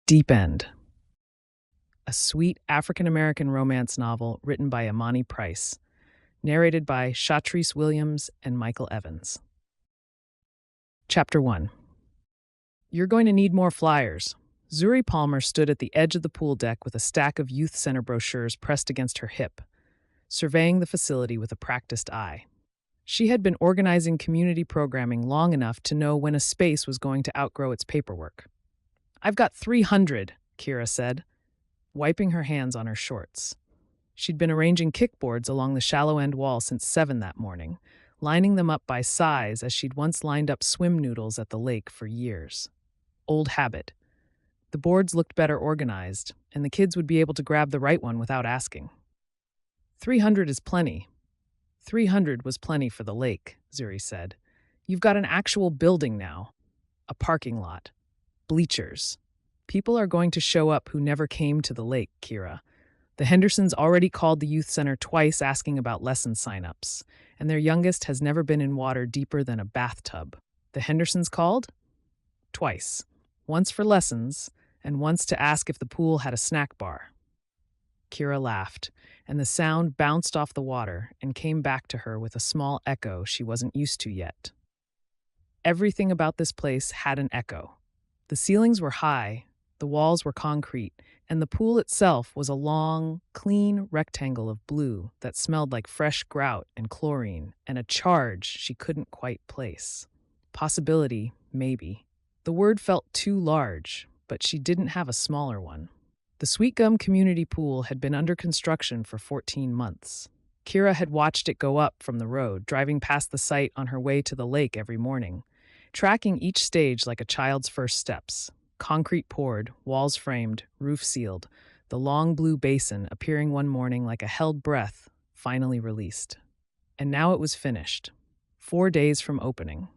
Deep End, a sweet African-American romance novel written by Imani Price, narrated by Shatrice Williams and Michael Evans. Chapter 1. You're going to need more flyers. Zuri Palmer stood at the edge of the pool deck with a stack of youth center brochures pressed against her hip, surveying the facility with a practiced eye. She had been organizing community programming long enough to know when a space was going to outgrow its paperwork. "I've got 300, Kira said, wiping her hands on her shorts. She'd been arranging kickboards along the shallow end wall since 7 that morning, lining them up by size as she'd once lined up swim noodles at the lake for years. Old habit. The boards looked better organized, and the kids would be able to grab the right one without asking. 300 is plenty. 300 was plenty for the lake, Zuri said. You've got an actual building now. A parking lot. Bleachers. People are going to show up who never came to the lake, Kira. The Hendersons already called the youth center twice asking about lesson signups, and their youngest has never been in water deeper than a bathtub. The Hendersons called? Twice. Once for lessons, and once to ask if the pool had a snack bar. Kira laughed, and the sound bounced off the water and came back to her with a small echo she wasn't used to yet. Everything about this place had an echo. The ceilings were high, the walls were concrete, and the pool itself was a long, clean rectangle of blue that smelled like fresh grout and chlorine and a charge she couldn't quite place. Possibility, maybe. The word felt too large, but she didn't have a smaller one. The Sweetgum Community Pool had been under construction for 14 months. Kira had watched it go up from the road, driving past the site on her way to the lake every morning, tracking each stage like a child's first steps. Concrete poured, walls framed, roof sealed, the long blue basin appearing one morning like a held breath, finally released. And now it was finished. 4 days from opening.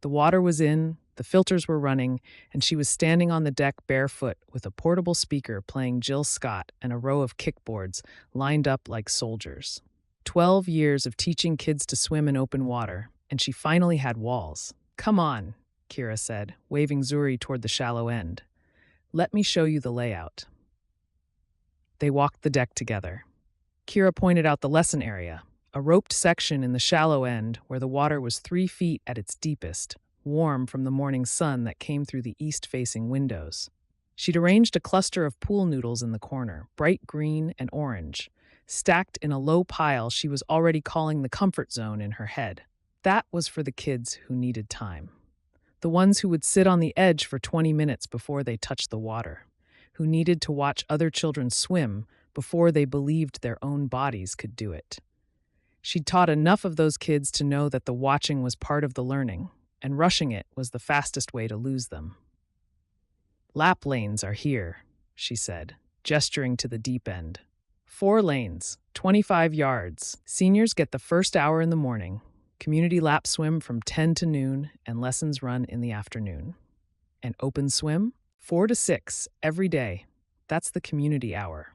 The water was in, the filters were running, and she was standing on the deck barefoot with a portable speaker playing Jill Scott and a row of kickboards lined up like soldiers. 12 years of teaching kids to swim in open water, and she finally had walls. "Come on," Kira said, waving Zuri toward the shallow end. "Let me show you the layout." They walked the deck together. Kira pointed out the lesson area, a roped section in the shallow end where the water was 3 feet at its deepest, warm from the morning sun that came through the east-facing windows. She'd arranged a cluster of pool noodles in the corner, bright green and orange, stacked in a low pile she was already calling the comfort zone in her head. That was for the kids who needed time. The ones who would sit on the edge for 20 minutes before they touched the water, who needed to watch other children swim before they believed their own bodies could do it. She'd taught enough of those kids to know that the watching was part of the learning, and rushing it was the fastest way to lose them. "Lap lanes are here," she said, gesturing to the deep end. 4 lanes, 25 yards. Seniors get the first hour in the morning. Community lap swim from 10 to noon, and lessons run in the afternoon. And open swim? 4 to 6 every day. That's the community hour.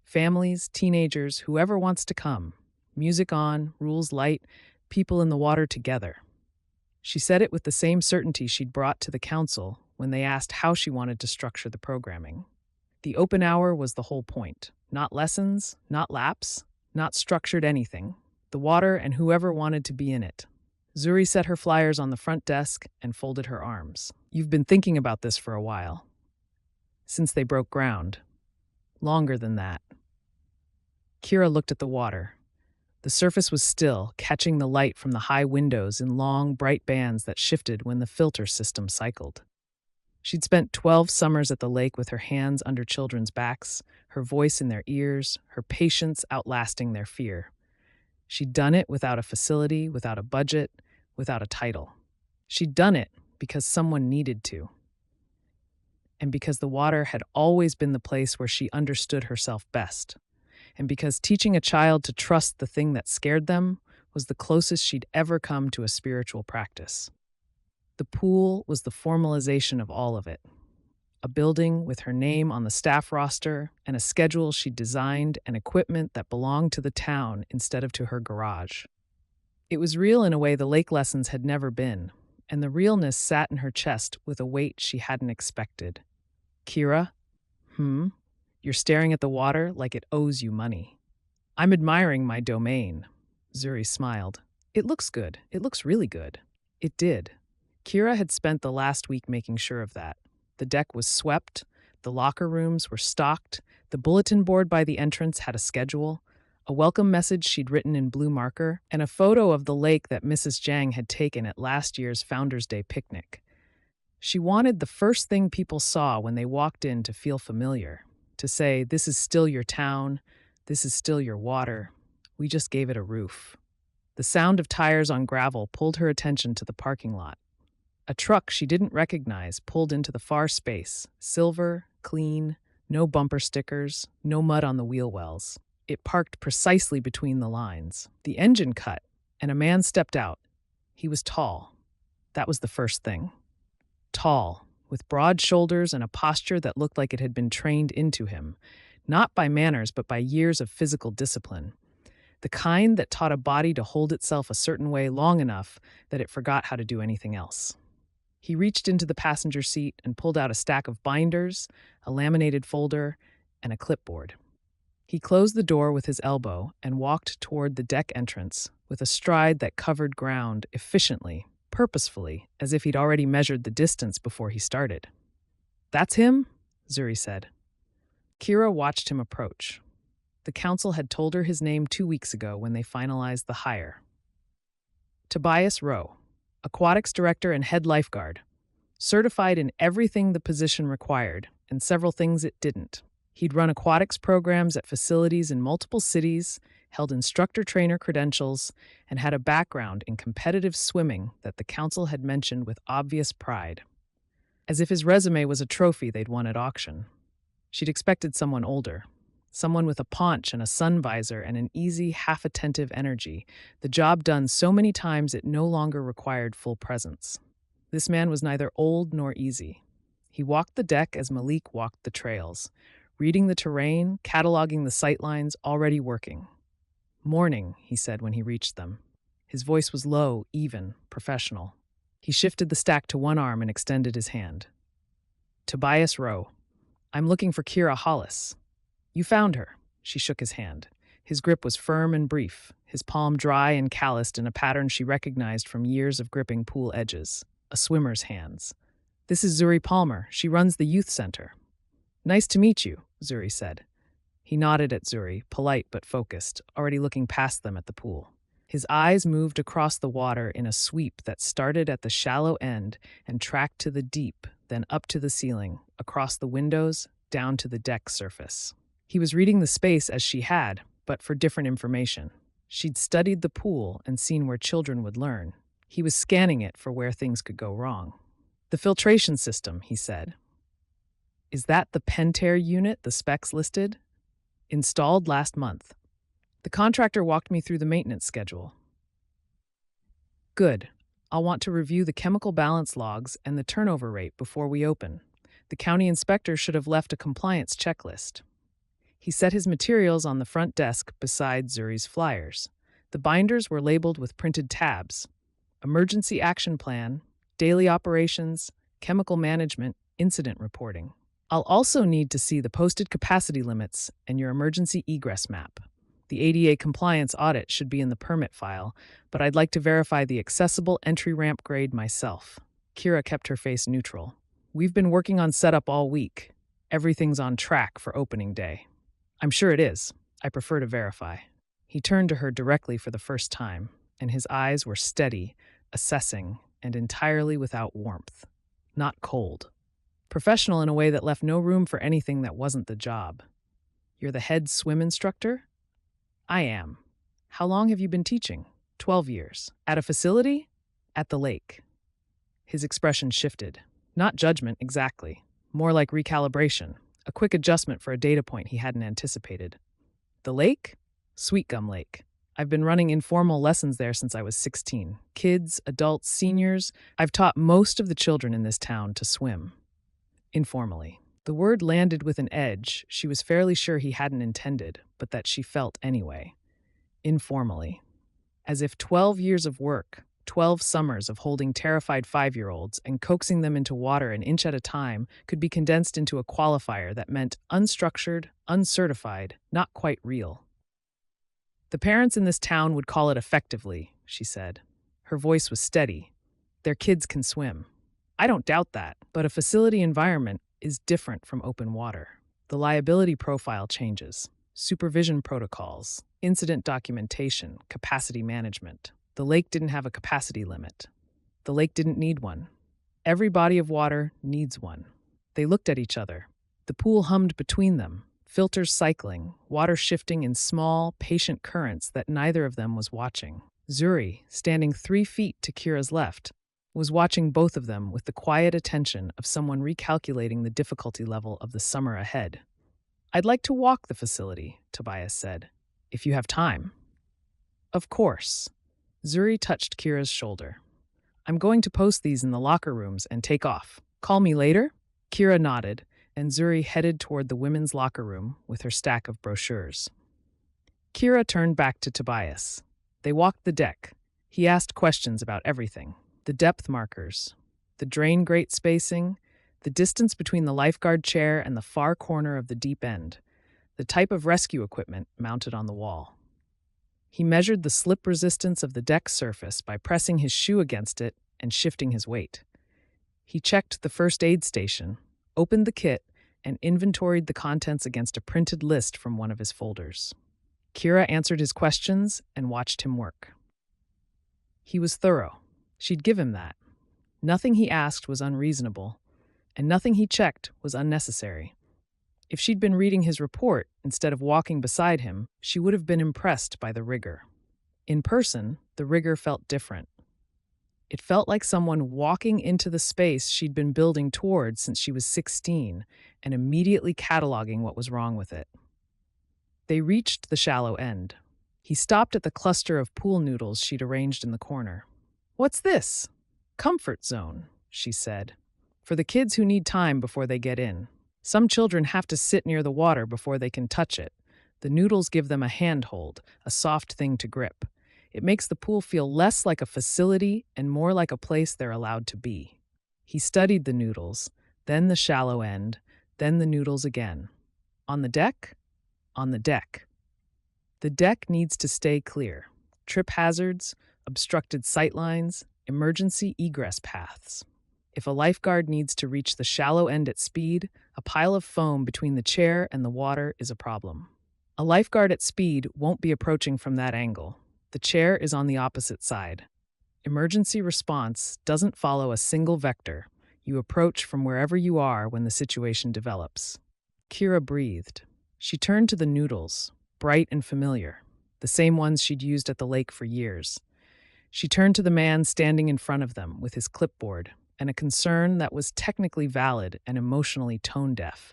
Families, teenagers, whoever wants to come. Music on, rules light, people in the water together. She said it with the same certainty she'd brought to the council when they asked how she wanted to structure the programming. The open hour was the whole point. Not lessons, not laps, not structured anything. The water and whoever wanted to be in it. Zuri set her flyers on the front desk and folded her arms. "You've been thinking about this for a while. Since they broke ground. Longer than that." Kira looked at the water. The surface was still, catching the light from the high windows in long, bright bands that shifted when the filter system cycled. She'd spent 12 summers at the lake with her hands under children's backs, her voice in their ears, her patience outlasting their fear. She'd done it without a facility, without a budget, without a title. She'd done it because someone needed to. And because the water had always been the place where she understood herself best. And because teaching a child to trust the thing that scared them was the closest she'd ever come to a spiritual practice. The pool was the formalization of all of it. A building with her name on the staff roster and a schedule she'd designed and equipment that belonged to the town instead of to her garage. It was real in a way the lake lessons had never been, and the realness sat in her chest with a weight she hadn't expected. "Kira," Hmm? You're staring at the water like it owes you money. I'm admiring my domain. Zuri smiled. It looks good. It looks really good. It did. Kira had spent the last week making sure of that. The deck was swept, the locker rooms were stocked, the bulletin board by the entrance had a schedule, a welcome message she'd written in blue marker, and a photo of the lake that Mrs. Jang had taken at last year's Founders' Day picnic. She wanted the first thing people saw when they walked in to feel familiar, to say, "This is still your town, this is still your water, we just gave it a roof." The sound of tires on gravel pulled her attention to the parking lot. A truck she didn't recognize pulled into the far space, silver, clean, no bumper stickers, no mud on the wheel wells. It parked precisely between the lines. The engine cut, and a man stepped out. He was tall. That was the first thing. Tall, with broad shoulders and a posture that looked like it had been trained into him, not by manners but by years of physical discipline. The kind that taught a body to hold itself a certain way long enough that it forgot how to do anything else. He reached into the passenger seat and pulled out a stack of binders, a laminated folder, and a clipboard. He closed the door with his elbow and walked toward the deck entrance with a stride that covered ground efficiently, purposefully, as if he'd already measured the distance before he started. "That's him?" Zuri said. Kira watched him approach. The council had told her his name 2 weeks ago when they finalized the hire. Tobias Rowe, aquatics director and head lifeguard, certified in everything the position required and several things it didn't. He'd run aquatics programs at facilities in multiple cities, held instructor-trainer credentials, and had a background in competitive swimming that the council had mentioned with obvious pride, as if his resume was a trophy they'd won at auction. She'd expected someone older, someone with a paunch and a sun visor and an easy, half-attentive energy, the job done so many times it no longer required full presence. This man was neither old nor easy. He walked the deck as Malik walked the trails, reading the terrain, cataloging the sightlines, already working. "Morning," he said when he reached them. His voice was low, even, professional. He shifted the stack to one arm and extended his hand. "Tobias Rowe. I'm looking for Kira Hollis." "You found her." She shook his hand. His grip was firm and brief, his palm dry and calloused in a pattern she recognized from years of gripping pool edges. A swimmer's hands. "This is Zuri Palmer. She runs the youth center." "Nice to meet you," Zuri said. He nodded at Zuri, polite but focused, already looking past them at the pool. His eyes moved across the water in a sweep that started at the shallow end and tracked to the deep, then up to the ceiling, across the windows, down to the deck surface. He was reading the space as she had, but for different information. She'd studied the pool and seen where children would learn. He was scanning it for where things could go wrong. "The filtration system," he said. "Is that the Pentair unit the specs listed?" "Installed last month." The contractor walked me through the maintenance schedule. "Good. I'll want to review the chemical balance logs and the turnover rate before we open. The county inspector should have left a compliance checklist." He set his materials on the front desk beside Zuri's flyers. The binders were labeled with printed tabs: emergency action plan, daily operations, chemical management, incident reporting. "I'll also need to see the posted capacity limits and your emergency egress map. The ADA compliance audit should be in the permit file, but I'd like to verify the accessible entry ramp grade myself." Kira kept her face neutral. "We've been working on setup all week. Everything's on track for opening day." "I'm sure it is. I prefer to verify." He turned to her directly for the first time, and his eyes were steady, assessing, and entirely without warmth. Not cold. Professional in a way that left no room for anything that wasn't the job. "You're the head swim instructor?" "I am." "How long have you been teaching?" 12 years. "At a facility?" "At the lake." His expression shifted. Not judgment, exactly. More like recalibration, a quick adjustment for a data point he hadn't anticipated. "The lake?" "Sweetgum Lake. I've been running informal lessons there since I was 16. Kids, adults, seniors. I've taught most of the children in this town to swim. Informally." The word landed with an edge she was fairly sure he hadn't intended, but that she felt anyway. Informally. As if 12 years of work, 12 summers of holding terrified 5-year-olds and coaxing them into water an inch at a time could be condensed into a qualifier that meant unstructured, uncertified, not quite real. The parents in this town would call it effectively, she said. Her voice was steady. Their kids can swim. I don't doubt that, but a facility environment is different from open water. The liability profile changes. Supervision protocols, incident documentation, capacity management. The lake didn't have a capacity limit. The lake didn't need one. Every body of water needs one. They looked at each other. The pool hummed between them, filters cycling, water shifting in small, patient currents that neither of them was watching. Zuri, standing 3 feet to Kira's left, was watching both of them with the quiet attention of someone recalculating the difficulty level of the summer ahead. I'd like to walk the facility, Tobias said, if you have time. Of course. Zuri touched Kira's shoulder. I'm going to post these in the locker rooms and take off. Call me later? Kira nodded, and Zuri headed toward the women's locker room with her stack of brochures. Kira turned back to Tobias. They walked the deck. He asked questions about everything. The depth markers, the drain grate spacing, the distance between the lifeguard chair and the far corner of the deep end, the type of rescue equipment mounted on the wall. He measured the slip resistance of the deck surface by pressing his shoe against it and shifting his weight. He checked the first aid station, opened the kit, and inventoried the contents against a printed list from one of his folders. Kira answered his questions and watched him work. He was thorough. She'd give him that. Nothing he asked was unreasonable, and nothing he checked was unnecessary. If she'd been reading his report instead of walking beside him, she would have been impressed by the rigor. In person, the rigor felt different. It felt like someone walking into the space she'd been building toward since she was 16 and immediately cataloging what was wrong with it. They reached the shallow end. He stopped at the cluster of pool noodles she'd arranged in the corner. What's this? Comfort zone, she said. For the kids who need time before they get in. Some children have to sit near the water before they can touch it. The noodles give them a handhold, a soft thing to grip. It makes the pool feel less like a facility and more like a place they're allowed to be. He studied the noodles, then the shallow end, then the noodles again. On the deck? On the deck. The deck needs to stay clear. Trip hazards, obstructed sightlines, emergency egress paths. If a lifeguard needs to reach the shallow end at speed, a pile of foam between the chair and the water is a problem. A lifeguard at speed won't be approaching from that angle. The chair is on the opposite side. Emergency response doesn't follow a single vector. You approach from wherever you are when the situation develops. Kira breathed. She turned to the noodles, bright and familiar, the same ones she'd used at the lake for years. She turned to the man standing in front of them with his clipboard and a concern that was technically valid and emotionally tone-deaf.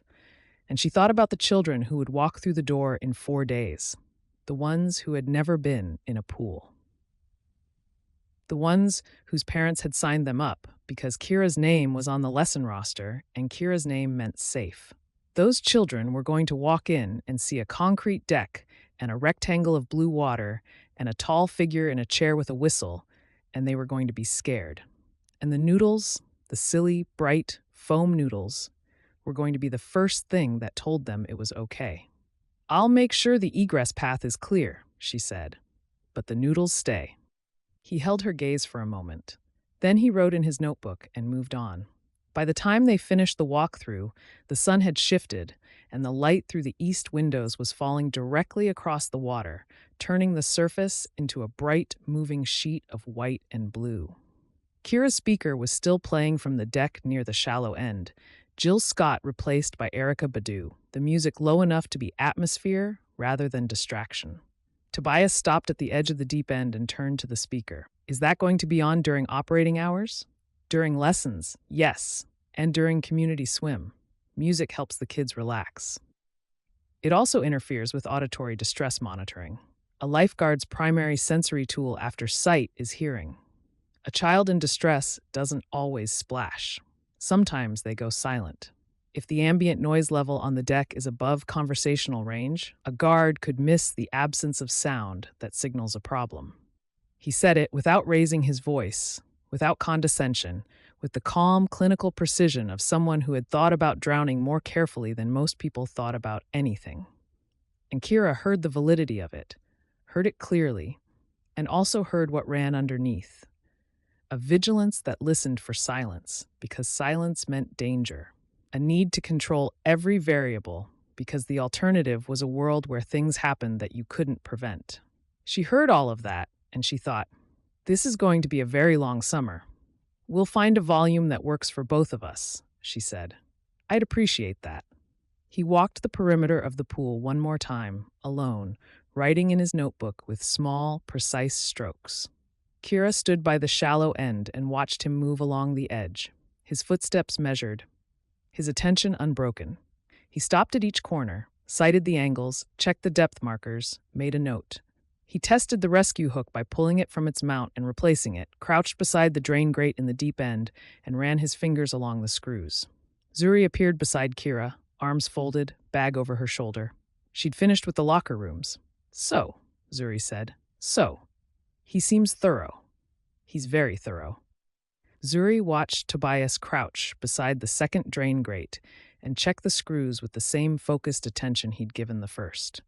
And she thought about the children who would walk through the door in 4 days, the ones who had never been in a pool. The ones whose parents had signed them up because Kira's name was on the lesson roster and Kira's name meant safe. Those children were going to walk in and see a concrete deck and a rectangle of blue water and a tall figure in a chair with a whistle, and they were going to be scared. And the noodles, the silly, bright, foam noodles, were going to be the first thing that told them it was okay. I'll make sure the egress path is clear, she said, but the noodles stay. He held her gaze for a moment. Then he wrote in his notebook and moved on. By the time they finished the walkthrough, the sun had shifted, and the light through the east windows was falling directly across the water, turning the surface into a bright, moving sheet of white and blue. Kira's speaker was still playing from the deck near the shallow end. Jill Scott replaced by Erica Badu, the music low enough to be atmosphere rather than distraction. Tobias stopped at the edge of the deep end and turned to the speaker. Is that going to be on during operating hours? During lessons, yes, and during community swim. Music helps the kids relax. It also interferes with auditory distress monitoring. A lifeguard's primary sensory tool after sight is hearing. A child in distress doesn't always splash. Sometimes they go silent. If the ambient noise level on the deck is above conversational range, a guard could miss the absence of sound that signals a problem. He said it without raising his voice, without condescension, with the calm, clinical precision of someone who had thought about drowning more carefully than most people thought about anything. And Kira heard the validity of it, heard it clearly, and also heard what ran underneath. A vigilance that listened for silence, because silence meant danger. A need to control every variable, because the alternative was a world where things happened that you couldn't prevent. She heard all of that, and she thought, this is going to be a very long summer. We'll find a volume that works for both of us, she said. I'd appreciate that. He walked the perimeter of the pool one more time, alone, writing in his notebook with small, precise strokes. Kira stood by the shallow end and watched him move along the edge, his footsteps measured, his attention unbroken. He stopped at each corner, sighted the angles, checked the depth markers, made a note. He tested the rescue hook by pulling it from its mount and replacing it, crouched beside the drain grate in the deep end, and ran his fingers along the screws. Zuri appeared beside Kira, arms folded, bag over her shoulder. She'd finished with the locker rooms. So, Zuri said, so. He seems thorough. He's very thorough. Zuri watched Tobias crouch beside the second drain grate and check the screws with the same focused attention he'd given the first.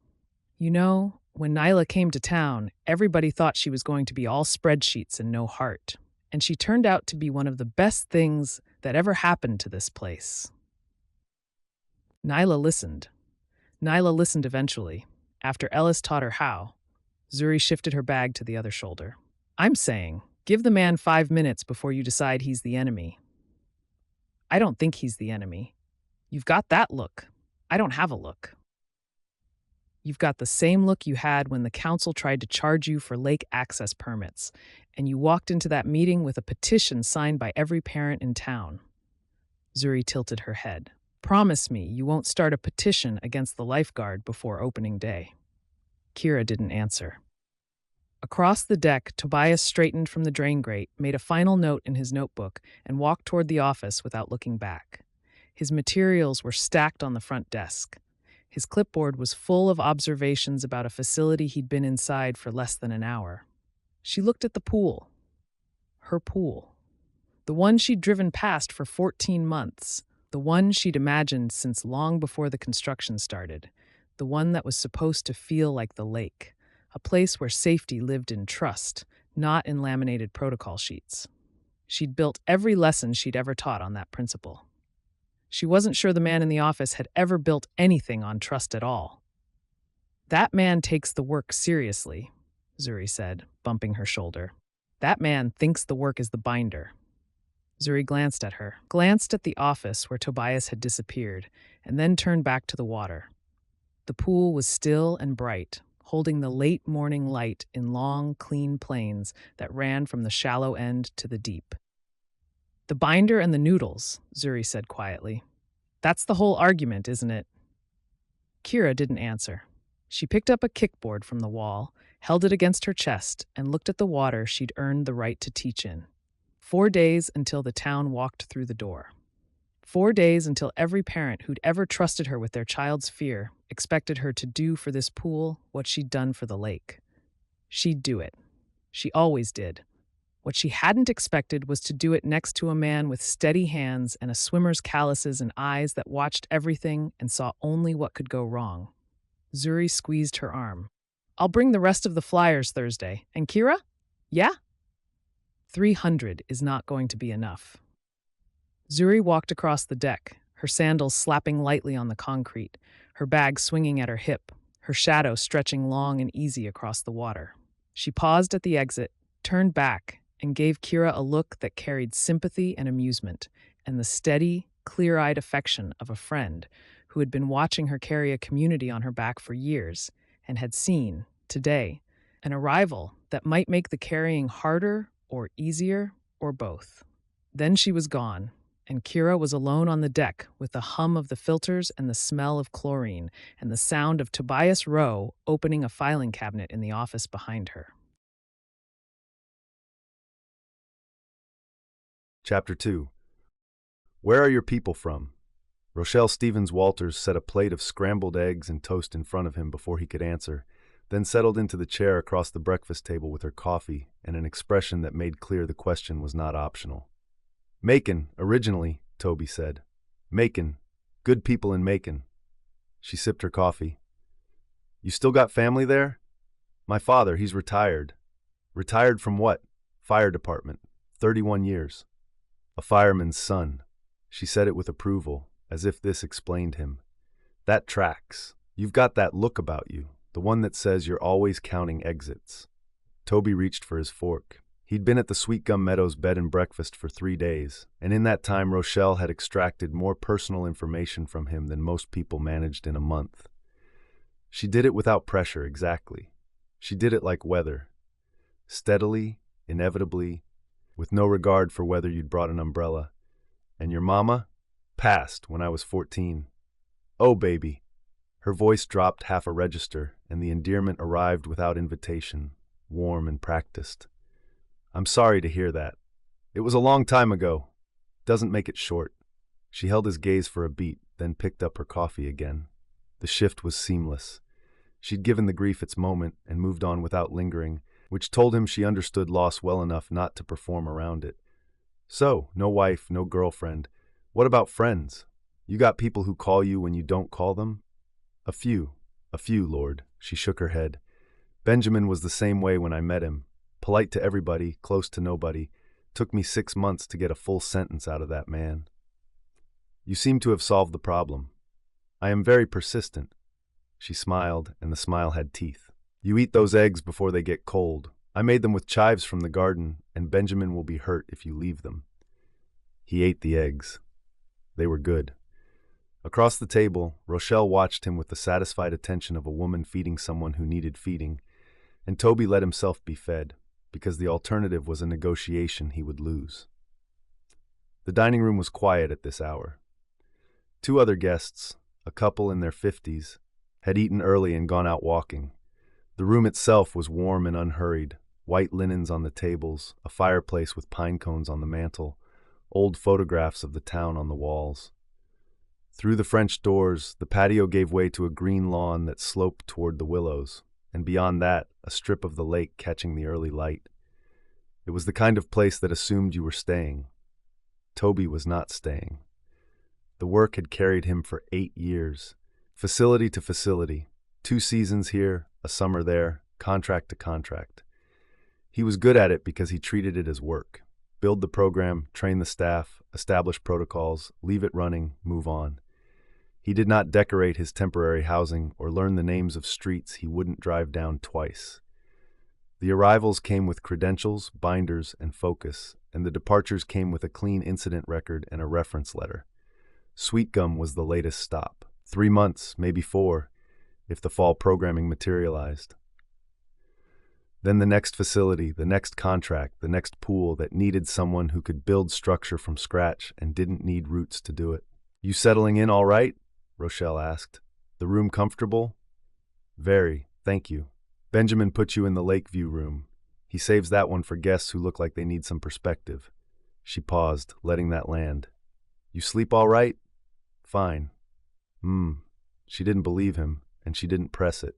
You know, when Nyla came to town, everybody thought she was going to be all spreadsheets and no heart, and she turned out to be one of the best things that ever happened to this place. Nyla listened. Nyla listened eventually. After Ellis taught her how, Zuri shifted her bag to the other shoulder. I'm saying, give the man 5 minutes before you decide he's the enemy. I don't think he's the enemy. You've got that look. I don't have a look. You've got the same look you had when the council tried to charge you for lake access permits, and you walked into that meeting with a petition signed by every parent in town. Zuri tilted her head. Promise me you won't start a petition against the lifeguard before opening day. Kira didn't answer. Across the deck, Tobias straightened from the drain grate, made a final note in his notebook, and walked toward the office without looking back. His materials were stacked on the front desk. His clipboard was full of observations about a facility he'd been inside for less than an hour. She looked at the pool. Her pool. The one she'd driven past for 14 months. The one she'd imagined since long before the construction started. The one that was supposed to feel like the lake. A place where safety lived in trust, not in laminated protocol sheets. She'd built every lesson she'd ever taught on that principle. She wasn't sure the man in the office had ever built anything on trust at all. That man takes the work seriously, Zuri said, bumping her shoulder. That man thinks the work is the binder. Zuri glanced at her, glanced at the office where Tobias had disappeared, and then turned back to the water. The pool was still and bright, holding the late morning light in long, clean planes that ran from the shallow end to the deep. The binder and the noodles, Zuri said quietly. That's the whole argument, isn't it? Kira didn't answer. She picked up a kickboard from the wall, held it against her chest, and looked at the water she'd earned the right to teach in. 4 days until the town walked through the door. 4 days until every parent who'd ever trusted her with their child's fear expected her to do for this pool what she'd done for the lake. She'd do it. She always did. What she hadn't expected was to do it next to a man with steady hands and a swimmer's calluses and eyes that watched everything and saw only what could go wrong. Zuri squeezed her arm. I'll bring the rest of the flyers Thursday. And Kira? Yeah? 300 is not going to be enough. Zuri walked across the deck, her sandals slapping lightly on the concrete, her bag swinging at her hip, her shadow stretching long and easy across the water. She paused at the exit, turned back, and gave Kira a look that carried sympathy and amusement, and the steady, clear-eyed affection of a friend who had been watching her carry a community on her back for years and had seen, today, an arrival that might make the carrying harder or easier or both. Then she was gone, and Kira was alone on the deck with the hum of the filters and the smell of chlorine and the sound of Tobias Rowe opening a filing cabinet in the office behind her. Chapter 2. Where are your people from? Rochelle Stevens Walters set a plate of scrambled eggs and toast in front of him before he could answer, then settled into the chair across the breakfast table with her coffee and an expression that made clear the question was not optional. "Macon, originally," Toby said. "Macon. Good people in Macon." She sipped her coffee. "You still got family there?" "My father, he's retired." "Retired from what?" "Fire department. 31 years. A fireman's son." She said it with approval, as if this explained him. "That tracks. You've got that look about you, the one that says you're always counting exits." Toby reached for his fork. He'd been at the Sweetgum Meadows bed and breakfast for 3 days, and in that time Rochelle had extracted more personal information from him than most people managed in a month. She did it without pressure, exactly. She did it like weather. Steadily, inevitably, with no regard for whether you'd brought an umbrella. "And your mama?" "Passed when I was 14. "Oh, baby." Her voice dropped half a register, and the endearment arrived without invitation, warm and practiced. "I'm sorry to hear that. It was a long time ago. Doesn't make it short." She held his gaze for a beat, then picked up her coffee again. The shift was seamless. She'd given the grief its moment and moved on without lingering, which told him she understood loss well enough not to perform around it. "So, no wife, no girlfriend. What about friends? You got people who call you when you don't call them?" A few, Lord." She shook her head. "Benjamin was the same way when I met him. Polite to everybody, close to nobody. Took me 6 months to get a full sentence out of that man." "You seem to have solved the problem." "I am very persistent." She smiled, and the smile had teeth. "You eat those eggs before they get cold. I made them with chives from the garden, and Benjamin will be hurt if you leave them." He ate the eggs. They were good. Across the table, Rochelle watched him with the satisfied attention of a woman feeding someone who needed feeding, and Toby let himself be fed, because the alternative was a negotiation he would lose. The dining room was quiet at this hour. 2 other guests, a couple in their 50s, had eaten early and gone out walking. The room itself was warm and unhurried, white linens on the tables, a fireplace with pine cones on the mantel, old photographs of the town on the walls. Through the French doors, the patio gave way to a green lawn that sloped toward the willows, and beyond that, a strip of the lake catching the early light. It was the kind of place that assumed you were staying. Toby was not staying. The work had carried him for 8 years, facility to facility, 2 seasons here, a summer there, contract to contract. He was good at it because he treated it as work. Build the program, train the staff, establish protocols, leave it running, move on. He did not decorate his temporary housing or learn the names of streets he wouldn't drive down twice. The arrivals came with credentials, binders, and focus, and the departures came with a clean incident record and a reference letter. Sweetgum was the latest stop. 3 months, maybe 4, if the fall programming materialized. Then the next facility, the next contract, the next pool that needed someone who could build structure from scratch and didn't need roots to do it. "You settling in all right?" Rochelle asked. "The room comfortable?" "Very, thank you. Benjamin put you in the Lakeview room. He saves that one for guests who look like they need some perspective." She paused, letting that land. "You sleep all right?" "Fine." She didn't believe him, and she didn't press it.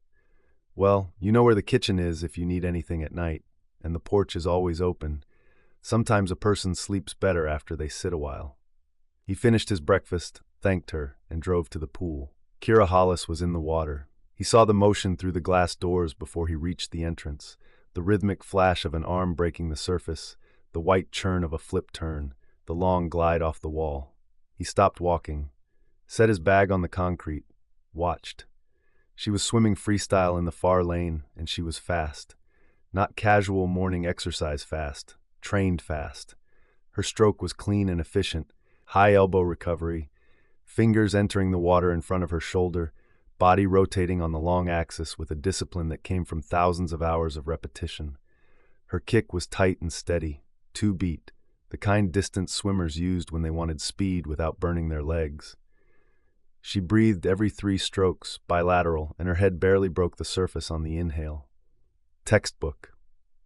"Well, you know where the kitchen is if you need anything at night, and the porch is always open. Sometimes a person sleeps better after they sit a while." He finished his breakfast, thanked her, and drove to the pool. Kira Hollis was in the water. He saw the motion through the glass doors before he reached the entrance, the rhythmic flash of an arm breaking the surface, the white churn of a flip turn, the long glide off the wall. He stopped walking, set his bag on the concrete, watched. She was swimming freestyle in the far lane, and she was fast. Not casual morning exercise fast, trained fast. Her stroke was clean and efficient, high elbow recovery, fingers entering the water in front of her shoulder, body rotating on the long axis with a discipline that came from thousands of hours of repetition. Her kick was tight and steady, 2 beat, the kind distance swimmers used when they wanted speed without burning their legs. She breathed every 3 strokes, bilateral, and her head barely broke the surface on the inhale. Textbook.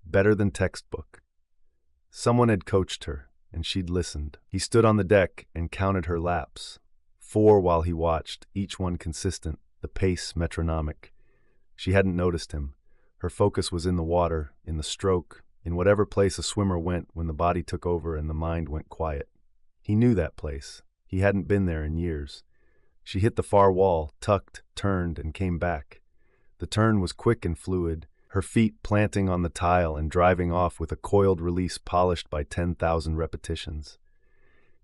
Better than textbook. Someone had coached her, and she'd listened. He stood on the deck and counted her laps. 4 while he watched, each one consistent, the pace metronomic. She hadn't noticed him. Her focus was in the water, in the stroke, in whatever place a swimmer went when the body took over and the mind went quiet. He knew that place. He hadn't been there in years. She hit the far wall, tucked, turned, and came back. The turn was quick and fluid, her feet planting on the tile and driving off with a coiled release polished by 10,000 repetitions.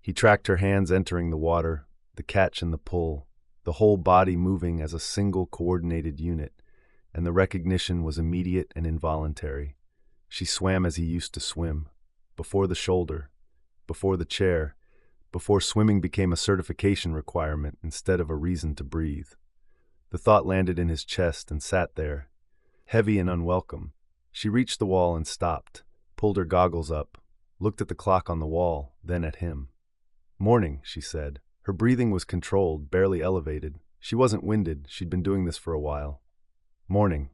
He tracked her hands entering the water, the catch and the pull, the whole body moving as a single coordinated unit, and the recognition was immediate and involuntary. She swam as he used to swim, before the shoulder, before the chair, before swimming became a certification requirement instead of a reason to breathe. The thought landed in his chest and sat there, heavy and unwelcome. She reached the wall and stopped, pulled her goggles up, looked at the clock on the wall, then at him. "Morning," she said. Her breathing was controlled, barely elevated. She wasn't winded, she'd been doing this for a while. "Morning."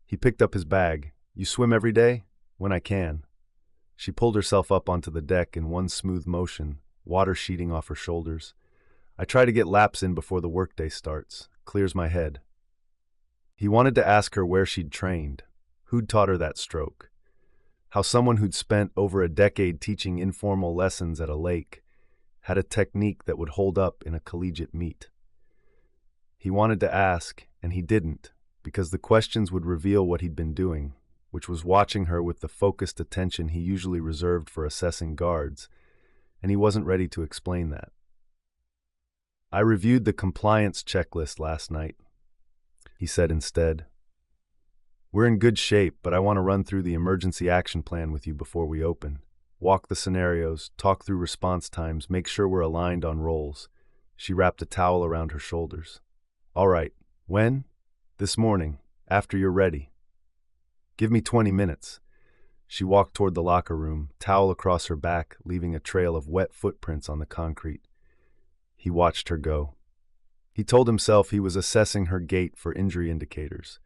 He picked up his bag. "You swim every day?" "When I can." She pulled herself up onto the deck in one smooth motion, water sheeting off her shoulders. "I try to get laps in before the workday starts. Clears my head." He wanted to ask her where she'd trained, who'd taught her that stroke, how someone who'd spent over a decade teaching informal lessons at a lake had a technique that would hold up in a collegiate meet. He wanted to ask, and he didn't, because the questions would reveal what he'd been doing, which was watching her with the focused attention he usually reserved for assessing guards, and he wasn't ready to explain that. "I reviewed the compliance checklist last night," he said instead. "We're in good shape, but I want to run through the emergency action plan with you before we open. Walk the scenarios, talk through response times, make sure we're aligned on roles." She wrapped a towel around her shoulders. "All right. When?" "This morning, after you're ready." "Give me 20 minutes. She walked toward the locker room, towel across her back, leaving a trail of wet footprints on the concrete. He watched her go. He told himself he was assessing her gait for injury indicators,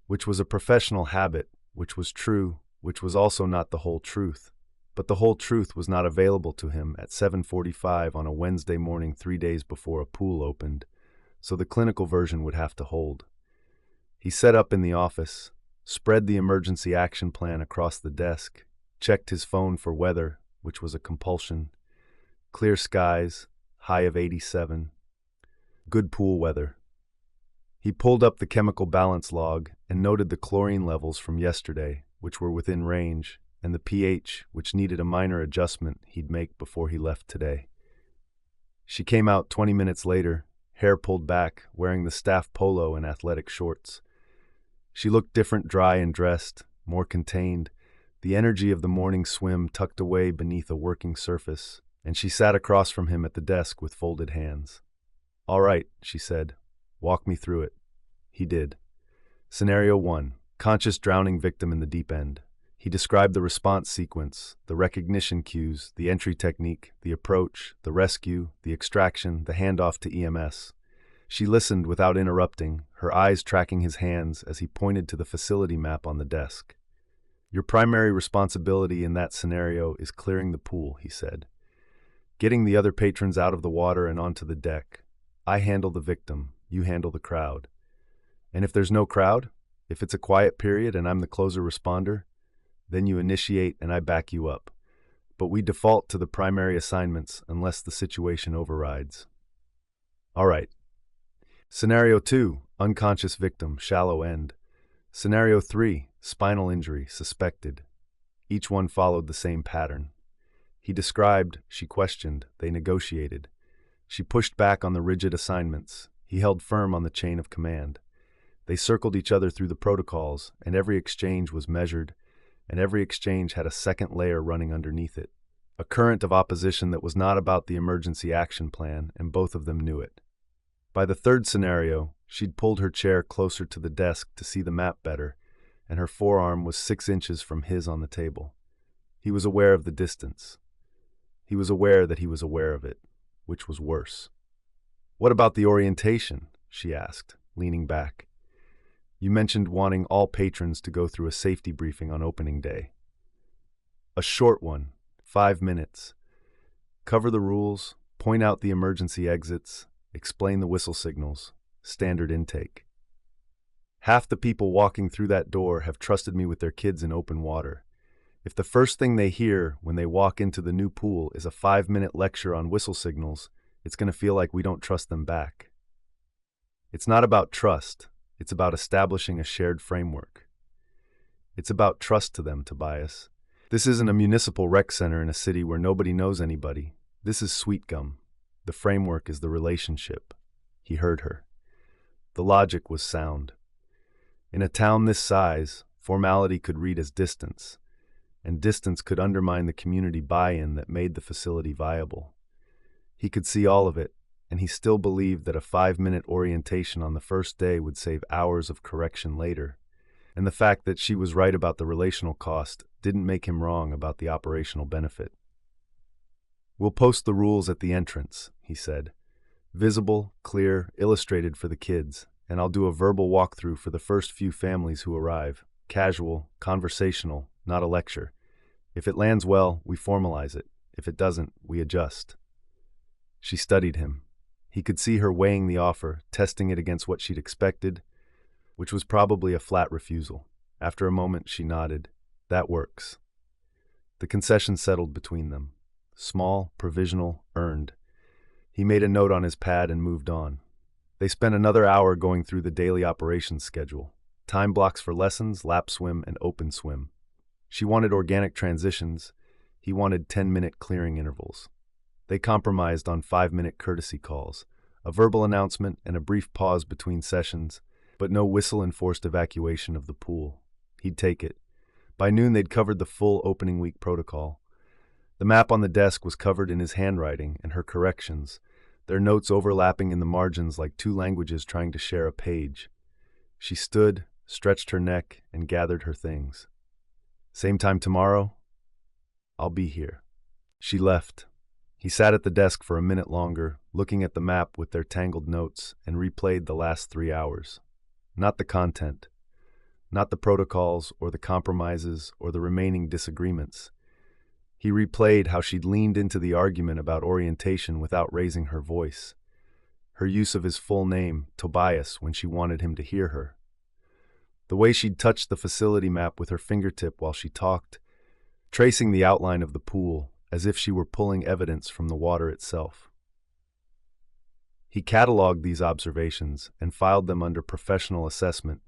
which was a professional habit, which was true, which was also not the whole truth. But the whole truth was not available to him at 7:45 on a Wednesday morning 3 days before a pool opened, so the clinical version would have to hold. He set up in the office, spread the emergency action plan across the desk, checked his phone for weather, which was a compulsion. Clear skies, high of 87. Good pool weather. He pulled up the chemical balance log and noted the chlorine levels from yesterday, which were within range, and the pH, which needed a minor adjustment he'd make before he left today. She came out 20 minutes later, hair pulled back, wearing the staff polo and athletic shorts. She looked different, dry and dressed, more contained, the energy of the morning swim tucked away beneath a working surface, and she sat across from him at the desk with folded hands. "All right," she said. "Walk me through it." He did. Scenario 1, conscious drowning victim in the deep end. He described the response sequence, the recognition cues, the entry technique, the approach, the rescue, the extraction, the handoff to EMS. She listened without interrupting, her eyes tracking his hands as he pointed to the facility map on the desk. "Your primary responsibility in that scenario is clearing the pool," he said. "Getting the other patrons out of the water and onto the deck. I handle the victim, you handle the crowd. And if there's no crowd, if it's a quiet period and I'm the closer responder, then you initiate and I back you up. But we default to the primary assignments unless the situation overrides." "All right." Scenario 2, unconscious victim, shallow end. Scenario 3, spinal injury, suspected. Each one followed the same pattern. He described, she questioned, they negotiated. She pushed back on the rigid assignments. He held firm on the chain of command. They circled each other through the protocols, and every exchange was measured, and every exchange had a second layer running underneath it. A current of opposition that was not about the emergency action plan, and both of them knew it. By the third scenario, she'd pulled her chair closer to the desk to see the map better, and her forearm was 6 inches from his on the table. He was aware of the distance. He was aware that he was aware of it, which was worse. "What about the orientation?" she asked, leaning back. "You mentioned wanting all patrons to go through a safety briefing on opening day." "A short one, 5 minutes. Cover the rules, point out the emergency exits, explain the whistle signals, standard intake." Half the people walking through that door have trusted me with their kids in open water. If the first thing they hear when they walk into the new pool is a 5-minute lecture on whistle signals, it's going to feel like we don't trust them back. It's not about trust. It's about establishing a shared framework. It's about trust to them, Tobias. This isn't a municipal rec center in a city where nobody knows anybody. This is Sweetgum. The framework is the relationship. He heard her. The logic was sound. In a town this size, formality could read as distance, and distance could undermine the community buy-in that made the facility viable. He could see all of it, and he still believed that a 5-minute orientation on the first day would save hours of correction later. And the fact that she was right about the relational cost didn't make him wrong about the operational benefit. "We'll post the rules at the entrance," he said. "Visible, clear, illustrated for the kids, and I'll do a verbal walkthrough for the first few families who arrive. Casual, conversational, not a lecture. If it lands well, we formalize it. If it doesn't, we adjust." She studied him. He could see her weighing the offer, testing it against what she'd expected, which was probably a flat refusal. After a moment, she nodded. "That works." The concession settled between them. Small, provisional, earned. He made a note on his pad and moved on. They spent another hour going through the daily operations schedule. Time blocks for lessons, lap swim, and open swim. She wanted organic transitions. He wanted 10-minute clearing intervals. They compromised on 5-minute courtesy calls, a verbal announcement and a brief pause between sessions, but no whistle-enforced evacuation of the pool. He'd take it. By noon, they'd covered the full opening week protocol. The map on the desk was covered in his handwriting and her corrections, their notes overlapping in the margins like two languages trying to share a page. She stood, stretched her neck, and gathered her things. "Same time tomorrow? I'll be here." She left. He sat at the desk for a minute longer, looking at the map with their tangled notes, and replayed the last 3 hours. Not the content, not the protocols or the compromises or the remaining disagreements. He replayed how she'd leaned into the argument about orientation without raising her voice, her use of his full name, Tobias, when she wanted him to hear her, the way she'd touched the facility map with her fingertip while she talked, tracing the outline of the pool as if she were pulling evidence from the water itself. He cataloged these observations and filed them under professional assessment,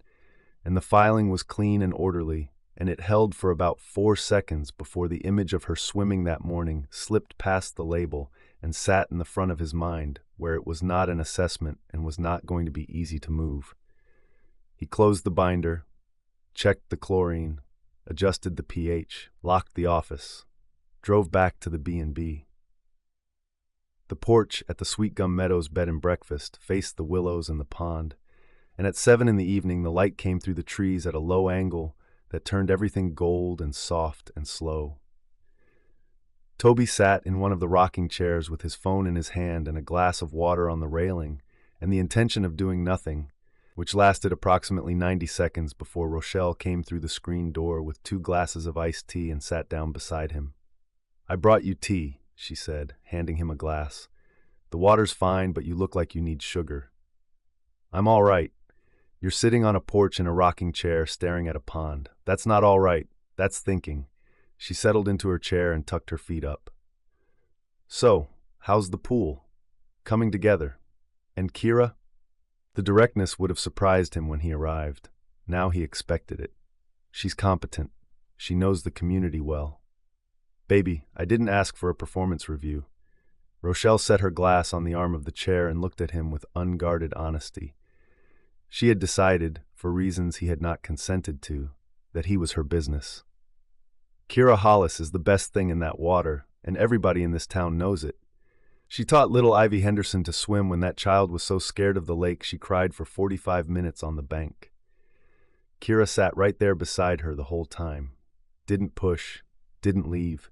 and the filing was clean and orderly, and it held for about 4 seconds before the image of her swimming that morning slipped past the label and sat in the front of his mind, where it was not an assessment and was not going to be easy to move. He closed the binder, checked the chlorine, adjusted the pH, locked the office, drove back to the B&B. The porch at the Sweetgum Meadows bed and breakfast faced the willows and the pond, and at 7 in the evening the light came through the trees at a low angle that turned everything gold and soft and slow. Toby sat in one of the rocking chairs with his phone in his hand and a glass of water on the railing, and the intention of doing nothing, which lasted approximately 90 seconds before Rochelle came through the screen door with 2 glasses of iced tea and sat down beside him. "I brought you tea," she said, handing him a glass. "The water's fine, but you look like you need sugar." "I'm all right. You're sitting on a porch in a rocking chair staring at a pond. That's not all right. That's thinking." She settled into her chair and tucked her feet up. "So, how's the pool? Coming together? And Kira?" The directness would have surprised him when he arrived. Now he expected it. "She's competent. She knows the community well." "Baby, I didn't ask for a performance review." Rochelle set her glass on the arm of the chair and looked at him with unguarded honesty. She had decided, for reasons he had not consented to, that he was her business. "Kira Hollis is the best thing in that water, and everybody in this town knows it. She taught little Ivy Henderson to swim when that child was so scared of the lake she cried for 45 minutes on the bank. Kira sat right there beside her the whole time. Didn't push, didn't leave.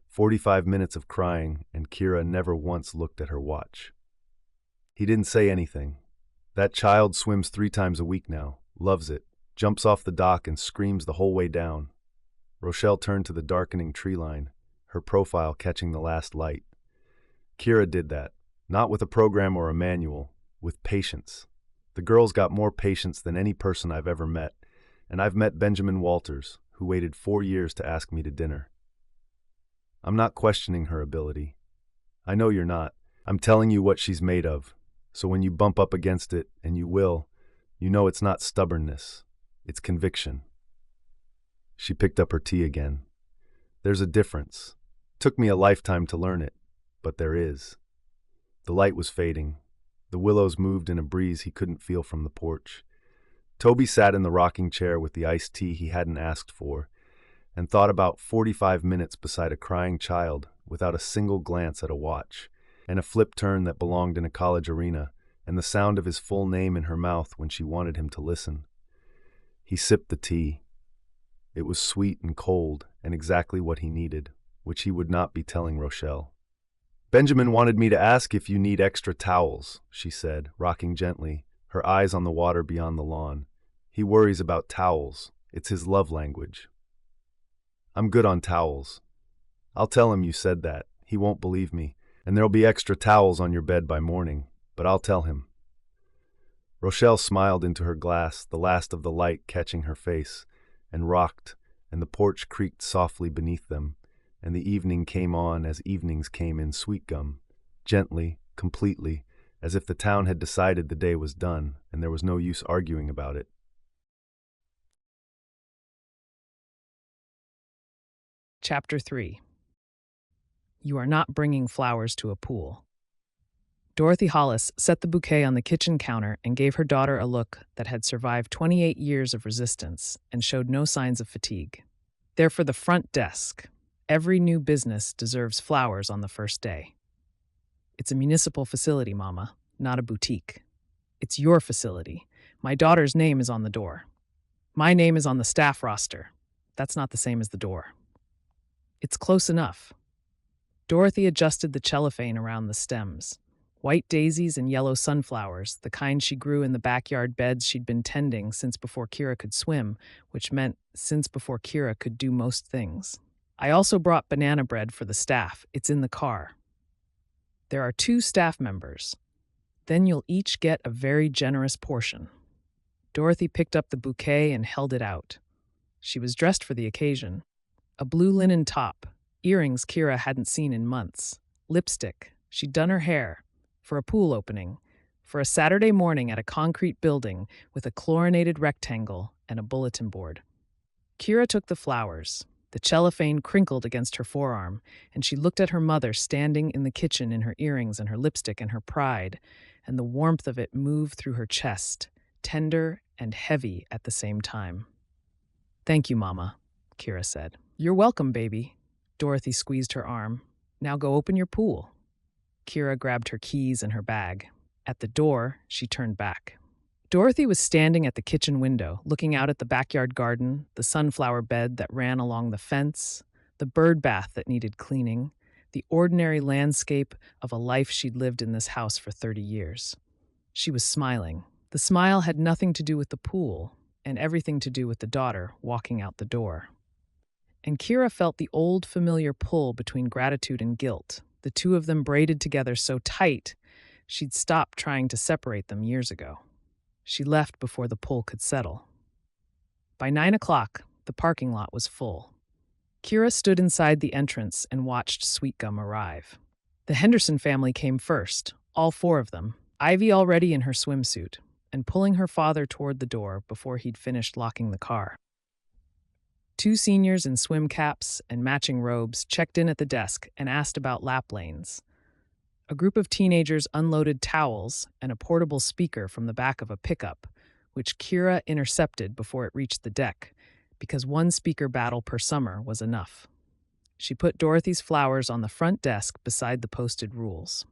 45 minutes of crying, and Kira never once looked at her watch." He didn't say anything. "That child swims 3 times a week now, loves it, jumps off the dock and screams the whole way down." Rochelle turned to the darkening tree line, her profile catching the last light. "Kira did that, not with a program or a manual, with patience. The girl's got more patience than any person I've ever met, and I've met Benjamin Walters, who waited 4 years to ask me to dinner. I'm not questioning her ability. I know you're not. I'm telling you what she's made of, so when you bump up against it, and you will, you know it's not stubbornness, it's conviction. She picked up her tea again. There's a difference. Took me a lifetime to learn it, but there is. The light was fading. The willows moved in a breeze he couldn't feel from the porch. Toby sat in the rocking chair with the iced tea he hadn't asked for, and thought about 45 minutes beside a crying child without a single glance at a watch, and a flip turn that belonged in a college arena, and the sound of his full name in her mouth when she wanted him to listen. He sipped the tea. It was sweet and cold, and exactly what he needed, which he would not be telling Rochelle. Benjamin wanted me to ask if you need extra towels, she said, rocking gently, her eyes on the water beyond the lawn. He worries about towels. It's his love language. I'm good on towels. I'll tell him you said that. He won't believe me, and there'll be extra towels on your bed by morning, but I'll tell him. Rochelle smiled into her glass, the last of the light catching her face, and rocked, and the porch creaked softly beneath them, and the evening came on as evenings came in Sweetgum, gently, completely, as if the town had decided the day was done, and there was no use arguing about it. Chapter 3. You are not bringing flowers to a pool. Dorothy Hollis set the bouquet on the kitchen counter and gave her daughter a look that had survived 28 years of resistance and showed no signs of fatigue. They're for the front desk. Every new business deserves flowers on the first day. It's a municipal facility, Mama, not a boutique. It's your facility. My daughter's name is on the door. My name is on the staff roster. That's not the same as the door. It's close enough. Dorothy adjusted the cellophane around the stems. White daisies and yellow sunflowers, the kind she grew in the backyard beds she'd been tending since before Kira could swim, which meant since before Kira could do most things. I also brought banana bread for the staff. It's in the car. There are 2 staff members. Then you'll each get a very generous portion. Dorothy picked up the bouquet and held it out. She was dressed for the occasion. A blue linen top, earrings Kira hadn't seen in months, lipstick, she'd done her hair, for a pool opening, for a Saturday morning at a concrete building with a chlorinated rectangle and a bulletin board. Kira took the flowers. The cellophane crinkled against her forearm, and she looked at her mother standing in the kitchen in her earrings and her lipstick and her pride, and the warmth of it moved through her chest, tender and heavy at the same time. Thank you, Mama, Kira said. You're welcome, baby. Dorothy squeezed her arm. Now go open your pool. Kira grabbed her keys and her bag. At the door, she turned back. Dorothy was standing at the kitchen window, looking out at the backyard garden, the sunflower bed that ran along the fence, the bird bath that needed cleaning, the ordinary landscape of a life she'd lived in this house for 30 years. She was smiling. The smile had nothing to do with the pool, and everything to do with the daughter walking out the door. And Kira felt the old familiar pull between gratitude and guilt, the 2 of them braided together so tight she'd stopped trying to separate them years ago. She left before the pull could settle. By 9 o'clock, the parking lot was full. Kira stood inside the entrance and watched Sweetgum arrive. The Henderson family came first, all 4 of them, Ivy already in her swimsuit, and pulling her father toward the door before he'd finished locking the car. 2 seniors in swim caps and matching robes checked in at the desk and asked about lap lanes. A group of teenagers unloaded towels and a portable speaker from the back of a pickup, which Kira intercepted before it reached the deck, because 1 speaker battle per summer was enough. She put Dorothy's flowers on the front desk beside the posted rules.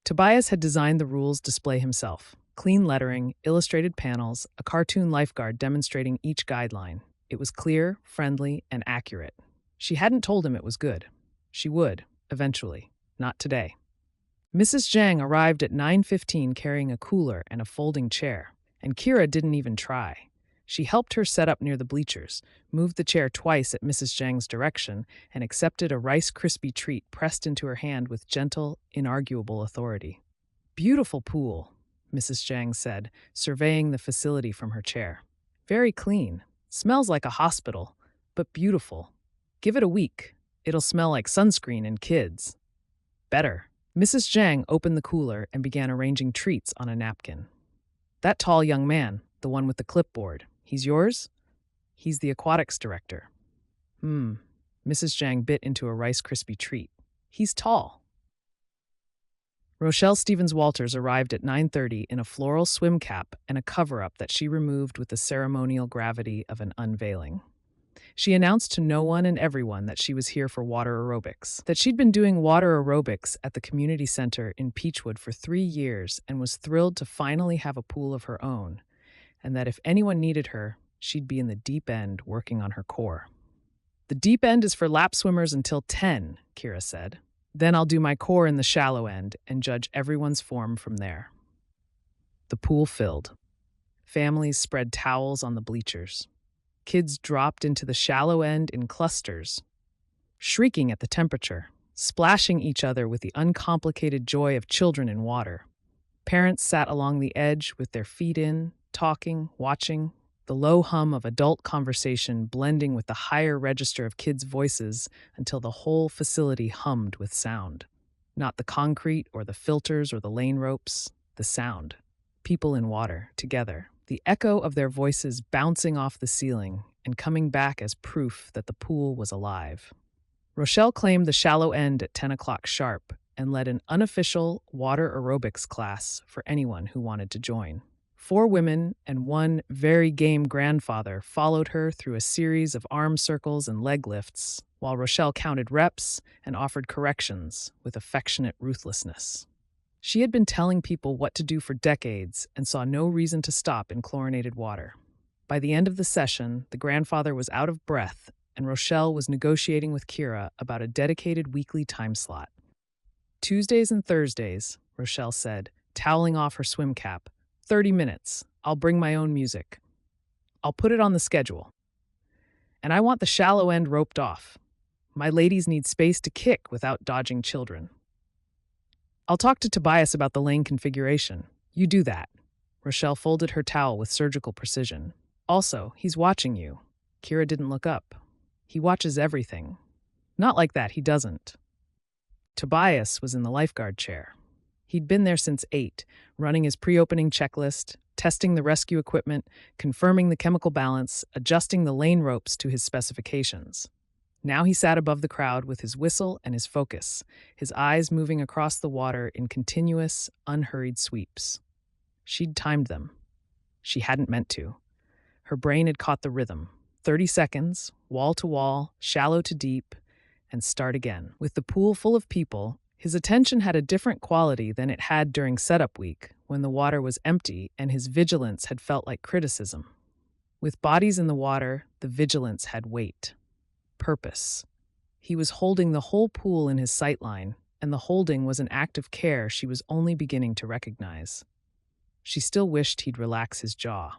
Tobias had designed the rules display himself. Clean lettering, illustrated panels, a cartoon lifeguard demonstrating each guideline. It was clear, friendly, and accurate. She hadn't told him it was good. She would, eventually. Not today. Mrs. Zhang arrived at 9:15 carrying a cooler and a folding chair, and Kira didn't even try. She helped her set up near the bleachers, moved the chair twice at Mrs. Zhang's direction, and accepted a Rice Krispie treat pressed into her hand with gentle, inarguable authority. Beautiful pool. Mrs. Zhang said, surveying the facility from her chair. Very clean. Smells like a hospital, but beautiful. Give it a week. It'll smell like sunscreen and kids. Better. Mrs. Zhang opened the cooler and began arranging treats on a napkin. That tall young man, the one with the clipboard, he's yours? He's the aquatics director. Mrs. Zhang bit into a Rice Krispie treat. He's tall. Rochelle Stevens Walters arrived at 9:30 in a floral swim cap and a cover-up that she removed with the ceremonial gravity of an unveiling. She announced to no one and everyone that she was here for water aerobics, that she'd been doing water aerobics at the community center in Peachwood for 3 years and was thrilled to finally have a pool of her own, and that if anyone needed her, she'd be in the deep end working on her core. The deep end is for lap swimmers until 10, Kira said. Then I'll do my core in the shallow end and judge everyone's form from there. The pool filled. Families spread towels on the bleachers. Kids dropped into the shallow end in clusters, shrieking at the temperature, splashing each other with the uncomplicated joy of children in water. Parents sat along the edge with their feet in, talking, watching, the low hum of adult conversation blending with the higher register of kids' voices until the whole facility hummed with sound. Not the concrete or the filters or the lane ropes, the sound. People in water, together, the echo of their voices bouncing off the ceiling and coming back as proof that the pool was alive. Rochelle claimed the shallow end at 10 o'clock sharp and led an unofficial water aerobics class for anyone who wanted to join. 4 women and 1 very game grandfather followed her through a series of arm circles and leg lifts, while Rochelle counted reps and offered corrections with affectionate ruthlessness. She had been telling people what to do for decades and saw no reason to stop in chlorinated water. By the end of the session, the grandfather was out of breath, and Rochelle was negotiating with Kira about a dedicated weekly time slot. Tuesdays and Thursdays, Rochelle said, toweling off her swim cap. 30 minutes. I'll bring my own music. I'll put it on the schedule. And I want the shallow end roped off. My ladies need space to kick without dodging children. I'll talk to Tobias about the lane configuration. You do that. Rochelle folded her towel with surgical precision. Also, he's watching you. Kira didn't look up. He watches everything. Not like that, he doesn't. Tobias was in the lifeguard chair. He'd been there since 8, running his pre-opening checklist, testing the rescue equipment, confirming the chemical balance, adjusting the lane ropes to his specifications. Now he sat above the crowd with his whistle and his focus, his eyes moving across the water in continuous, unhurried sweeps. She'd timed them. She hadn't meant to. Her brain had caught the rhythm. 30 seconds, wall to wall, shallow to deep, and start again. With the pool full of people, his attention had a different quality than it had during setup week, when the water was empty and his vigilance had felt like criticism. With bodies in the water, the vigilance had weight, purpose. He was holding the whole pool in his sightline, and the holding was an act of care she was only beginning to recognize. She still wished he'd relax his jaw.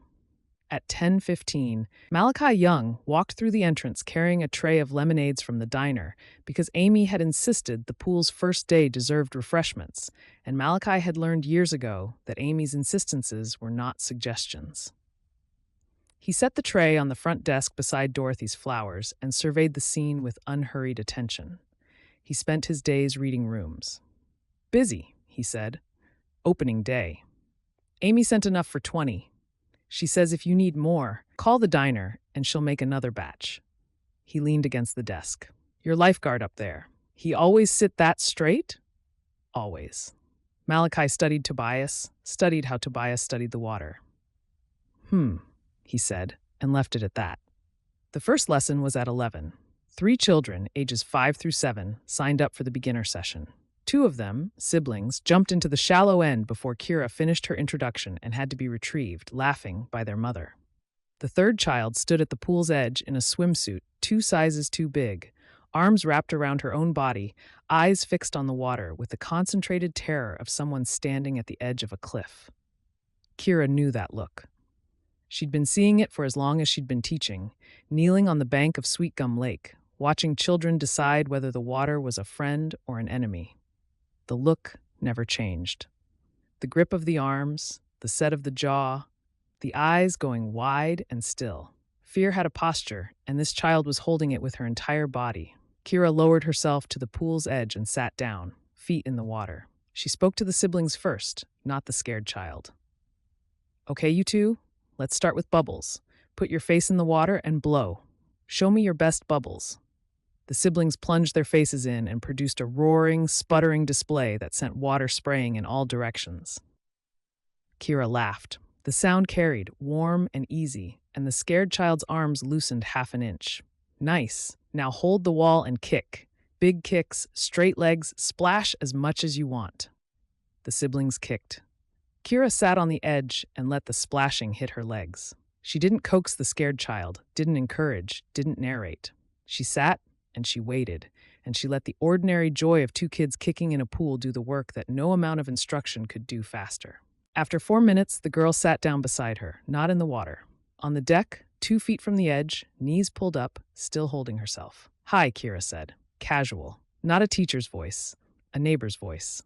At 10:15, Malachi Young walked through the entrance carrying a tray of lemonades from the diner because Amy had insisted the pool's first day deserved refreshments, and Malachi had learned years ago that Amy's insistences were not suggestions. He set the tray on the front desk beside Dorothy's flowers and surveyed the scene with unhurried attention. He spent his days reading rooms. Busy, he said. Opening day. Amy sent enough for 20. She says if you need more, call the diner and she'll make another batch. He leaned against the desk. Your lifeguard up there. He always sit that straight? Always. Malachi studied Tobias, studied how Tobias studied the water. He said, and left it at that. The first lesson was at 11. 3 children, ages 5 through 7, signed up for the beginner session. 2 of them, siblings, jumped into the shallow end before Kira finished her introduction and had to be retrieved, laughing, by their mother. The 3rd child stood at the pool's edge in a swimsuit 2 sizes too big, arms wrapped around her own body, eyes fixed on the water with the concentrated terror of someone standing at the edge of a cliff. Kira knew that look. She'd been seeing it for as long as she'd been teaching, kneeling on the bank of Sweetgum Lake, watching children decide whether the water was a friend or an enemy. The look never changed. The grip of the arms, the set of the jaw, the eyes going wide and still. Fear had a posture, and this child was holding it with her entire body. Kira lowered herself to the pool's edge and sat down, feet in the water. She spoke to the siblings first, not the scared child. Okay, you two, let's start with bubbles. Put your face in the water and blow. Show me your best bubbles. The siblings plunged their faces in and produced a roaring, sputtering display that sent water spraying in all directions. Kira laughed. The sound carried, warm and easy, and the scared child's arms loosened half an inch. Nice. Now hold the wall and kick. Big kicks, straight legs, splash as much as you want. The siblings kicked. Kira sat on the edge and let the splashing hit her legs. She didn't coax the scared child, didn't encourage, didn't narrate. She sat and she waited, and she let the ordinary joy of two kids kicking in a pool do the work that no amount of instruction could do faster. After 4 minutes, the girl sat down beside her, not in the water. On the deck, 2 feet from the edge, knees pulled up, still holding herself. Hi, Kira said. Casual. Not a teacher's voice, a neighbor's voice.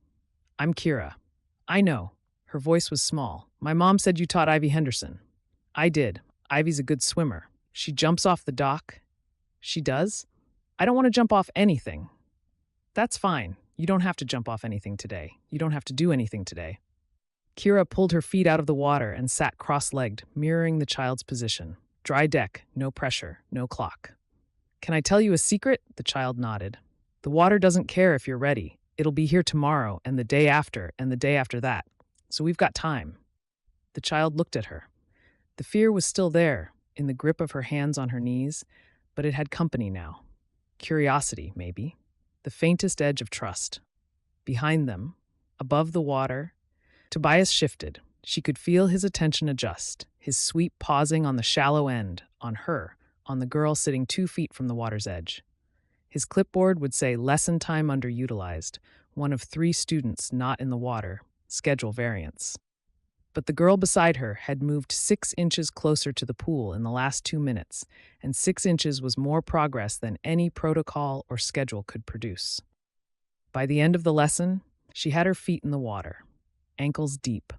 I'm Kira. I know. Her voice was small. My mom said you taught Ivy Henderson. I did. Ivy's a good swimmer. She jumps off the dock. She does? I don't want to jump off anything. That's fine. You don't have to jump off anything today. You don't have to do anything today. Kira pulled her feet out of the water and sat cross-legged, mirroring the child's position. Dry deck, no pressure, no clock. Can I tell you a secret? The child nodded. The water doesn't care if you're ready. It'll be here tomorrow and the day after and the day after that. So we've got time. The child looked at her. The fear was still there, in the grip of her hands on her knees, but it had company now. Curiosity, maybe. The faintest edge of trust. Behind them, above the water, Tobias shifted. She could feel his attention adjust, his sweep pausing on the shallow end, on her, on the girl sitting 2 feet from the water's edge. His clipboard would say lesson time underutilized, one of 3 students not in the water, schedule variance. But the girl beside her had moved 6 inches closer to the pool in the last 2 minutes, and 6 inches was more progress than any protocol or schedule could produce. By the end of the lesson, she had her feet in the water, ankles deep.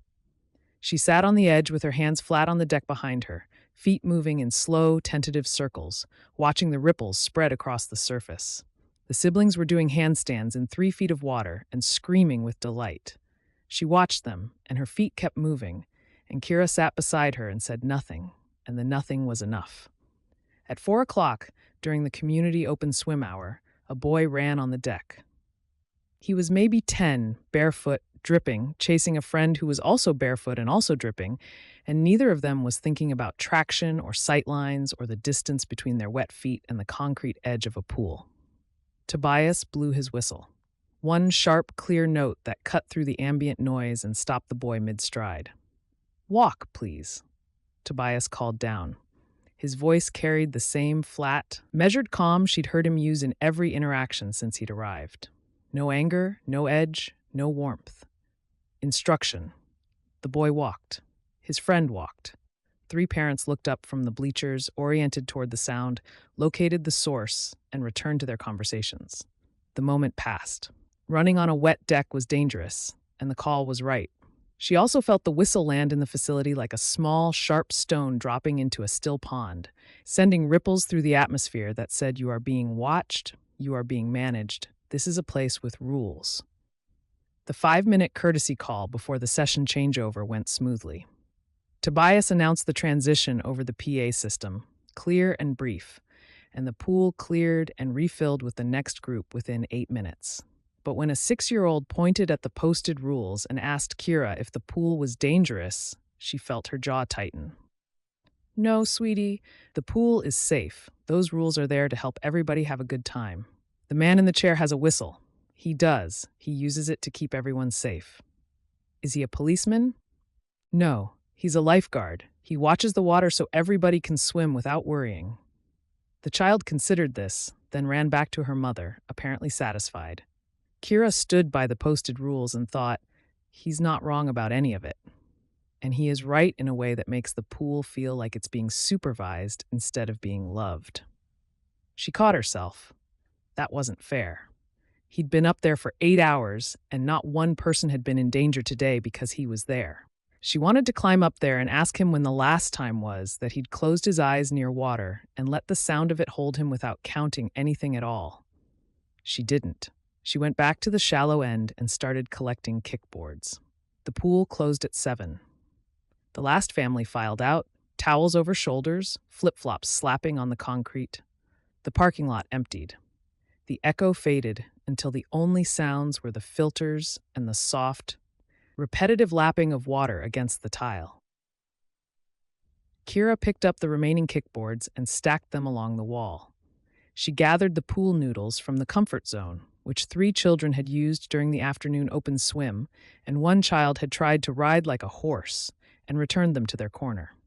She sat on the edge with her hands flat on the deck behind her, feet moving in slow, tentative circles, watching the ripples spread across the surface. The siblings were doing handstands in 3 feet of water and screaming with delight. She watched them, and her feet kept moving, and Kira sat beside her and said nothing, and the nothing was enough. At 4 o'clock, during the community open swim hour, a boy ran on the deck. He was maybe 10, barefoot, dripping, chasing a friend who was also barefoot and also dripping, and neither of them was thinking about traction or sight lines or the distance between their wet feet and the concrete edge of a pool. Tobias blew his whistle. One sharp, clear note that cut through the ambient noise and stopped the boy mid-stride. Walk, please, Tobias called down. His voice carried the same flat, measured calm she'd heard him use in every interaction since he'd arrived. No anger, no edge, no warmth. Instruction. The boy walked. His friend walked. 3 parents looked up from the bleachers, oriented toward the sound, located the source, and returned to their conversations. The moment passed. Running on a wet deck was dangerous, and the call was right. She also felt the whistle land in the facility like a small, sharp stone dropping into a still pond, sending ripples through the atmosphere that said you are being watched, you are being managed. This is a place with rules. The 5-minute courtesy call before the session changeover went smoothly. Tobias announced the transition over the PA system, clear and brief, and the pool cleared and refilled with the next group within 8 minutes. But when a 6-year-old pointed at the posted rules and asked Kira if the pool was dangerous, she felt her jaw tighten. No, sweetie, the pool is safe. Those rules are there to help everybody have a good time. The man in the chair has a whistle. He does. He uses it to keep everyone safe. Is he a policeman? No, he's a lifeguard. He watches the water so everybody can swim without worrying. The child considered this, then ran back to her mother, apparently satisfied. Kira stood by the posted rules and thought, he's not wrong about any of it. And he is right in a way that makes the pool feel like it's being supervised instead of being loved. She caught herself. That wasn't fair. He'd been up there for 8 hours, and not one person had been in danger today because he was there. She wanted to climb up there and ask him when the last time was that he'd closed his eyes near water and let the sound of it hold him without counting anything at all. She didn't. She went back to the shallow end and started collecting kickboards. The pool closed at 7. The last family filed out, towels over shoulders, flip-flops slapping on the concrete. The parking lot emptied. The echo faded until the only sounds were the filters and the soft, repetitive lapping of water against the tile. Kira picked up the remaining kickboards and stacked them along the wall. She gathered the pool noodles from the comfort zone, which 3 children had used during the afternoon open swim, and 1 child had tried to ride like a horse, and returned them to their corner.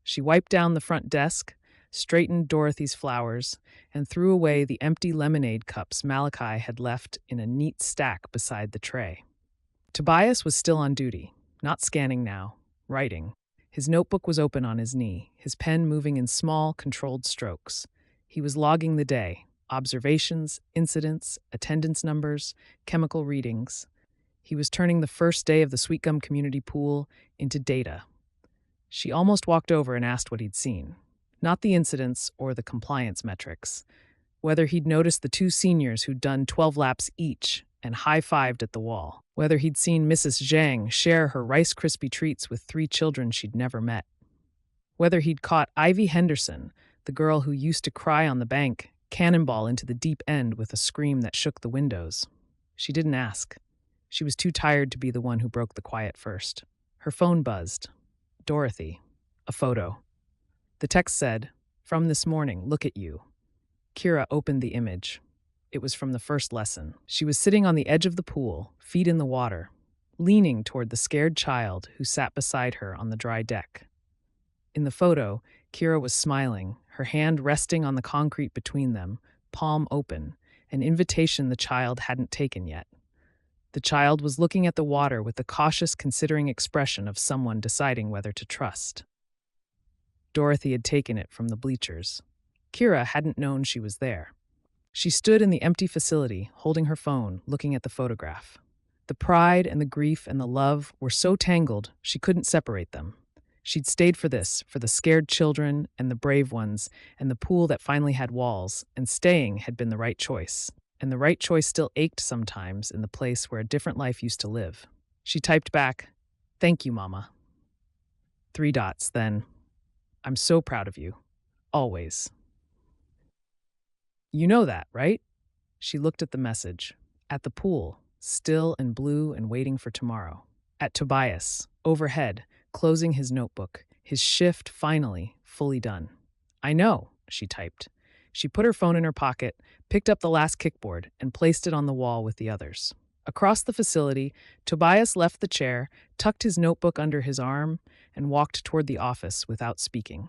She wiped down the front desk, straightened Dorothy's flowers, and threw away the empty lemonade cups Malachi had left in a neat stack beside the tray. Tobias was still on duty, not scanning now, writing. His notebook was open on his knee, his pen moving in small, controlled strokes. He was logging the day, observations, incidents, attendance numbers, chemical readings. He was turning the first day of the Sweetgum Community Pool into data. She almost walked over and asked what he'd seen. Not the incidents or the compliance metrics. Whether he'd noticed the 2 seniors who'd done 12 laps each and high-fived at the wall. Whether he'd seen Mrs. Zhang share her Rice Krispie treats with 3 children she'd never met. Whether he'd caught Ivy Henderson, the girl who used to cry on the bank, cannonball into the deep end with a scream that shook the windows. She didn't ask. She was too tired to be the one who broke the quiet first. Her phone buzzed. Dorothy. A photo. The text said, "From this morning, look at you." Kira opened the image. It was from the first lesson. She was sitting on the edge of the pool, feet in the water, leaning toward the scared child who sat beside her on the dry deck. In the photo, Kira was smiling, her hand resting on the concrete between them, palm open, an invitation the child hadn't taken yet. The child was looking at the water with the cautious, considering expression of someone deciding whether to trust. Dorothy had taken it from the bleachers. Kira hadn't known she was there. She stood in the empty facility, holding her phone, looking at the photograph. The pride and the grief and the love were so tangled she couldn't separate them. She'd stayed for this, for the scared children and the brave ones, and the pool that finally had walls, and staying had been the right choice. And the right choice still ached sometimes in the place where a different life used to live. She typed back, "Thank you, Mama." 3 dots, then, "I'm so proud of you. Always." You know that, right? She looked at the message. At the pool, still and blue and waiting for tomorrow. At Tobias, overhead, closing his notebook, his shift finally fully done. "I know," she typed. She put her phone in her pocket, picked up the last kickboard, and placed it on the wall with the others. Across the facility, Tobias left the chair, tucked his notebook under his arm, and walked toward the office without speaking.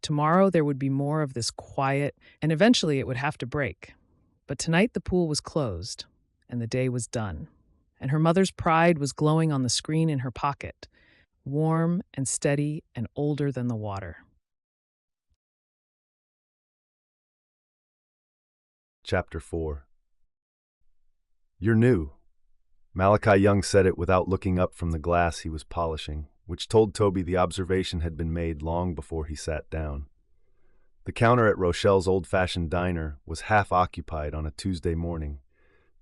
Tomorrow there would be more of this quiet, and eventually it would have to break. But tonight the pool was closed, and the day was done. And her mother's pride was glowing on the screen in her pocket, warm and steady and older than the water. Chapter 4. "You're new." Malachi Young said it without looking up from the glass he was polishing, which told Toby the observation had been made long before he sat down. The counter at Rochelle's old-fashioned diner was half occupied on a Tuesday morning.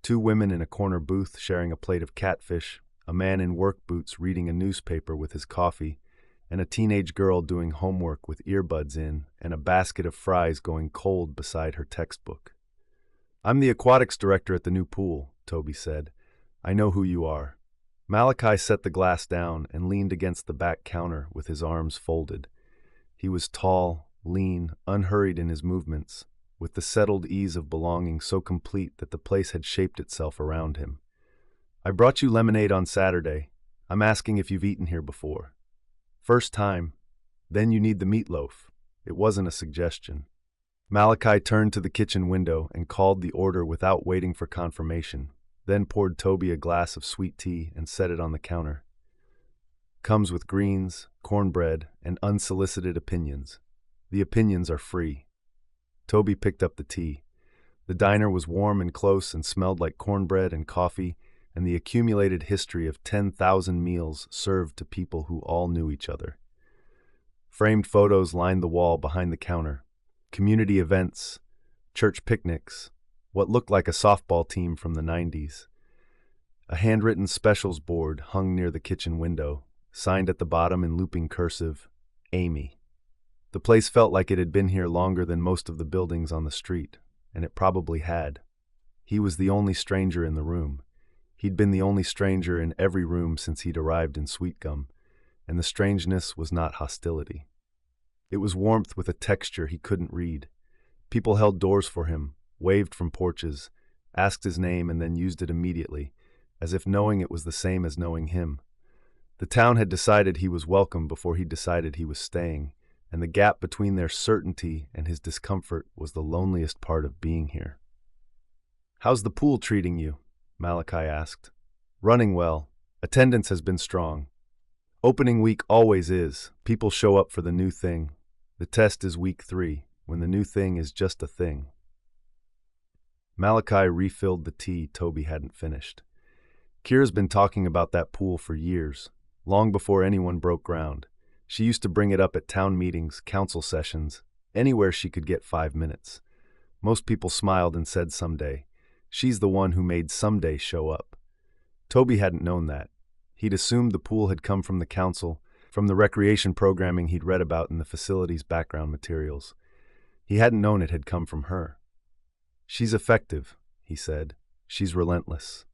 2 women in a corner booth sharing a plate of catfish, a man in work boots reading a newspaper with his coffee, and a teenage girl doing homework with earbuds in and a basket of fries going cold beside her textbook. "I'm the aquatics director at the new pool," Toby said. "I know who you are." Malachi set the glass down and leaned against the back counter with his arms folded. He was tall, lean, unhurried in his movements, with the settled ease of belonging so complete that the place had shaped itself around him. "I brought you lemonade on Saturday. I'm asking if you've eaten here before." "First time. Then you need the meatloaf." It wasn't a suggestion. Malachi turned to the kitchen window and called the order without waiting for confirmation, then poured Toby a glass of sweet tea and set it on the counter. "Comes with greens, cornbread, and unsolicited opinions. The opinions are free." Toby picked up the tea. The diner was warm and close and smelled like cornbread and coffee and the accumulated history of 10,000 meals served to people who all knew each other. Framed photos lined the wall behind the counter. Community events, church picnics, what looked like a softball team from the 90s. A handwritten specials board hung near the kitchen window, signed at the bottom in looping cursive, Amy. The place felt like it had been here longer than most of the buildings on the street, and it probably had. He was the only stranger in the room. He'd been the only stranger in every room since he'd arrived in Sweetgum, and the strangeness was not hostility. It was warmth with a texture he couldn't read. People held doors for him, waved from porches, asked his name and then used it immediately, as if knowing it was the same as knowing him. The town had decided he was welcome before he decided he was staying, and the gap between their certainty and his discomfort was the loneliest part of being here. "How's the pool treating you?" Malachi asked. "Running well. Attendance has been strong. Opening week always is. People show up for the new thing. The test is week 3, when the new thing is just a thing." Malachi refilled the tea Toby hadn't finished. Kira's been talking about that pool for years, long before anyone broke ground. She used to bring it up at town meetings, council sessions, anywhere she could get 5 minutes. Most people smiled and said someday. She's the one who made someday show up. Toby hadn't known that. He'd assumed the pool had come from the council, from the recreation programming he'd read about in the facility's background materials. He hadn't known it had come from her. "She's effective," he said. "She's relentless."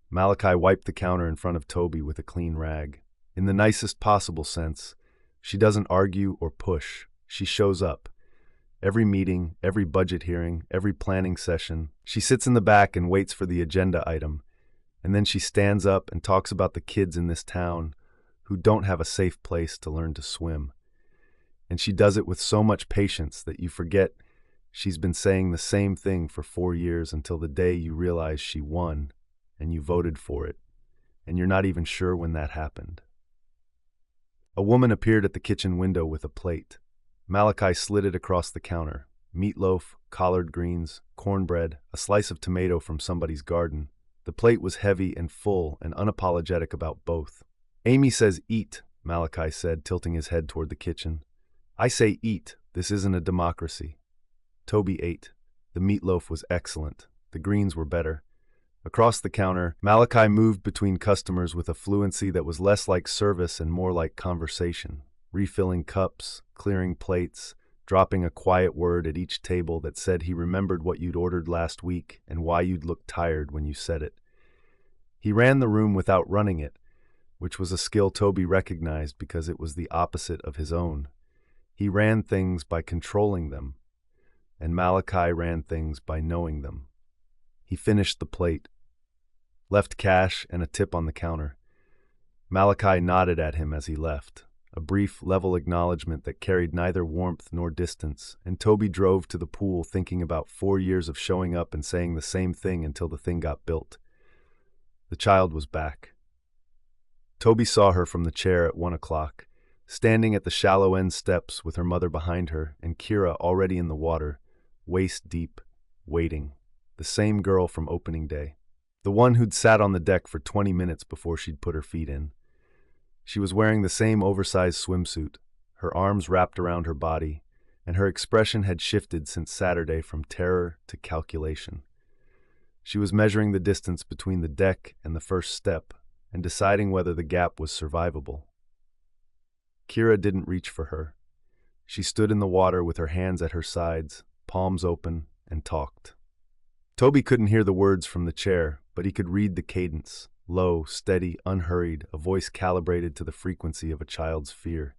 Malachi wiped the counter in front of Toby with a clean rag. "In the nicest possible sense, she doesn't argue or push. She shows up. Every meeting, every budget hearing, every planning session, she sits in the back and waits for the agenda item, and then she stands up and talks about the kids in this town who don't have a safe place to learn to swim. And she does it with so much patience that you forget she's been saying the same thing for 4 years until the day you realize she won and you voted for it, and you're not even sure when that happened." A woman appeared at the kitchen window with a plate. Malachi slid it across the counter. Meatloaf, collard greens, cornbread, a slice of tomato from somebody's garden. The plate was heavy and full and unapologetic about both. "Amy says eat," Malachi said, tilting his head toward the kitchen. "I say eat. This isn't a democracy." Toby ate. The meatloaf was excellent. The greens were better. Across the counter, Malachi moved between customers with a fluency that was less like service and more like conversation, refilling cups, clearing plates, dropping a quiet word at each table that said he remembered what you'd ordered last week and why you'd looked tired when you said it. He ran the room without running it, which was a skill Toby recognized because it was the opposite of his own. He ran things by controlling them, and Malachi ran things by knowing them. He finished the plate, left cash and a tip on the counter. Malachi nodded at him as he left, a brief, level acknowledgement that carried neither warmth nor distance, and Toby drove to the pool thinking about 4 years of showing up and saying the same thing until the thing got built. The child was back. Toby saw her from the chair at 1 o'clock, standing at the shallow end steps with her mother behind her and Kira already in the water, waist deep, waiting. The same girl from opening day. The one who'd sat on the deck for 20 minutes before she'd put her feet in. She was wearing the same oversized swimsuit, her arms wrapped around her body, and her expression had shifted since Saturday from terror to calculation. She was measuring the distance between the deck and the first step and deciding whether the gap was survivable. Kira didn't reach for her. She stood in the water with her hands at her sides, palms open, and talked. Toby couldn't hear the words from the chair, but he could read the cadence, low, steady, unhurried, a voice calibrated to the frequency of a child's fear.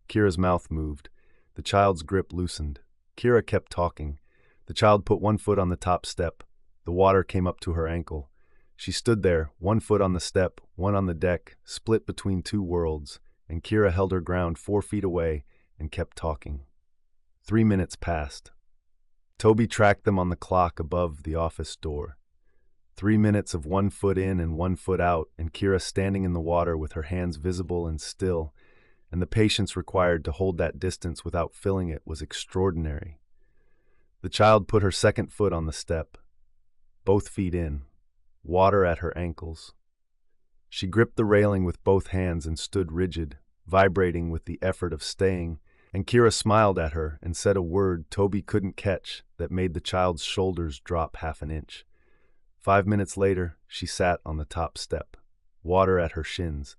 Kira's mouth moved. The child's grip loosened. Kira kept talking. The child put 1 foot on the top step. The water came up to her ankle. She stood there, 1 foot on the step, 1 on the deck, split between 2 worlds, and Kira held her ground 4 feet away and kept talking. 3 minutes passed. Toby tracked them on the clock above the office door. 3 minutes of 1 foot in and 1 foot out, and Kira standing in the water with her hands visible and still, and the patience required to hold that distance without filling it was extraordinary. The child put her second foot on the step, both feet in, water at her ankles. She gripped the railing with both hands and stood rigid, vibrating with the effort of staying, and Kira smiled at her and said a word Toby couldn't catch that made the child's shoulders drop half an inch. 5 minutes later, she sat on the top step, water at her shins.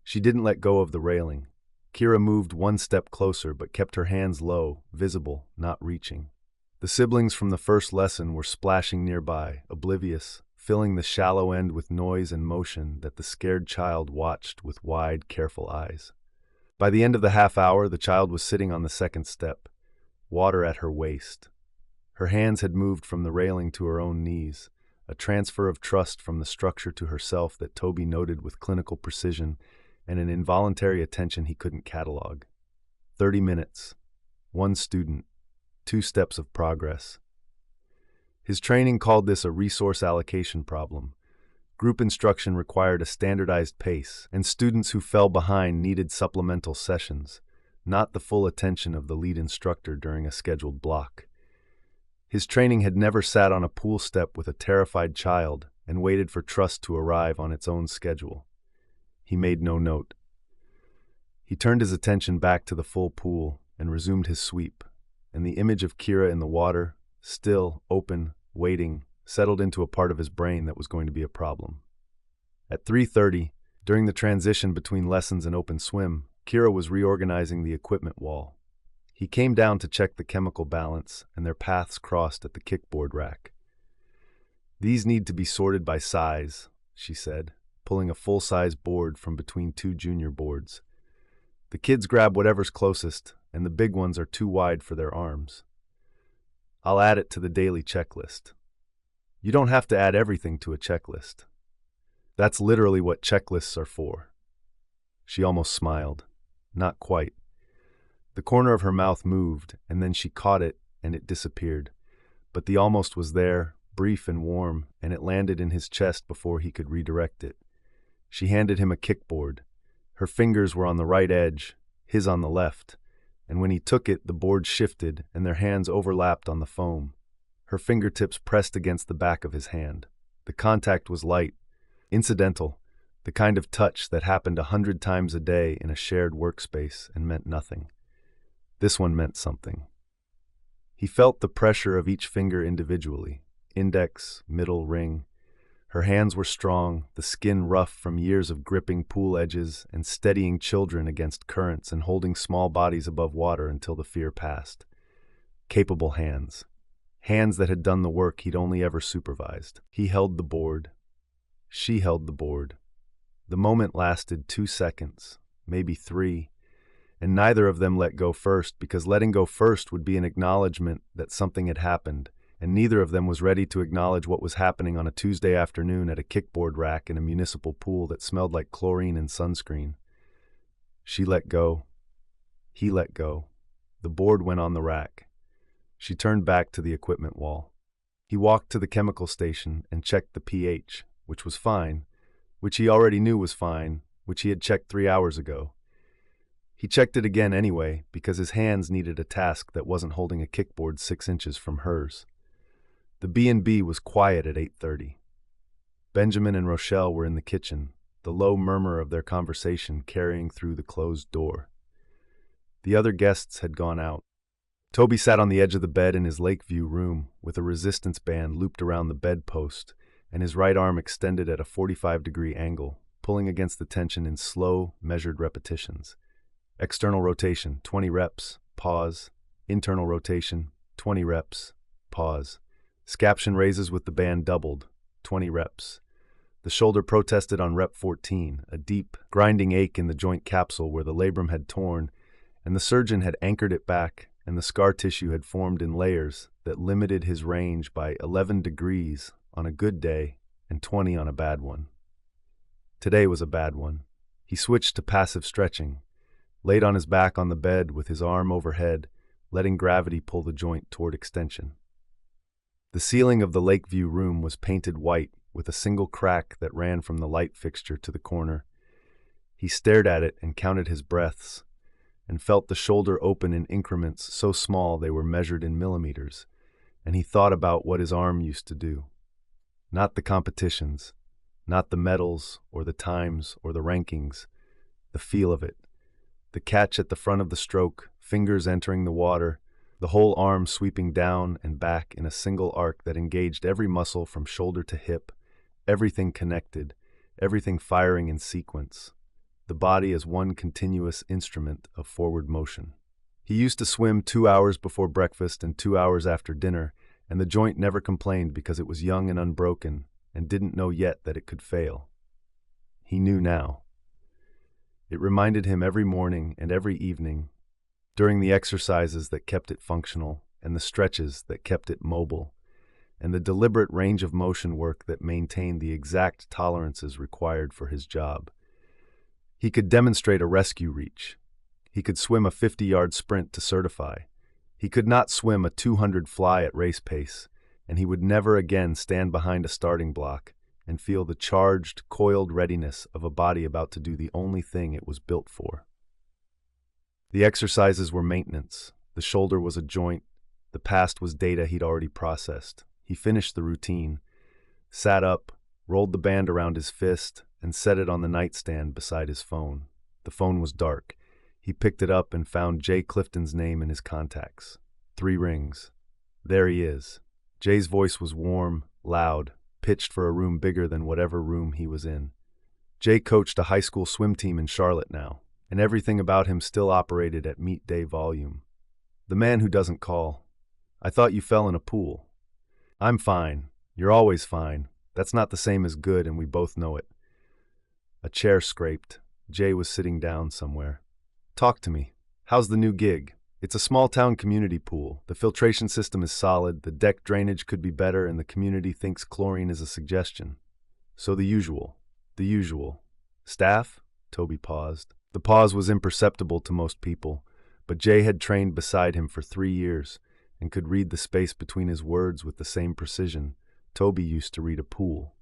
She didn't let go of the railing. Kira moved one step closer but kept her hands low, visible, not reaching. The siblings from the first lesson were splashing nearby, oblivious, filling the shallow end with noise and motion that the scared child watched with wide, careful eyes. By the end of the half hour, the child was sitting on the second step, water at her waist. Her hands had moved from the railing to her own knees, a transfer of trust from the structure to herself that Toby noted with clinical precision and an involuntary attention he couldn't catalog. 30 minutes, one student, 2 steps of progress. His training called this a resource allocation problem. Group instruction required a standardized pace, and students who fell behind needed supplemental sessions, not the full attention of the lead instructor during a scheduled block. His training had never sat on a pool step with a terrified child and waited for trust to arrive on its own schedule. He made no note. He turned his attention back to the full pool and resumed his sweep, and the image of Kira in the water, still, open, waiting, settled into a part of his brain that was going to be a problem. At 3:30, during the transition between lessons and open swim, Kira was reorganizing the equipment wall. He came down to check the chemical balance, and their paths crossed at the kickboard rack. "These need to be sorted by size," she said, pulling a full-size board from between 2 junior boards. "The kids grab whatever's closest, and the big ones are too wide for their arms. I'll add it to the daily checklist." You don't have to add everything to a checklist. That's literally what checklists are for. She almost smiled. Not quite. The corner of her mouth moved, and then she caught it, and it disappeared. But the almost was there, brief and warm, and it landed in his chest before he could redirect it. She handed him a kickboard. Her fingers were on the right edge, his on the left, and when he took it, the board shifted, and their hands overlapped on the foam. Her fingertips pressed against the back of his hand. The contact was light, incidental, the kind of touch that happened 100 times a day in a shared workspace and meant nothing. This one meant something. He felt the pressure of each finger individually, index, middle, ring. Her hands were strong, the skin rough from years of gripping pool edges and steadying children against currents and holding small bodies above water until the fear passed. Capable hands. Hands that had done the work he'd only ever supervised. He held the board. She held the board. The moment lasted 2 seconds, maybe 3, and neither of them let go first because letting go first would be an acknowledgement that something had happened, and neither of them was ready to acknowledge what was happening on a Tuesday afternoon at a kickboard rack in a municipal pool that smelled like chlorine and sunscreen. She let go. He let go. The board went on the rack. She turned back to the equipment wall. He walked to the chemical station and checked the pH, which was fine, which he already knew was fine, which he had checked 3 hours ago. He checked it again anyway because his hands needed a task that wasn't holding a kickboard 6 inches from hers. The B&B was quiet at 8:30. Benjamin and Rochelle were in the kitchen, the low murmur of their conversation carrying through the closed door. The other guests had gone out. Toby sat on the edge of the bed in his Lakeview room with a resistance band looped around the bedpost and his right arm extended at a 45-degree angle, pulling against the tension in slow, measured repetitions. External rotation, 20 reps, pause. Internal rotation, 20 reps, pause. Scaption raises with the band doubled, 20 reps. The shoulder protested on rep 14, a deep, grinding ache in the joint capsule where the labrum had torn, and the surgeon had anchored it back, and the scar tissue had formed in layers that limited his range by 11 degrees on a good day and 20 on a bad one. Today was a bad one. He switched to passive stretching, laid on his back on the bed with his arm overhead, letting gravity pull the joint toward extension. The ceiling of the Lakeview room was painted white with a single crack that ran from the light fixture to the corner. He stared at it and counted his breaths, and felt the shoulder open in increments so small they were measured in millimeters. and he thought about what his arm used to do. Not the competitions, not the medals or the times or the rankings, the feel of it. The catch at the front of the stroke, fingers entering the water, the whole arm sweeping down and back in a single arc that engaged every muscle from shoulder to hip, everything connected, everything firing in sequence. The body as one continuous instrument of forward motion. He used to swim 2 hours before breakfast and 2 hours after dinner, and the joint never complained because it was young and unbroken and didn't know yet that it could fail. He knew now. It reminded him every morning and every evening, during the exercises that kept it functional and the stretches that kept it mobile, and the deliberate range of motion work that maintained the exact tolerances required for his job. He could demonstrate a rescue reach. He could swim a 50-yard sprint to certify. He could not swim a 200 fly at race pace, and he would never again stand behind a starting block and feel the charged, coiled readiness of a body about to do the only thing it was built for. The exercises were maintenance. The shoulder was a joint. The past was data he'd already processed. He finished the routine, sat up, rolled the band around his fist, and set it on the nightstand beside his phone. The phone was dark. He picked it up and found Jay Clifton's name in his contacts. 3 rings. There he is. Jay's voice was warm, loud, pitched for a room bigger than whatever room he was in. Jay coached a high school swim team in Charlotte now, and everything about him still operated at meet day volume. The man who doesn't call. I thought you fell in a pool. I'm fine. You're always fine. That's not the same as good, and we both know it. A chair scraped. Jay was sitting down somewhere. Talk to me. How's the new gig? It's a small-town community pool. The filtration system is solid, the deck drainage could be better, and the community thinks chlorine is a suggestion. So the usual. The usual. Staff? Toby paused. The pause was imperceptible to most people, but Jay had trained beside him for 3 years and could read the space between his words with the same precision Toby used to read a pool.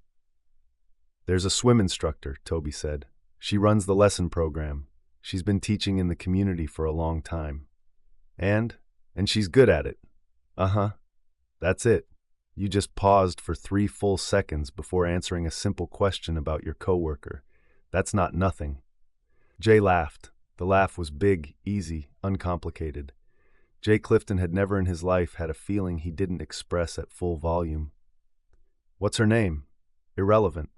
There's a swim instructor, Toby said. She runs the lesson program. She's been teaching in the community for a long time. And she's good at it. Uh-huh. That's it. You just paused for 3 full seconds before answering a simple question about your coworker. That's not nothing. Jay laughed. The laugh was big, easy, uncomplicated. Jay Clifton had never in his life had a feeling he didn't express at full volume. What's her name? Irrelevant.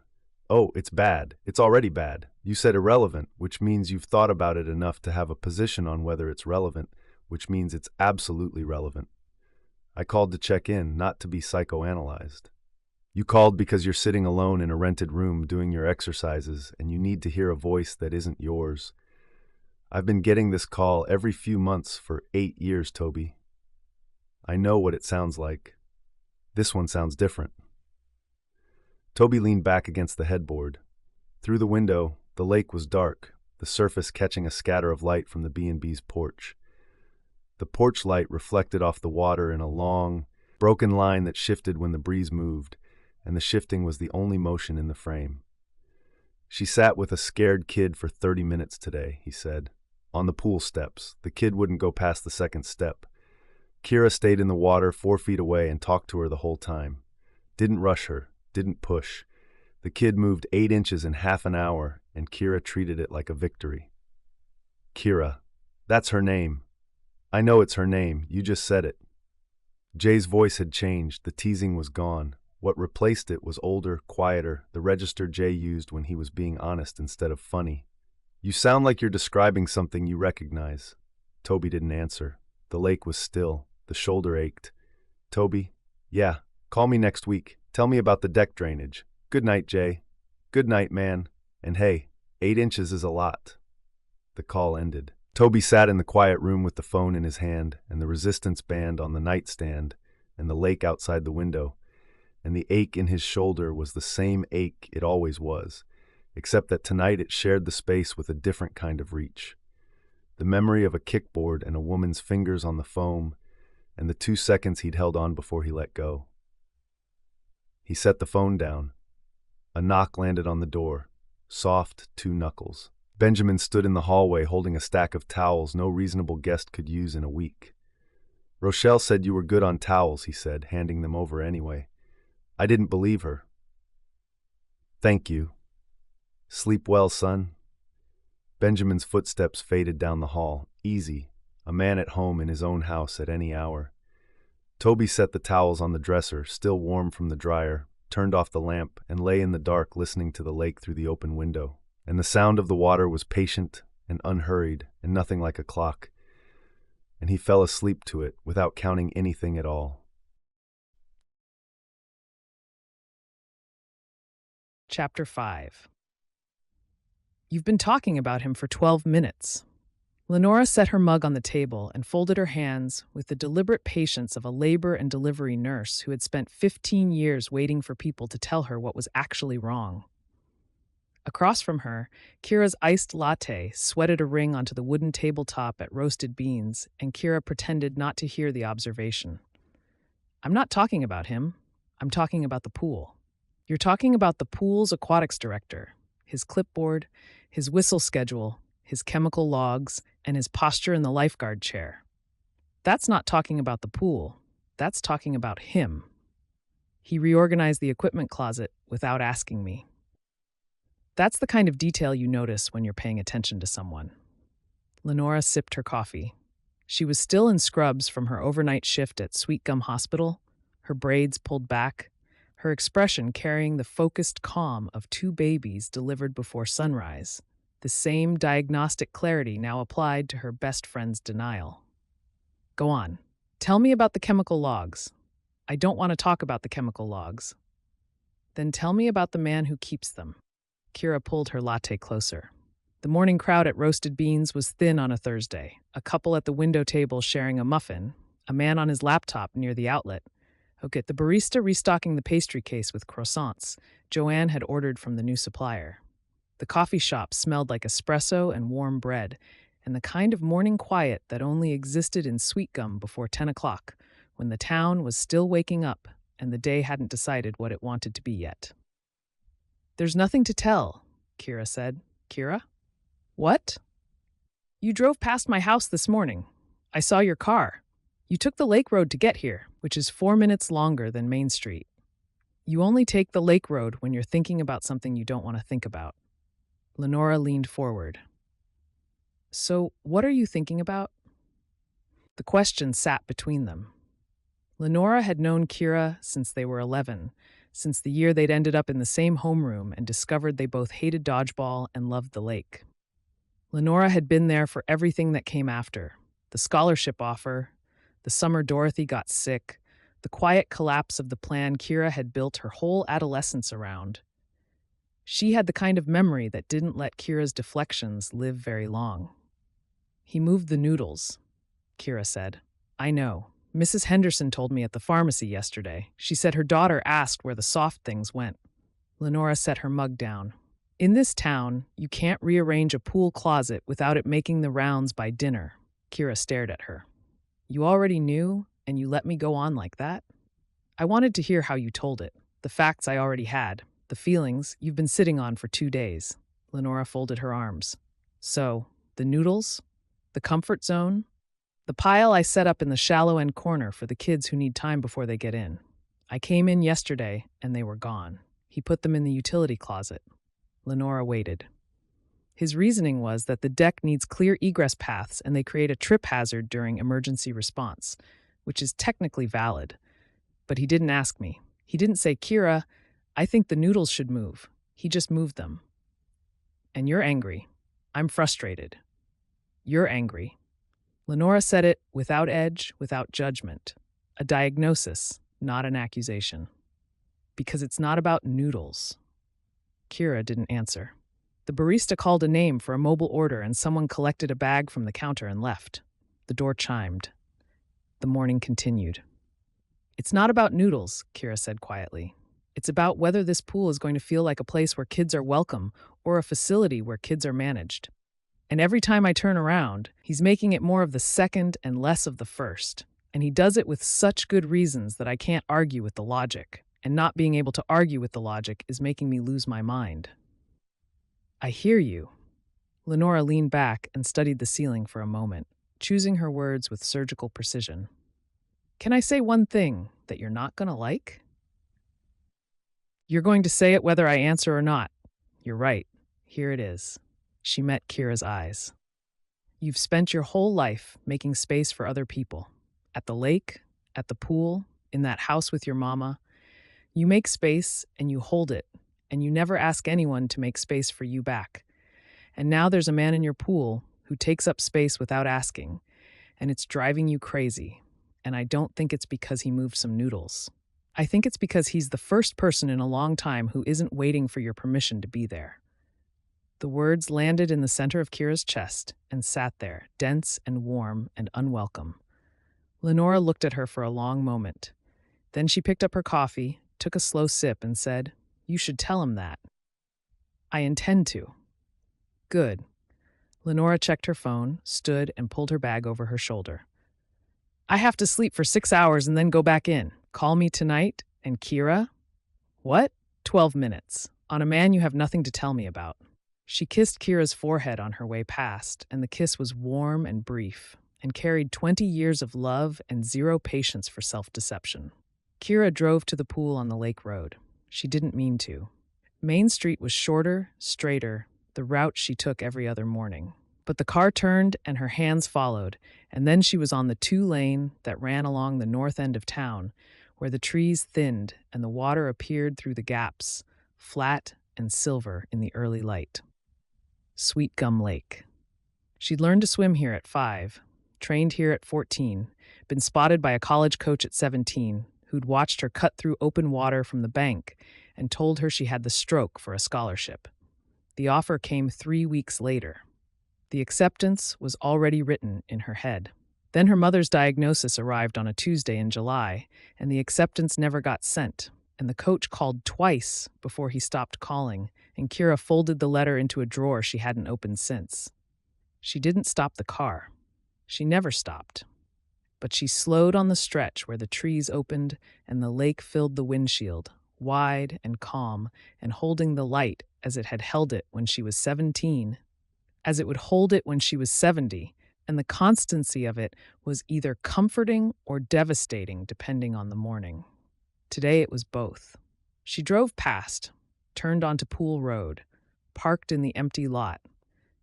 Oh, it's bad. It's already bad. You said irrelevant, which means you've thought about it enough to have a position on whether it's relevant, which means it's absolutely relevant. I called to check in, not to be psychoanalyzed. You called because you're sitting alone in a rented room doing your exercises and you need to hear a voice that isn't yours. I've been getting this call every few months for 8 years, Toby. I know what it sounds like. This one sounds different. Toby leaned back against the headboard. Through the window, the lake was dark, the surface catching a scatter of light from the B&B's porch. The porch light reflected off the water in a long, broken line that shifted when the breeze moved, and the shifting was the only motion in the frame. She sat with a scared kid for 30 minutes today, he said. On the pool steps. The kid wouldn't go past the second step. Kira stayed in the water 4 feet away and talked to her the whole time. Didn't rush her, didn't push. The kid moved 8 inches in half an hour, and Kira treated it like a victory. Kira. That's her name. I know it's her name. You just said it. Jay's voice had changed. The teasing was gone. What replaced it was older, quieter, the register Jay used when he was being honest instead of funny. You sound like you're describing something you recognize. Toby didn't answer. The lake was still. The shoulder ached. Toby? Yeah. Call me next week. Tell me about the deck drainage. Good night, Jay. Good night, man. And hey, 8 inches is a lot. The call ended. Toby sat in the quiet room with the phone in his hand and the resistance band on the nightstand and the lake outside the window, and the ache in his shoulder was the same ache it always was, except that tonight it shared the space with a different kind of reach. The memory of a kickboard and a woman's fingers on the foam, and the 2 seconds he'd held on before he let go. He set the phone down. A knock landed on the door. Soft 2 knuckles. Benjamin stood in the hallway holding a stack of towels no reasonable guest could use in a week. Rochelle said you were good on towels, he said, handing them over anyway. I didn't believe her. Thank you. Sleep well, son. Benjamin's footsteps faded down the hall, easy, a man at home in his own house at any hour. Toby set the towels on the dresser, still warm from the dryer, turned off the lamp, and lay in the dark listening to the lake through the open window. And the sound of the water was patient and unhurried, and nothing like a clock. And he fell asleep to it without counting anything at all. Chapter 5. You've been talking about him for 12 minutes. Lenora set her mug on the table and folded her hands with the deliberate patience of a labor and delivery nurse who had spent 15 years waiting for people to tell her what was actually wrong. Across from her, Kira's iced latte sweated a ring onto the wooden tabletop at Roasted Beans, and Kira pretended not to hear the observation. I'm not talking about him. I'm talking about the pool. You're talking about the pool's aquatics director, his clipboard, his whistle schedule, his chemical logs, and his posture in the lifeguard chair. That's not talking about the pool. That's talking about him. He reorganized the equipment closet without asking me. That's the kind of detail you notice when you're paying attention to someone. Lenora sipped her coffee. She was still in scrubs from her overnight shift at Sweetgum Hospital, her braids pulled back, her expression carrying the focused calm of two babies delivered before sunrise, the same diagnostic clarity now applied to her best friend's denial. Go on. Tell me about the chemical logs. I don't want to talk about the chemical logs. Then tell me about the man who keeps them. Kira pulled her latte closer. The morning crowd at Roasted Beans was thin on a Thursday, a couple at the window table sharing a muffin, a man on his laptop near the outlet. Okay, the barista restocking the pastry case with croissants Joanne had ordered from the new supplier. The coffee shop smelled like espresso and warm bread, and the kind of morning quiet that only existed in Sweetgum before 10 o'clock, when the town was still waking up and the day hadn't decided what it wanted to be yet. There's nothing to tell, Kira said. Kira? What? You drove past my house this morning. I saw your car. You took the Lake Road to get here, which is 4 minutes longer than Main Street. You only take the Lake Road when you're thinking about something you don't want to think about. Lenora leaned forward. So, what are you thinking about? The question sat between them. Lenora had known Kira since they were 11, since the year they'd ended up in the same homeroom and discovered they both hated dodgeball and loved the lake. Lenora had been there for everything that came after: the scholarship offer, the summer Dorothy got sick, the quiet collapse of the plan Kira had built her whole adolescence around. She had the kind of memory that didn't let Kira's deflections live very long. He moved the noodles, Kira said. I know. Mrs. Henderson told me at the pharmacy yesterday. She said her daughter asked where the soft things went. Lenora set her mug down. In this town, you can't rearrange a pool closet without it making the rounds by dinner. Kira stared at her. You already knew, and you let me go on like that? I wanted to hear how you told it, the facts I already had, the feelings you've been sitting on for 2 days. Lenora folded her arms. So, the noodles? The comfort zone? The pile I set up in the shallow end corner for the kids who need time before they get in. I came in yesterday, and they were gone. He put them in the utility closet. Lenora waited. His reasoning was that the deck needs clear egress paths and they create a trip hazard during emergency response, which is technically valid. But he didn't ask me. He didn't say, Kira, I think the noodles should move. He just moved them. And you're angry. I'm frustrated. You're angry. Lenora said it without edge, without judgment. A diagnosis, not an accusation. Because it's not about noodles. Kira didn't answer. The barista called a name for a mobile order and someone collected a bag from the counter and left. The door chimed. The morning continued. It's not about noodles, Kira said quietly. It's about whether this pool is going to feel like a place where kids are welcome or a facility where kids are managed. And every time I turn around, he's making it more of the second and less of the first. And he does it with such good reasons that I can't argue with the logic. And not being able to argue with the logic is making me lose my mind. I hear you. Lenora leaned back and studied the ceiling for a moment, choosing her words with surgical precision. Can I say one thing that you're not going to like? You're going to say it whether I answer or not. You're right. Here it is. She met Kira's eyes. You've spent your whole life making space for other people. At the lake, at the pool, in that house with your mama. You make space and you hold it, and you never ask anyone to make space for you back. And now there's a man in your pool who takes up space without asking, and it's driving you crazy. And I don't think it's because he moved some noodles. I think it's because he's the first person in a long time who isn't waiting for your permission to be there. The words landed in the center of Kira's chest and sat there, dense and warm and unwelcome. Lenora looked at her for a long moment. Then she picked up her coffee, took a slow sip, and said, "You should tell him that." "I intend to." "Good." Lenora checked her phone, stood, and pulled her bag over her shoulder. "I have to sleep for 6 hours and then go back in. Call me tonight, and Kira?" "What?" 12 minutes. On a man you have nothing to tell me about." She kissed Kira's forehead on her way past, and the kiss was warm and brief, and carried 20 years of love and zero patience for self-deception. Kira drove to the pool on the lake road. She didn't mean to. Main Street was shorter, straighter, the route she took every other morning. But the car turned and her hands followed, and then she was on the 2-lane that ran along the north end of town, where the trees thinned and the water appeared through the gaps, flat and silver in the early light. Sweetgum Lake. She'd learned to swim here at 5, trained here at 14, been spotted by a college coach at 17, who'd watched her cut through open water from the bank and told her she had the stroke for a scholarship. The offer came 3 weeks later. The acceptance was already written in her head. Then her mother's diagnosis arrived on a Tuesday in July, and the acceptance never got sent, and the coach called twice before he stopped calling, and Kira folded the letter into a drawer she hadn't opened since. She didn't stop the car. She never stopped. But she slowed on the stretch where the trees opened and the lake filled the windshield, wide and calm, and holding the light as it had held it when she was 17, as it would hold it when she was 70, and the constancy of it was either comforting or devastating depending on the morning. Today it was both. She drove past, turned onto Pool Road, parked in the empty lot,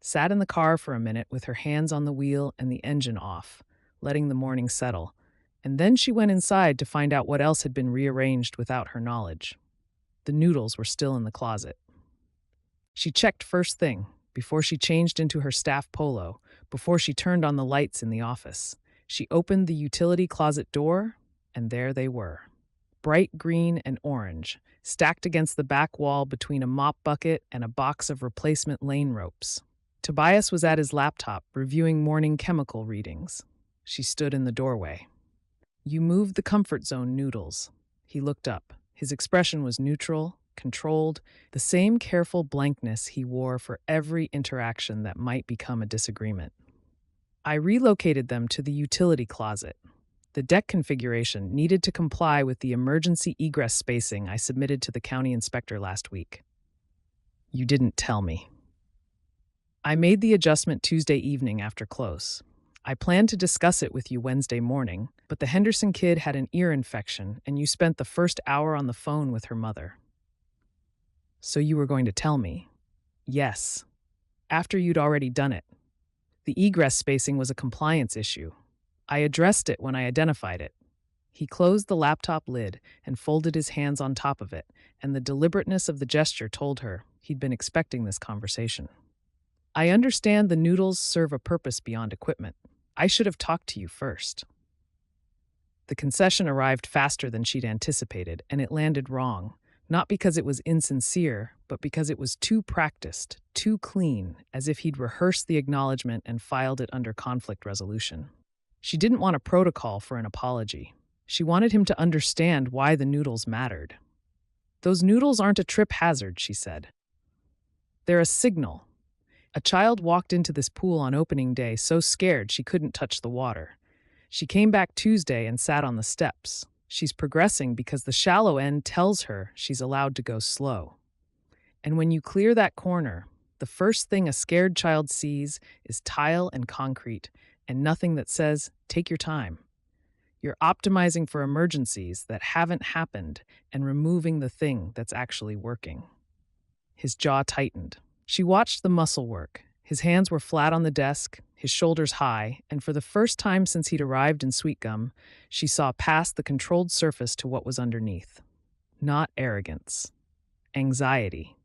sat in the car for a minute with her hands on the wheel and the engine off, letting the morning settle, and then she went inside to find out what else had been rearranged without her knowledge. The noodles were still in the closet. She checked first thing, before she changed into her staff polo, before she turned on the lights in the office. She opened the utility closet door, and there they were. Bright green and orange, stacked against the back wall between a mop bucket and a box of replacement lane ropes. Tobias was at his laptop, reviewing morning chemical readings. She stood in the doorway. "You moved the comfort zone noodles." He looked up. His expression was neutral, controlled, the same careful blankness he wore for every interaction that might become a disagreement. "I relocated them to the utility closet. The deck configuration needed to comply with the emergency egress spacing I submitted to the county inspector last week." "You didn't tell me." "I made the adjustment Tuesday evening after close. I planned to discuss it with you Wednesday morning, but the Henderson kid had an ear infection and you spent the first hour on the phone with her mother." "So you were going to tell me?" "Yes. After you'd already done it. The egress spacing was a compliance issue. I addressed it when I identified it." He closed the laptop lid and folded his hands on top of it, and the deliberateness of the gesture told her he'd been expecting this conversation. "I understand the noodles serve a purpose beyond equipment. I should have talked to you first." The concession arrived faster than she'd anticipated, and it landed wrong, not because it was insincere, but because it was too practiced, too clean, as if he'd rehearsed the acknowledgement and filed it under conflict resolution. She didn't want a protocol for an apology. She wanted him to understand why the noodles mattered. "Those noodles aren't a trip hazard," she said. "They're a signal. A child walked into this pool on opening day so scared she couldn't touch the water. She came back Tuesday and sat on the steps. She's progressing because the shallow end tells her she's allowed to go slow. And when you clear that corner, the first thing a scared child sees is tile and concrete, and nothing that says, 'Take your time.' You're optimizing for emergencies that haven't happened and removing the thing that's actually working. His jaw tightened. She watched the muscle work. His hands were flat on the desk, his shoulders high, and for the first time since he'd arrived in Sweetgum, she saw past the controlled surface to what was underneath. Not arrogance. Anxiety.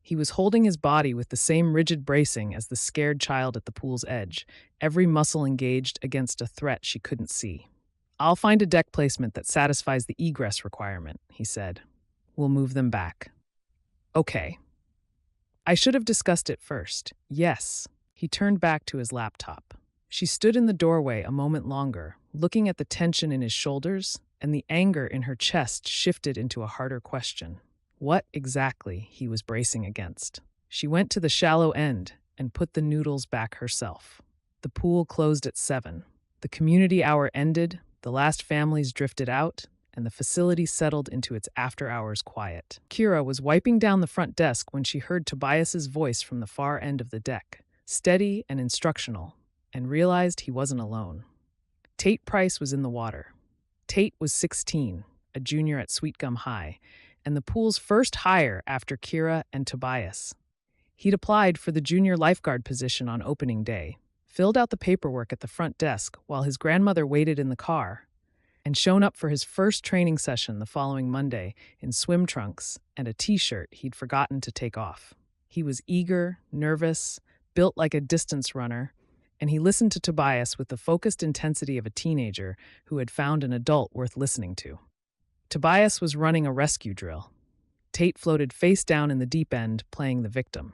He was holding his body with the same rigid bracing as the scared child at the pool's edge, every muscle engaged against a threat she couldn't see. "I'll find a deck placement that satisfies the egress requirement," he said. "We'll move them back." "Okay." "I should have discussed it first." "Yes." He turned back to his laptop. She stood in the doorway a moment longer, looking at the tension in his shoulders, and the anger in her chest shifted into a harder question. What exactly he was bracing against. She went to the shallow end and put the noodles back herself. The pool closed at 7. The community hour ended, the last families drifted out, and the facility settled into its after-hours quiet. Kira was wiping down the front desk when she heard Tobias's voice from the far end of the deck, steady and instructional, and realized he wasn't alone. Tate Price was in the water. Tate was 16, a junior at Sweetgum High, and the pool's first hire after Kira and Tobias. He'd applied for the junior lifeguard position on opening day, filled out the paperwork at the front desk while his grandmother waited in the car, and shown up for his first training session the following Monday in swim trunks and a t-shirt he'd forgotten to take off. He was eager, nervous, built like a distance runner, and he listened to Tobias with the focused intensity of a teenager who had found an adult worth listening to. Tobias was running a rescue drill. Tate floated face down in the deep end, playing the victim,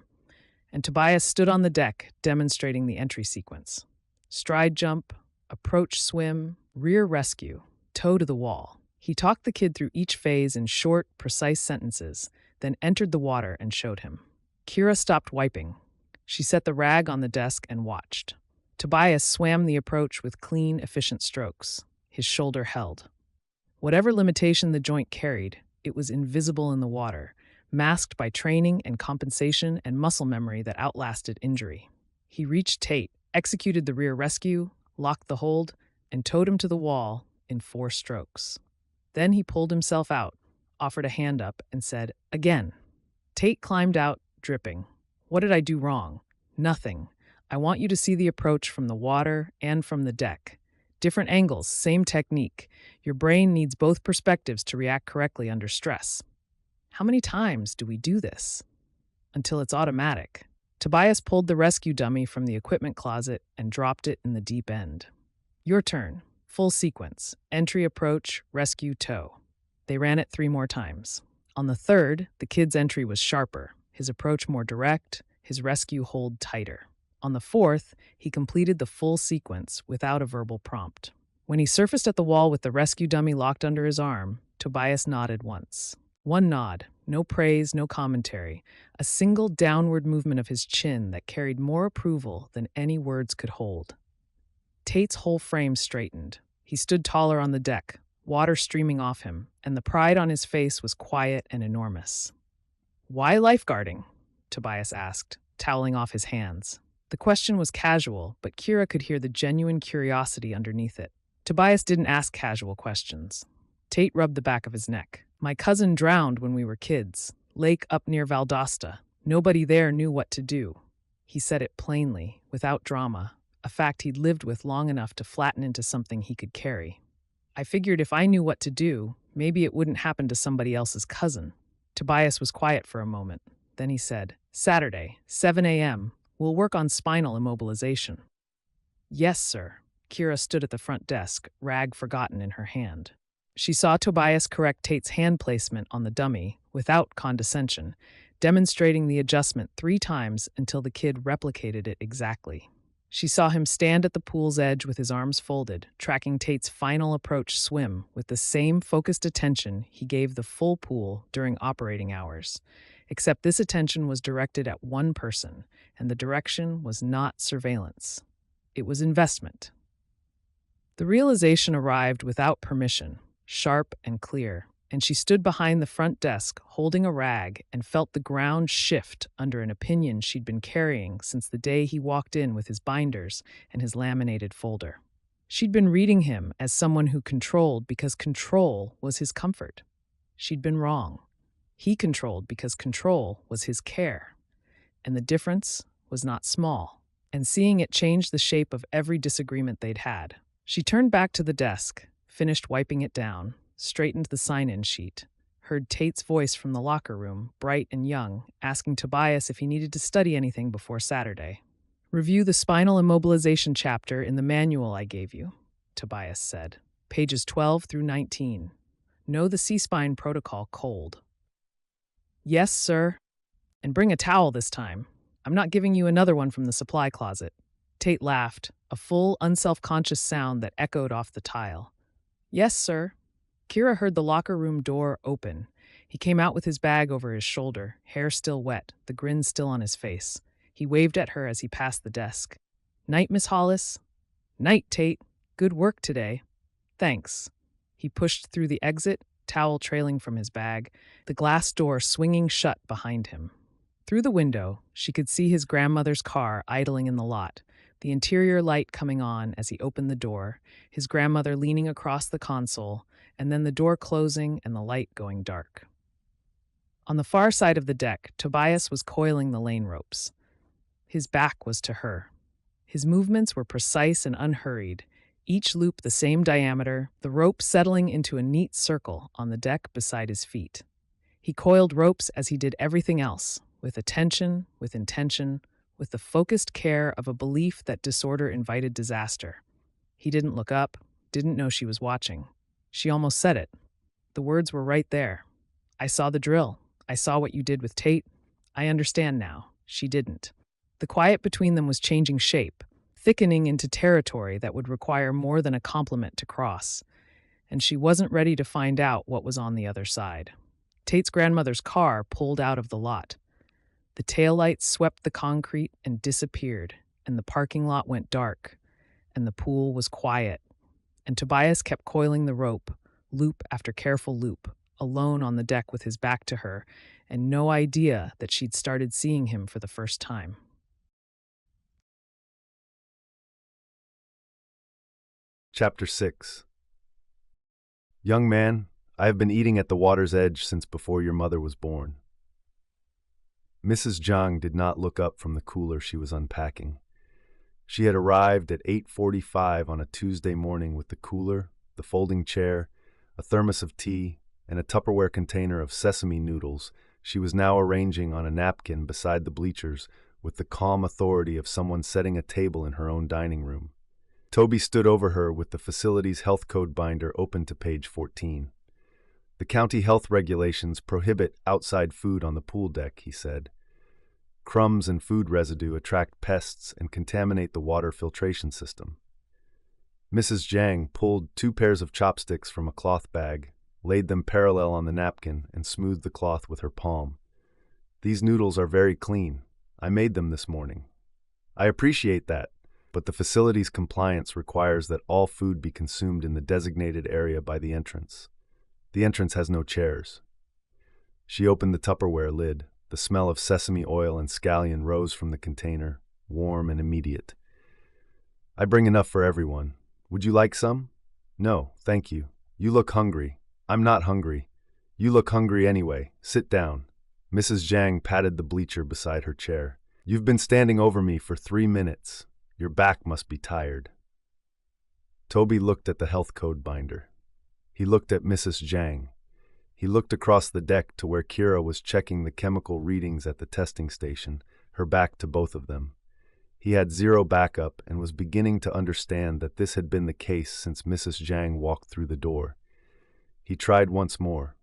and Tobias stood on the deck, demonstrating the entry sequence. Stride jump, approach swim, rear rescue, toe to the wall. He talked the kid through each phase in short, precise sentences, then entered the water and showed him. Kira stopped wiping. She set the rag on the desk and watched. Tobias swam the approach with clean, efficient strokes. His shoulder held. Whatever limitation the joint carried, it was invisible in the water, masked by training and compensation and muscle memory that outlasted injury. He reached Tate, executed the rear rescue, locked the hold, and towed him to the wall in 4 strokes. Then he pulled himself out, offered a hand up, and said, "Again." Tate climbed out, dripping. "What did I do wrong?" "Nothing. I want you to see the approach from the water and from the deck. Different angles, same technique. Your brain needs both perspectives to react correctly under stress." "How many times do we do this?" "Until it's automatic." Tobias pulled the rescue dummy from the equipment closet and dropped it in the deep end. "Your turn. Full sequence. Entry, approach, rescue, tow." They ran it 3 more times. On the 3rd, the kid's entry was sharper, his approach more direct, his rescue hold tighter. On the 4th, he completed the full sequence without a verbal prompt. When he surfaced at the wall with the rescue dummy locked under his arm, Tobias nodded once. One nod, no praise, no commentary, a single downward movement of his chin that carried more approval than any words could hold. Tate's whole frame straightened. He stood taller on the deck, water streaming off him, and the pride on his face was quiet and enormous. "Why lifeguarding?" Tobias asked, toweling off his hands. The question was casual, but Kira could hear the genuine curiosity underneath it. Tobias didn't ask casual questions. Tate rubbed the back of his neck. "My cousin drowned when we were kids. Lake up near Valdosta. Nobody there knew what to do." He said it plainly, without drama, a fact he'd lived with long enough to flatten into something he could carry. "I figured if I knew what to do, maybe it wouldn't happen to somebody else's cousin." Tobias was quiet for a moment. Then he said, "Saturday, 7 a.m., we'll work on spinal immobilization." "Yes, sir." Kira stood at the front desk, rag forgotten in her hand. She saw Tobias correct Tate's hand placement on the dummy, without condescension, demonstrating the adjustment 3 times until the kid replicated it exactly. She saw him stand at the pool's edge with his arms folded, tracking Tate's final approach swim with the same focused attention he gave the full pool during operating hours, except this attention was directed at one person, and the direction was not surveillance. It was investment. The realization arrived without permission, sharp and clear, and she stood behind the front desk, holding a rag, and felt the ground shift under an opinion she'd been carrying since the day he walked in with his binders and his laminated folder. She'd been reading him as someone who controlled because control was his comfort. She'd been wrong. He controlled because control was his care. And the difference was not small. And seeing it changed the shape of every disagreement they'd had. She turned back to the desk, finished wiping it down, straightened the sign-in sheet, heard Tate's voice from the locker room, bright and young, asking Tobias if he needed to study anything before Saturday. "Review the spinal immobilization chapter in the manual I gave you," Tobias said. "Pages 12 through 19. Know the C-spine protocol cold." "Yes, sir. And bring a towel this time. I'm not giving you another one from the supply closet." Tate laughed, a full, unself-conscious sound that echoed off the tile. "Yes, sir." Kira heard the locker room door open. He came out with his bag over his shoulder, hair still wet, the grin still on his face. He waved at her as he passed the desk. "Night, Miss Hollis." "Night, Tate. Good work today." "Thanks." He pushed through the exit, towel trailing from his bag, the glass door swinging shut behind him. Through the window, she could see his grandmother's car idling in the lot, the interior light coming on as he opened the door, his grandmother leaning across the console, and then the door closing and the light going dark. On the far side of the deck, Tobias was coiling the lane ropes. His back was to her. His movements were precise and unhurried, each loop the same diameter, the rope settling into a neat circle on the deck beside his feet. He coiled ropes as he did everything else, with attention, with intention, with the focused care of a belief that disorder invited disaster. He didn't look up, didn't know she was watching. She almost said it. The words were right there. "I saw the drill. I saw what you did with Tate. I understand now." She didn't. The quiet between them was changing shape, thickening into territory that would require more than a compliment to cross, and she wasn't ready to find out what was on the other side. Tate's grandmother's car pulled out of the lot. The taillights swept the concrete and disappeared, and the parking lot went dark, and the pool was quiet, and Tobias kept coiling the rope, loop after careful loop, alone on the deck with his back to her, and no idea that she'd started seeing him for the first time. Chapter 6. Young man, I have been eating at the water's edge since before your mother was born. Mrs. Zhang did not look up from the cooler she was unpacking. She had arrived at 8:45 on a Tuesday morning with the cooler, the folding chair, a thermos of tea, and a Tupperware container of sesame noodles she was now arranging on a napkin beside the bleachers with the calm authority of someone setting a table in her own dining room. Toby stood over her with the facility's health code binder open to page 14. "The county health regulations prohibit outside food on the pool deck," he said. "Crumbs and food residue attract pests and contaminate the water filtration system." Mrs. Zhang pulled 2 pairs of chopsticks from a cloth bag, laid them parallel on the napkin, and smoothed the cloth with her palm. "These noodles are very clean. I made them this morning." "I appreciate that, but the facility's compliance requires that all food be consumed in the designated area by the entrance. The entrance has no chairs." She opened the Tupperware lid. The smell of sesame oil and scallion rose from the container, warm and immediate. "I bring enough for everyone. Would you like some?" "No, thank you. You look hungry." "I'm not hungry. You look hungry anyway. Sit down." Mrs. Zhang patted the bleacher beside her chair. "You've been standing over me for 3 minutes. Your back must be tired." Toby looked at the health code binder. He looked at Mrs. Zhang. He looked across the deck to where Kira was checking the chemical readings at the testing station, her back to both of them. He had zero backup and was beginning to understand that this had been the case since Mrs. Zhang walked through the door. He tried once more.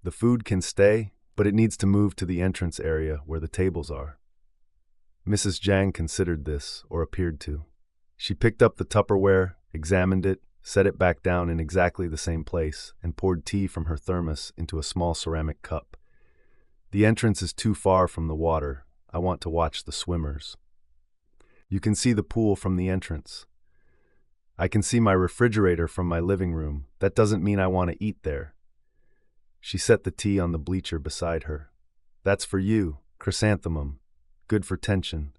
"The food can stay, but it needs to move to the entrance area where the tables are." Mrs. Zhang considered this, or appeared to. She picked up the Tupperware, examined it, set it back down in exactly the same place, and poured tea from her thermos into a small ceramic cup. "The entrance is too far from the water. I want to watch the swimmers. You can see the pool from the entrance. I can see my refrigerator from my living room. That doesn't mean I want to eat there." She set the tea on the bleacher beside her. "That's for you, chrysanthemum. Good for tension."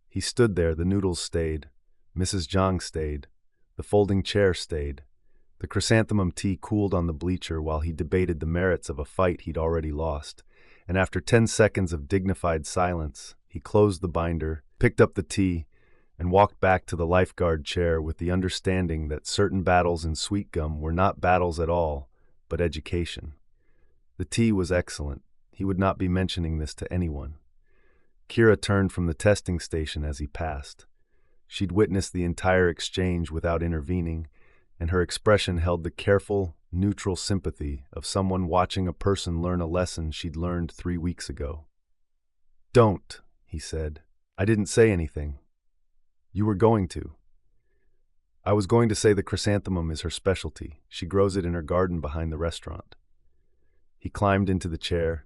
He stood there, the noodles stayed. Mrs. Zhang stayed. The folding chair stayed. The chrysanthemum tea cooled on the bleacher while he debated the merits of a fight he'd already lost, and after 10 seconds of dignified silence, he closed the binder, picked up the tea, and walked back to the lifeguard chair with the understanding that certain battles in Sweetgum were not battles at all, but education. The tea was excellent. He would not be mentioning this to anyone. Kira turned from the testing station as he passed. She'd witnessed the entire exchange without intervening, and her expression held the careful, neutral sympathy of someone watching a person learn a lesson she'd learned 3 weeks ago. "Don't," he said. "I didn't say anything." "You were going to." "I was going to say the chrysanthemum is her specialty. She grows it in her garden behind the restaurant." He climbed into the chair.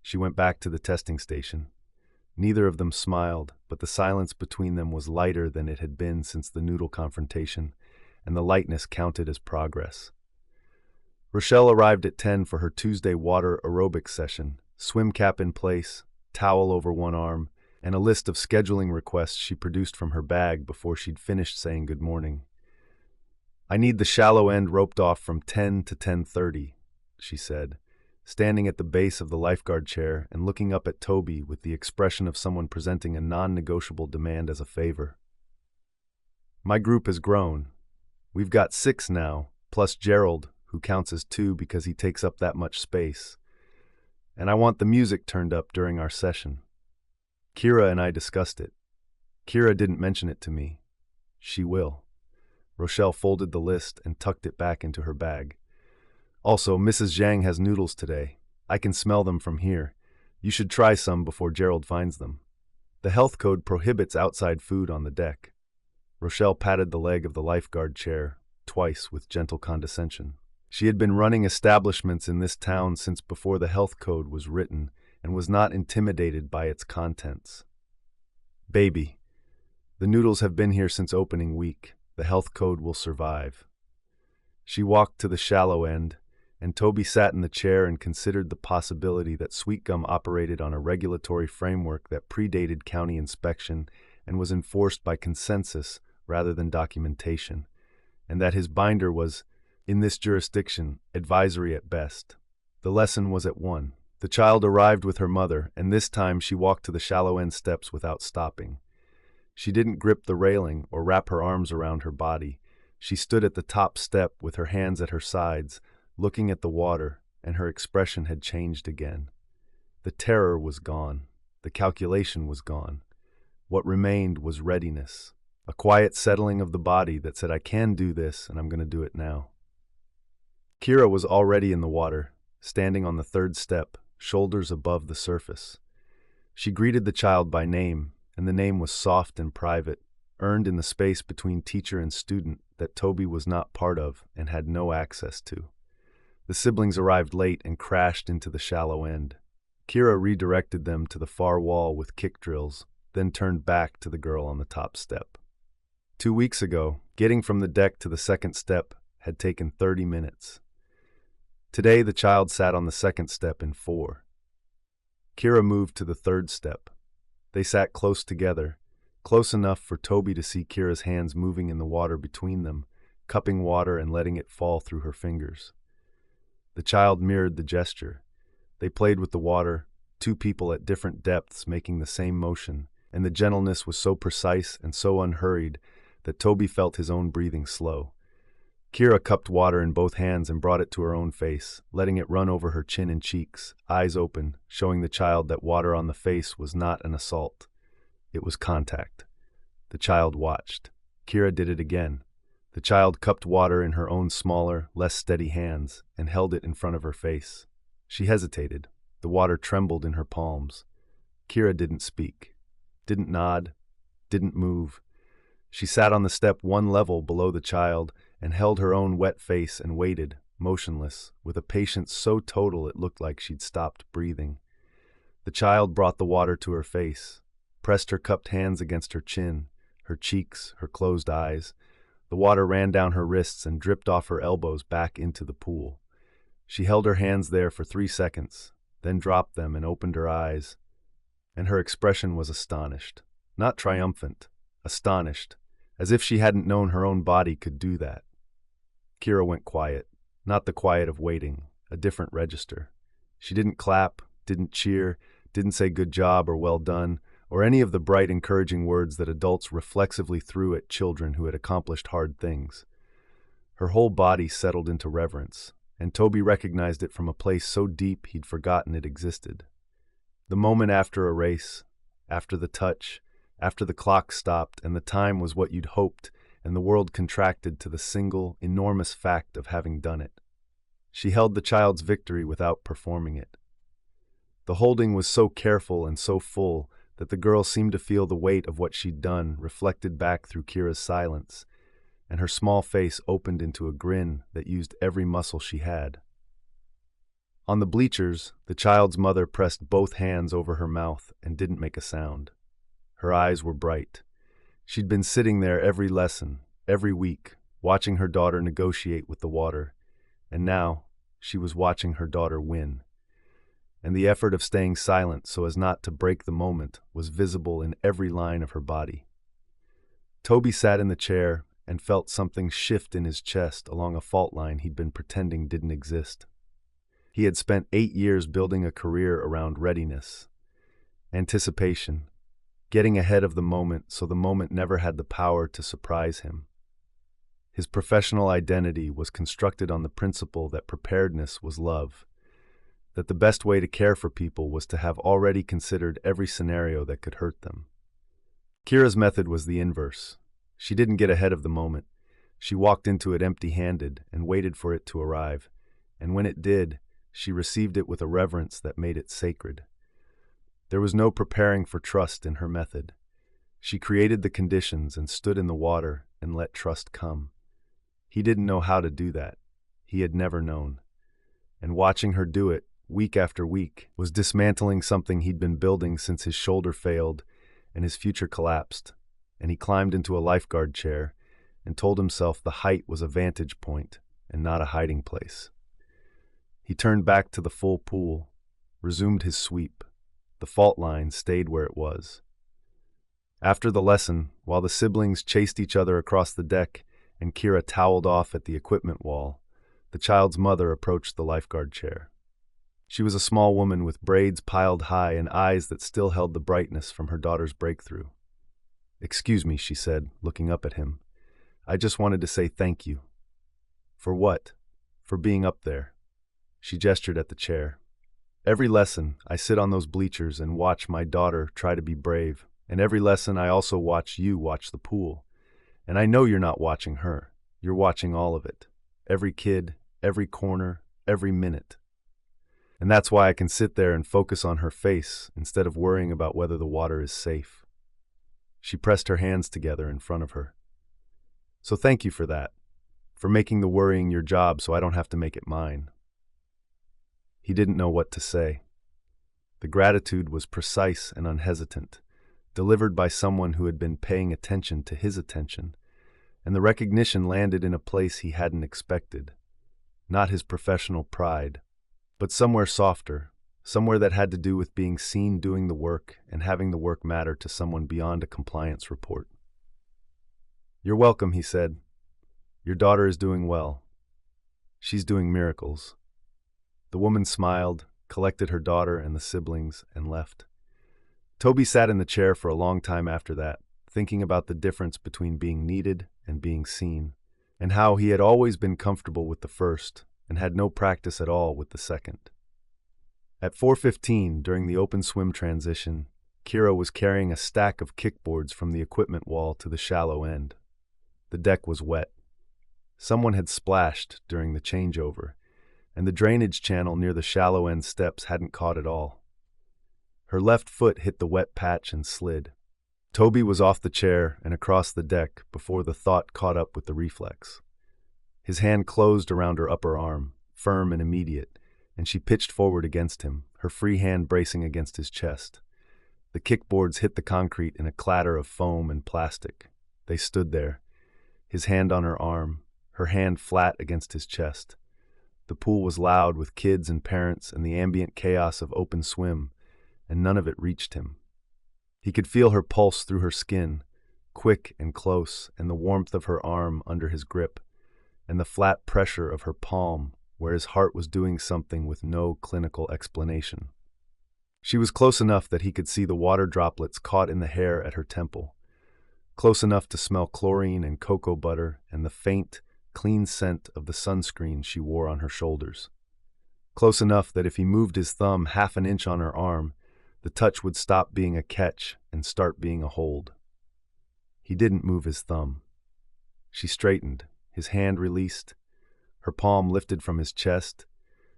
She went back to the testing station. Neither of them smiled, but the silence between them was lighter than it had been since the noodle confrontation, and the lightness counted as progress. Rochelle arrived at 10 for her Tuesday water aerobics session, swim cap in place, towel over one arm, and a list of scheduling requests she produced from her bag before she'd finished saying good morning. "I need the shallow end roped off from 10 to 10:30, she said, standing at the base of the lifeguard chair and looking up at Toby with the expression of someone presenting a non-negotiable demand as a favor. "My group has grown. We've got 6 now, plus Gerald, who counts as 2 because he takes up that much space. And I want the music turned up during our session. Kira and I discussed it. Kira didn't mention it to me. She will." Rochelle folded the list and tucked it back into her bag. "Also, Mrs. Zhang has noodles today. I can smell them from here. You should try some before Gerald finds them. The health code prohibits outside food on the deck." Rochelle patted the leg of the lifeguard chair, twice with gentle condescension. She had been running establishments in this town since before the health code was written and was not intimidated by its contents. "Baby, the noodles have been here since opening week. The health code will survive." She walked to the shallow end, and Toby sat in the chair and considered the possibility that Sweetgum operated on a regulatory framework that predated county inspection and was enforced by consensus rather than documentation, and that his binder was, in this jurisdiction, advisory at best. The lesson was at 1. The child arrived with her mother, and this time she walked to the shallow end steps without stopping. She didn't grip the railing or wrap her arms around her body. She stood at the top step with her hands at her sides, looking at the water, and her expression had changed again. The terror was gone. The calculation was gone. What remained was readiness, a quiet settling of the body that said, "I can do this, and I'm going to do it now." Kira was already in the water, standing on the 3rd step, shoulders above the surface. She greeted the child by name, and the name was soft and private, earned in the space between teacher and student that Toby was not part of and had no access to. The siblings arrived late and crashed into the shallow end. Kira redirected them to the far wall with kick drills, then turned back to the girl on the top step. 2 weeks ago, getting from the deck to the 2nd step had taken 30 minutes. Today, the child sat on the 2nd step in 4. Kira moved to the 3rd step. They sat close together, close enough for Toby to see Kira's hands moving in the water between them, cupping water and letting it fall through her fingers. The child mirrored the gesture. They played with the water, 2 people at different depths making the same motion, and the gentleness was so precise and so unhurried that Toby felt his own breathing slow. Kira cupped water in both hands and brought it to her own face, letting it run over her chin and cheeks, eyes open, showing the child that water on the face was not an assault. It was contact. The child watched. Kira did it again. The child cupped water in her own smaller, less steady hands and held it in front of her face. She hesitated. The water trembled in her palms. Kira didn't speak, didn't nod, didn't move. She sat on the step 1 level below the child and held her own wet face and waited, motionless, with a patience so total it looked like she'd stopped breathing. The child brought the water to her face, pressed her cupped hands against her chin, her cheeks, her closed eyes. The water ran down her wrists and dripped off her elbows back into the pool. She held her hands there for 3 seconds, then dropped them and opened her eyes. And her expression was astonished, not triumphant, astonished, as if she hadn't known her own body could do that. Kira went quiet, not the quiet of waiting, a different register. She didn't clap, didn't cheer, didn't say good job or well done, or any of the bright, encouraging words that adults reflexively threw at children who had accomplished hard things. Her whole body settled into reverence, and Toby recognized it from a place so deep he'd forgotten it existed. The moment after a race, after the touch, after the clock stopped and the time was what you'd hoped, and the world contracted to the single, enormous fact of having done it. She held the child's victory without performing it. The holding was so careful and so full that the girl seemed to feel the weight of what she'd done reflected back through Kira's silence, and her small face opened into a grin that used every muscle she had. On the bleachers, the child's mother pressed both hands over her mouth and didn't make a sound. Her eyes were bright. She'd been sitting there every lesson, every week, watching her daughter negotiate with the water, and now she was watching her daughter win. And the effort of staying silent so as not to break the moment was visible in every line of her body. Toby sat in the chair and felt something shift in his chest along a fault line he'd been pretending didn't exist. He had spent 8 years building a career around readiness, anticipation, getting ahead of the moment so the moment never had the power to surprise him. His professional identity was constructed on the principle that preparedness was love, that the best way to care for people was to have already considered every scenario that could hurt them. Kira's method was the inverse. She didn't get ahead of the moment. She walked into it empty-handed and waited for it to arrive, and when it did, she received it with a reverence that made it sacred. There was no preparing for trust in her method. She created the conditions and stood in the water and let trust come. He didn't know how to do that. He had never known. And watching her do it, week after week, was dismantling something he'd been building since his shoulder failed and his future collapsed, and he climbed into a lifeguard chair and told himself the height was a vantage point and not a hiding place. He turned back to the full pool, resumed his sweep. The fault line stayed where it was. After the lesson, while the siblings chased each other across the deck and Kira toweled off at the equipment wall, the child's mother approached the lifeguard chair. She was a small woman with braids piled high and eyes that still held the brightness from her daughter's breakthrough. "Excuse me," she said, looking up at him. "I just wanted to say thank you." "For what?" "For being up there." She gestured at the chair. "Every lesson, I sit on those bleachers and watch my daughter try to be brave, and every lesson I also watch you watch the pool. And I know you're not watching her. You're watching all of it. Every kid, every corner, every minute. And that's why I can sit there and focus on her face instead of worrying about whether the water is safe." She pressed her hands together in front of her. "So thank you for that, for making the worrying your job so I don't have to make it mine." He didn't know what to say. The gratitude was precise and unhesitant, delivered by someone who had been paying attention to his attention, and the recognition landed in a place he hadn't expected. Not his professional pride, but somewhere softer, somewhere that had to do with being seen doing the work and having the work matter to someone beyond a compliance report. "You're welcome," he said. "Your daughter is doing well. She's doing miracles." The woman smiled, collected her daughter and the siblings, and left. Toby sat in the chair for a long time after that, thinking about the difference between being needed and being seen, and how he had always been comfortable with the first and had no practice at all with the second. At 4:15, during the open swim transition, Kira was carrying a stack of kickboards from the equipment wall to the shallow end. The deck was wet. Someone had splashed during the changeover, and the drainage channel near the shallow end steps hadn't caught it all. Her left foot hit the wet patch and slid. Toby was off the chair and across the deck before the thought caught up with the reflex. His hand closed around her upper arm, firm and immediate, and she pitched forward against him, her free hand bracing against his chest. The kickboards hit the concrete in a clatter of foam and plastic. They stood there, his hand on her arm, her hand flat against his chest. The pool was loud with kids and parents and the ambient chaos of open swim, and none of it reached him. He could feel her pulse through her skin, quick and close, and the warmth of her arm under his grip, and the flat pressure of her palm where his heart was doing something with no clinical explanation. She was close enough that he could see the water droplets caught in the hair at her temple, close enough to smell chlorine and cocoa butter and the faint, clean scent of the sunscreen she wore on her shoulders. Close enough that if he moved his thumb half an inch on her arm, the touch would stop being a catch and start being a hold. He didn't move his thumb. She straightened, his hand released, her palm lifted from his chest,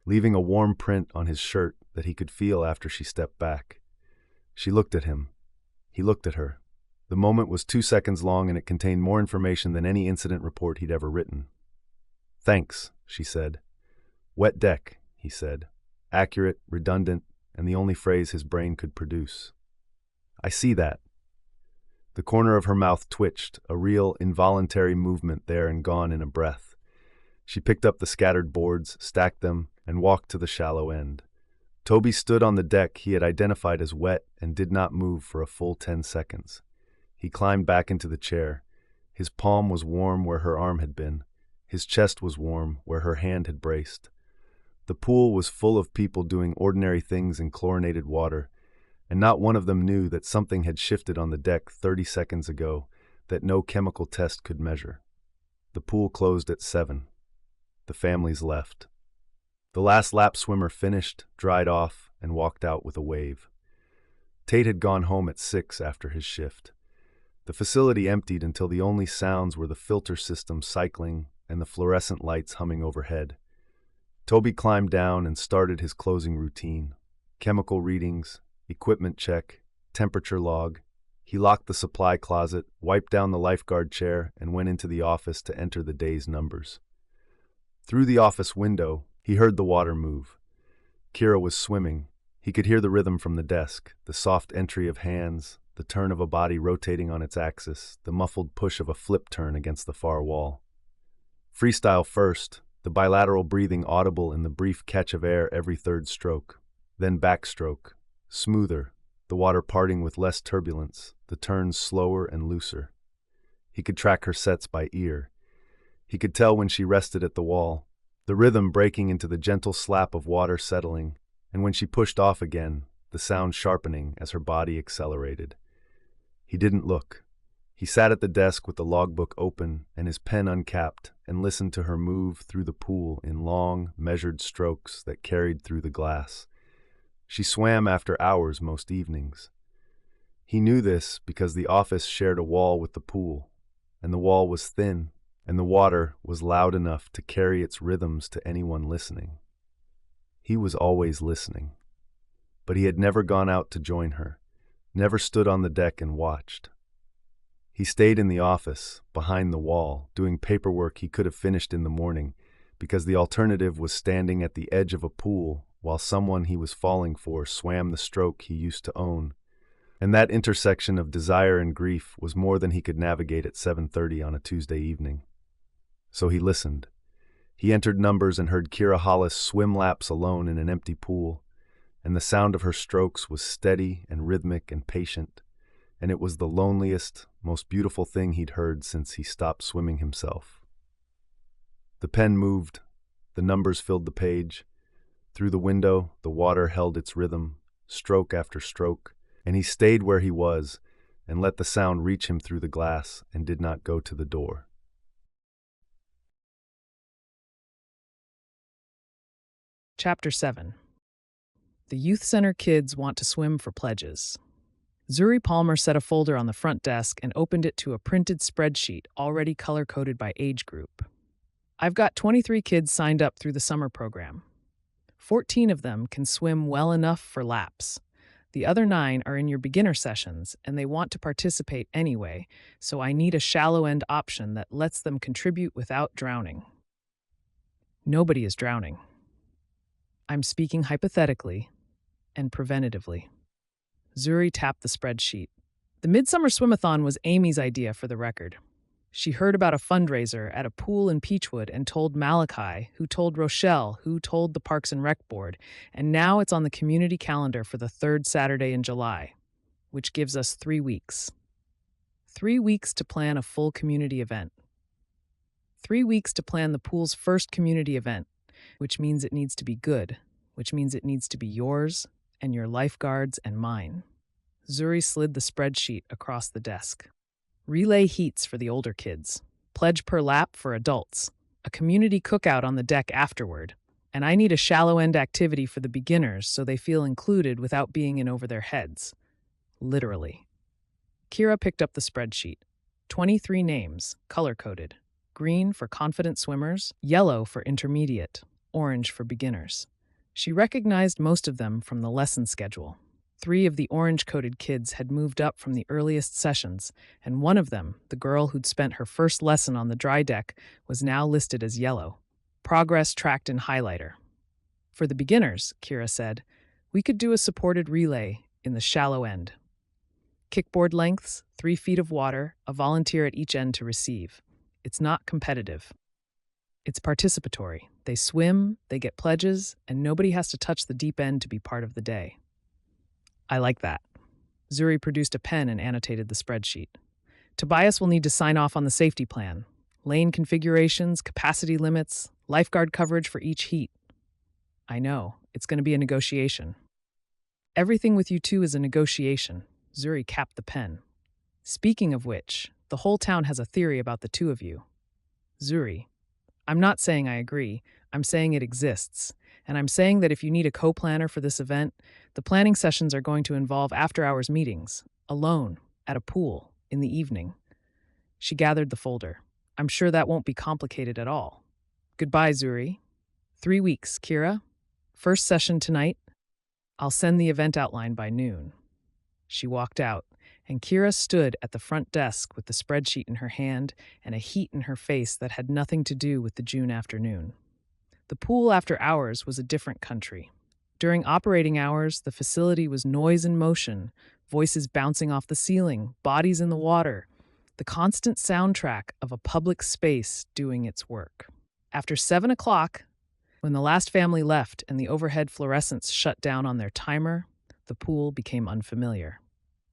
leaving a warm print on his shirt that he could feel after she stepped back. She looked at him. He looked at her. The moment was 2 seconds long, and it contained more information than any incident report he'd ever written. "Thanks," she said. "Wet deck," he said. Accurate, redundant, and the only phrase his brain could produce. "I see that." The corner of her mouth twitched, a real, involuntary movement there and gone in a breath. She picked up the scattered boards, stacked them, and walked to the shallow end. Toby stood on the deck he had identified as wet and did not move for a full 10 seconds. He climbed back into the chair. His palm was warm where her arm had been. His chest was warm where her hand had braced. The pool was full of people doing ordinary things in chlorinated water, and not one of them knew that something had shifted on the deck 30 seconds ago that no chemical test could measure. The pool closed at 7. The families left. The last lap swimmer finished, dried off, and walked out with a wave. Tate had gone home at 6 after his shift. The facility emptied until the only sounds were the filter system cycling and the fluorescent lights humming overhead. Toby climbed down and started his closing routine. Chemical readings, equipment check, temperature log. He locked the supply closet, wiped down the lifeguard chair, and went into the office to enter the day's numbers. Through the office window, he heard the water move. Kira was swimming. He could hear the rhythm from the desk, the soft entry of hands, the turn of a body rotating on its axis, the muffled push of a flip turn against the far wall. Freestyle first, the bilateral breathing audible in the brief catch of air every third stroke, then backstroke, smoother, the water parting with less turbulence, the turns slower and looser. He could track her sets by ear. He could tell when she rested at the wall, the rhythm breaking into the gentle slap of water settling, and when she pushed off again, the sound sharpening as her body accelerated. He didn't look. He sat at the desk with the logbook open and his pen uncapped and listened to her move through the pool in long, measured strokes that carried through the glass. She swam after hours most evenings. He knew this because the office shared a wall with the pool, and the wall was thin, and the water was loud enough to carry its rhythms to anyone listening. He was always listening, but he had never gone out to join her, never stood on the deck and watched. He stayed in the office, behind the wall, doing paperwork he could have finished in the morning, because the alternative was standing at the edge of a pool while someone he was falling for swam the stroke he used to own. And that intersection of desire and grief was more than he could navigate at 7:30 on a Tuesday evening. So he listened. He entered numbers and heard Kira Hollis swim laps alone in an empty pool, and the sound of her strokes was steady and rhythmic and patient, and it was the loneliest, most beautiful thing he'd heard since he stopped swimming himself. The pen moved, the numbers filled the page. Through the window, the water held its rhythm, stroke after stroke, and he stayed where he was and let the sound reach him through the glass and did not go to the door. Chapter 7. The Youth Center kids want to swim for pledges. Zuri Palmer set a folder on the front desk and opened it to a printed spreadsheet already color-coded by age group. I've got 23 kids signed up through the summer program. 14 of them can swim well enough for laps. The other 9 are in your beginner sessions, and they want to participate anyway, so I need a shallow-end option that lets them contribute without drowning. Nobody is drowning. I'm speaking hypothetically and preventatively. Zuri tapped the spreadsheet. The Midsummer Swimathon was Amy's idea, for the record. She heard about a fundraiser at a pool in Peachwood and told Malachi, who told Rochelle, who told the Parks and Rec Board, and now it's on the community calendar for the 3rd Saturday in July, which gives us 3 weeks. 3 weeks to plan a full community event. 3 weeks to plan the pool's first community event, which means it needs to be good, which means it needs to be yours and your lifeguards and mine. Zuri slid the spreadsheet across the desk. Relay heats for the older kids. Pledge per lap for adults. A community cookout on the deck afterward. And I need a shallow end activity for the beginners so they feel included without being in over their heads. Literally. Kira picked up the spreadsheet. 23 names, color-coded. Green for confident swimmers, yellow for intermediate, orange for beginners. She recognized most of them from the lesson schedule. 3 of the orange-coated kids had moved up from the earliest sessions, and one of them, the girl who'd spent her first lesson on the dry deck, was now listed as yellow. Progress tracked in highlighter. For the beginners, Kira said, we could do a supported relay in the shallow end. Kickboard lengths, 3 feet of water, a volunteer at each end to receive. It's not competitive. It's participatory. They swim, they get pledges, and nobody has to touch the deep end to be part of the day. I like that. Zuri produced a pen and annotated the spreadsheet. Tobias will need to sign off on the safety plan. Lane configurations, capacity limits, lifeguard coverage for each heat. I know, it's going to be a negotiation. Everything with you two is a negotiation. Zuri capped the pen. Speaking of which, the whole town has a theory about the two of you. Zuri, I'm not saying I agree. I'm saying it exists. And I'm saying that if you need a co-planner for this event, the planning sessions are going to involve after-hours meetings, alone, at a pool, in the evening. She gathered the folder. I'm sure that won't be complicated at all. Goodbye, Zuri. 3 weeks, Kira. First session tonight. I'll send the event outline by noon. She walked out, and Kira stood at the front desk with the spreadsheet in her hand and a heat in her face that had nothing to do with the June afternoon. The pool after hours was a different country. During operating hours, the facility was noise and motion, voices bouncing off the ceiling, bodies in the water, the constant soundtrack of a public space doing its work. After 7 o'clock, when the last family left and the overhead fluorescents shut down on their timer, the pool became unfamiliar.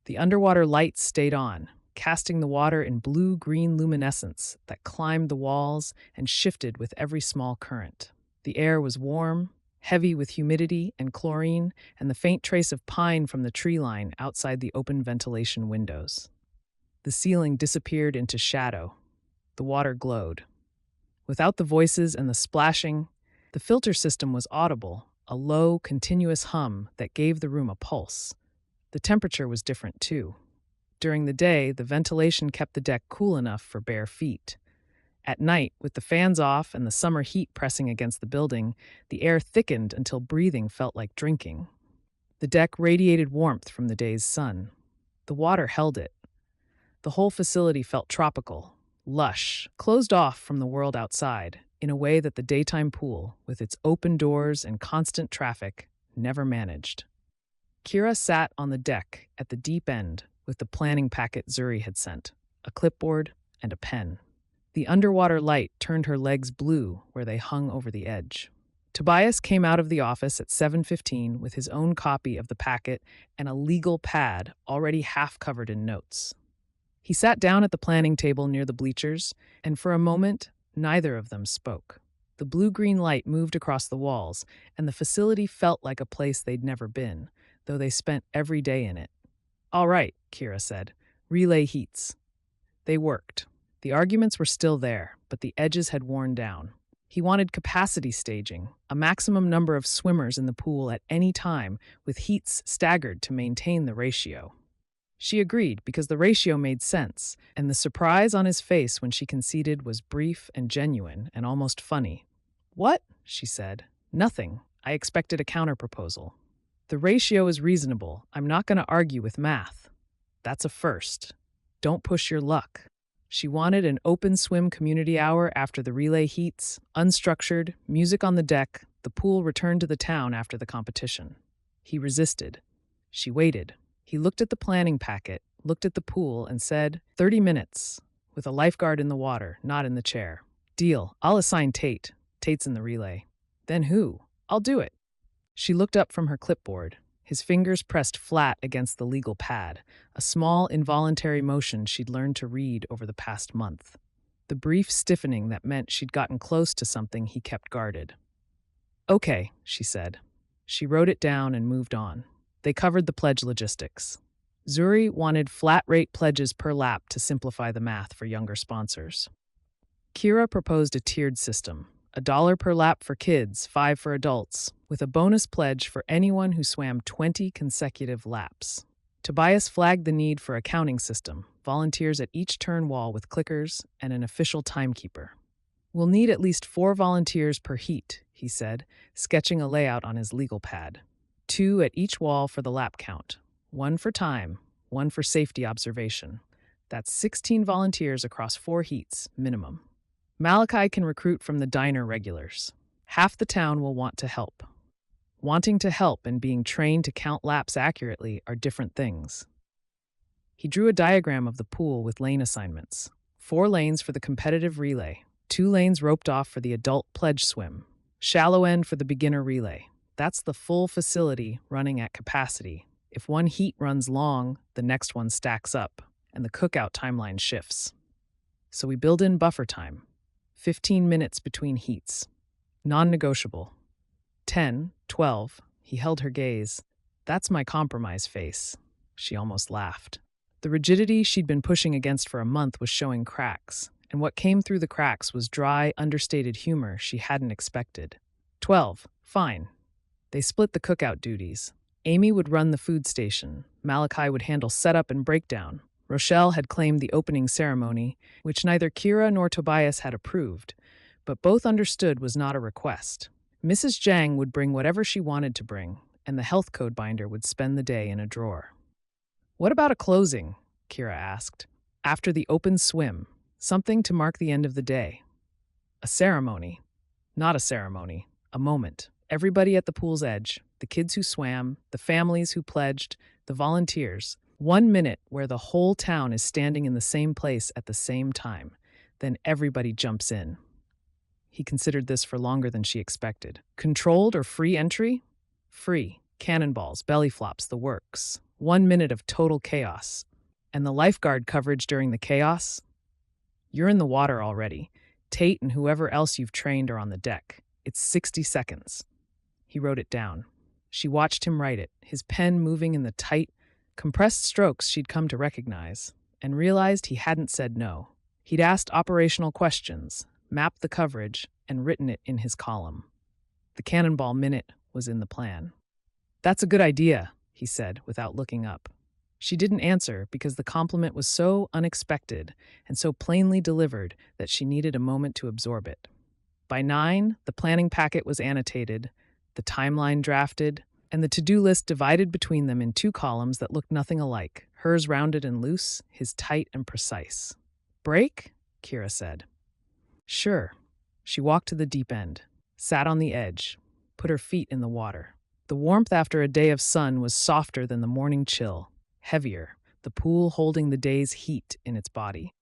The underwater lights stayed on, casting the water in blue-green luminescence that climbed the walls and shifted with every small current. The air was warm, heavy with humidity and chlorine, and the faint trace of pine from the tree line outside the open ventilation windows. The ceiling disappeared into shadow. The water glowed. Without the voices and the splashing, the filter system was audible, a low, continuous hum that gave the room a pulse. The temperature was different, too. During the day, the ventilation kept the deck cool enough for bare feet. At night, with the fans off and the summer heat pressing against the building, the air thickened until breathing felt like drinking. The deck radiated warmth from the day's sun. The water held it. The whole facility felt tropical, lush, closed off from the world outside, in a way that the daytime pool, with its open doors and constant traffic, never managed. Kira sat on the deck at the deep end with the planning packet Zuri had sent, a clipboard and a pen. The underwater light turned her legs blue where they hung over the edge. Tobias came out of the office at 7:15 with his own copy of the packet and a legal pad already half covered in notes. He sat down at the planning table near the bleachers, and for a moment, neither of them spoke. The blue-green light moved across the walls, and the facility felt like a place they'd never been, though they spent every day in it. All right, Kira said. Relay heats. They worked. The arguments were still there, but the edges had worn down. He wanted capacity staging, a maximum number of swimmers in the pool at any time, with heats staggered to maintain the ratio. She agreed because the ratio made sense, and the surprise on his face when she conceded was brief and genuine and almost funny. What? She said. Nothing. I expected a counterproposal. The ratio is reasonable. I'm not going to argue with math. That's a first. Don't push your luck. She wanted an open swim community hour after the relay heats, unstructured, music on the deck, the pool returned to the town after the competition. He resisted. She waited. He looked at the planning packet, looked at the pool, and said, 30 minutes, with a lifeguard in the water, not in the chair. Deal. I'll assign Tate. Tate's in the relay. Then who? I'll do it. She looked up from her clipboard. His fingers pressed flat against the legal pad, a small, involuntary motion she'd learned to read over the past month. The brief stiffening that meant she'd gotten close to something he kept guarded. "Okay," she said. She wrote it down and moved on. They covered the pledge logistics. Zuri wanted flat-rate pledges per lap to simplify the math for younger sponsors. Kira proposed a tiered system, $1 per lap for kids, $5 for adults, with a bonus pledge for anyone who swam 20 consecutive laps. Tobias flagged the need for a counting system, volunteers at each turn wall with clickers, and an official timekeeper. "We'll need at least 4 volunteers per heat," he said, sketching a layout on his legal pad. 2 at each wall for the lap count. 1 for time, 1 for safety observation. That's 16 volunteers across 4 heats, minimum. Malachi can recruit from the diner regulars. Half the town will want to help. Wanting to help and being trained to count laps accurately are different things. He drew a diagram of the pool with lane assignments. 4 lanes for the competitive relay, 2 lanes roped off for the adult pledge swim, shallow end for the beginner relay. That's the full facility running at capacity. If one heat runs long, the next one stacks up, and the cookout timeline shifts. So we build in buffer time. 15 minutes between heats. Non-negotiable. 10, 12, he held her gaze. That's my compromise face. She almost laughed. The rigidity she'd been pushing against for a month was showing cracks, and what came through the cracks was dry, understated humor she hadn't expected. 12, fine. They split the cookout duties. Amy would run the food station. Malachi would handle setup and breakdown. Rochelle had claimed the opening ceremony, which neither Kira nor Tobias had approved, but both understood was not a request. Mrs. Zhang would bring whatever she wanted to bring, and the health code binder would spend the day in a drawer. "What about a closing?" Kira asked. "After the open swim, something to mark the end of the day." "A ceremony." "Not a ceremony, a moment. Everybody at the pool's edge, the kids who swam, the families who pledged, the volunteers. 1 minute where the whole town is standing in the same place at the same time. Then everybody jumps in." He considered this for longer than she expected. "Controlled or free entry?" "Free. Cannonballs, belly flops, the works. 1 minute of total chaos. And the lifeguard coverage during the chaos?" "You're in the water already. Tate and whoever else you've trained are on the deck. It's 60 seconds. He wrote it down. She watched him write it, his pen moving in the tight, compressed strokes she'd come to recognize, and realized he hadn't said no. He'd asked operational questions, mapped the coverage, and written it in his column. The cannonball minute was in the plan. "That's a good idea," he said without looking up. She didn't answer because the compliment was so unexpected and so plainly delivered that she needed a moment to absorb it. By 9, the planning packet was annotated, the timeline drafted, and the to-do list divided between them in 2 columns that looked nothing alike, hers rounded and loose, his tight and precise. "Break?" Kira said. "Sure." She walked to the deep end, sat on the edge, put her feet in the water. The warmth after a day of sun was softer than the morning chill, heavier, the pool holding the day's heat in its body.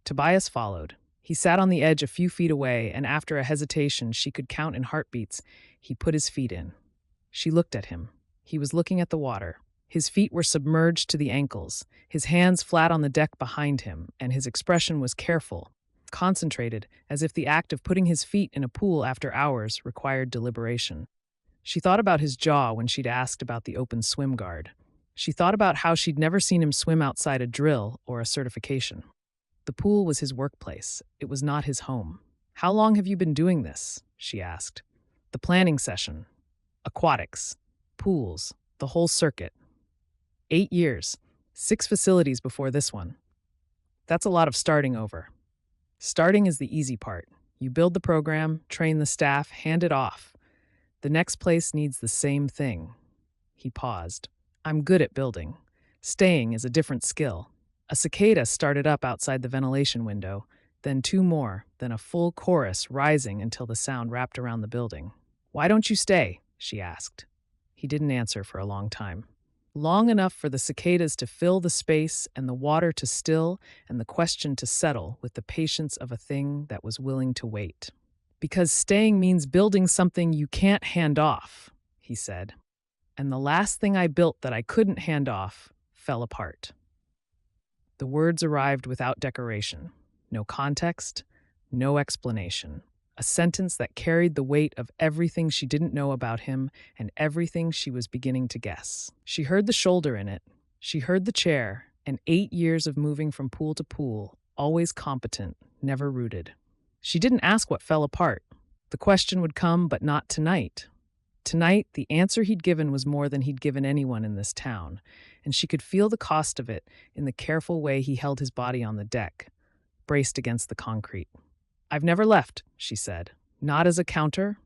Tobias followed. He sat on the edge a few feet away, and after a hesitation she could count in heartbeats, he put his feet in. She looked at him. He was looking at the water. His feet were submerged to the ankles, his hands flat on the deck behind him, and his expression was careful, concentrated, as if the act of putting his feet in a pool after hours required deliberation. She thought about his jaw when she'd asked about the open swim guard. She thought about how she'd never seen him swim outside a drill or a certification. The pool was his workplace. It was not his home. "How long have you been doing this?" she asked. "The planning session. Aquatics. Pools. The whole circuit." 8 years. 6 facilities before this one. That's a lot of starting over. Starting is the easy part. You build the program, train the staff, hand it off. The next place needs the same thing. He paused. "I'm good at building. Staying is a different skill." A cicada started up outside the ventilation window, then 2 more, then a full chorus rising until the sound wrapped around the building. "Why don't you stay?" she asked. He didn't answer for a long time. Long enough for the cicadas to fill the space and the water to still and the question to settle with the patience of a thing that was willing to wait. "Because staying means building something you can't hand off," he said. and the last thing I built that I couldn't hand off fell apart. The words arrived without decoration, no context, no explanation. A sentence that carried the weight of everything she didn't know about him and everything she was beginning to guess. She heard the shoulder in it. She heard the chair, and 8 years of moving from pool to pool, always competent, never rooted. She didn't ask what fell apart. The question would come, but not tonight. Tonight, the answer he'd given was more than he'd given anyone in this town, and she could feel the cost of it in the careful way he held his body on the deck, braced against the concrete. "I've never left," she said. "Not as a counter,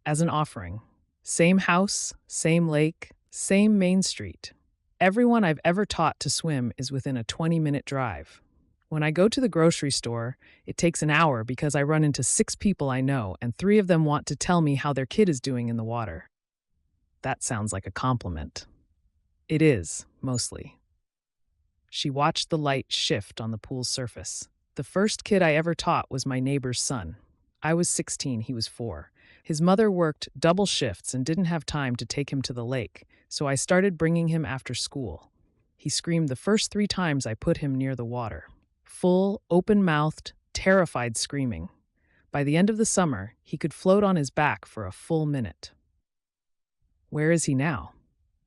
as an offering. Same house, same lake, same Main Street. Everyone I've ever taught to swim is within a 20-minute drive. When I go to the grocery store, it takes an hour because I run into 6 people I know, and 3 of them want to tell me how their kid is doing in the water." That sounds like a compliment. It is, mostly. She watched the light shift on the pool's surface. "The first kid I ever taught was my neighbor's son. I was 16, he was 4. His mother worked double shifts and didn't have time to take him to the lake, so I started bringing him after school. He screamed the first 3 times I put him near the water. Full, open-mouthed, terrified screaming. By the end of the summer, he could float on his back for a full minute." "Where is he now?"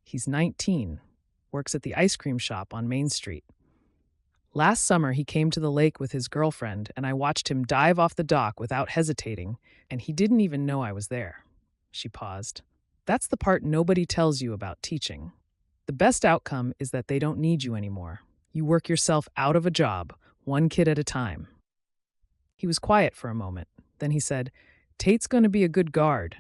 "He's 19, works at the ice cream shop on Main Street. Last summer, he came to the lake with his girlfriend, and I watched him dive off the dock without hesitating, and he didn't even know I was there." She paused. "That's the part nobody tells you about teaching. The best outcome is that they don't need you anymore. You work yourself out of a job, one kid at a time." He was quiet for a moment. Then he said, "Tate's going to be a good guard."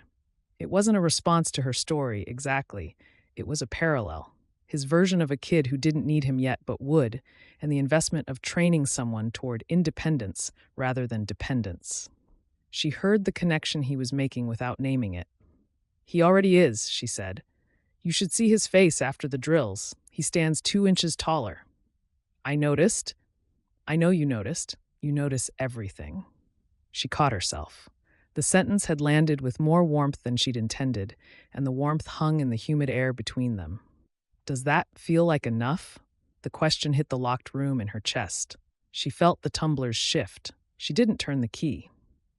It wasn't a response to her story, exactly. It was a parallel. His version of a kid who didn't need him yet but would, and the investment of training someone toward independence rather than dependence. She heard the connection he was making without naming it. "He already is," she said. "You should see his face after the drills. He stands 2 inches taller." "I noticed." "I know you noticed. You notice everything." She caught herself. The sentence had landed with more warmth than she'd intended, and the warmth hung in the humid air between them. "Does that feel like enough?" The question hit the locked room in her chest. She felt the tumblers shift. She didn't turn the key.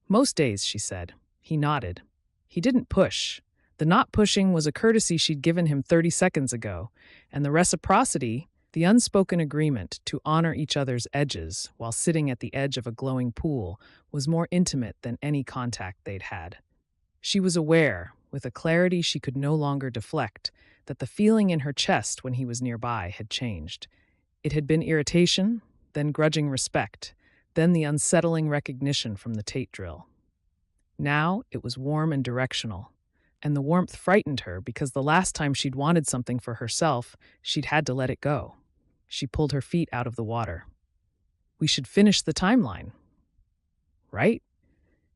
"Most days," she said. He nodded. He didn't push. The not pushing was a courtesy she'd given him 30 seconds ago, and the reciprocity, the unspoken agreement to honor each other's edges while sitting at the edge of a glowing pool, was more intimate than any contact they'd had. She was aware, with a clarity she could no longer deflect, that the feeling in her chest when he was nearby had changed. It had been irritation, then grudging respect, then the unsettling recognition from the Tate drill. Now it was warm and directional, and the warmth frightened her because the last time she'd wanted something for herself, she'd had to let it go. She pulled her feet out of the water. "We should finish the timeline." "Right?"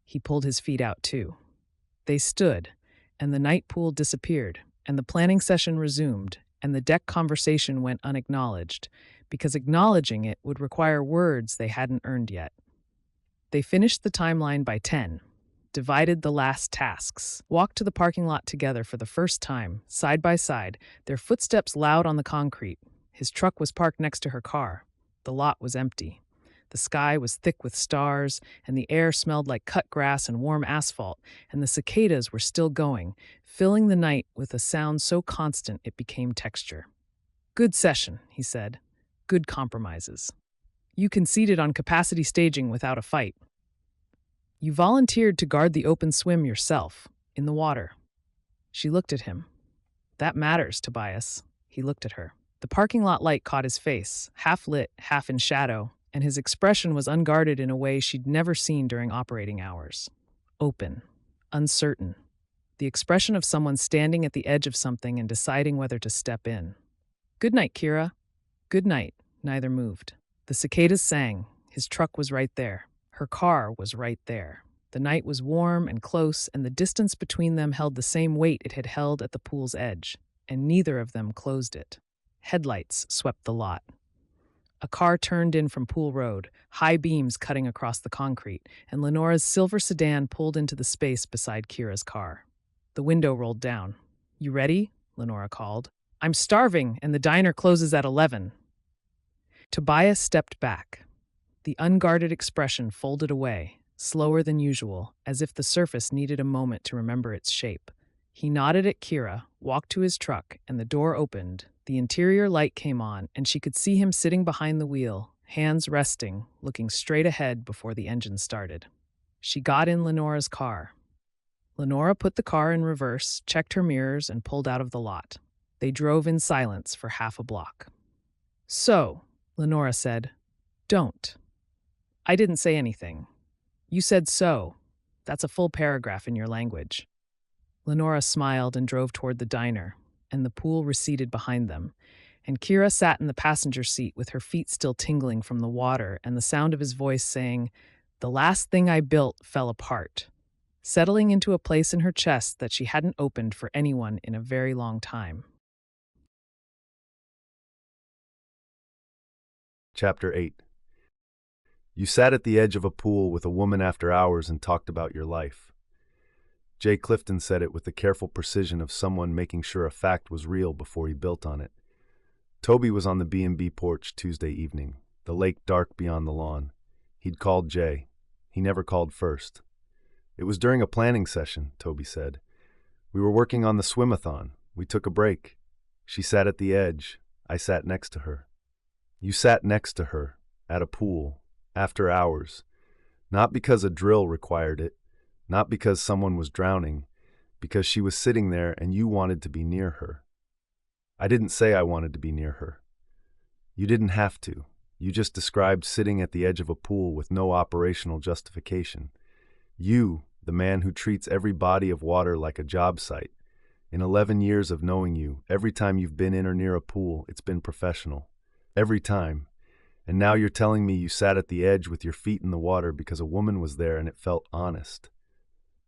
He pulled his feet out too. They stood, and the night pool disappeared, and the planning session resumed, and the deck conversation went unacknowledged, because acknowledging it would require words they hadn't earned yet. They finished the timeline by 10, divided the last tasks, walked to the parking lot together for the first time, side by side, their footsteps loud on the concrete. His truck was parked next to her car. The lot was empty. The sky was thick with stars, and the air smelled like cut grass and warm asphalt, and the cicadas were still going, filling the night with a sound so constant it became texture. "Good session," he said. "Good compromises. You conceded on capacity staging without a fight. You volunteered to guard the open swim yourself, in the water." She looked at him. "That matters, Tobias." He looked at her. The parking lot light caught his face, half lit, half in shadow, and his expression was unguarded in a way she'd never seen during operating hours. Open, uncertain. The expression of someone standing at the edge of something and deciding whether to step in. "Good night, Kira." "Good night." Neither moved. The cicadas sang. His truck was right there. Her car was right there. The night was warm and close, and the distance between them held the same weight it had held at the pool's edge, and neither of them closed it. Headlights swept the lot. A car turned in from Pool Road, high beams cutting across the concrete, and Lenora's silver sedan pulled into the space beside Kira's car. The window rolled down. "You ready?" Lenora called. I'm starving, and the diner closes at 11. Tobias stepped back. The unguarded expression folded away, slower than usual, as if the surface needed a moment to remember its shape. He nodded at Kira, walked to his truck, and the door opened. The interior light came on, and she could see him sitting behind the wheel, hands resting, looking straight ahead before the engine started. She got in Lenora's car. Lenora put the car in reverse, checked her mirrors, and pulled out of the lot. They drove in silence for half a block. So, Lenora said, don't. I didn't say anything. You said so. That's a full paragraph in your language. Lenora smiled and drove toward the diner, and the pool receded behind them, and Kira sat in the passenger seat with her feet still tingling from the water and the sound of his voice saying, "The last thing I built fell apart," settling into a place in her chest that she hadn't opened for anyone in a very long time. Chapter 8. You sat at the edge of a pool with a woman after hours and talked about your life. Jay Clifton said it with the careful precision of someone making sure a fact was real before he built on it. Toby was on the B&B porch Tuesday evening, the lake dark beyond the lawn. He'd called Jay. He never called first. It was during a planning session, Toby said. We were working on the swimathon. We took a break. She sat at the edge. I sat next to her. You sat next to her, at a pool, after hours. Not because a drill required it, not because someone was drowning, because she was sitting there and you wanted to be near her. I didn't say I wanted to be near her. You didn't have to. You just described sitting at the edge of a pool with no operational justification. You, the man who treats every body of water like a job site. In 11 years of knowing you, every time you've been in or near a pool, it's been professional. Every time. And now you're telling me you sat at the edge with your feet in the water because a woman was there and it felt honest.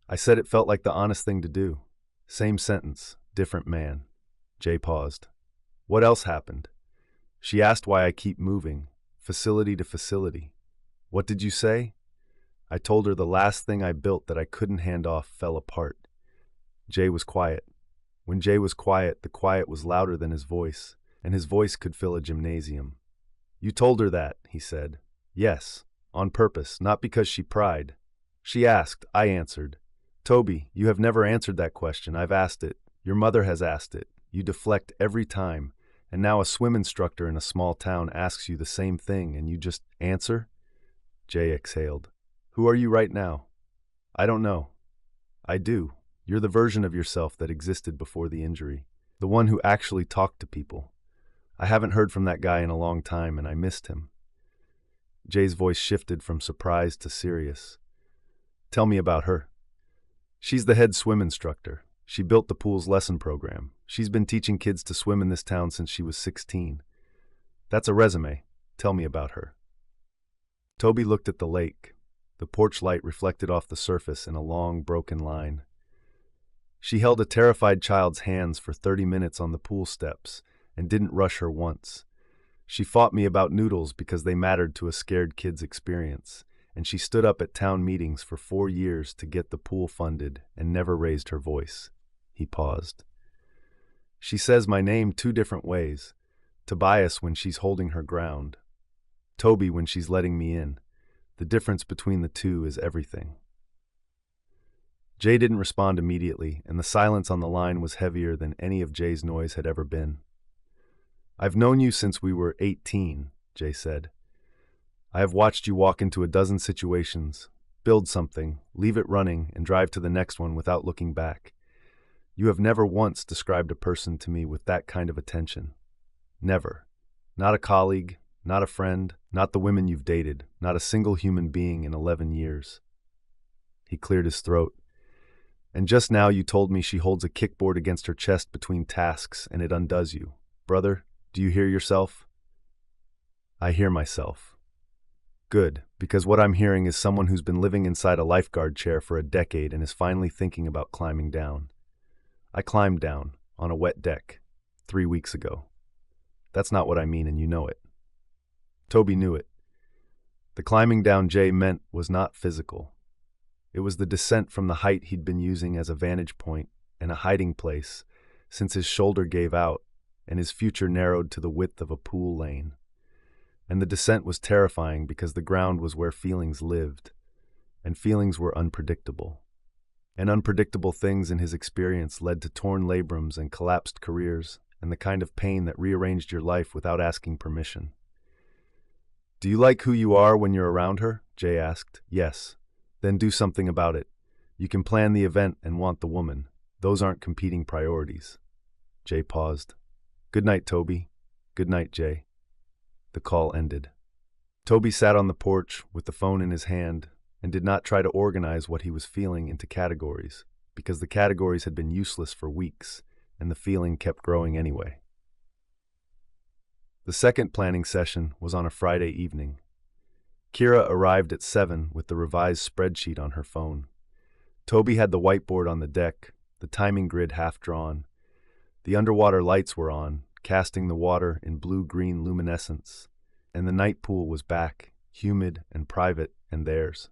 I said it felt like the honest thing to do. Same sentence, different man. Jay paused. What else happened? She asked why I keep moving, facility to facility. What did you say? I told her the last thing I built that I couldn't hand off fell apart. Jay was quiet. When Jay was quiet, the quiet was louder than his voice, and his voice could fill a gymnasium. You told her that, he said. Yes, on purpose, not because she pried. She asked, I answered. Toby, you have never answered that question. I've asked it. Your mother has asked it. You deflect every time, and now a swim instructor in a small town asks you the same thing, and you just answer? Jay exhaled. Who are you right now? I don't know. I do. You're the version of yourself that existed before the injury, the one who actually talked to people. I haven't heard from that guy in a long time, and I missed him. Jay's voice shifted from surprise to serious. Tell me about her. She's the head swim instructor. She built the pool's lesson program. She's been teaching kids to swim in this town since she was 16. That's a resume. Tell me about her. Toby looked at the lake. The porch light reflected off the surface in a long, broken line. She held a terrified child's hands for 30 minutes on the pool steps and didn't rush her once. She fought me about noodles because they mattered to a scared kid's experience, and she stood up at town meetings for 4 years to get the pool funded and never raised her voice. He paused. She says my name 2 different ways. Tobias when she's holding her ground. Toby when she's letting me in. The difference between the two is everything. Jay didn't respond immediately, and the silence on the line was heavier than any of Jay's noise had ever been. I've known you since we were 18, Jay said. I have watched you walk into a dozen situations, build something, leave it running, and drive to the next one without looking back. You have never once described a person to me with that kind of attention. Never. Not a colleague, not a friend, not the women you've dated, not a single human being in 11 years. He cleared his throat. And just now you told me she holds a kickboard against her chest between tasks and it undoes you. Brother, do you hear yourself? I hear myself. Good, because what I'm hearing is someone who's been living inside a lifeguard chair for a decade and is finally thinking about climbing down. I climbed down, on a wet deck, 3 weeks ago. That's not what I mean, and you know it. Toby knew it. The climbing down Jay meant was not physical. It was the descent from the height he'd been using as a vantage point and a hiding place since his shoulder gave out and his future narrowed to the width of a pool lane. And the descent was terrifying because the ground was where feelings lived, and feelings were unpredictable. And unpredictable things in his experience led to torn labrums and collapsed careers, and the kind of pain that rearranged your life without asking permission. "Do you like who you are when you're around her?" Jay asked. "Yes. Then do something about it. You can plan the event and want the woman. Those aren't competing priorities." Jay paused. "Good night, Toby." "Good night, Jay." The call ended. Toby sat on the porch with the phone in his hand and did not try to organize what he was feeling into categories, because the categories had been useless for weeks, and the feeling kept growing anyway. The second planning session was on a Friday evening. Kira arrived at 7 with the revised spreadsheet on her phone. Toby had the whiteboard on the deck, the timing grid half drawn. The underwater lights were on, casting the water in blue-green luminescence, and the night pool was back, humid and private, and theirs.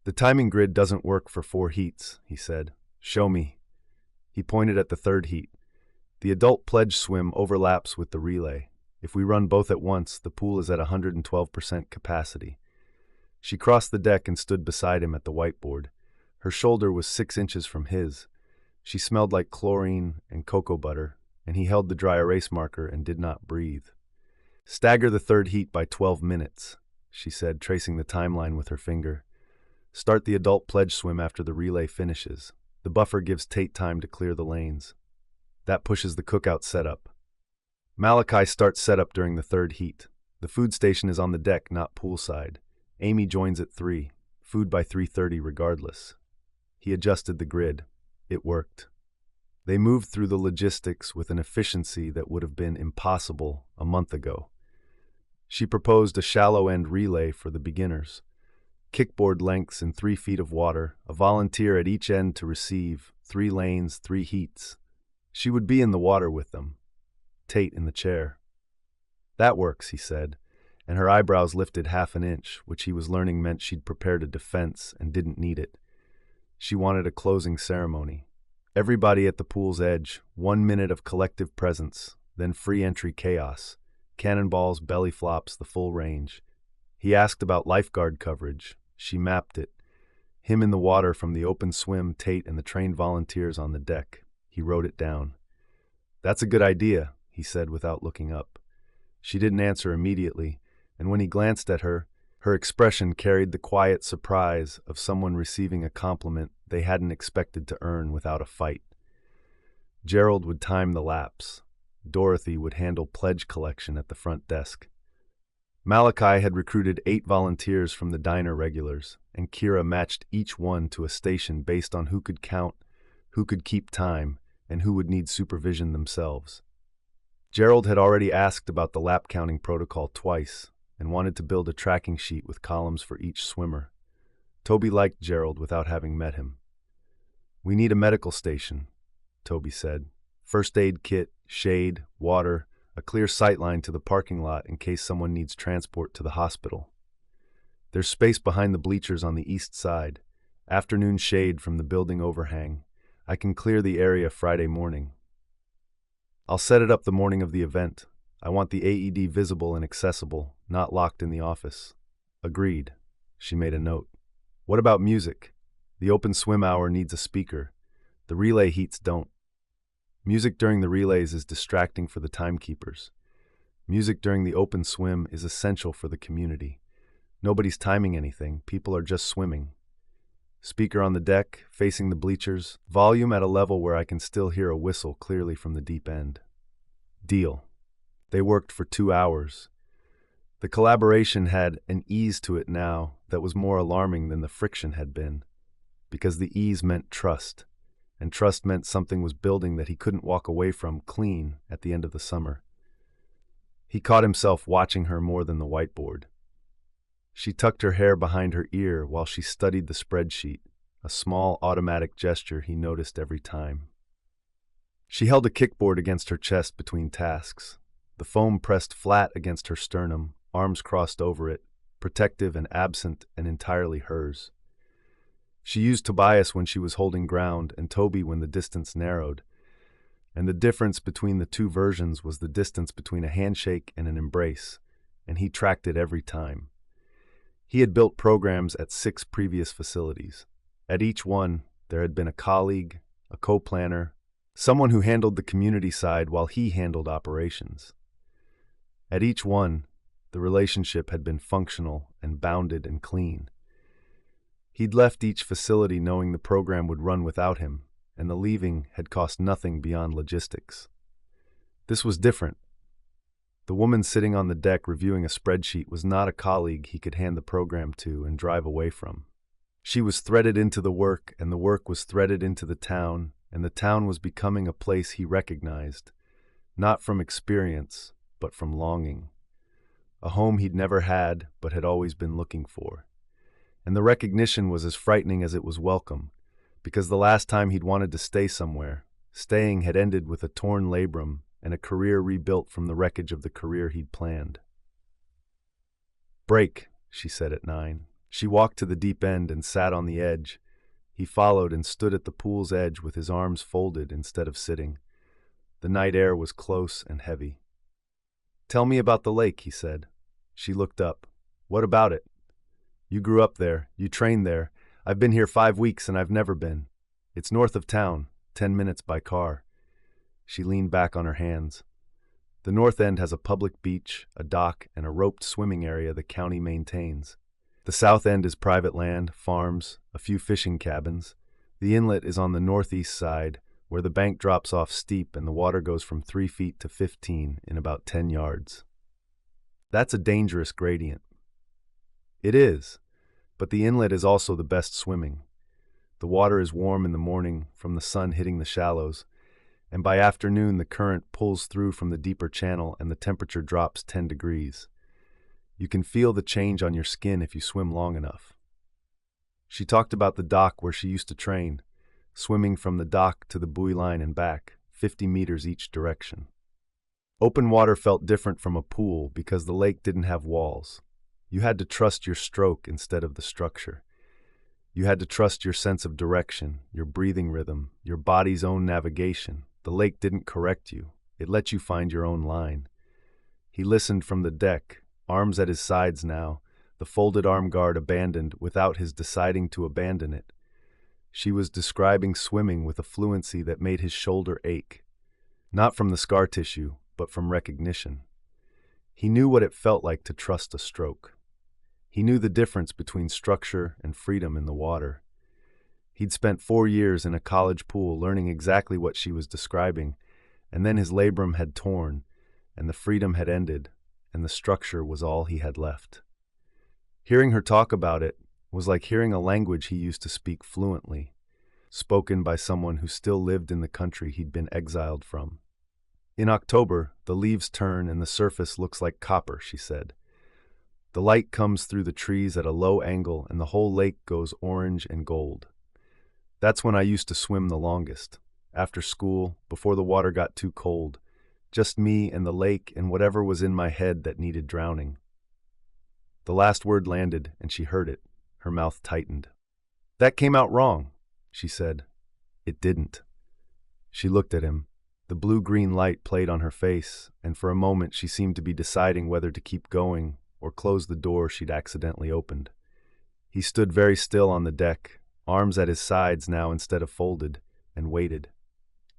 "The timing grid doesn't work for 4 heats, he said. "Show me." He pointed at the third heat. "The adult pledge swim overlaps with the relay. If we run both at once, the pool is at 112% capacity." She crossed the deck and stood beside him at the whiteboard. Her shoulder was 6 inches from his. She smelled like chlorine and cocoa butter, and he held the dry erase marker and did not breathe. "Stagger the third heat by 12 minutes, she said, tracing the timeline with her finger. "Start the adult pledge swim after the relay finishes. The buffer gives Tate time to clear the lanes. That pushes the cookout setup. Malachi starts setup during the third heat. The food station is on the deck, not poolside. Amy joins at 3. Food by 3:30 regardless." He adjusted the grid. It worked. They moved through the logistics with an efficiency that would have been impossible a month ago. She proposed a shallow end relay for the beginners. Kickboard lengths in 3 feet of water, a volunteer at each end to receive, 3 lanes, 3 heats. She would be in the water with them. Tate in the chair. "That works," he said, and her eyebrows lifted half an inch, which he was learning meant she'd prepared a defense and didn't need it. She wanted a closing ceremony. Everybody at the pool's edge, 1 minute of collective presence, then free entry chaos. Cannonballs, belly flops, the full range. He asked about lifeguard coverage. She mapped it. Him in the water from the open swim, Tate and the trained volunteers on the deck. He wrote it down. "That's a good idea," he said without looking up. She didn't answer immediately, and when he glanced at her, her expression carried the quiet surprise of someone receiving a compliment they hadn't expected to earn without a fight. Gerald would time the laps. Dorothy would handle pledge collection at the front desk. Malachi had recruited 8 volunteers from the diner regulars, and Kira matched each one to a station based on who could count, who could keep time, and who would need supervision themselves. Gerald had already asked about the lap counting protocol twice, and wanted to build a tracking sheet with columns for each swimmer. Toby liked Gerald without having met him. "We need a medical station," Toby said. "First aid kit, shade, water, a clear sightline to the parking lot in case someone needs transport to the hospital. There's space behind the bleachers on the east side. Afternoon shade from the building overhang. I can clear the area Friday morning. I'll set it up the morning of the event. I want the AED visible and accessible, not locked in the office." "Agreed." She made a note. "What about music? The open swim hour needs a speaker. The relay heats don't. Music during the relays is distracting for the timekeepers. Music during the open swim is essential for the community. Nobody's timing anything, people are just swimming. Speaker on the deck, facing the bleachers, volume at a level where I can still hear a whistle clearly from the deep end." Deal. They worked for 2 hours. The collaboration had an ease to it now that was more alarming than the friction had been, because the ease meant trust, and trust meant something was building that he couldn't walk away from clean at the end of the summer. He caught himself watching her more than the whiteboard. She tucked her hair behind her ear while she studied the spreadsheet, a small automatic gesture he noticed every time. She held a kickboard against her chest between tasks. The foam pressed flat against her sternum, arms crossed over it, protective and absent and entirely hers. She used Tobias when she was holding ground and Toby when the distance narrowed. And the difference between the two versions was the distance between a handshake and an embrace, and he tracked it every time. He had built programs at 6 previous facilities. At each one, there had been a colleague, a co-planner, someone who handled the community side while he handled operations. At each one, the relationship had been functional and bounded and clean. He'd left each facility knowing the program would run without him, and the leaving had cost nothing beyond logistics. This was different. The woman sitting on the deck reviewing a spreadsheet was not a colleague he could hand the program to and drive away from. She was threaded into the work, and the work was threaded into the town, and the town was becoming a place he recognized, not from experience, but from longing. A home he'd never had, but had always been looking for. And the recognition was as frightening as it was welcome, because the last time he'd wanted to stay somewhere, staying had ended with a torn labrum and a career rebuilt from the wreckage of the career he'd planned. "Break," she said at 9. She walked to the deep end and sat on the edge. He followed and stood at the pool's edge with his arms folded instead of sitting. The night air was close and heavy. "Tell me about the lake," he said. She looked up. "What about it?" "You grew up there. You trained there. I've been here 5 weeks and I've never been. It's north of town, 10 minutes by car." She leaned back on her hands. The north end has a public beach, a dock, and a roped swimming area the county maintains. The south end is private land, farms, a few fishing cabins. The inlet is on the northeast side, where the bank drops off steep and the water goes from 3 feet to 15 in about 10 yards. That's a dangerous gradient. It is, but the inlet is also the best swimming. The water is warm in the morning from the sun hitting the shallows, and by afternoon the current pulls through from the deeper channel and the temperature drops 10 degrees. You can feel the change on your skin if you swim long enough. She talked about the dock where she used to train, swimming from the dock to the buoy line and back, 50 meters each direction. Open water felt different from a pool because the lake didn't have walls. You had to trust your stroke instead of the structure. You had to trust your sense of direction, your breathing rhythm, your body's own navigation. The lake didn't correct you. It let you find your own line. He listened from the deck, arms at his sides now, the folded arm guard abandoned without his deciding to abandon it. She was describing swimming with a fluency that made his shoulder ache. Not from the scar tissue, but from recognition. He knew what it felt like to trust a stroke. He knew the difference between structure and freedom in the water. He'd spent 4 years in a college pool learning exactly what she was describing, and then his labrum had torn, and the freedom had ended, and the structure was all he had left. Hearing her talk about it was like hearing a language he used to speak fluently, spoken by someone who still lived in the country he'd been exiled from. "In October, the leaves turn and the surface looks like copper," she said. "The light comes through the trees at a low angle and the whole lake goes orange and gold. That's when I used to swim the longest, after school, before the water got too cold. Just me and the lake and whatever was in my head that needed drowning." The last word landed and she heard it. Her mouth tightened. "That came out wrong," she said. "It didn't." She looked at him. The blue-green light played on her face, and for a moment she seemed to be deciding whether to keep going or close the door she'd accidentally opened. He stood very still on the deck, arms at his sides now instead of folded, and waited.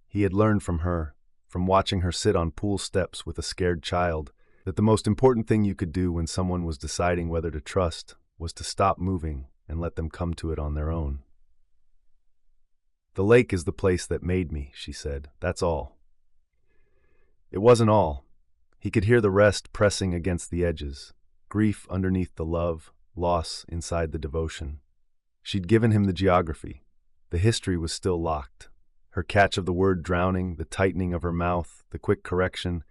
He had learned from her, from watching her sit on pool steps with a scared child, that the most important thing you could do when someone was deciding whether to trust was to stop moving and let them come to it on their own. "The lake is the place that made me," she said. "That's all." It wasn't all. He could hear the rest pressing against the edges, grief underneath the love, loss inside the devotion. She'd given him the geography. The history was still locked. Her catch of the word drowning, the tightening of her mouth, the quick correction,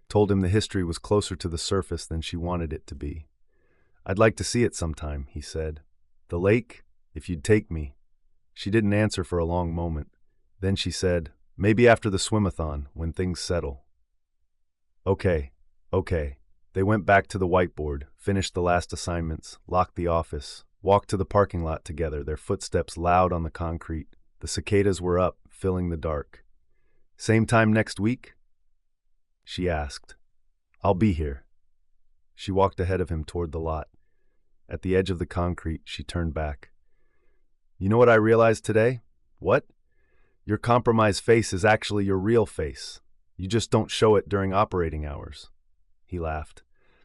told him the history was closer to the surface than she wanted it to be. "I'd like to see it sometime," he said. "The lake, if you'd take me." She didn't answer for a long moment. Then she said, "Maybe after the swimathon, when things settle." Okay. They went back to the whiteboard, finished the last assignments, locked the office, walked to the parking lot together, their footsteps loud on the concrete. The cicadas were up, filling the dark. Same time next week? She asked. I'll be here. She walked ahead of him toward the lot. At the edge of the concrete, she turned back. You know what I realized today? What? Your compromised face is actually your real face. You just don't show it during operating hours. He laughed.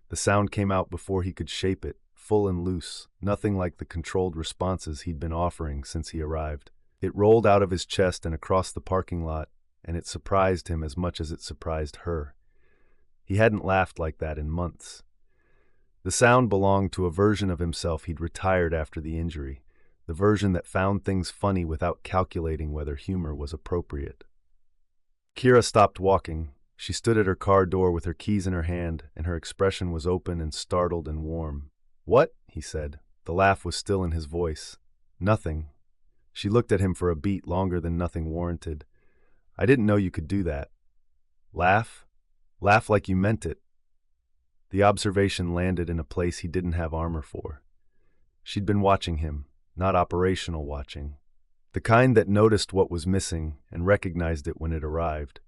The sound came out before he could shape it, full and loose, nothing like the controlled responses he'd been offering since he arrived. It rolled out of his chest and across the parking lot, and it surprised him as much as it surprised her. He hadn't laughed like that in months. The sound belonged to a version of himself he'd retired after the injury, the version that found things funny without calculating whether humor was appropriate. Kira stopped walking. She stood at her car door with her keys in her hand, and her expression was open and startled and warm. What? He said. The laugh was still in his voice. Nothing. She looked at him for a beat longer than nothing warranted. I didn't know you could do that. Laugh? Laugh like you meant it. The observation landed in a place he didn't have armor for. She'd been watching him, not operational watching. The kind that noticed what was missing and recognized it when it arrived.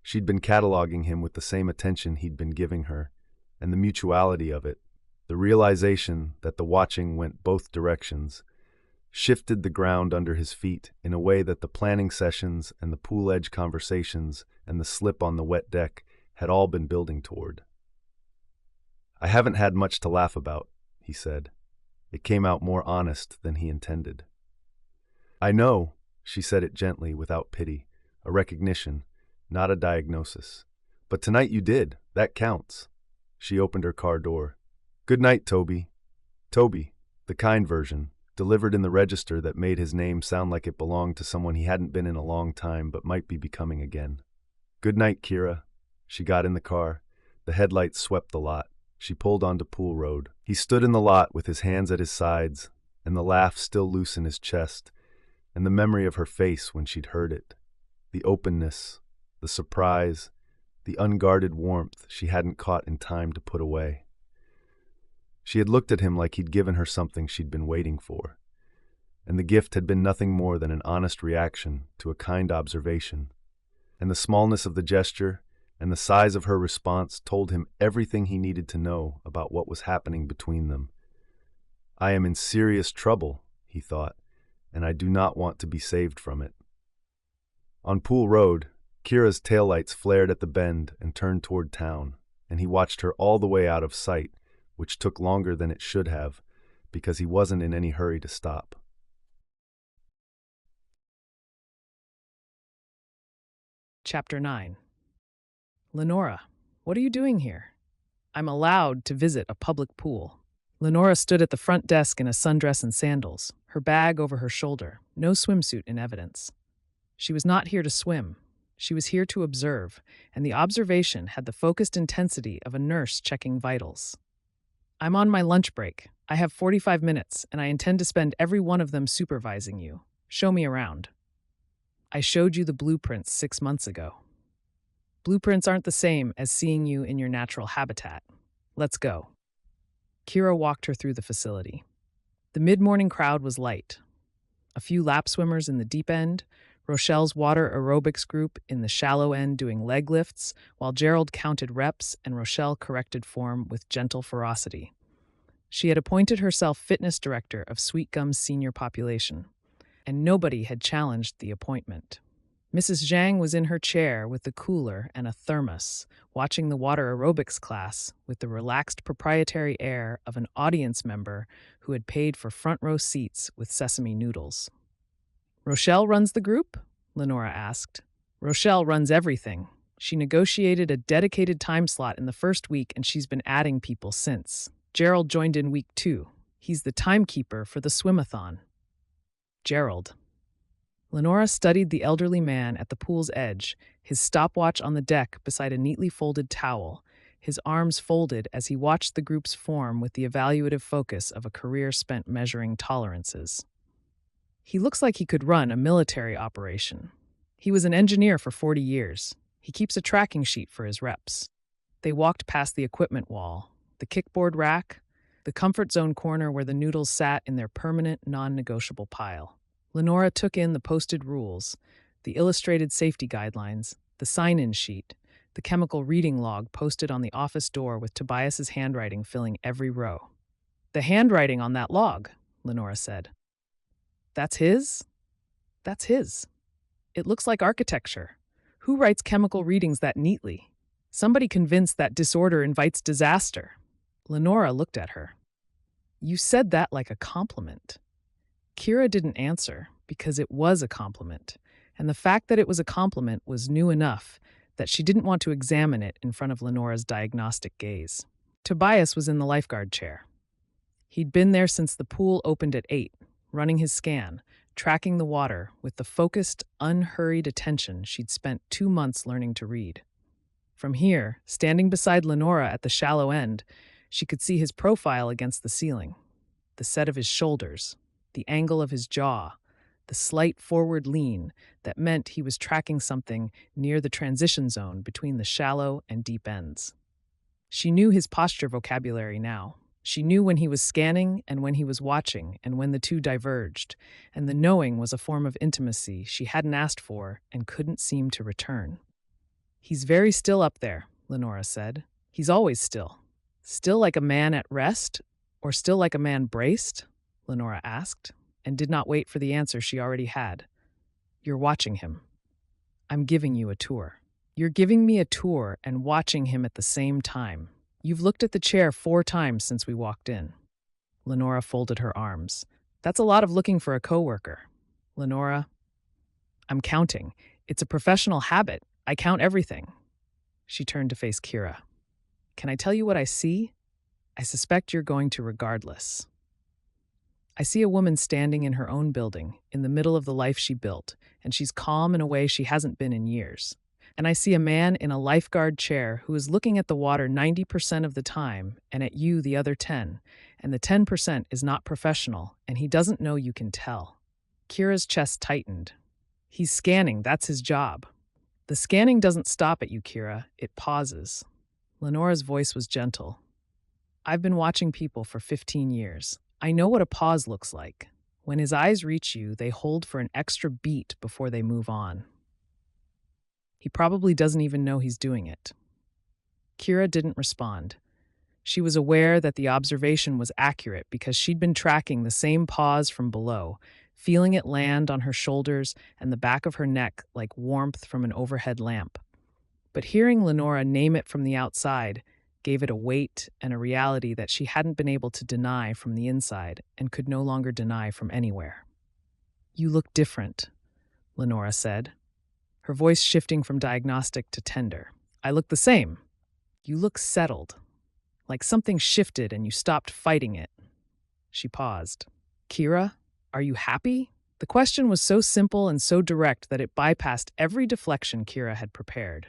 She'd been cataloging him with the same attention he'd been giving her, and the mutuality of it, the realization that the watching went both directions, shifted the ground under his feet in a way that the planning sessions and the pool edge conversations and the slip on the wet deck had all been building toward. I haven't had much to laugh about, he said. It came out more honest than he intended. I know, she said it gently without pity, a recognition, not a diagnosis. But tonight you did. That counts. She opened her car door. Good night, Toby. Toby, the kind version, delivered in the register that made his name sound like it belonged to someone he hadn't been in a long time but might be becoming again. Good night, Kira. She got in the car. The headlights swept the lot. She pulled onto Pool Road. He stood in the lot with his hands at his sides, and the laugh still loose in his chest, and the memory of her face when she'd heard it. The openness, the surprise, the unguarded warmth she hadn't caught in time to put away. She had looked at him like he'd given her something she'd been waiting for, and the gift had been nothing more than an honest reaction to a kind observation, and the smallness of the gesture and the size of her response told him everything he needed to know about what was happening between them. I am in serious trouble, he thought, and I do not want to be saved from it. On Pool Road, Kira's taillights flared at the bend and turned toward town, and he watched her all the way out of sight, which took longer than it should have, because he wasn't in any hurry to stop. Chapter 9. Lenora, what are you doing here? I'm allowed to visit a public pool. Lenora stood at the front desk in a sundress and sandals, her bag over her shoulder, no swimsuit in evidence. She was not here to swim. She was here to observe, and the observation had the focused intensity of a nurse checking vitals. I'm on my lunch break. I have 45 minutes, and I intend to spend every one of them supervising you. Show me around. I showed you the blueprints 6 months ago. Blueprints aren't the same as seeing you in your natural habitat. Let's go. Kira walked her through the facility. The mid-morning crowd was light. A few lap swimmers in the deep end, Rochelle's water aerobics group in the shallow end doing leg lifts, while Gerald counted reps and Rochelle corrected form with gentle ferocity. She had appointed herself fitness director of Sweetgum's senior population, and nobody had challenged the appointment. Mrs. Zhang was in her chair with the cooler and a thermos, watching the water aerobics class with the relaxed proprietary air of an audience member who had paid for front row seats with sesame noodles. Rochelle runs the group? Lenora asked. Rochelle runs everything. She negotiated a dedicated time slot in the first week, and she's been adding people since. Gerald joined in week 2. He's the timekeeper for the swimathon. Gerald. Lenora studied the elderly man at the pool's edge, his stopwatch on the deck beside a neatly folded towel, his arms folded as he watched the groups form with the evaluative focus of a career spent measuring tolerances. He looks like he could run a military operation. He was an engineer for 40 years. He keeps a tracking sheet for his reps. They walked past the equipment wall, the kickboard rack, the comfort zone corner where the noodles sat in their permanent, non-negotiable pile. Lenora took in the posted rules, the illustrated safety guidelines, the sign-in sheet, the chemical reading log posted on the office door with Tobias's handwriting filling every row. "The handwriting on that log," Lenora said. "That's his? That's his. It looks like architecture. Who writes chemical readings that neatly? Somebody convinced that disorder invites disaster." Lenora looked at her. "You said that like a compliment." Kira didn't answer because it was a compliment, and the fact that it was a compliment was new enough that she didn't want to examine it in front of Lenora's diagnostic gaze. Tobias was in the lifeguard chair. He'd been there since the pool opened at 8, running his scan, tracking the water with the focused, unhurried attention she'd spent 2 months learning to read. From here, standing beside Lenora at the shallow end, she could see his profile against the ceiling, the set of his shoulders, the angle of his jaw, the slight forward lean that meant he was tracking something near the transition zone between the shallow and deep ends. She knew his posture vocabulary now. She knew when he was scanning and when he was watching and when the two diverged, and the knowing was a form of intimacy she hadn't asked for and couldn't seem to return. "He's very still up there," Lenora said. "He's always still." "Still like a man at rest, or still like a man braced?" Lenora asked, and did not wait for the answer she already had. "You're watching him. I'm giving you a tour." "You're giving me a tour and watching him at the same time. You've looked at the chair 4 times since we walked in." Lenora folded her arms. "That's a lot of looking for a coworker." "Lenora, I'm counting. It's a professional habit. I count everything." She turned to face Kira. "Can I tell you what I see? I suspect you're going to regardless. I see a woman standing in her own building, in the middle of the life she built, and she's calm in a way she hasn't been in years. And I see a man in a lifeguard chair who is looking at the water 90% of the time and at you the other 10, and the 10% is not professional, and he doesn't know you can tell." Kira's chest tightened. "He's scanning, that's his job." "The scanning doesn't stop at you, Kira, it pauses." Lenora's voice was gentle. "I've been watching people for 15 years. I know what a pause looks like. When his eyes reach you, they hold for an extra beat before they move on. He probably doesn't even know he's doing it." Kira didn't respond. She was aware that the observation was accurate because she'd been tracking the same pause from below, feeling it land on her shoulders and the back of her neck like warmth from an overhead lamp. But hearing Lenora name it from the outside gave it a weight and a reality that she hadn't been able to deny from the inside and could no longer deny from anywhere. "You look different," Lenora said, her voice shifting from diagnostic to tender. "I look the same. You look settled, like something shifted and you stopped fighting it." She paused. "Kira, are you happy?" The question was so simple and so direct that it bypassed every deflection Kira had prepared.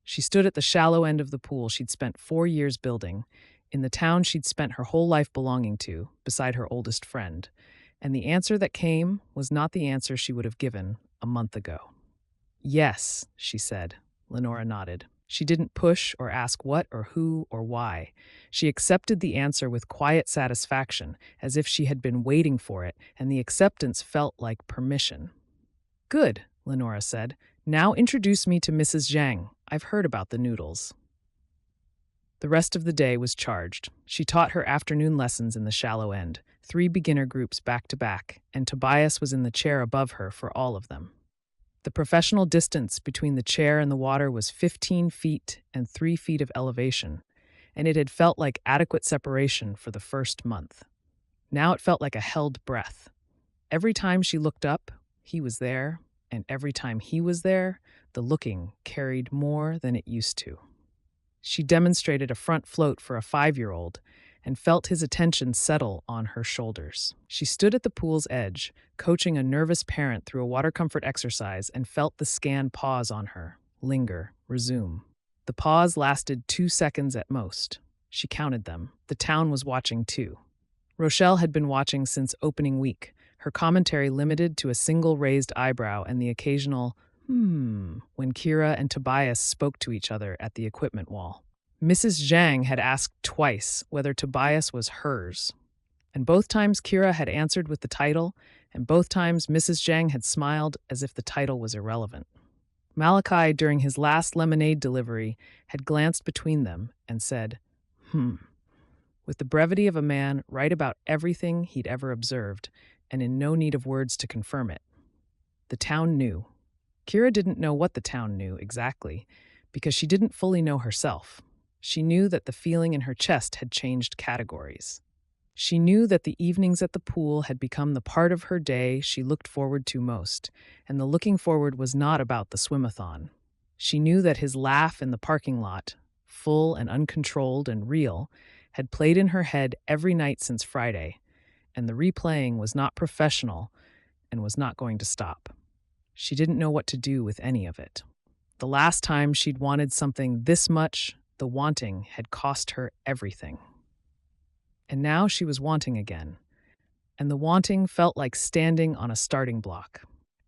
She stood at the shallow end of the pool she'd spent 4 years building, in the town she'd spent her whole life belonging to, beside her oldest friend, and the answer that came was not the answer she would have given a month ago. "Yes," she said. Lenora nodded. She didn't push or ask what or who or why. She accepted the answer with quiet satisfaction, as if she had been waiting for it, and the acceptance felt like permission. "Good," Lenora said. "Now introduce me to Mrs. Zhang. I've heard about the noodles." The rest of the day was charged. She taught her afternoon lessons in the shallow end, 3 beginner groups back to back, and Tobias was in the chair above her for all of them. The professional distance between the chair and the water was 15 feet and 3 feet of elevation, and it had felt like adequate separation for the first month. Now it felt like a held breath. Every time she looked up, he was there, and every time he was there, the looking carried more than it used to. She demonstrated a front float for a 5-year-old and felt his attention settle on her shoulders. She stood at the pool's edge, coaching a nervous parent through a water comfort exercise, and felt the scan pause on her, linger, resume. The pause lasted 2 seconds at most. She counted them. The town was watching too. Rochelle had been watching since opening week, her commentary limited to a single raised eyebrow and the occasional when Kira and Tobias spoke to each other at the equipment wall. Mrs. Zhang had asked twice whether Tobias was hers, and both times Kira had answered with the title, and both times Mrs. Zhang had smiled as if the title was irrelevant. Malachi, during his last lemonade delivery, had glanced between them and said, with the brevity of a man right about everything he'd ever observed, and in no need of words to confirm it. The town knew. Kira didn't know what the town knew exactly, because she didn't fully know herself. She knew that the feeling in her chest had changed categories. She knew that the evenings at the pool had become the part of her day she looked forward to most, and the looking forward was not about the swimathon. She knew that his laugh in the parking lot, full and uncontrolled and real, had played in her head every night since Friday, and the replaying was not professional and was not going to stop. She didn't know what to do with any of it. The last time she'd wanted something this much, the wanting had cost her everything. And now she was wanting again, and the wanting felt like standing on a starting block.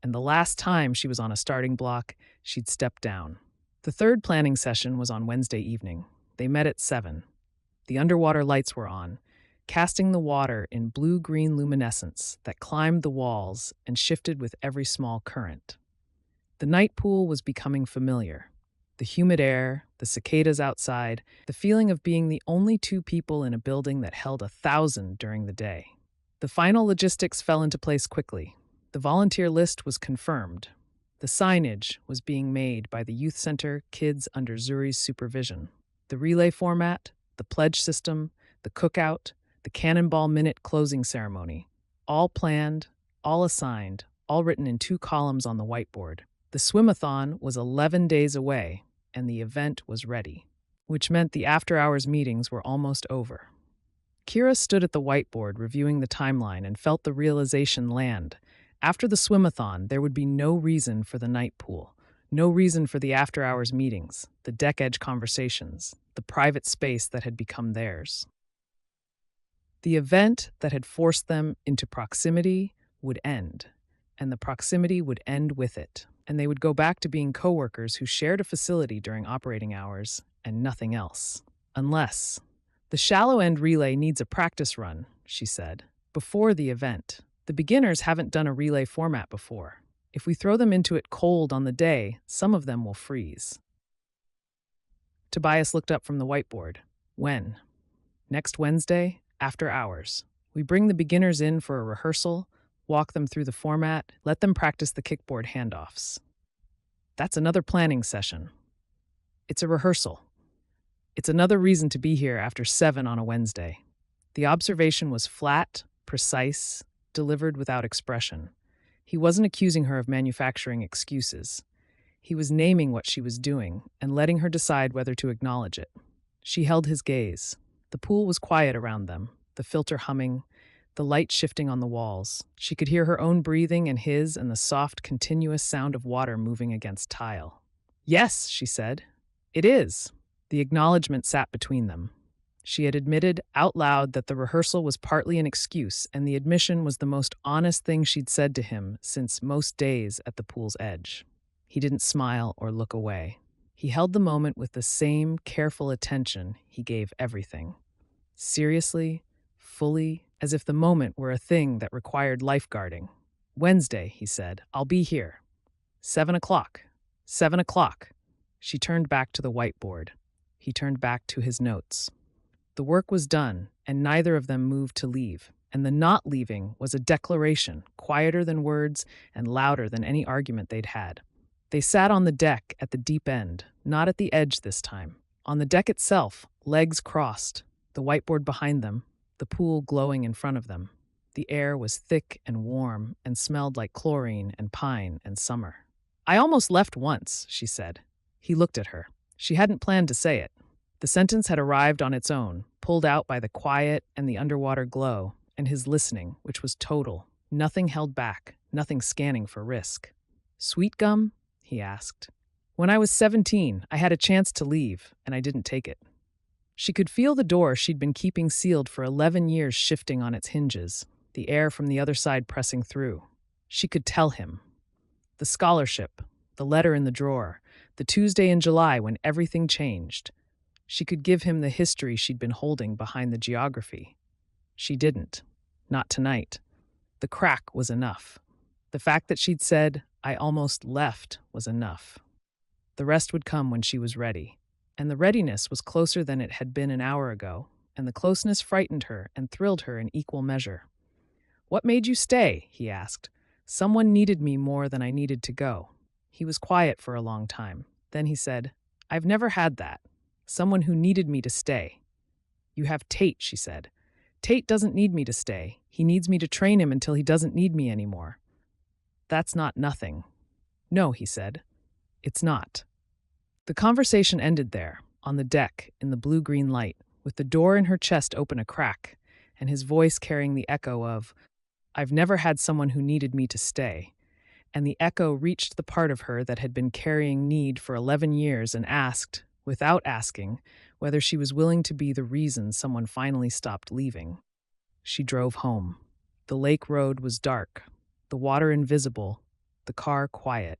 And the last time she was on a starting block, she'd stepped down. The third planning session was on Wednesday evening. They met at 7. The underwater lights were on, casting the water in blue-green luminescence that climbed the walls and shifted with every small current. The night pool was becoming familiar. The humid air, the cicadas outside, the feeling of being the only two people in a building that held 1,000 during the day. The final logistics fell into place quickly. The volunteer list was confirmed. The signage was being made by the youth center kids under Zuri's supervision. The relay format, the pledge system, the cookout, the Cannonball Minute closing ceremony, all planned, all assigned, all written in 2 columns on the whiteboard. The swimathon was 11 days away, and the event was ready, which meant the after-hours meetings were almost over. Kira stood at the whiteboard reviewing the timeline and felt the realization land. After the swimathon, there would be no reason for the night pool, no reason for the after-hours meetings, the deck-edge conversations, the private space that had become theirs. The event that had forced them into proximity would end, and the proximity would end with it, and they would go back to being coworkers who shared a facility during operating hours and nothing else. Unless the shallow end relay needs a practice run, she said, before the event. The beginners haven't done a relay format before. If we throw them into it cold on the day, some of them will freeze. Tobias looked up from the whiteboard. When? Next Wednesday, after hours. We bring the beginners in for a rehearsal, walk them through the format, let them practice the kickboard handoffs. That's another planning session. It's a rehearsal. It's another reason to be here after 7 on a Wednesday. The observation was flat, precise, delivered without expression. He wasn't accusing her of manufacturing excuses. He was naming what she was doing and letting her decide whether to acknowledge it. She held his gaze. The pool was quiet around them, the filter humming, the light shifting on the walls. She could hear her own breathing and his and the soft, continuous sound of water moving against tile. Yes, she said. It is. The acknowledgement sat between them. She had admitted out loud that the rehearsal was partly an excuse, and the admission was the most honest thing she'd said to him since most days at the pool's edge. He didn't smile or look away. He held the moment with the same careful attention he gave everything. Seriously, fully, as if the moment were a thing that required lifeguarding. Wednesday, he said, I'll be here. 7 o'clock. 7 o'clock. She turned back to the whiteboard. He turned back to his notes. The work was done, and neither of them moved to leave, and the not leaving was a declaration, quieter than words and louder than any argument they'd had. They sat on the deck at the deep end, not at the edge this time. On the deck itself, legs crossed, the whiteboard behind them, the pool glowing in front of them. The air was thick and warm and smelled like chlorine and pine and summer. I almost left once, she said. He looked at her. She hadn't planned to say it. The sentence had arrived on its own, pulled out by the quiet and the underwater glow, and his listening, which was total, nothing held back, nothing scanning for risk. Sweetgum? He asked. When I was 17, I had a chance to leave, and I didn't take it. She could feel the door she'd been keeping sealed for 11 years shifting on its hinges, the air from the other side pressing through. She could tell him. The scholarship, the letter in the drawer, the Tuesday in July when everything changed. She could give him the history she'd been holding behind the geography. She didn't. Not tonight. The crack was enough. The fact that she'd said, "I almost left," was enough. The rest would come when she was ready. And the readiness was closer than it had been an hour ago, and the closeness frightened her and thrilled her in equal measure. "What made you stay?" he asked. "Someone needed me more than I needed to go." He was quiet for a long time. Then he said, "I've never had that. Someone who needed me to stay." "You have Tate," she said. "Tate doesn't need me to stay. He needs me to train him until he doesn't need me anymore." "That's not nothing." "No," he said. "It's not." The conversation ended there, on the deck, in the blue-green light, with the door in her chest open a crack, and his voice carrying the echo of, "I've never had someone who needed me to stay." And the echo reached the part of her that had been carrying need for 11 years and asked, without asking, whether she was willing to be the reason someone finally stopped leaving. She drove home. The lake road was dark, the water invisible, the car quiet.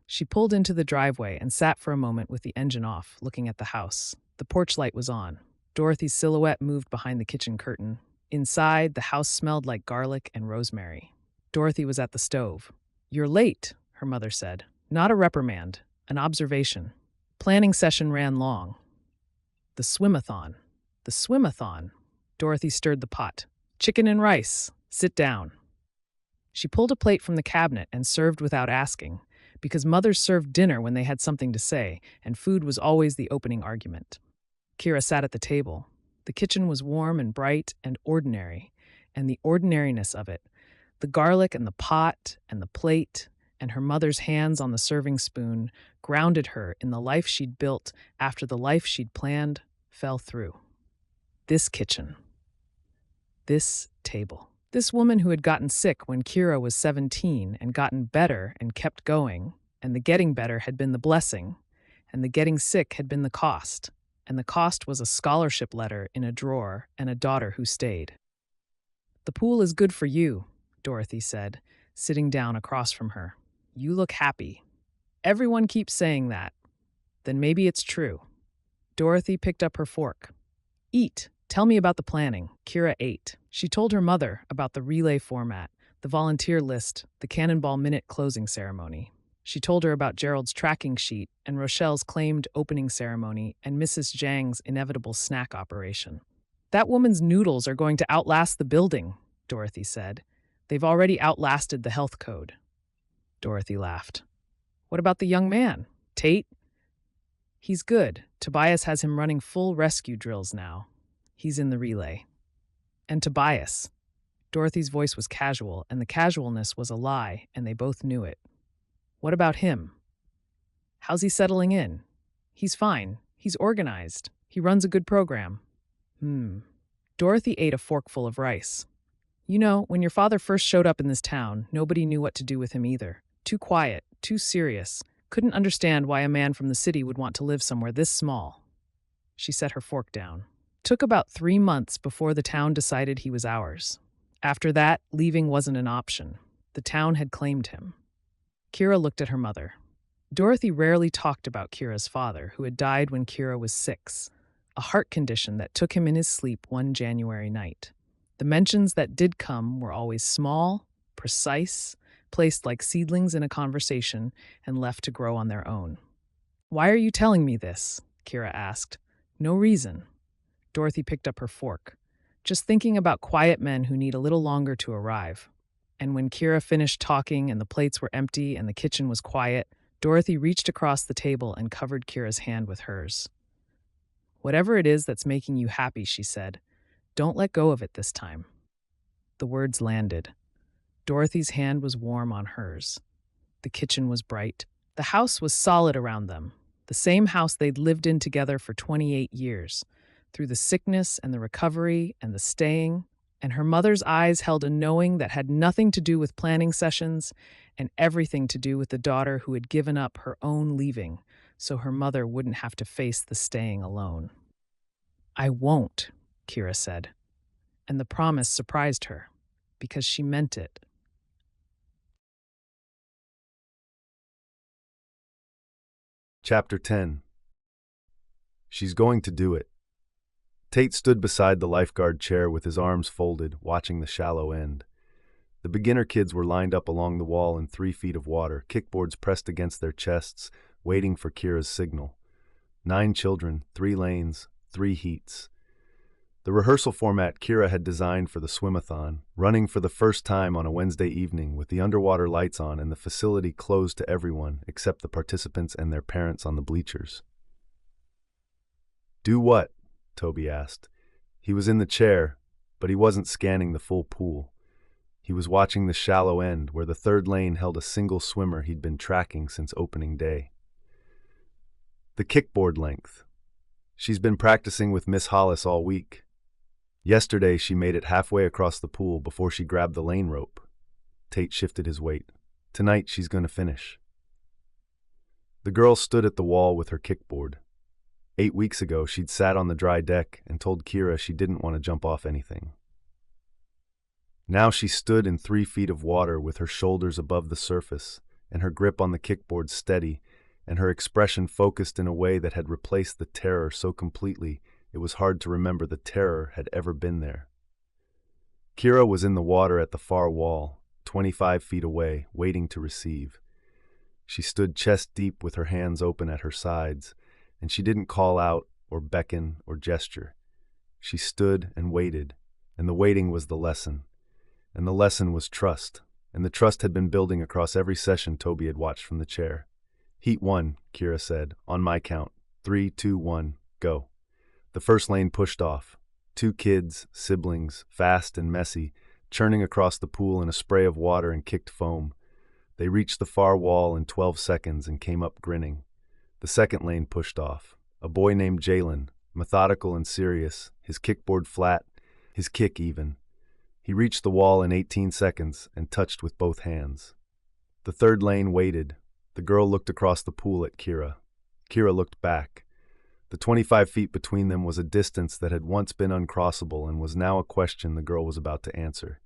She pulled into the driveway and sat for a moment with the engine off, looking at the house. The porch light was on. Dorothy's silhouette moved behind the kitchen curtain. Inside, the house smelled like garlic and rosemary. Dorothy was at the stove. "You're late," her mother said. Not a reprimand, an observation. Planning session ran long. The swimathon. The swimathon. Dorothy stirred the pot. "Chicken and rice. Sit down." She pulled a plate from the cabinet and served without asking, because mothers served dinner when they had something to say, and food was always the opening argument. Kira sat at the table. The kitchen was warm and bright and ordinary, and the ordinariness of it, the garlic and the pot and the plate, and her mother's hands on the serving spoon, grounded her in the life she'd built after the life she'd planned fell through. This kitchen. This table. This woman who had gotten sick when Kira was 17 and gotten better and kept going, and the getting better had been the blessing, and the getting sick had been the cost, and the cost was a scholarship letter in a drawer and a daughter who stayed. "The pool is good for you," Dorothy said, sitting down across from her. "You look happy." "Everyone keeps saying that." "Then maybe it's true." Dorothy picked up her fork. "Eat. Tell me about the planning." Kira ate. She told her mother about the relay format, the volunteer list, the Cannonball Minute closing ceremony. She told her about Gerald's tracking sheet and Rochelle's claimed opening ceremony and Mrs. Zhang's inevitable snack operation. "That woman's noodles are going to outlast the building," Dorothy said. "They've already outlasted the health code." Dorothy laughed. "What about the young man? Tate?" "He's good. Tobias has him running full rescue drills now. He's in the relay." "And Tobias." Dorothy's voice was casual, and the casualness was a lie, and they both knew it. "What about him?" "How's he settling in?" "He's fine. He's organized. He runs a good program." Dorothy ate a forkful of rice. "You know, when your father first showed up in this town, nobody knew what to do with him either. Too quiet, too serious. Couldn't understand why a man from the city would want to live somewhere this small." She set her fork down. "Took about 3 months before the town decided he was ours. After that, leaving wasn't an option. The town had claimed him." Kira looked at her mother. Dorothy rarely talked about Kira's father, who had died when Kira was 6, a heart condition that took him in his sleep one January night. The mentions that did come were always small, precise, placed like seedlings in a conversation and left to grow on their own. "Why are you telling me this?" Kira asked. "No reason." Dorothy picked up her fork. "Just thinking about quiet men who need a little longer to arrive." And when Kira finished talking and the plates were empty and the kitchen was quiet, Dorothy reached across the table and covered Kira's hand with hers. "Whatever it is that's making you happy," she said, "don't let go of it this time." The words landed. Dorothy's hand was warm on hers. The kitchen was bright. The house was solid around them, the same house they'd lived in together for 28 years, through the sickness and the recovery and the staying, and her mother's eyes held a knowing that had nothing to do with planning sessions and everything to do with the daughter who had given up her own leaving so her mother wouldn't have to face the staying alone. "I won't," Kira said, and the promise surprised her, because she meant it. Chapter 10. She's going to do it. Tate stood beside the lifeguard chair with his arms folded, watching the shallow end. The The beginner kids were lined up along the wall in 3 feet of water, kickboards pressed against their chests, waiting for Kira's signal. 9 children, 3 lanes, 3 heats. The rehearsal format Kira had designed for the swimathon, running for the first time on a Wednesday evening with the underwater lights on and the facility closed to everyone except the participants and their parents on the bleachers. "Do what?" Toby asked. He was in the chair, but he wasn't scanning the full pool. He was watching the shallow end where the third lane held a single swimmer he'd been tracking since opening day. The kickboard length. She's been practicing with Miss Hollis all week. Yesterday, she made it halfway across the pool before she grabbed the lane rope. Tate shifted his weight. Tonight, she's going to finish. The girl stood at the wall with her kickboard. 8 weeks ago, she'd sat on the dry deck and told Kira she didn't want to jump off anything. Now she stood in 3 feet of water with her shoulders above the surface and her grip on the kickboard steady and her expression focused in a way that had replaced the terror so completely it was hard to remember the terror had ever been there. Kira was in the water at the far wall, 25 feet away, waiting to receive. She stood chest deep with her hands open at her sides, and she didn't call out or beckon or gesture. She stood and waited, and the waiting was the lesson. And the lesson was trust, and the trust had been building across every session Toby had watched from the chair. "Heat 1, Kira said, "on my count. 3, 2, 1, go." The first lane pushed off. 2 kids, siblings, fast and messy, churning across the pool in a spray of water and kicked foam. They reached the far wall in 12 seconds and came up grinning. The second lane pushed off. A boy named Jalen, methodical and serious, his kickboard flat, his kick even. He reached the wall in 18 seconds and touched with both hands. The third lane waited. The girl looked across the pool at Kira. Kira looked back. The 25 feet between them was a distance that had once been uncrossable and was now a question the girl was about to answer.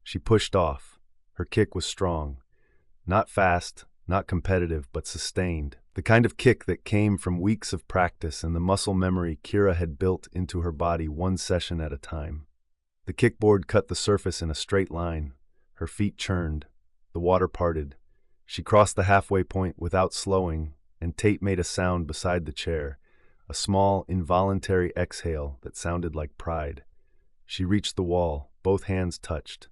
She pushed off. Her kick was strong. Not fast, not competitive, but sustained. The kind of kick that came from weeks of practice and the muscle memory Kira had built into her body one session at a time. The kickboard cut the surface in a straight line. Her feet churned. The water parted. She crossed the halfway point without slowing, and Tate made a sound beside the chair. A small, involuntary exhale that sounded like pride. She reached the wall, both hands touched.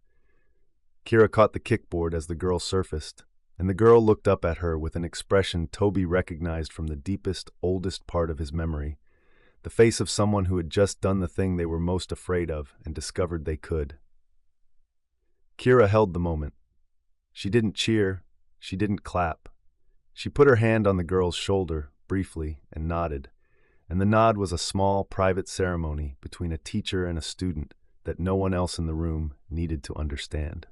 Kira caught the kickboard as the girl surfaced, and the girl looked up at her with an expression Toby recognized from the deepest, oldest part of his memory, the face of someone who had just done the thing they were most afraid of and discovered they could. Kira held the moment. She didn't cheer, she didn't clap. She put her hand on the girl's shoulder, briefly, and nodded. And the nod was a small, private ceremony between a teacher and a student that no one else in the room needed to understand.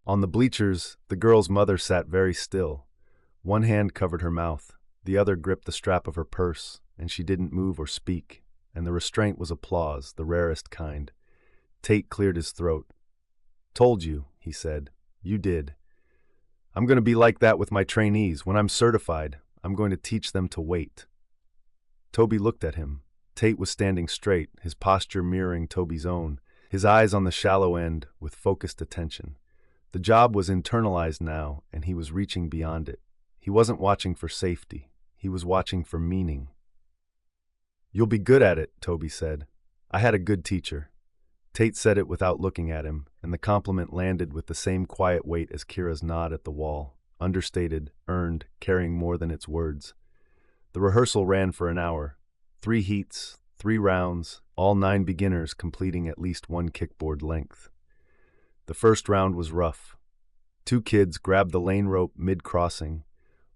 On the bleachers, the girl's mother sat very still. One hand covered her mouth, the other gripped the strap of her purse, and she didn't move or speak, and the restraint was applause, the rarest kind. Tate cleared his throat. "Told you," he said. "You did. I'm going to be like that with my trainees. When I'm certified, I'm going to teach them to wait." Toby looked at him. Tate was standing straight, his posture mirroring Toby's own, his eyes on the shallow end with focused attention. The job was internalized now, and he was reaching beyond it. He wasn't watching for safety. He was watching for meaning. "You'll be good at it," Toby said. "I had a good teacher." Tate said it without looking at him, and the compliment landed with the same quiet weight as Kira's nod at the wall, understated, earned, carrying more than its words. The rehearsal ran for an hour. 3 heats, 3 rounds, all 9 beginners completing at least 1 kickboard length. The first round was rough. 2 kids grabbed the lane rope mid-crossing.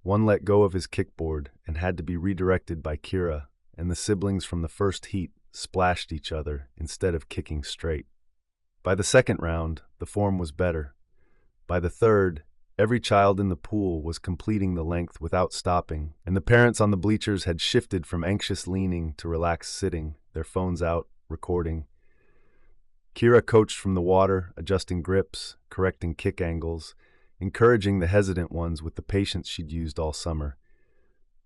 One let go of his kickboard and had to be redirected by Kira, and the siblings from the first heat splashed each other instead of kicking straight. By the second round, the form was better. By the third, every child in the pool was completing the length without stopping, and the parents on the bleachers had shifted from anxious leaning to relaxed sitting, their phones out, recording. Kira coached from the water, adjusting grips, correcting kick angles, encouraging the hesitant ones with the patience she'd used all summer.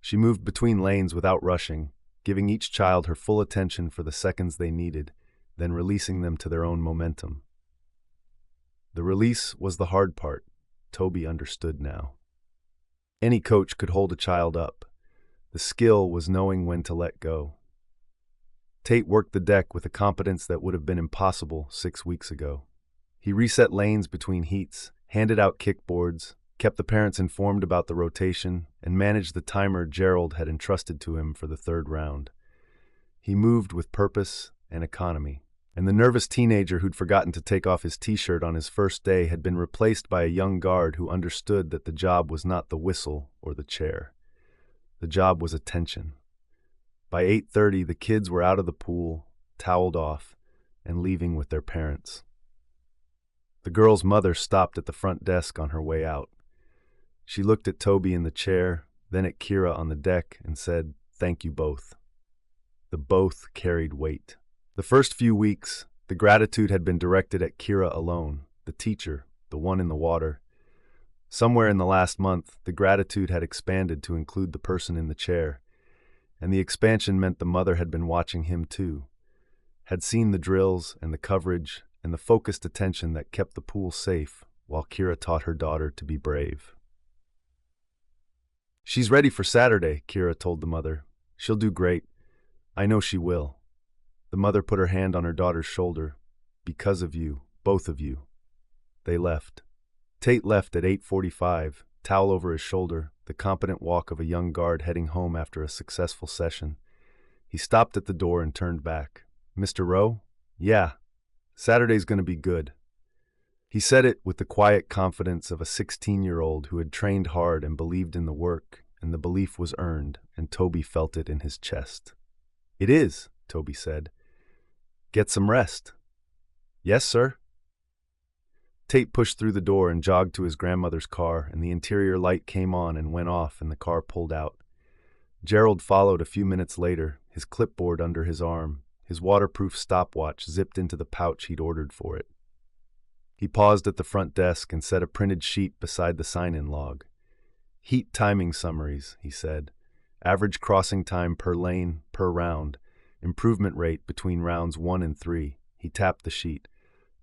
She moved between lanes without rushing, giving each child her full attention for the seconds they needed, then releasing them to their own momentum. The release was the hard part. Toby understood now. Any coach could hold a child up. The skill was knowing when to let go. Tate worked the deck with a competence that would have been impossible 6 weeks ago. He reset lanes between heats, handed out kickboards, kept the parents informed about the rotation, and managed the timer Gerald had entrusted to him for the third round. He moved with purpose and economy, and the nervous teenager who'd forgotten to take off his t-shirt on his first day had been replaced by a young guard who understood that the job was not the whistle or the chair. The job was attention. By 8:30, the kids were out of the pool, toweled off, and leaving with their parents. The girl's mother stopped at the front desk on her way out. She looked at Toby in the chair, then at Kira on the deck, and said, "Thank you both." The both carried weight. The first few weeks, the gratitude had been directed at Kira alone, the teacher, the one in the water. Somewhere in the last month, the gratitude had expanded to include the person in the chair, and the expansion meant the mother had been watching him too, had seen the drills and the coverage and the focused attention that kept the pool safe while Kira taught her daughter to be brave. "She's ready for Saturday," Kira told the mother. "She'll do great. I know she will." The mother put her hand on her daughter's shoulder. "Because of you, both of you." They left. Tate left at 8:45, towel over his shoulder, the competent walk of a young guard heading home after a successful session. He stopped at the door and turned back. "Mr. Rowe?" "Yeah, Saturday's going to be good." He said it with the quiet confidence of a 16-year-old who had trained hard and believed in the work, and the belief was earned, and Toby felt it in his chest. "It is," Toby said. "Get some rest." "Yes, sir." Tate pushed through the door and jogged to his grandmother's car, and the interior light came on and went off, and the car pulled out. Gerald followed a few minutes later, his clipboard under his arm, his waterproof stopwatch zipped into the pouch he'd ordered for it. He paused at the front desk and set a printed sheet beside the sign-in log. "Heat timing summaries," he said. "Average crossing time per lane, per round. Improvement rate between rounds 1 and 3. He tapped the sheet.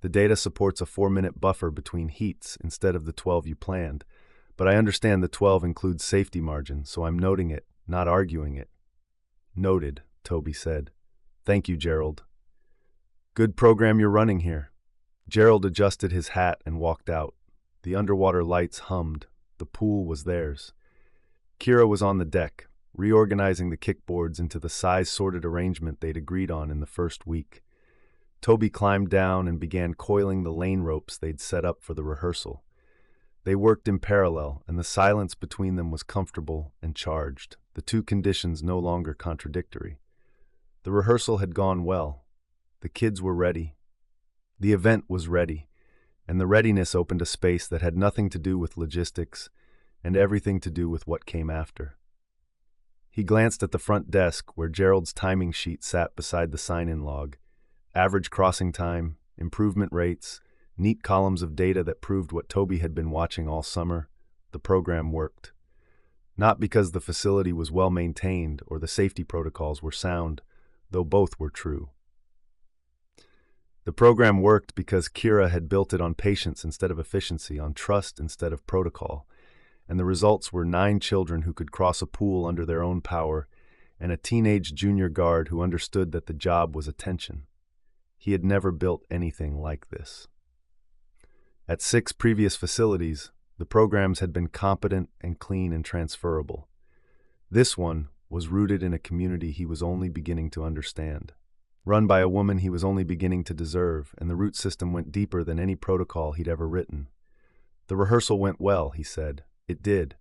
"The data supports a 4-minute buffer between heats instead of the 12 you planned, but I understand the 12 includes safety margin, so I'm noting it, not arguing it." "Noted," Toby said. "Thank you, Gerald." "Good program you're running here." Gerald adjusted his hat and walked out. The underwater lights hummed. The pool was theirs. Kira was on the deck, reorganizing the kickboards into the size-sorted arrangement they'd agreed on in the first week. Toby climbed down and began coiling the lane ropes they'd set up for the rehearsal. They worked in parallel, and the silence between them was comfortable and charged, the two conditions no longer contradictory. The rehearsal had gone well. The kids were ready. The event was ready, and the readiness opened a space that had nothing to do with logistics and everything to do with what came after. He glanced at the front desk where Gerald's timing sheet sat beside the sign-in log. Average crossing time, improvement rates, neat columns of data that proved what Toby had been watching all summer. The program worked. Not because the facility was well maintained or the safety protocols were sound, though both were true. The program worked because Kira had built it on patience instead of efficiency, on trust instead of protocol, and the results were 9 children who could cross a pool under their own power, and a teenage junior guard who understood that the job was attention. He had never built anything like this. At 6 previous facilities, the programs had been competent and clean and transferable. This one was rooted in a community he was only beginning to understand. Run by a woman he was only beginning to deserve, and the root system went deeper than any protocol he'd ever written. "The rehearsal went well," he said. "It did.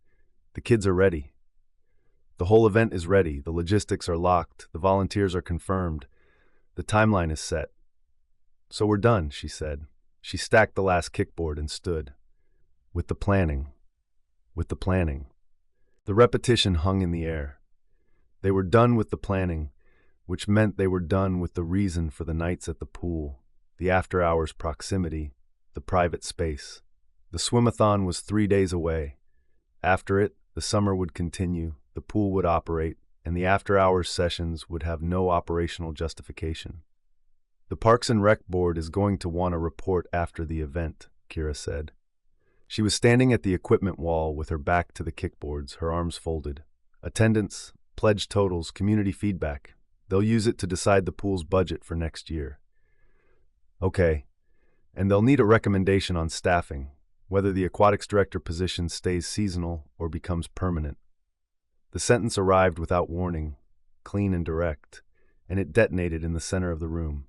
The kids are ready. The whole event is ready. The logistics are locked. The volunteers are confirmed. The timeline is set." "So we're done," she said. She stacked the last kickboard and stood. "With the planning. With the planning." The repetition hung in the air. They were done with the planning, which meant they were done with the reason for the nights at the pool, the after-hours proximity, the private space. The swimathon was 3 days away. After it, the summer would continue, the pool would operate, and the after-hours sessions would have no operational justification. "The Parks and Rec Board is going to want a report after the event," Kira said. She was standing at the equipment wall with her back to the kickboards, her arms folded. Attendance, pledge totals, community feedback. They'll use it to decide the pool's budget for next year. Okay, and they'll need a recommendation on staffing, whether the aquatics director position stays seasonal or becomes permanent. The sentence arrived without warning, clean and direct, and it detonated in the center of the room.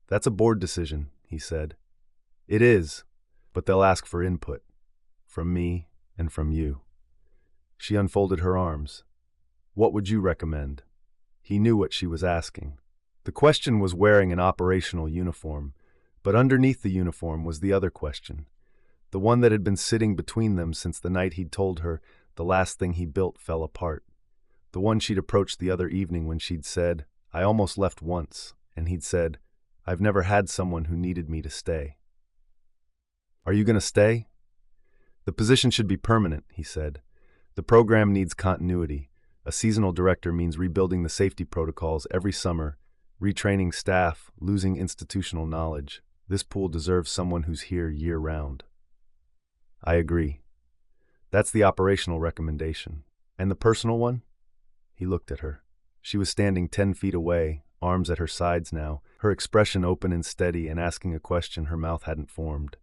That's a board decision, he said. It is, but they'll ask for input. From me and from you. She unfolded her arms. What would you recommend? He knew what she was asking. The question was wearing an operational uniform, but underneath the uniform was the other question, the one that had been sitting between them since the night he'd told her the last thing he built fell apart, the one she'd approached the other evening when she'd said, I almost left once, and he'd said, I've never had someone who needed me to stay. Are you going to stay? The position should be permanent, he said. The program needs continuity. A seasonal director means rebuilding the safety protocols every summer, retraining staff, losing institutional knowledge. This pool deserves someone who's here year-round. I agree. That's the operational recommendation. And the personal one? He looked at her. She was standing 10 feet away, arms at her sides now, her expression open and steady and asking a question her mouth hadn't formed.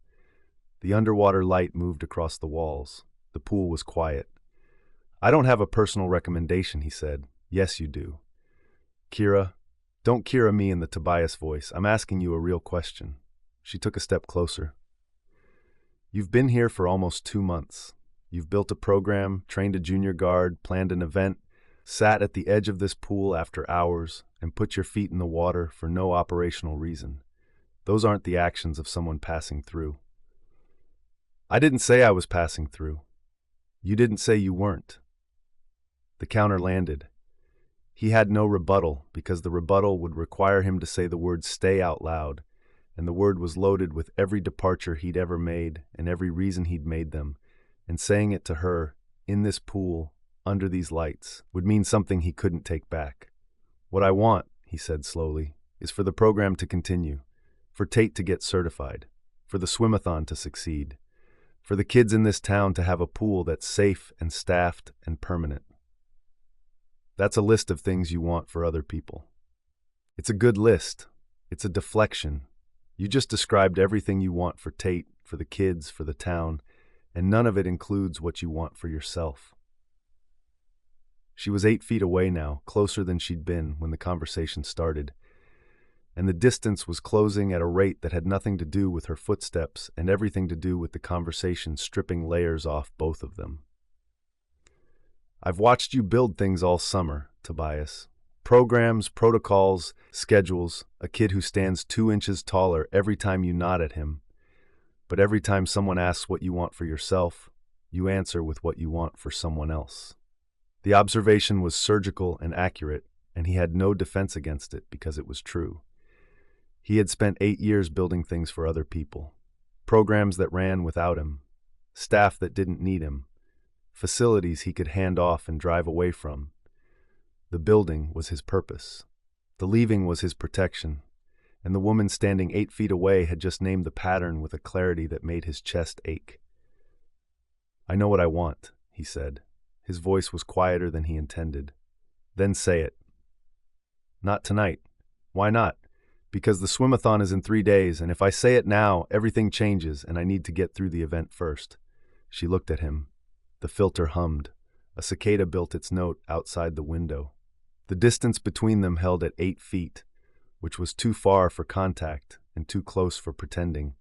The underwater light moved across the walls. The pool was quiet. I don't have a personal recommendation, he said. Yes, you do. Kira, don't Kira me in the Tobias voice. I'm asking you a real question. She took a step closer. You've been here for almost 2 months. You've built a program, trained a junior guard, planned an event, sat at the edge of this pool after hours, and put your feet in the water for no operational reason. Those aren't the actions of someone passing through. I didn't say I was passing through. You didn't say you weren't. The counter landed. He had no rebuttal because the rebuttal would require him to say the word stay out loud, and the word was loaded with every departure he'd ever made and every reason he'd made them, and saying it to her, in this pool, under these lights, would mean something he couldn't take back. What I want, he said slowly, is for the program to continue, for Tate to get certified, for the swimathon to succeed, for the kids in this town to have a pool that's safe and staffed and permanent. That's a list of things you want for other people. It's a good list. It's a deflection. You just described everything you want for Tate, for the kids, for the town, and none of it includes what you want for yourself. She was 8 feet away now, closer than she'd been when the conversation started, and the distance was closing at a rate that had nothing to do with her footsteps and everything to do with the conversation stripping layers off both of them. I've watched you build things all summer, Tobias. Programs, protocols, schedules, a kid who stands 2 inches taller every time you nod at him. But every time someone asks what you want for yourself, you answer with what you want for someone else. The observation was surgical and accurate, and he had no defense against it because it was true. He had spent 8 years building things for other people, programs that ran without him, staff that didn't need him, facilities he could hand off and drive away from. The building was his purpose. The leaving was his protection, and the woman standing 8 feet away had just named the pattern with a clarity that made his chest ache. I know what I want, he said. His voice was quieter than he intended. Then say it. Not tonight. Why not? Because the swimathon is in 3 days, and if I say it now, everything changes, and I need to get through the event first. She looked at him. The filter hummed. A cicada built its note outside the window. The distance between them held at 8 feet, which was too far for contact and too close for pretending,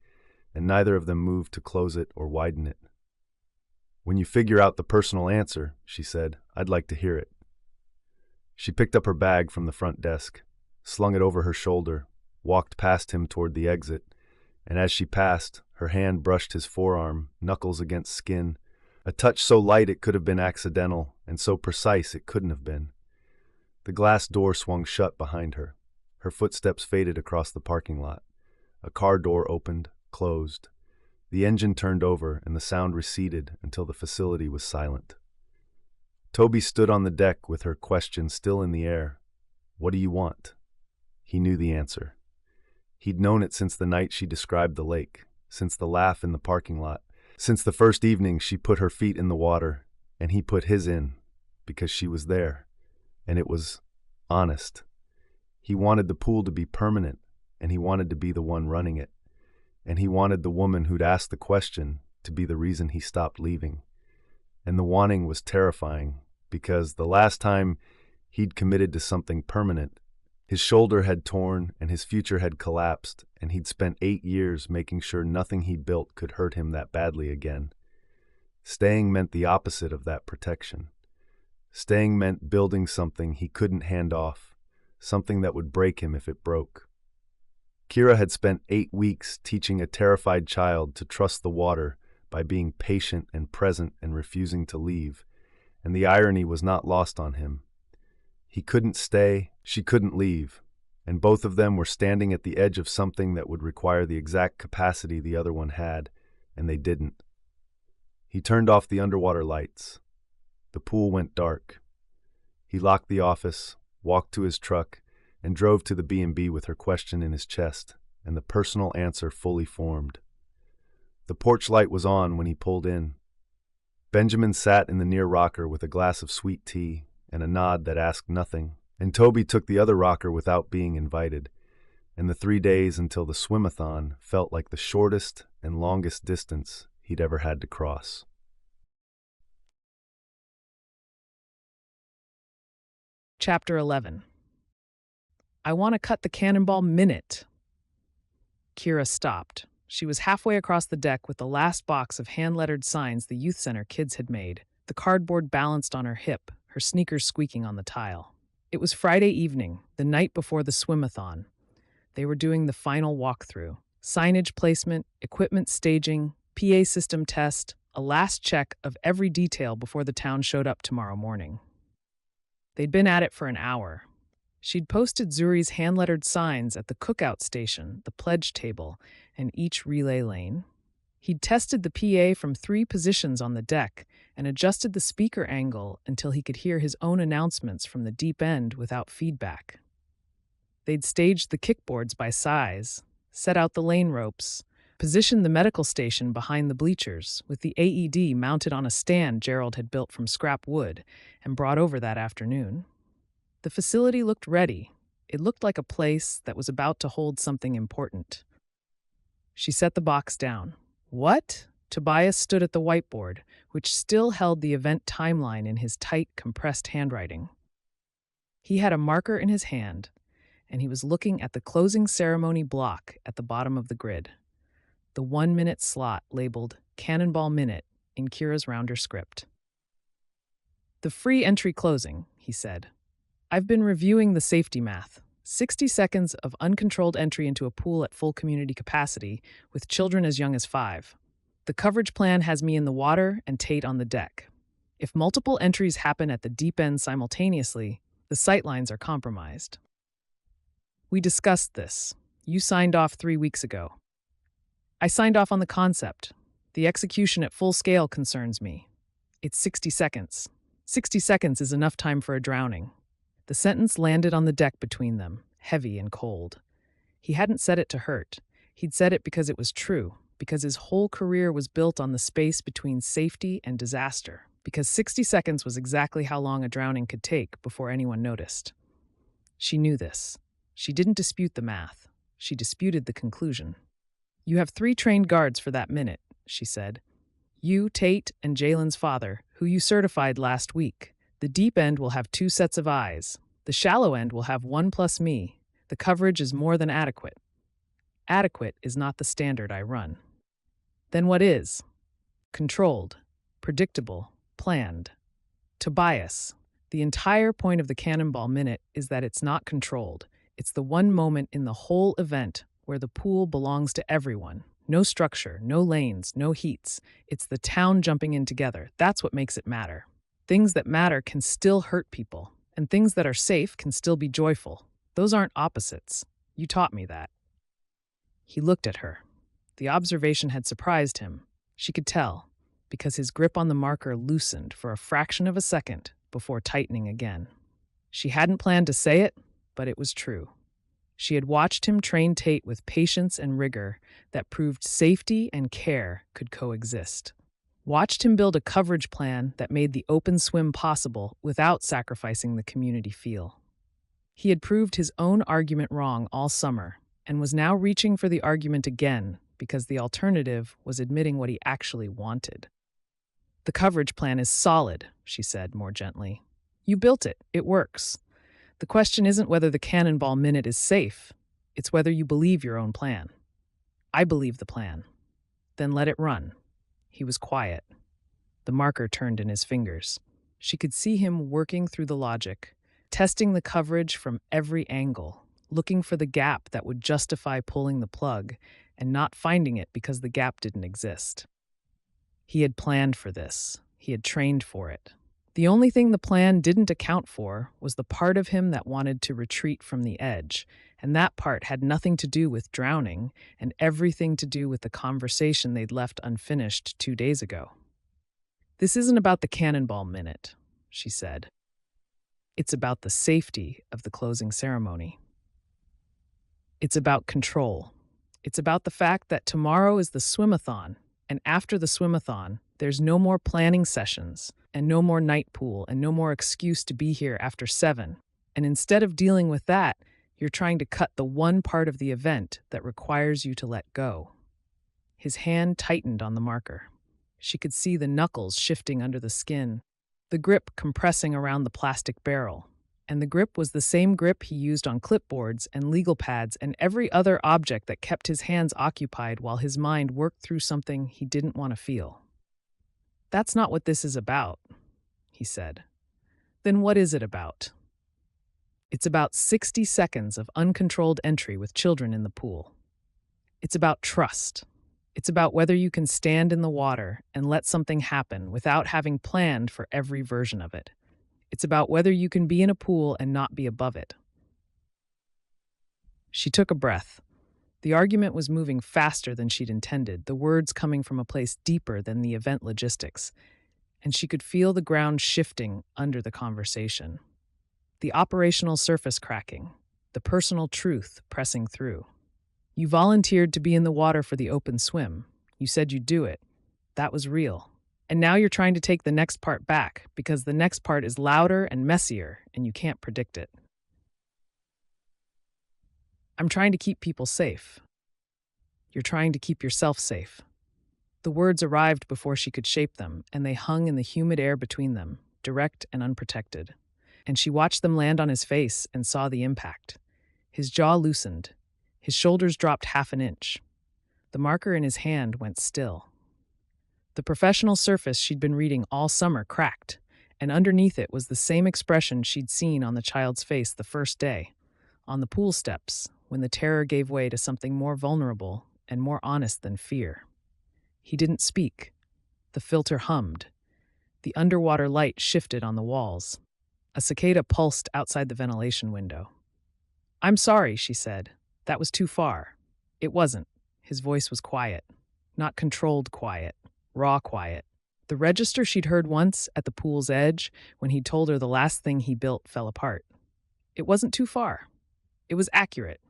and neither of them moved to close it or widen it. When you figure out the personal answer, she said, I'd like to hear it. She picked up her bag from the front desk, slung it over her shoulder, walked past him toward the exit, and as she passed, her hand brushed his forearm, knuckles against skin, a touch so light it could have been accidental, and so precise it couldn't have been. The glass door swung shut behind her. Her footsteps faded across the parking lot. A car door opened, closed. The engine turned over, and the sound receded until the facility was silent. Toby stood on the deck with her question still in the air. What do you want? He knew the answer. He'd known it since the night she described the lake. since the laugh in the parking lot, since the first evening she put her feet in the water and he put his in because she was there, and it was honest. He wanted the pool to be permanent, and he wanted to be the one running it, and he wanted the woman who'd asked the question to be the reason he stopped leaving. And the wanting was terrifying, because the last time he'd committed to something permanent, his shoulder had torn and his future had collapsed, and he'd spent 8 years making sure nothing he built could hurt him that badly again. Staying meant the opposite of that protection. Staying meant building something he couldn't hand off, something that would break him if it broke. Kira had spent 8 weeks teaching a terrified child to trust the water by being patient and present and refusing to leave, and the irony was not lost on him. He couldn't stay, she couldn't leave, and both of them were standing at the edge of something that would require the exact capacity the other one had, and they didn't. He turned off the underwater lights. The pool went dark. He locked the office, walked to his truck, and drove to the B&B with her question in his chest, and the personal answer fully formed. The porch light was on when he pulled in. Benjamin sat in the near rocker with a glass of sweet tea and a nod that asked nothing, and Toby took the other rocker without being invited, and the 3 days until the swimathon felt like the shortest and longest distance he'd ever had to cross. Chapter 11. I want to cut the cannonball minute. Kira stopped. She was halfway across the deck with the last box of hand-lettered signs the youth center kids had made, the cardboard balanced on her hip, her sneakers squeaking on the tile. It was Friday evening, the night before the swimathon. They were doing the final walkthrough. Signage placement, equipment staging, PA system test, a last check of every detail before the town showed up tomorrow morning. They'd been at it for an hour. She'd posted Zuri's hand-lettered signs at the cookout station, the pledge table, and each relay lane. He'd tested the PA from 3 positions on the deck and adjusted the speaker angle until he could hear his own announcements from the deep end without feedback. They'd staged the kickboards by size, set out the lane ropes, positioned the medical station behind the bleachers with the AED mounted on a stand Gerald had built from scrap wood and brought over that afternoon. The facility looked ready. It looked like a place that was about to hold something important. She set the box down. What? Tobias stood at the whiteboard, which still held the event timeline in his tight, compressed handwriting. He had a marker in his hand, and he was looking at the closing ceremony block at the bottom of the grid. The 1-minute slot labeled Cannonball Minute in Kira's rounder script. The free entry closing, he said. I've been reviewing the safety math. 60 seconds of uncontrolled entry into a pool at full community capacity with children as young as 5. The coverage plan has me in the water and Tate on the deck. If multiple entries happen at the deep end simultaneously, the sightlines are compromised. We discussed this. You signed off 3 weeks ago. I signed off on the concept. The execution at full scale concerns me. It's 60 seconds. 60 seconds is enough time for a drowning. The sentence landed on the deck between them, heavy and cold. He hadn't said it to hurt. He'd said it because it was true, because his whole career was built on the space between safety and disaster, because 60 seconds was exactly how long a drowning could take before anyone noticed. She knew this. She didn't dispute the math. She disputed the conclusion. You have 3 trained guards for that minute, she said. You, Tate, and Jalen's father, who you certified last week. The deep end will have 2 sets of eyes. The shallow end will have 1 plus me. The coverage is more than adequate. Adequate is not the standard I run. Then what is? Controlled, predictable, planned. Tobias, the entire point of the Cannonball Minute is that it's not controlled. It's the one moment in the whole event where the pool belongs to everyone. No structure, no lanes, no heats. It's the town jumping in together. That's what makes it matter. Things that matter can still hurt people, and things that are safe can still be joyful. Those aren't opposites. You taught me that. He looked at her. The observation had surprised him. She could tell, because his grip on the marker loosened for a fraction of a second before tightening again. She hadn't planned to say it, but it was true. She had watched him train Tate with patience and rigor that proved safety and care could coexist. Watched him build a coverage plan that made the open swim possible without sacrificing the community feel. He had proved his own argument wrong all summer and was now reaching for the argument again because the alternative was admitting what he actually wanted. "The coverage plan is solid," she said more gently. "You built it. It works. The question isn't whether the Cannonball Minute is safe. It's whether you believe your own plan. I believe the plan. Then let it run." He was quiet. The marker turned in his fingers. She could see him working through the logic, testing the coverage from every angle, looking for the gap that would justify pulling the plug, and not finding it because the gap didn't exist. He had planned for this. He had trained for it. The only thing the plan didn't account for was the part of him that wanted to retreat from the edge, and that part had nothing to do with drowning and everything to do with the conversation they'd left unfinished 2 days ago. "This isn't about the Cannonball Minute," she said. "It's about the safety of the closing ceremony. It's about control. It's about the fact that tomorrow is the swimathon, and after the swimathon, there's no more planning sessions, and no more night pool, and no more excuse to be here after 7. And instead of dealing with that, you're trying to cut the one part of the event that requires you to let go." His hand tightened on the marker. She could see the knuckles shifting under the skin, the grip compressing around the plastic barrel. And the grip was the same grip he used on clipboards and legal pads and every other object that kept his hands occupied while his mind worked through something he didn't want to feel. "That's not what this is about," he said. "Then what is it about?" "It's about 60 seconds of uncontrolled entry with children in the pool. It's about trust. It's about whether you can stand in the water and let something happen without having planned for every version of it. It's about whether you can be in a pool and not be above it." She took a breath. The argument was moving faster than she'd intended, the words coming from a place deeper than the event logistics, and she could feel the ground shifting under the conversation. The operational surface cracking, the personal truth pressing through. "You volunteered to be in the water for the open swim. You said you'd do it. That was real. And now you're trying to take the next part back because the next part is louder and messier and you can't predict it." "I'm trying to keep people safe." "You're trying to keep yourself safe." The words arrived before she could shape them, and they hung in the humid air between them, direct and unprotected. And she watched them land on his face and saw the impact. His jaw loosened. His shoulders dropped half an inch. The marker in his hand went still. The professional surface she'd been reading all summer cracked, and underneath it was the same expression she'd seen on the child's face the first day, on the pool steps, when the terror gave way to something more vulnerable and more honest than fear. He didn't speak. The filter hummed. The underwater light shifted on the walls. A cicada pulsed outside the ventilation window. "I'm sorry," she said. "That was too far." It wasn't. His voice was quiet. Not controlled quiet. Raw quiet. The register she'd heard once at the pool's edge when he told her the last thing he built fell apart. It wasn't too far. It was accurate.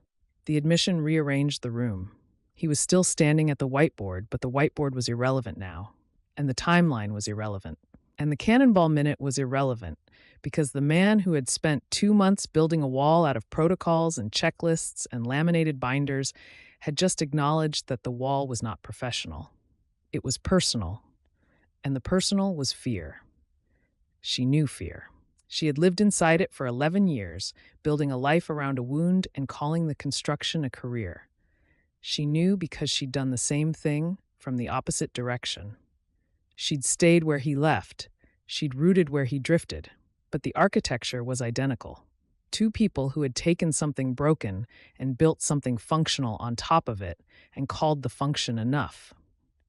The admission rearranged the room. He was still standing at the whiteboard, but the whiteboard was irrelevant now. And the timeline was irrelevant. And the Cannonball Minute was irrelevant because the man who had spent 2 months building a wall out of protocols and checklists and laminated binders had just acknowledged that the wall was not professional. It was personal, and the personal was fear. She knew fear. She had lived inside it for 11 years, building a life around a wound and calling the construction a career. She knew because she'd done the same thing from the opposite direction. She'd stayed where he left. She'd rooted where he drifted. But the architecture was identical. 2 people who had taken something broken and built something functional on top of it and called the function enough.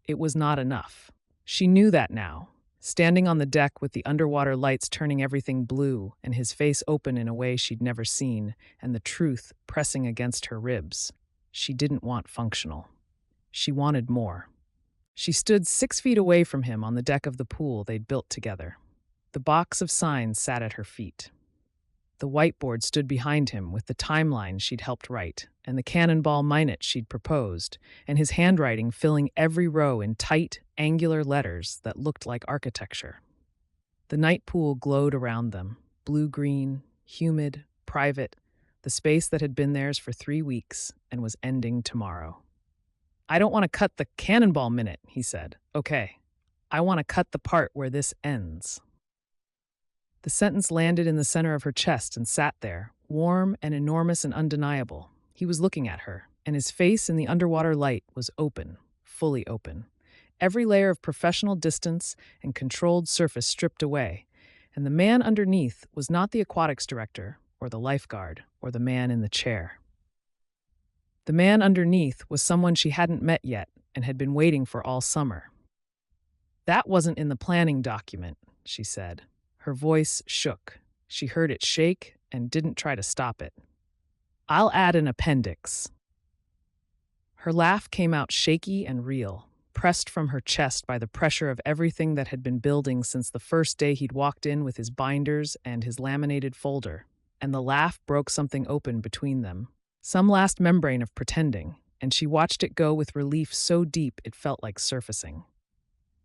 It was not enough. She knew that now, standing on the deck with the underwater lights turning everything blue and his face open in a way she'd never seen and the truth pressing against her ribs. She didn't want functional. She wanted more. She stood 6 feet away from him on the deck of the pool they'd built together. The box of signs sat at her feet. The whiteboard stood behind him with the timeline she'd helped write, and the cannonball minute she'd proposed, and his handwriting filling every row in tight, angular letters that looked like architecture. The night pool glowed around them, blue-green, humid, private, the space that had been theirs for 3 weeks and was ending tomorrow. "I don't want to cut the cannonball minute," he said. "Okay. I want to cut the part where this ends." The sentence landed in the center of her chest and sat there, warm and enormous and undeniable. He was looking at her, and his face in the underwater light was open, fully open. Every layer of professional distance and controlled surface stripped away, and the man underneath was not the aquatics director or the lifeguard or the man in the chair. The man underneath was someone she hadn't met yet and had been waiting for all summer. "That wasn't in the planning document," she said. Her voice shook. She heard it shake and didn't try to stop it. "I'll add an appendix." Her laugh came out shaky and real, pressed from her chest by the pressure of everything that had been building since the first day he'd walked in with his binders and his laminated folder, and the laugh broke something open between them, some last membrane of pretending, and she watched it go with relief so deep it felt like surfacing.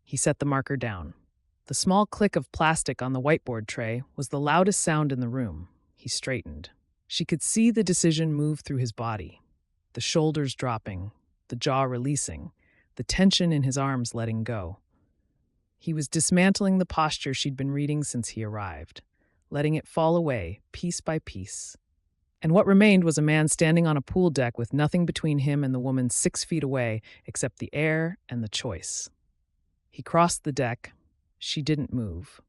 He set the marker down. The small click of plastic on the whiteboard tray was the loudest sound in the room. He straightened. She could see the decision move through his body, the shoulders dropping, the jaw releasing, the tension in his arms letting go. He was dismantling the posture she'd been reading since he arrived, letting it fall away piece by piece. And what remained was a man standing on a pool deck with nothing between him and the woman 6 feet away except the air and the choice. He crossed the deck. She didn't move.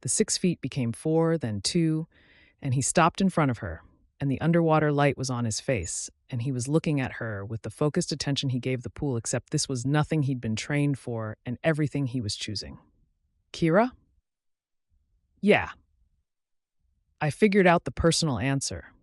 The 6 feet became 4, then 2, and he stopped in front of her, and the underwater light was on his face, and he was looking at her with the focused attention he gave the pool, except this was nothing he'd been trained for and everything he was choosing. "Kira?" "Yeah." "I figured out the personal answer."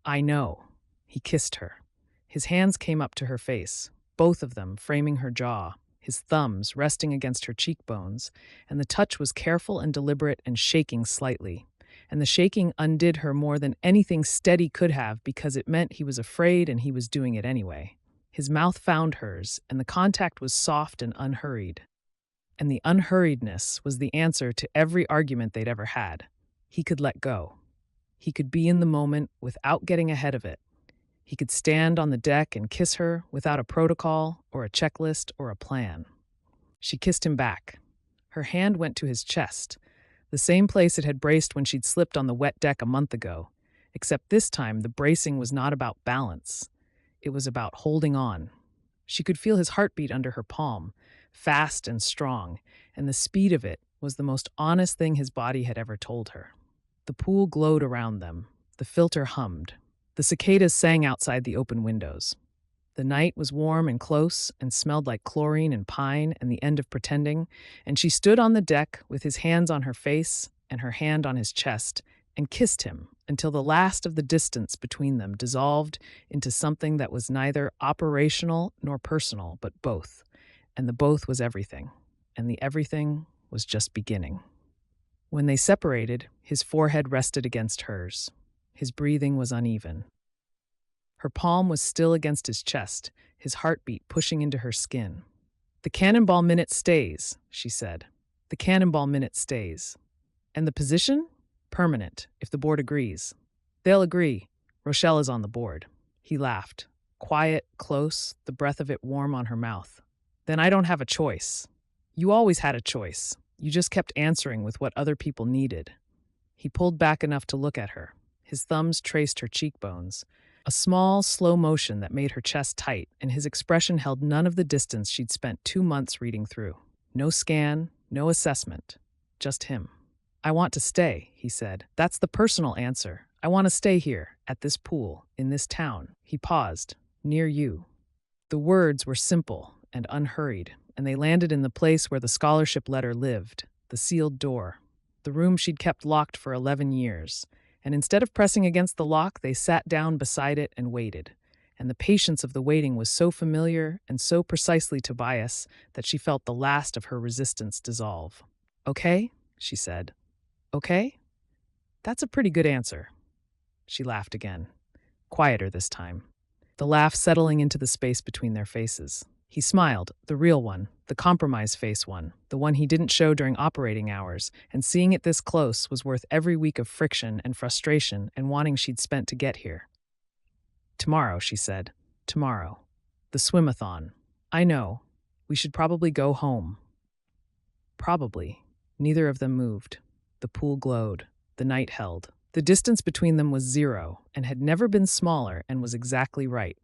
"I know." He kissed her. His hands came up to her face, both of them framing her jaw, his thumbs resting against her cheekbones, and the touch was careful and deliberate and shaking slightly. And the shaking undid her more than anything steady could have because it meant he was afraid and he was doing it anyway. His mouth found hers, and the contact was soft and unhurried. And the unhurriedness was the answer to every argument they'd ever had. He could let go. He could be in the moment without getting ahead of it. He could stand on the deck and kiss her without a protocol or a checklist or a plan. She kissed him back. Her hand went to his chest, the same place it had braced when she'd slipped on the wet deck a month ago, except this time the bracing was not about balance. It was about holding on. She could feel his heartbeat under her palm, fast and strong, and the speed of it was the most honest thing his body had ever told her. The pool glowed around them. The filter hummed. The cicadas sang outside the open windows. The night was warm and close and smelled like chlorine and pine and the end of pretending, and she stood on the deck with his hands on her face and her hand on his chest and kissed him until the last of the distance between them dissolved into something that was neither operational nor personal, but both. And the both was everything, and the everything was just beginning. When they separated, his forehead rested against hers. His breathing was uneven. Her palm was still against his chest, his heartbeat pushing into her skin. "The cannonball minute stays," she said. "The cannonball minute stays. And the position? Permanent, if the board agrees." "They'll agree. Rochelle is on the board." He laughed. Quiet, close, the breath of it warm on her mouth. "Then I don't have a choice." "You always had a choice. You just kept answering with what other people needed." He pulled back enough to look at her. His thumbs traced her cheekbones, a small, slow motion that made her chest tight, and his expression held none of the distance she'd spent 2 months reading through. No scan, no assessment, just him. "I want to stay," he said. "That's the personal answer. I want to stay here, at this pool, in this town." He paused. "Near you." The words were simple and unhurried, and they landed in the place where the scholarship letter lived, the sealed door, the room she'd kept locked for 11 years. And instead of pressing against the lock, they sat down beside it and waited. And the patience of the waiting was so familiar and so precisely Tobias that she felt the last of her resistance dissolve. "Okay?" she said. "Okay?" That's a pretty good answer. She laughed again, quieter this time, the laugh settling into the space between their faces. He smiled, the real one, the compromise face one, the one he didn't show during operating hours, and seeing it this close was worth every week of friction and frustration and wanting she'd spent to get here. Tomorrow, she said. Tomorrow. The swimathon. I know. We should probably go home. Probably. Neither of them moved. The pool glowed. The night held. The distance between them was 0 and had never been smaller and was exactly right.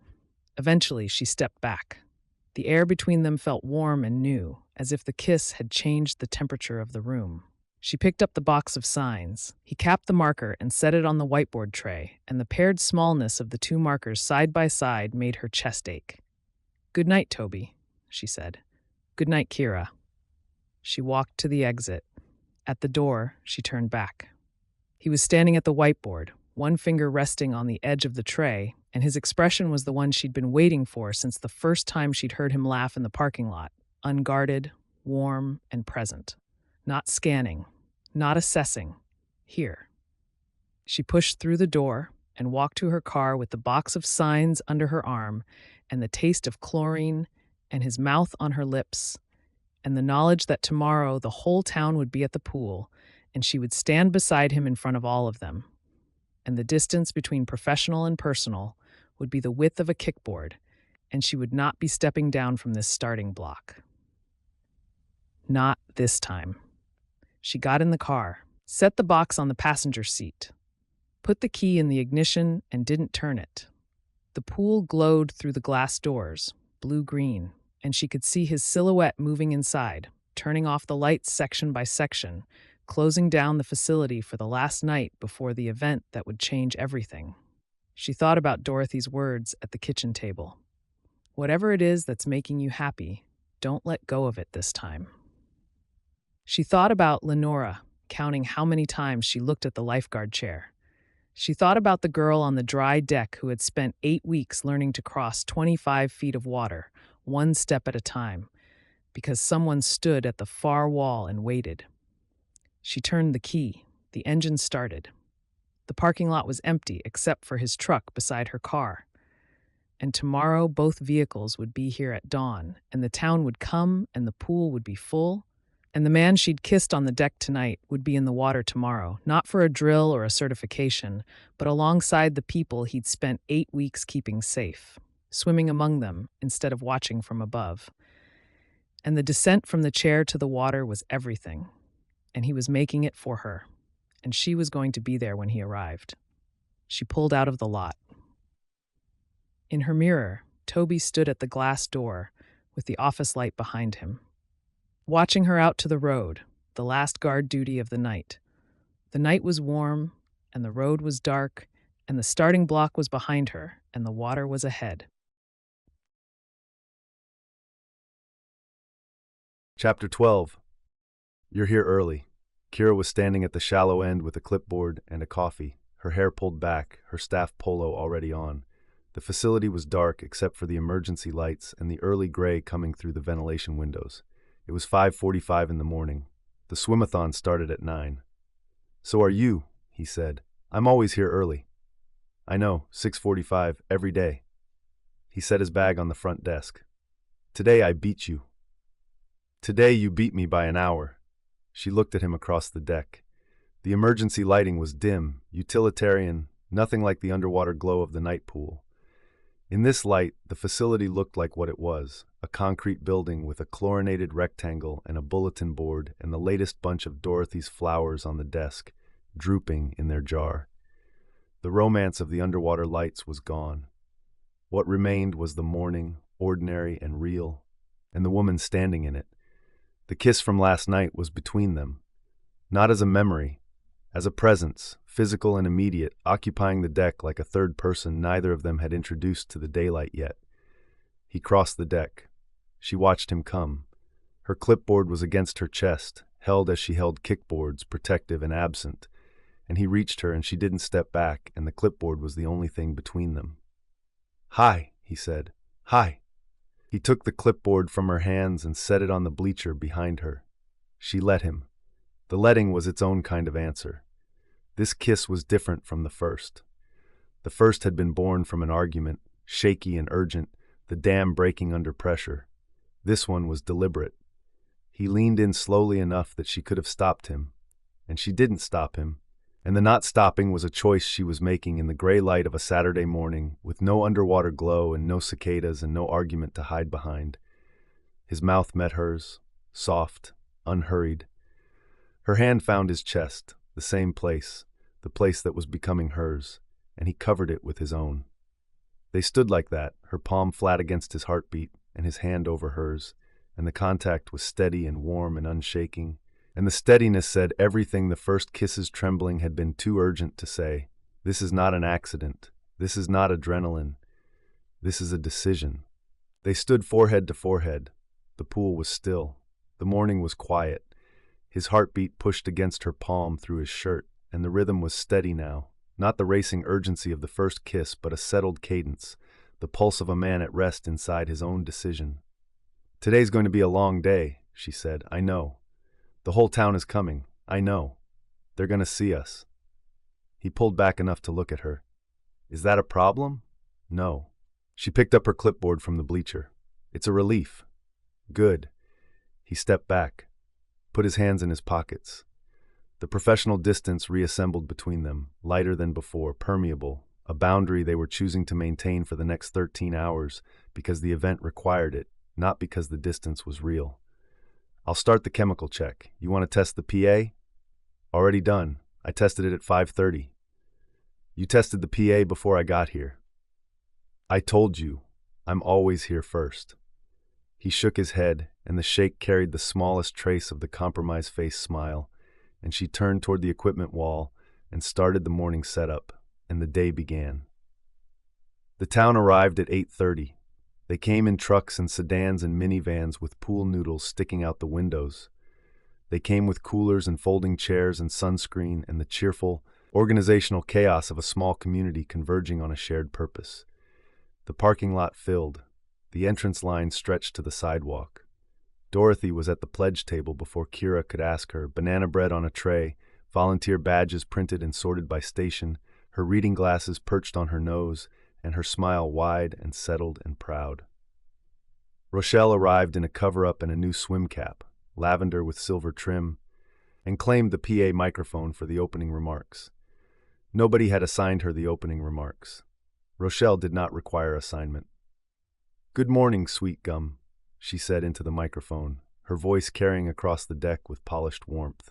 Eventually, she stepped back. The air between them felt warm and new, as if the kiss had changed the temperature of the room. She picked up the box of signs. He capped the marker and set it on the whiteboard tray, and the paired smallness of the two markers side by side made her chest ache. "Good night, Toby," she said. "Good night, Kira." She walked to the exit. At the door, she turned back. He was standing at the whiteboard, one finger resting on the edge of the tray, and his expression was the one she'd been waiting for since the first time she'd heard him laugh in the parking lot, unguarded, warm, and present. Not scanning, not assessing. Here. She pushed through the door and walked to her car with the box of signs under her arm and the taste of chlorine and his mouth on her lips and the knowledge that tomorrow the whole town would be at the pool and she would stand beside him in front of all of them. And the distance between professional and personal would be the width of a kickboard, and she would not be stepping down from this starting block. Not this time. She got in the car, set the box on the passenger seat, put the key in the ignition, and didn't turn it. The pool glowed through the glass doors, blue-green, and she could see his silhouette moving inside, turning off the lights section by section, closing down the facility for the last night before the event that would change everything. She thought about Dorothy's words at the kitchen table. Whatever it is that's making you happy, don't let go of it this time. She thought about Lenora, counting how many times she looked at the lifeguard chair. She thought about the girl on the dry deck who had spent 8 weeks learning to cross 25 feet of water, one step at a time, because someone stood at the far wall and waited. She turned the key. The engine started. The parking lot was empty except for his truck beside her car. And tomorrow both vehicles would be here at dawn, and the town would come, and the pool would be full, and the man she'd kissed on the deck tonight would be in the water tomorrow, not for a drill or a certification, but alongside the people he'd spent 8 weeks keeping safe, swimming among them instead of watching from above. And the descent from the chair to the water was everything. And he was making it for her, and she was going to be there when he arrived. She pulled out of the lot. In her mirror, Toby stood at the glass door with the office light behind him, watching her out to the road, the last guard duty of the night. The night was warm, and the road was dark, and the starting block was behind her, and the water was ahead. Chapter 12. You're here early. Kira was standing at the shallow end with a clipboard and a coffee, her hair pulled back, her staff polo already on. The facility was dark except for the emergency lights and the early gray coming through the ventilation windows. It was 5:45 in the morning. The swimathon started at 9. "So are you," he said. "I'm always here early." "I know, 6:45 every day." He set his bag on the front desk. "Today I beat you." "Today you beat me by an hour." She looked at him across the deck. The emergency lighting was dim, utilitarian, nothing like the underwater glow of the night pool. In this light, the facility looked like what it was, a concrete building with a chlorinated rectangle and a bulletin board and the latest bunch of Dorothy's flowers on the desk, drooping in their jar. The romance of the underwater lights was gone. What remained was the morning, ordinary and real, and the woman standing in it. The kiss from last night was between them, not as a memory, as a presence, physical and immediate, occupying the deck like a third person neither of them had introduced to the daylight yet. He crossed the deck. She watched him come. Her clipboard was against her chest, held as she held kickboards, protective and absent, and he reached her and she didn't step back, and the clipboard was the only thing between them. "Hi," he said. "Hi." He took the clipboard from her hands and set it on the bleacher behind her. She let him. The letting was its own kind of answer. This kiss was different from the first. The first had been born from an argument, shaky and urgent, the dam breaking under pressure. This one was deliberate. He leaned in slowly enough that she could have stopped him, and she didn't stop him, and the not stopping was a choice she was making in the gray light of a Saturday morning, with no underwater glow and no cicadas and no argument to hide behind. His mouth met hers, soft, unhurried. Her hand found his chest, the same place, the place that was becoming hers, and he covered it with his own. They stood like that, her palm flat against his heartbeat and his hand over hers, and the contact was steady and warm and unshaking, and the steadiness said everything the first kiss's trembling had been too urgent to say. This is not an accident. This is not adrenaline. This is a decision. They stood forehead to forehead. The pool was still. The morning was quiet. His heartbeat pushed against her palm through his shirt, and the rhythm was steady now, not the racing urgency of the first kiss, but a settled cadence, the pulse of a man at rest inside his own decision. "Today's going to be a long day," she said. "I know. The whole town is coming. I know. They're going to see us." He pulled back enough to look at her. "Is that a problem?" "No." She picked up her clipboard from the bleacher. "It's a relief." "Good." He stepped back, put his hands in his pockets. The professional distance reassembled between them, lighter than before, permeable, a boundary they were choosing to maintain for the next 13 hours because the event required it, not because the distance was real. "I'll start the chemical check. You want to test the PA?" "Already done. I tested it at 5:30. "You tested the PA before I got here." "I told you. I'm always here first." He shook his head, and the shake carried the smallest trace of the compromise face smile, and she turned toward the equipment wall and started the morning setup, and the day began. The town arrived at 8:30. They came in trucks and sedans and minivans with pool noodles sticking out the windows. They came with coolers and folding chairs and sunscreen and the cheerful, organizational chaos of a small community converging on a shared purpose. The parking lot filled. The entrance line stretched to the sidewalk. Dorothy was at the pledge table before Kira could ask her, banana bread on a tray, volunteer badges printed and sorted by station, her reading glasses perched on her nose, and her smile wide and settled and proud. Rochelle arrived in a cover-up and a new swim cap, lavender with silver trim, and claimed the PA microphone for the opening remarks. Nobody had assigned her the opening remarks. Rochelle did not require assignment. "Good morning, Sweetgum," she said into the microphone, her voice carrying across the deck with polished warmth.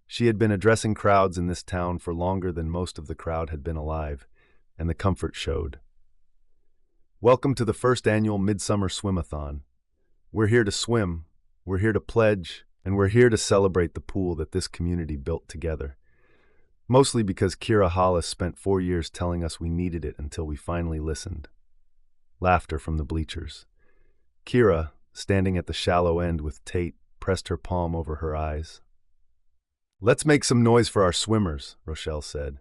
She had been addressing crowds in this town for longer than most of the crowd had been alive, and the comfort showed. "Welcome to the first annual Midsummer Swimathon. We're here to swim, we're here to pledge, and we're here to celebrate the pool that this community built together. Mostly because Kira Hollis spent 4 years telling us we needed it until we finally listened." Laughter from the bleachers. Kira, standing at the shallow end with Tate, pressed her palm over her eyes. "Let's make some noise for our swimmers," Rochelle said,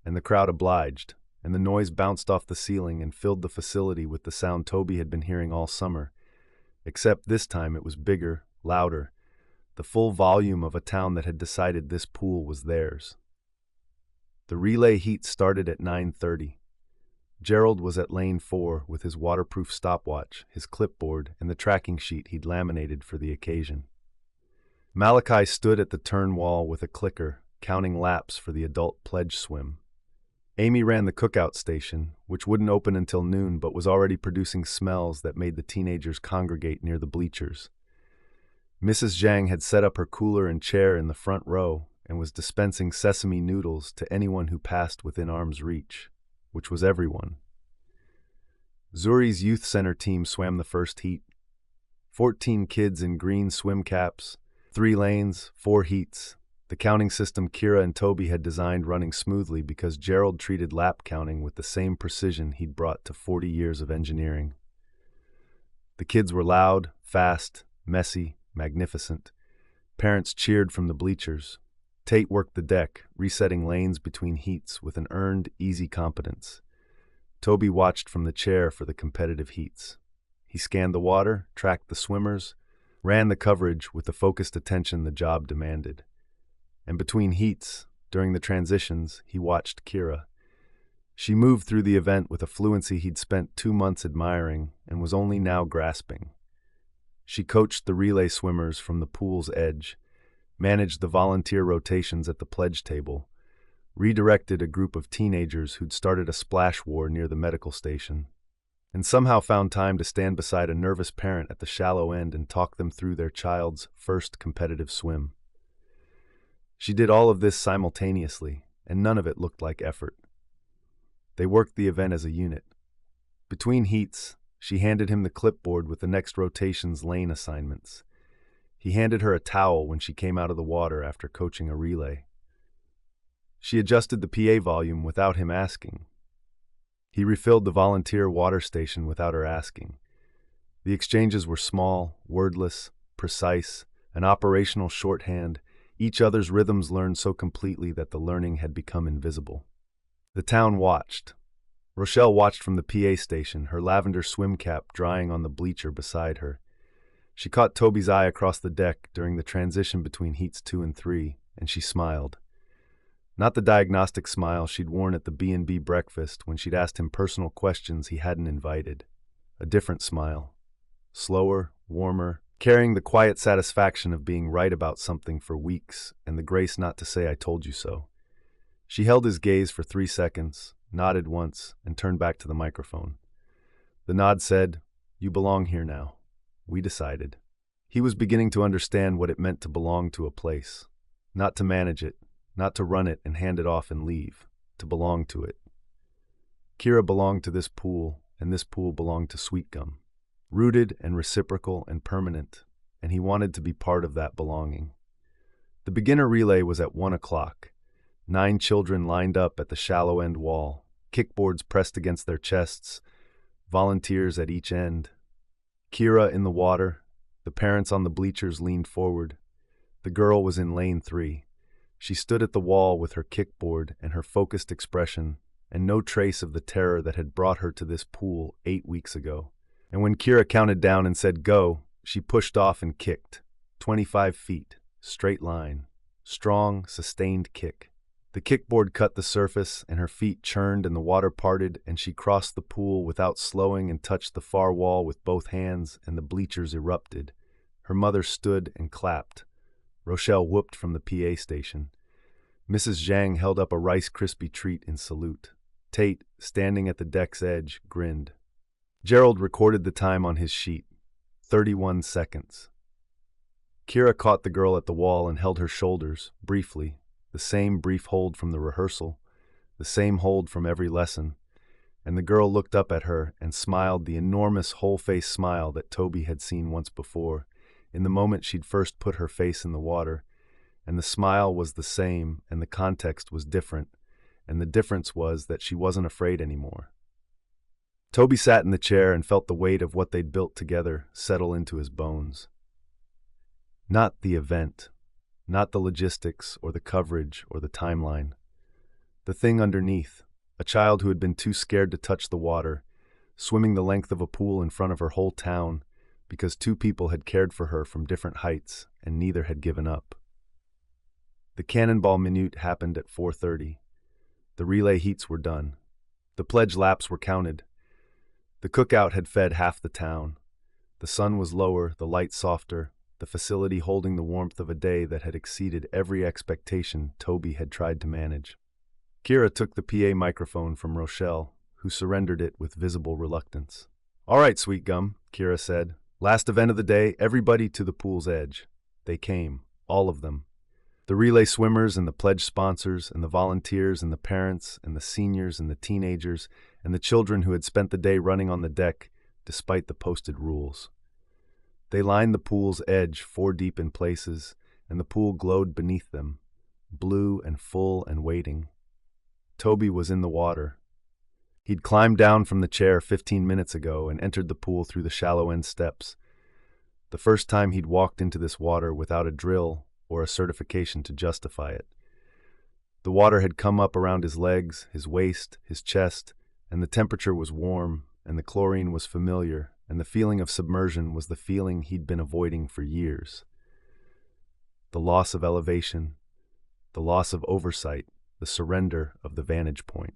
and the crowd obliged, and the noise bounced off the ceiling and filled the facility with the sound Toby had been hearing all summer, except this time it was bigger, louder, the full volume of a town that had decided this pool was theirs. The relay heat started at 9:30. Gerald was at lane 4 with his waterproof stopwatch, his clipboard, and the tracking sheet he'd laminated for the occasion. Malachi stood at the turn wall with a clicker, counting laps for the adult pledge swim. Amy ran the cookout station, which wouldn't open until noon but was already producing smells that made the teenagers congregate near the bleachers. Mrs. Zhang had set up her cooler and chair in the front row and was dispensing sesame noodles to anyone who passed within arm's reach, which was everyone. Zuri's youth center team swam the first heat. 14 kids in green swim caps, 3 lanes, 4 heats. The counting system Kira and Toby had designed running smoothly because Gerald treated lap counting with the same precision he'd brought to 40 years of engineering. The kids were loud, fast, messy, magnificent. Parents cheered from the bleachers. Tate worked the deck, resetting lanes between heats with an earned, easy competence. Toby watched from the chair for the competitive heats. He scanned the water, tracked the swimmers, ran the coverage with the focused attention the job demanded. And between heats, During the transitions, he watched Kira. She moved through the event with a fluency he'd spent 2 months admiring and was only now grasping. She coached the relay swimmers from the pool's edge, managed the volunteer rotations at the pledge table, redirected a group of teenagers who'd started a splash war near the medical station, and somehow found time to stand beside a nervous parent at the shallow end and talk them through their child's first competitive swim. She did all of this simultaneously, and none of it looked like effort. They worked the event as a unit. Between heats, she handed him the clipboard with the next rotation's lane assignments. He handed her a towel when she came out of the water after coaching a relay. She adjusted the PA volume without him asking. He refilled the volunteer water station without her asking. The exchanges were small, wordless, precise, an operational shorthand, each other's rhythms learned so completely that the learning had become invisible. The town watched. Rochelle watched from the PA station, her lavender swim cap drying on the bleacher beside her. She caught Toby's eye across the deck during the transition between heats 2 and 3, and she smiled. Not the diagnostic smile she'd worn at the B&B breakfast when she'd asked him personal questions he hadn't invited. A different smile. Slower, warmer, carrying the quiet satisfaction of being right about something for weeks and the grace not to say "I told you so." She held his gaze for 3 seconds, nodded once, and turned back to the microphone. The nod said, "You belong here now. We decided." He was beginning to understand what it meant to belong to a place. Not to manage it, not to run it and hand it off and leave, to belong to it. Kira belonged to this pool, and this pool belonged to Sweetgum. Rooted and reciprocal and permanent, and he wanted to be part of that belonging. The beginner relay was at 1 o'clock. 9 children lined up at the shallow end wall, kickboards pressed against their chests, volunteers at each end. Kira in the water, the parents on the bleachers leaned forward. The girl was in lane 3. She stood at the wall with her kickboard and her focused expression, and no trace of the terror that had brought her to this pool 8 weeks ago. And when Kira counted down and said go, she pushed off and kicked. 25 feet, straight line, strong, sustained kick. The kickboard cut the surface, and her feet churned and the water parted, and she crossed the pool without slowing and touched the far wall with both hands, and the bleachers erupted. Her mother stood and clapped. Rochelle whooped from the PA station. Mrs. Zhang held up a Rice Krispie treat in salute. Tate, standing at the deck's edge, grinned. Gerald recorded the time on his sheet. 31 seconds. Kira caught the girl at the wall and held her shoulders, briefly, the same brief hold from the rehearsal, the same hold from every lesson, and the girl looked up at her and smiled the enormous whole-face smile that Toby had seen once before, in the moment she'd first put her face in the water, and the smile was the same and the context was different, and the difference was that she wasn't afraid anymore. Toby sat in the chair and felt the weight of what they'd built together settle into his bones. Not the event, not the logistics or the coverage or the timeline. The thing underneath, a child who had been too scared to touch the water, swimming the length of a pool in front of her whole town because 2 people had cared for her from different heights and neither had given up. The cannonball minute happened at 4:30. The relay heats were done. The pledge laps were counted. The cookout had fed half the town. The sun was lower, the light softer, the facility holding the warmth of a day that had exceeded every expectation Toby had tried to manage. Kira took the PA microphone from Rochelle, who surrendered it with visible reluctance. "All right, Sweetgum," Kira said. "Last event of the day, everybody to the pool's edge." They came, all of them. The relay swimmers and the pledge sponsors and the volunteers and the parents and the seniors and the teenagers and the children who had spent the day running on the deck despite the posted rules. They lined the pool's edge 4 deep in places, and the pool glowed beneath them, blue and full and waiting. Toby was in the water. He'd climbed down from the chair 15 minutes ago and entered the pool through the shallow end steps. The first time he'd walked into this water without a drill or a certification to justify it. The water had come up around his legs, his waist, his chest, and the temperature was warm, and the chlorine was familiar, and the feeling of submersion was the feeling he'd been avoiding for years. The loss of elevation, the loss of oversight, the surrender of the vantage point.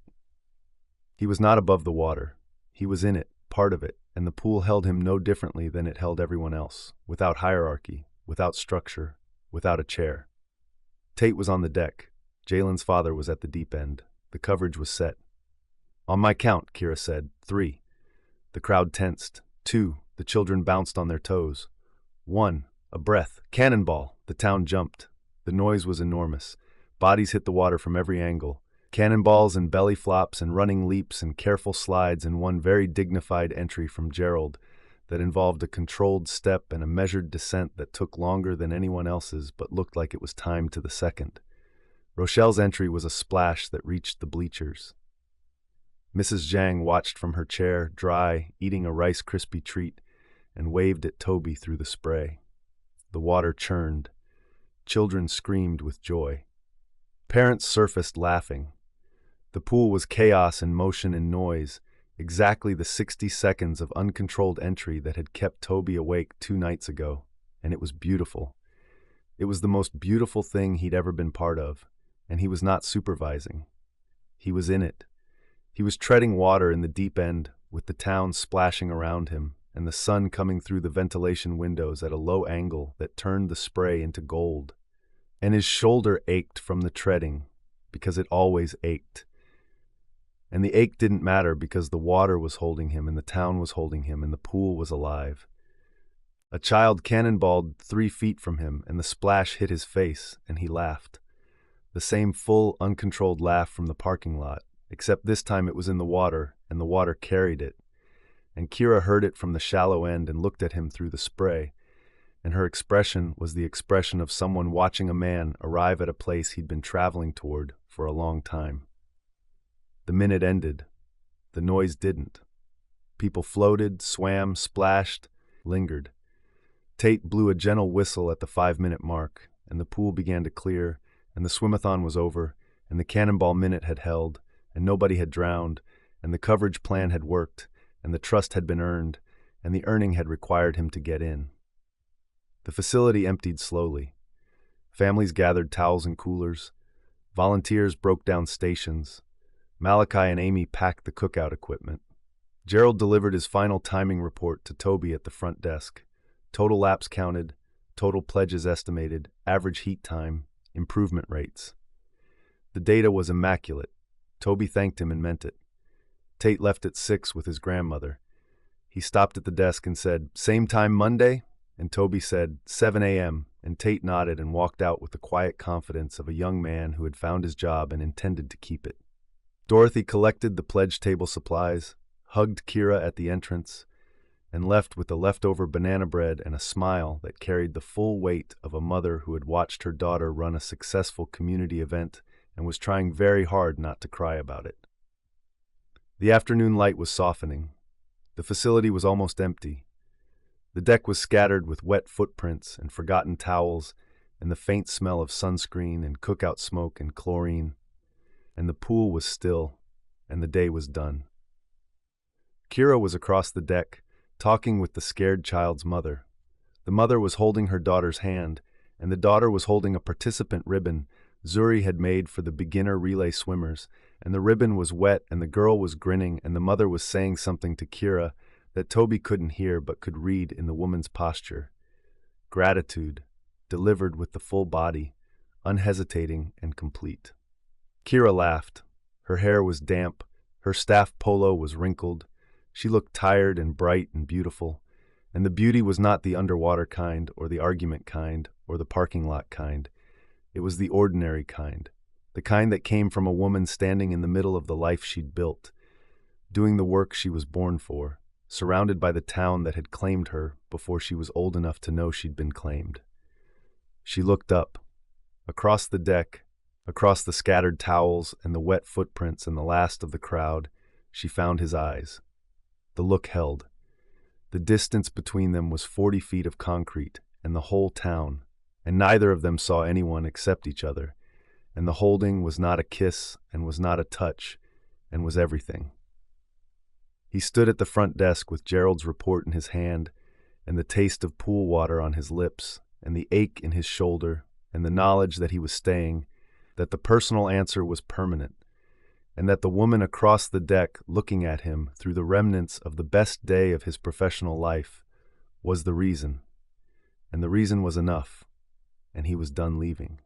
He was not above the water. He was in it, part of it, and the pool held him no differently than it held everyone else, without hierarchy, without structure, without a chair. Tate was on the deck. Jalen's father was at the deep end. The coverage was set. "On my count," Kira said. 3. The crowd tensed. 2. The children bounced on their toes. 1. A breath. Cannonball. The town jumped. The noise was enormous. Bodies hit the water from every angle. Cannonballs and belly flops and running leaps and careful slides, and one very dignified entry from Gerald that involved a controlled step and a measured descent that took longer than anyone else's but looked like it was timed to the second. Rochelle's entry was a splash that reached the bleachers. Mrs. Zhang watched from her chair, dry, eating a Rice Krispie treat, and waved at Toby through the spray. The water churned. Children screamed with joy. Parents surfaced laughing. The pool was chaos and motion and noise, exactly the 60 seconds of uncontrolled entry that had kept Toby awake 2 nights ago, and it was beautiful. It was the most beautiful thing he'd ever been part of, and he was not supervising. He was in it. He was treading water in the deep end, with the town splashing around him, and the sun coming through the ventilation windows at a low angle that turned the spray into gold. And his shoulder ached from the treading, because it always ached. And the ache didn't matter because the water was holding him, and the town was holding him, and the pool was alive. A child cannonballed 3 feet from him, and the splash hit his face, and he laughed. The same full, uncontrolled laugh from the parking lot, except this time it was in the water, and the water carried it. And Kira heard it from the shallow end and looked at him through the spray, and her expression was the expression of someone watching a man arrive at a place he'd been traveling toward for a long time. The minute ended. The noise didn't. People floated, swam, splashed, lingered. Tate blew a gentle whistle at the 5-minute mark, and the pool began to clear, and the swimathon was over, and the cannonball minute had held, and nobody had drowned, and the coverage plan had worked, and the trust had been earned, and the earning had required him to get in. The facility emptied slowly. Families gathered towels and coolers. Volunteers broke down stations. Malachi and Amy packed the cookout equipment. Gerald delivered his final timing report to Toby at the front desk. Total laps counted, total pledges estimated, average heat time, improvement rates. The data was immaculate. Toby thanked him and meant it. Tate left at 6 with his grandmother. He stopped at the desk and said, "Same time Monday?" And Toby said, 7 a.m., and Tate nodded and walked out with the quiet confidence of a young man who had found his job and intended to keep it. Dorothy collected the pledge table supplies, hugged Kira at the entrance, and left with the leftover banana bread and a smile that carried the full weight of a mother who had watched her daughter run a successful community event and was trying very hard not to cry about it. The afternoon light was softening. The facility was almost empty. The deck was scattered with wet footprints and forgotten towels and the faint smell of sunscreen and cookout smoke and chlorine. And the pool was still, and the day was done. Kira was across the deck, talking with the scared child's mother. The mother was holding her daughter's hand, and the daughter was holding a participant ribbon Zuri had made for the beginner relay swimmers, and the ribbon was wet, and the girl was grinning, and the mother was saying something to Kira that Toby couldn't hear but could read in the woman's posture. Gratitude, delivered with the full body, unhesitating and complete. Kira laughed. Her hair was damp. Her staff polo was wrinkled. She looked tired and bright and beautiful. And the beauty was not the underwater kind, or the argument kind, or the parking lot kind. It was the ordinary kind. The kind that came from a woman standing in the middle of the life she'd built, doing the work she was born for, surrounded by the town that had claimed her before she was old enough to know she'd been claimed. She looked up. Across the deck, across the scattered towels and the wet footprints and the last of the crowd, she found his eyes. The look held. The distance between them was 40 feet of concrete and the whole town, and neither of them saw anyone except each other, and the holding was not a kiss and was not a touch, and was everything. He stood at the front desk with Gerald's report in his hand, and the taste of pool water on his lips, and the ache in his shoulder, and the knowledge that he was staying, that the personal answer was permanent, and that the woman across the deck looking at him through the remnants of the best day of his professional life was the reason. And the reason was enough, and he was done leaving.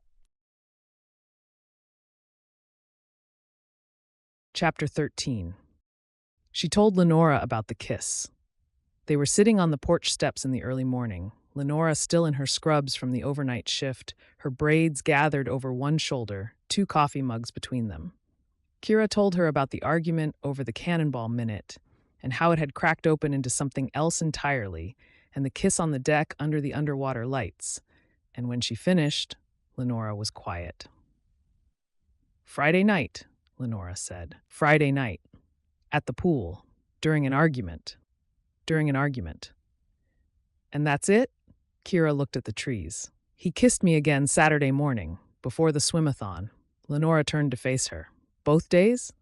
Chapter 13. She told Lenora about the kiss. They were sitting on the porch steps in the early morning, Lenora still in her scrubs from the overnight shift, her braids gathered over one shoulder, 2 coffee mugs between them. Kira told her about the argument over the Cannonball Minute and how it had cracked open into something else entirely, and the kiss on the deck under the underwater lights. And when she finished, Lenora was quiet. "Friday night," Lenora said. "Friday night. At the pool. During an argument. During an argument." "And that's it?" Kira looked at the trees. "He kissed me again Saturday morning, before the swimathon." Lenora turned to face her. "Both days?"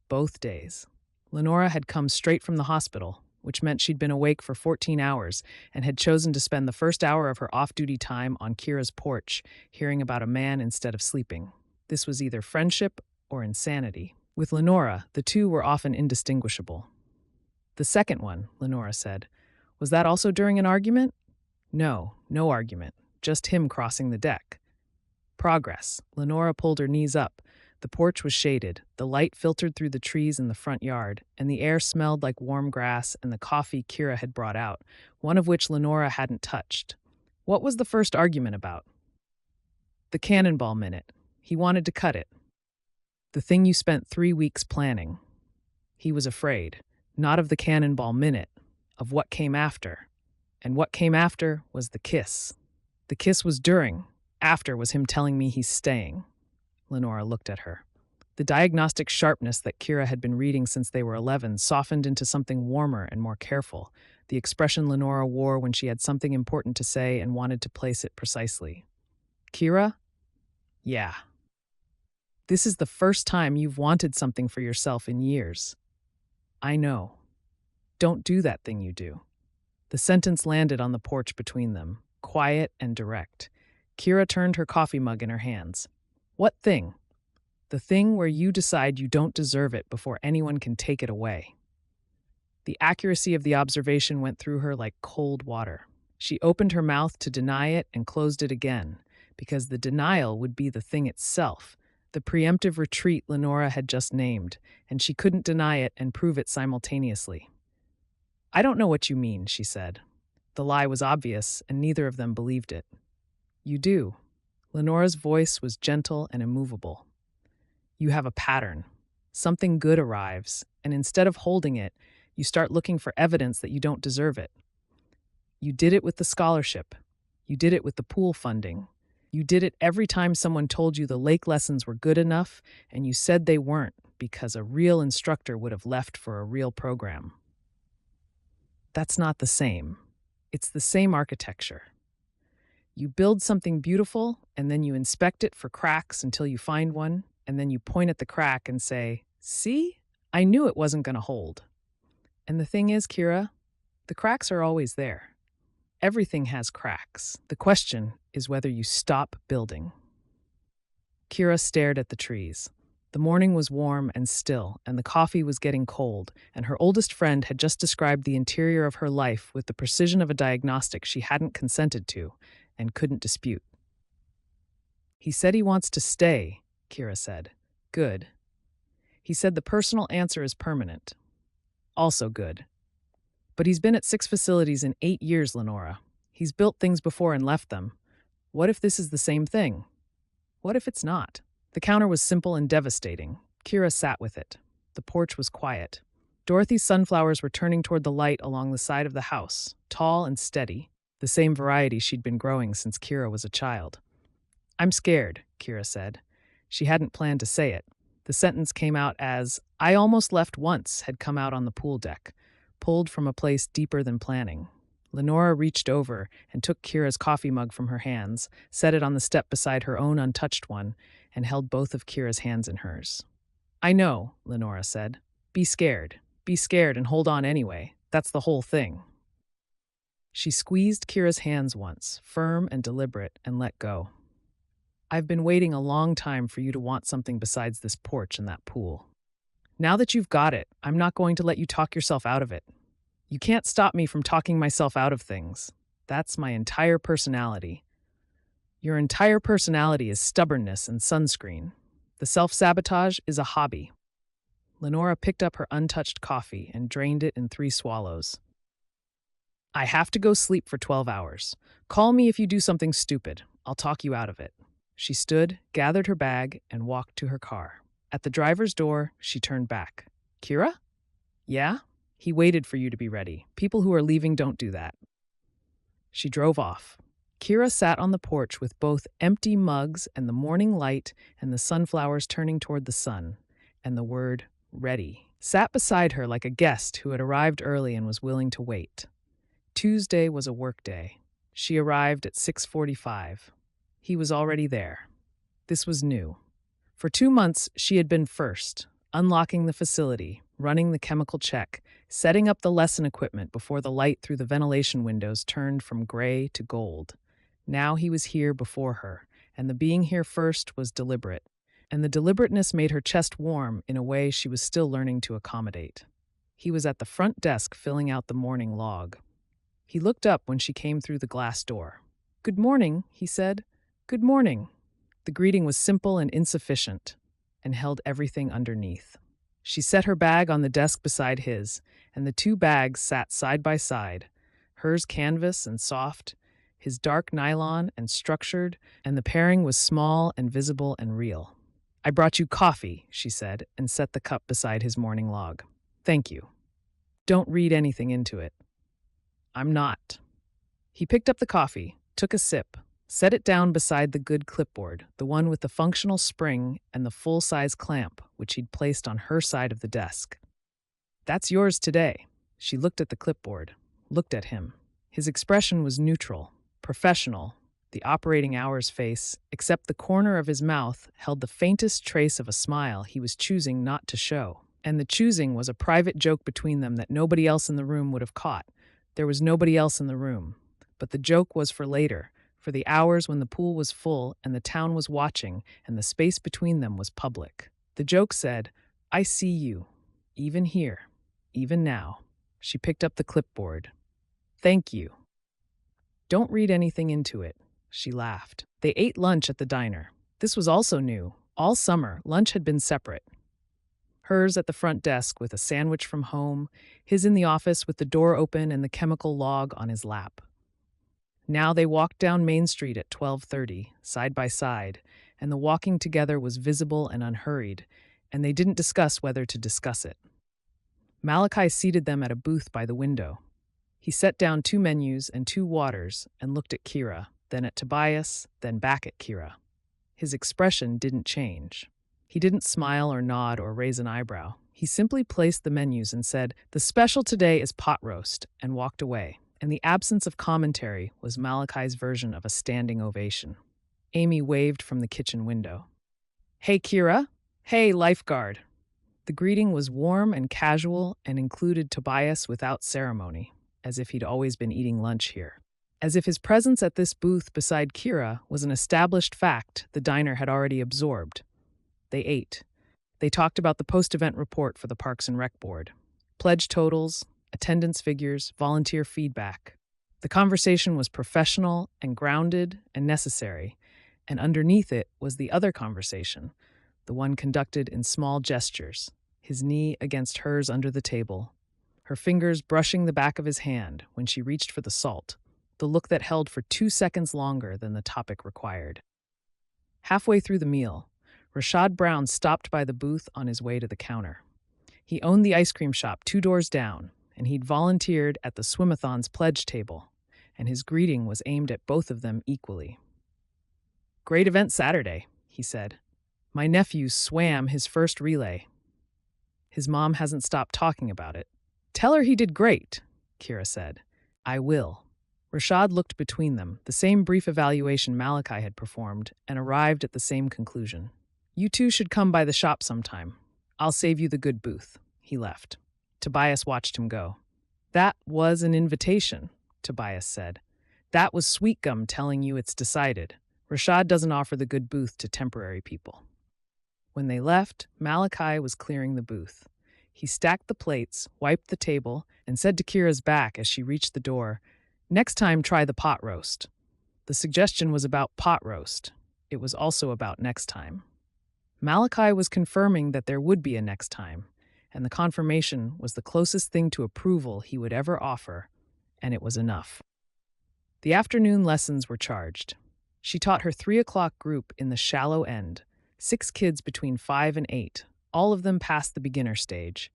"Both days." Lenora had come straight from the hospital, which meant she'd been awake for 14 hours and had chosen to spend the first hour of her off-duty time on Kira's porch, hearing about a man instead of sleeping. This was either friendship or insanity. With Lenora, the two were often indistinguishable. "The second one," Lenora said. "Was that also during an argument?" "No, no argument. Just him crossing the deck." Progress. Lenora pulled her knees up. The porch was shaded, the light filtered through the trees in the front yard, and the air smelled like warm grass and the coffee Kira had brought out, one of which Lenora hadn't touched. "What was the first argument about?" "The Cannonball Minute. He wanted to cut it. The thing you spent 3 weeks planning." He was afraid, not of the Cannonball Minute, of what came after. And what came after was the kiss. The kiss was during. After was him telling me he's staying. Lenora looked at her. The diagnostic sharpness that Kira had been reading since they were 11 softened into something warmer and more careful, the expression Lenora wore when she had something important to say and wanted to place it precisely. "Kira?" "Yeah." "This is the first time you've wanted something for yourself in years." "I know. Don't do that thing you do." The sentence landed on the porch between them, quiet and direct. Kira turned her coffee mug in her hands. "What thing?" "The thing where you decide you don't deserve it before anyone can take it away." The accuracy of the observation went through her like cold water. She opened her mouth to deny it and closed it again, because the denial would be the thing itself, the preemptive retreat Lenora had just named, and she couldn't deny it and prove it simultaneously. "I don't know what you mean," she said. The lie was obvious, and neither of them believed it. "You do." Lenora's voice was gentle and immovable. "You have a pattern. Something good arrives, and instead of holding it, you start looking for evidence that you don't deserve it. You did it with the scholarship. You did it with the pool funding. You did it every time someone told you the lake lessons were good enough, and you said they weren't because a real instructor would have left for a real program. That's not the same. It's the same architecture. You build something beautiful, and then you inspect it for cracks until you find one, and then you point at the crack and say, 'See? I knew it wasn't going to hold.' And the thing is, Kira, the cracks are always there. Everything has cracks. The question is whether you stop building." Kira stared at the trees. The morning was warm and still, and the coffee was getting cold, and her oldest friend had just described the interior of her life with the precision of a diagnostic she hadn't consented to and couldn't dispute. "He said he wants to stay," Kira said. "Good." "He said the personal answer is permanent." Also good. "But he's been at 6 facilities in 8 years, Lenora. He's built things before and left them. What if this is the same thing? What if it's not?" The counter was simple and devastating. Kira sat with it. The porch was quiet. Dorothy's sunflowers were turning toward the light along the side of the house, tall and steady, the same variety she'd been growing since Kira was a child. "I'm scared," Kira said. She hadn't planned to say it. The sentence came out as, "I almost left once," had come out on the pool deck, pulled from a place deeper than planning. Lenora reached over and took Kira's coffee mug from her hands, set it on the step beside her own untouched one, and held both of Kira's hands in hers. "I know," Lenora said. Be scared and hold on anyway. That's the whole thing." She squeezed Kira's hands once, firm and deliberate, and let go. I've been waiting a long time for you to want something besides this porch and that pool. Now that you've got it, I'm not going to let you talk yourself out of it. You can't stop me from talking myself out of things. That's my entire personality. Your entire personality is stubbornness and sunscreen. The self-sabotage is a hobby. Lenora picked up her untouched coffee and drained it in 3 swallows. I have to go sleep for 12 hours. Call me if you do something stupid. I'll talk you out of it. She stood, gathered her bag, and walked to her car. At the driver's door, she turned back. Kira? Yeah? He waited for you to be ready. People who are leaving don't do that. She drove off. Kira sat on the porch with both empty mugs and the morning light and the sunflowers turning toward the sun, and the word ready sat beside her like a guest who had arrived early and was willing to wait. Tuesday was a work day. She arrived at 6:45. He was already there. This was new. For 2 months, she had been first, unlocking the facility, running the chemical check, setting up the lesson equipment before the light through the ventilation windows turned from gray to gold. Now he was here before her, and the being here first was deliberate, and the deliberateness made her chest warm in a way she was still learning to accommodate. He was at the front desk filling out the morning log. He looked up when she came through the glass door. "Good morning," he said. "Good morning." The greeting was simple and insufficient, and held everything underneath. She set her bag on the desk beside his, and the 2 bags sat side by side, hers canvas and soft, his dark nylon and structured, and the pairing was small and visible and real. "I brought you coffee," she said, and set the cup beside his morning log. "Thank you. Don't read anything into it." "I'm not." He picked up the coffee, took a sip, set it down beside the good clipboard, the one with the functional spring and the full-size clamp, which he'd placed on her side of the desk. "That's yours today." She looked at the clipboard, looked at him. His expression was neutral, professional. The operating hours face, except the corner of his mouth, held the faintest trace of a smile he was choosing not to show. And the choosing was a private joke between them that nobody else in the room would have caught. There was nobody else in the room. But the joke was for later, for the hours when the pool was full and the town was watching and the space between them was public. The joke said, "I see you, even here, even now." She picked up the clipboard. "Thank you. Don't read anything into it." She laughed. They ate lunch at the diner. This was also new. All summer, lunch had been separate. Hers at the front desk with a sandwich from home, his in the office with the door open and the chemical log on his lap. Now they walked down Main Street at 12:30, side by side, and the walking together was visible and unhurried, and they didn't discuss whether to discuss it. Malachi seated them at a booth by the window. He set down 2 menus and 2 waters and looked at Kira, then at Tobias, then back at Kira. His expression didn't change. He didn't smile or nod or raise an eyebrow. He simply placed the menus and said, "The special today is pot roast," and walked away. And the absence of commentary was Malachi's version of a standing ovation. Amy waved from the kitchen window. "Hey, Kira. Hey, lifeguard." The greeting was warm and casual and included Tobias without ceremony, as if he'd always been eating lunch here. As if his presence at this booth beside Kira was an established fact the diner had already absorbed. They ate. They talked about the post-event report for the Parks and Rec Board. Pledge totals, attendance figures, volunteer feedback. The conversation was professional and grounded and necessary, and underneath it was the other conversation, the one conducted in small gestures, his knee against hers under the table, her fingers brushing the back of his hand when she reached for the salt, the look that held for 2 seconds longer than the topic required. Halfway through the meal, Rashad Brown stopped by the booth on his way to the counter. He owned the ice cream shop 2 doors down, and he'd volunteered at the Swimathon's pledge table, and his greeting was aimed at both of them equally. "Great event Saturday," he said. "My nephew swam his first relay. His mom hasn't stopped talking about it." "Tell her he did great," Kira said. "I will." Rashad looked between them, the same brief evaluation Malachi had performed, and arrived at the same conclusion. "You two should come by the shop sometime. I'll save you the good booth." He left. Tobias watched him go. "That was an invitation," Tobias said. "That was Sweetgum telling you it's decided." Rashad doesn't offer the good booth to temporary people. When they left, Malachi was clearing the booth. He stacked the plates, wiped the table, and said to Kira's back as she reached the door, "Next time, try the pot roast." The suggestion was about pot roast. It was also about next time. Malachi was confirming that there would be a next time, and the confirmation was the closest thing to approval he would ever offer, and it was enough. The afternoon lessons were charged. She taught her 3 o'clock group in the shallow end, 6 kids between 5 and 8, all of them past the beginner stage,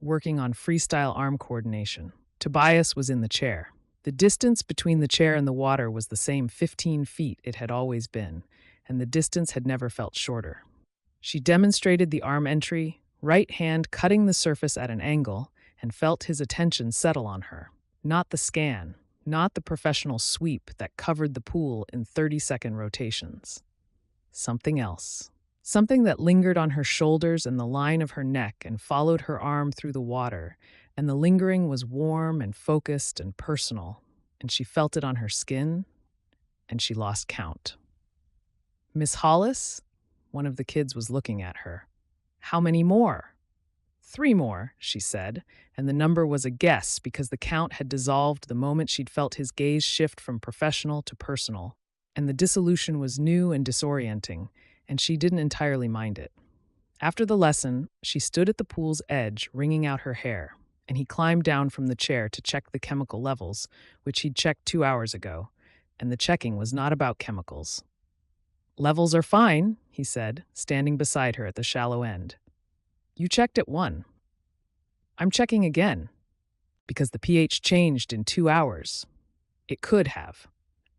working on freestyle arm coordination. Tobias was in the chair. The distance between the chair and the water was the same 15 feet it had always been, and the distance had never felt shorter. She demonstrated the arm entry, right hand cutting the surface at an angle, and felt his attention settle on her. Not the scan, not the professional sweep that covered the pool in 30-second rotations. Something else. Something that lingered on her shoulders and the line of her neck and followed her arm through the water, and the lingering was warm and focused and personal, and she felt it on her skin, and she lost count. "Miss Hollis?" One of the kids was looking at her. "How many more?" "3 more," she said, and the number was a guess because the count had dissolved the moment she'd felt his gaze shift from professional to personal, and the dissolution was new and disorienting, and she didn't entirely mind it. After the lesson, she stood at the pool's edge, wringing out her hair, and he climbed down from the chair to check the chemical levels, which he'd checked 2 hours ago, and the checking was not about chemicals. "Levels are fine," he said, standing beside her at the shallow end. "You checked at 1. I'm checking again, because the pH changed in 2 hours. It could have."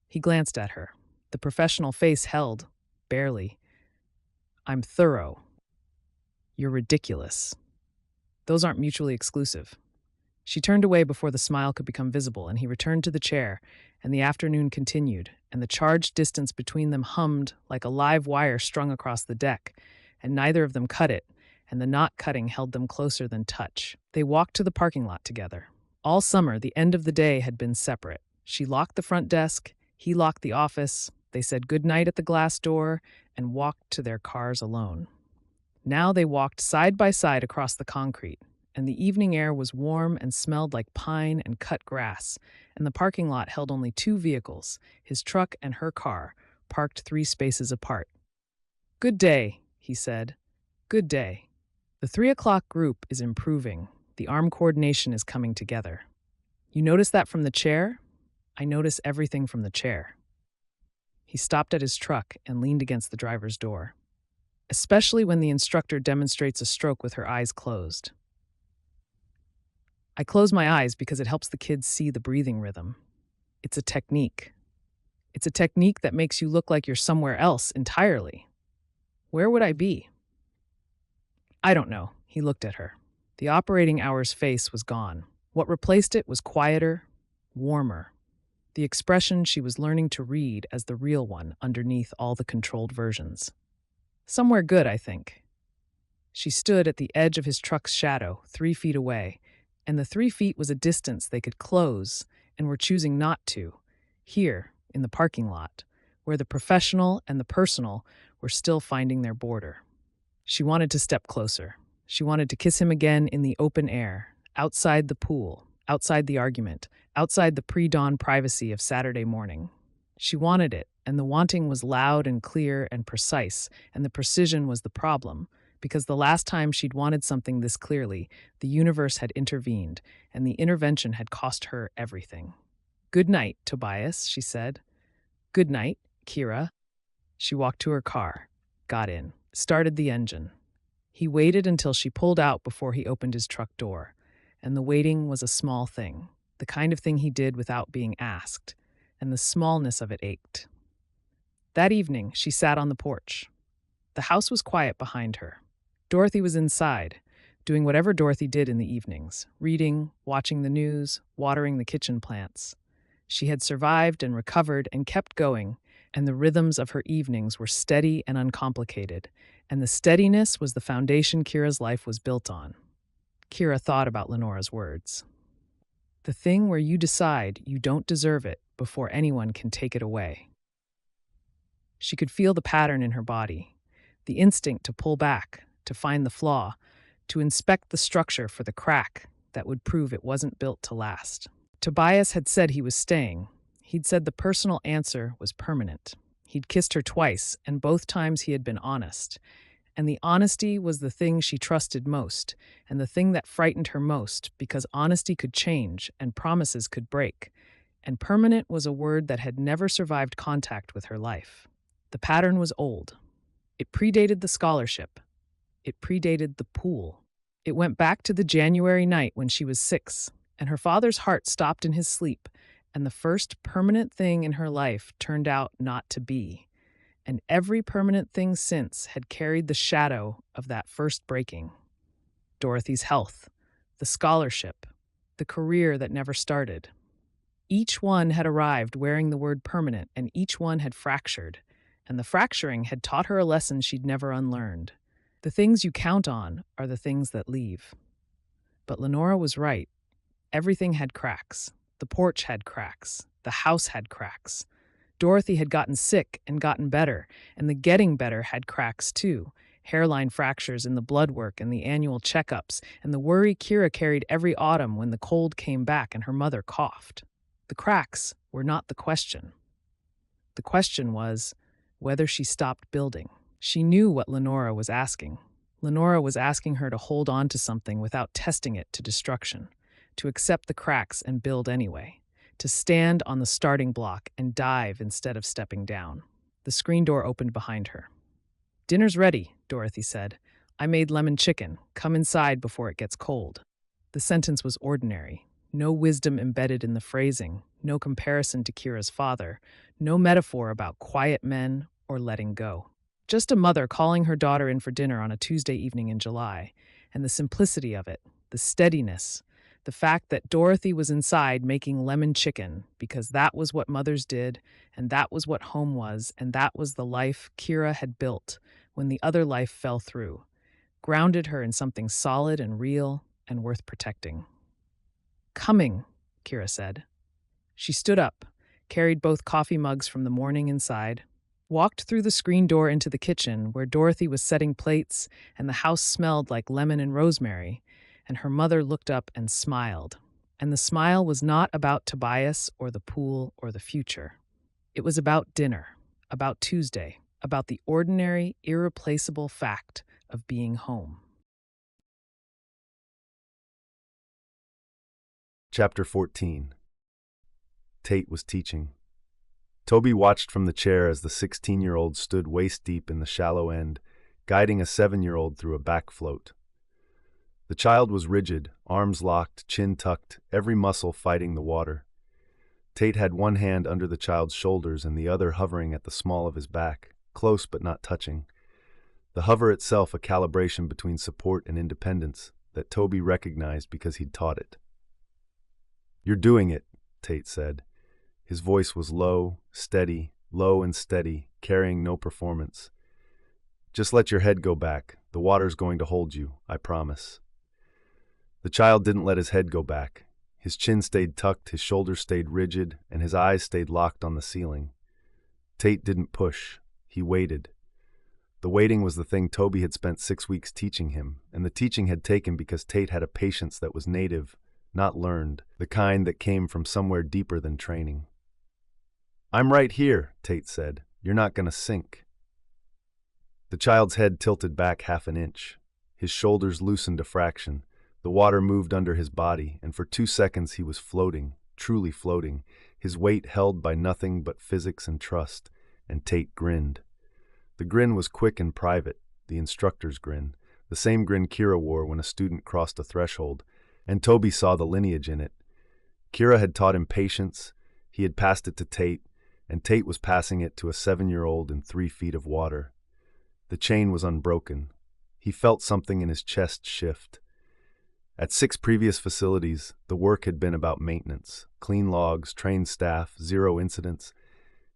He glanced at her. The professional face held, barely. "I'm thorough." "You're ridiculous." "Those aren't mutually exclusive." She turned away before the smile could become visible, and he returned to the chair, and the afternoon continued, and the charged distance between them hummed like a live wire strung across the deck, and neither of them cut it, and the not cutting held them closer than touch. They walked to the parking lot together. All summer, the end of the day had been separate. She locked the front desk, he locked the office, they said goodnight at the glass door, and walked to their cars alone. Now they walked side by side across the concrete, and the evening air was warm and smelled like pine and cut grass, and the parking lot held only 2 vehicles, his truck and her car, parked 3 spaces apart. "Good day," he said. "Good day. The 3 o'clock group is improving. The arm coordination is coming together. You notice that from the chair? I notice everything from the chair." He stopped at his truck and leaned against the driver's door. "Especially when the instructor demonstrates a stroke with her eyes closed. I close my eyes because it helps the kids see the breathing rhythm. It's a technique. It's a technique that makes you look like you're somewhere else entirely. Where would I be?" "I don't know." He looked at her. The operating hours face was gone. What replaced it was quieter, warmer. The expression she was learning to read as the real one underneath all the controlled versions. "Somewhere good, I think." She stood at the edge of his truck's shadow, 3 feet away, and the 3 feet was a distance they could close and were choosing not to, here, in the parking lot, where the professional and the personal were still finding their border. She wanted to step closer. She wanted to kiss him again in the open air, outside the pool, outside the argument, outside the pre-dawn privacy of Saturday morning. She wanted it, and the wanting was loud and clear and precise, and the precision was the problem, because the last time she'd wanted something this clearly, the universe had intervened, and the intervention had cost her everything. "Good night, Tobias," she said. "Good night, Kira." She walked to her car, got in, started the engine. He waited until she pulled out before he opened his truck door, and the waiting was a small thing, the kind of thing he did without being asked, and the smallness of it ached. That evening, she sat on the porch. The house was quiet behind her. Dorothy was inside, doing whatever Dorothy did in the evenings, reading, watching the news, watering the kitchen plants. She had survived and recovered and kept going, and the rhythms of her evenings were steady and uncomplicated, and the steadiness was the foundation Kira's life was built on. Kira thought about Lenora's words. "The thing where you decide you don't deserve it before anyone can take it away." She could feel the pattern in her body, the instinct to pull back, to find the flaw, to inspect the structure for the crack that would prove it wasn't built to last. Tobias had said he was staying. He'd said the personal answer was permanent. He'd kissed her twice, and both times he had been honest. And the honesty was the thing she trusted most, and the thing that frightened her most, because honesty could change and promises could break. And permanent was a word that had never survived contact with her life. The pattern was old. It predated the scholarship. It predated the pool. It went back to the January night when she was 6, and her father's heart stopped in his sleep, and the first permanent thing in her life turned out not to be. And every permanent thing since had carried the shadow of that first breaking. Dorothy's health, the scholarship, the career that never started. Each one had arrived wearing the word permanent, and each one had fractured, and the fracturing had taught her a lesson she'd never unlearned. The things you count on are the things that leave. But Lenora was right. Everything had cracks. The porch had cracks. The house had cracks. Dorothy had gotten sick and gotten better, and the getting better had cracks too. Hairline fractures in the blood work and the annual checkups, and the worry Kira carried every autumn when the cold came back and her mother coughed. The cracks were not the question. The question was whether she stopped building. She knew what Lenora was asking. Lenora was asking her to hold on to something without testing it to destruction, to accept the cracks and build anyway, to stand on the starting block and dive instead of stepping down. The screen door opened behind her. "Dinner's ready," Dorothy said. "I made lemon chicken. Come inside before it gets cold." The sentence was ordinary. No wisdom embedded in the phrasing, no comparison to Kira's father, no metaphor about quiet men or letting go. Just a mother calling her daughter in for dinner on a Tuesday evening in July, and the simplicity of it, the steadiness, the fact that Dorothy was inside making lemon chicken because that was what mothers did, and that was what home was, and that was the life Kira had built when the other life fell through, grounded her in something solid and real and worth protecting. "Coming," Kira said. She stood up, carried both coffee mugs from the morning inside, walked through the screen door into the kitchen where Dorothy was setting plates and the house smelled like lemon and rosemary, and her mother looked up and smiled. And the smile was not about Tobias or the pool or the future. It was about dinner, about Tuesday, about the ordinary, irreplaceable fact of being home. Chapter 14. Tate was teaching. Toby watched from the chair as the 16-year-old stood waist-deep in the shallow end, guiding a 7-year-old through a back float. The child was rigid, arms locked, chin tucked, every muscle fighting the water. Tate had one hand under the child's shoulders and the other hovering at the small of his back, close but not touching. The hover itself a calibration between support and independence that Toby recognized because he'd taught it. "You're doing it," Tate said. His voice was low and steady, carrying no performance. "Just let your head go back. The water's going to hold you, I promise." The child didn't let his head go back. His chin stayed tucked, his shoulders stayed rigid, and his eyes stayed locked on the ceiling. Tate didn't push. He waited. The waiting was the thing Toby had spent 6 weeks teaching him, and the teaching had taken because Tate had a patience that was native, not learned, the kind that came from somewhere deeper than training. "I'm right here," Tate said. "You're not going to sink." The child's head tilted back half an inch. His shoulders loosened a fraction. The water moved under his body, and for 2 seconds he was floating, truly floating, his weight held by nothing but physics and trust, and Tate grinned. The grin was quick and private, the instructor's grin, the same grin Kira wore when a student crossed a threshold, and Toby saw the lineage in it. Kira had taught him patience, he had passed it to Tate, and Tate was passing it to a 7-year-old in 3 feet of water. The chain was unbroken. He felt something in his chest shift. At 6 previous facilities, the work had been about maintenance, clean logs, trained staff, 0 incidents.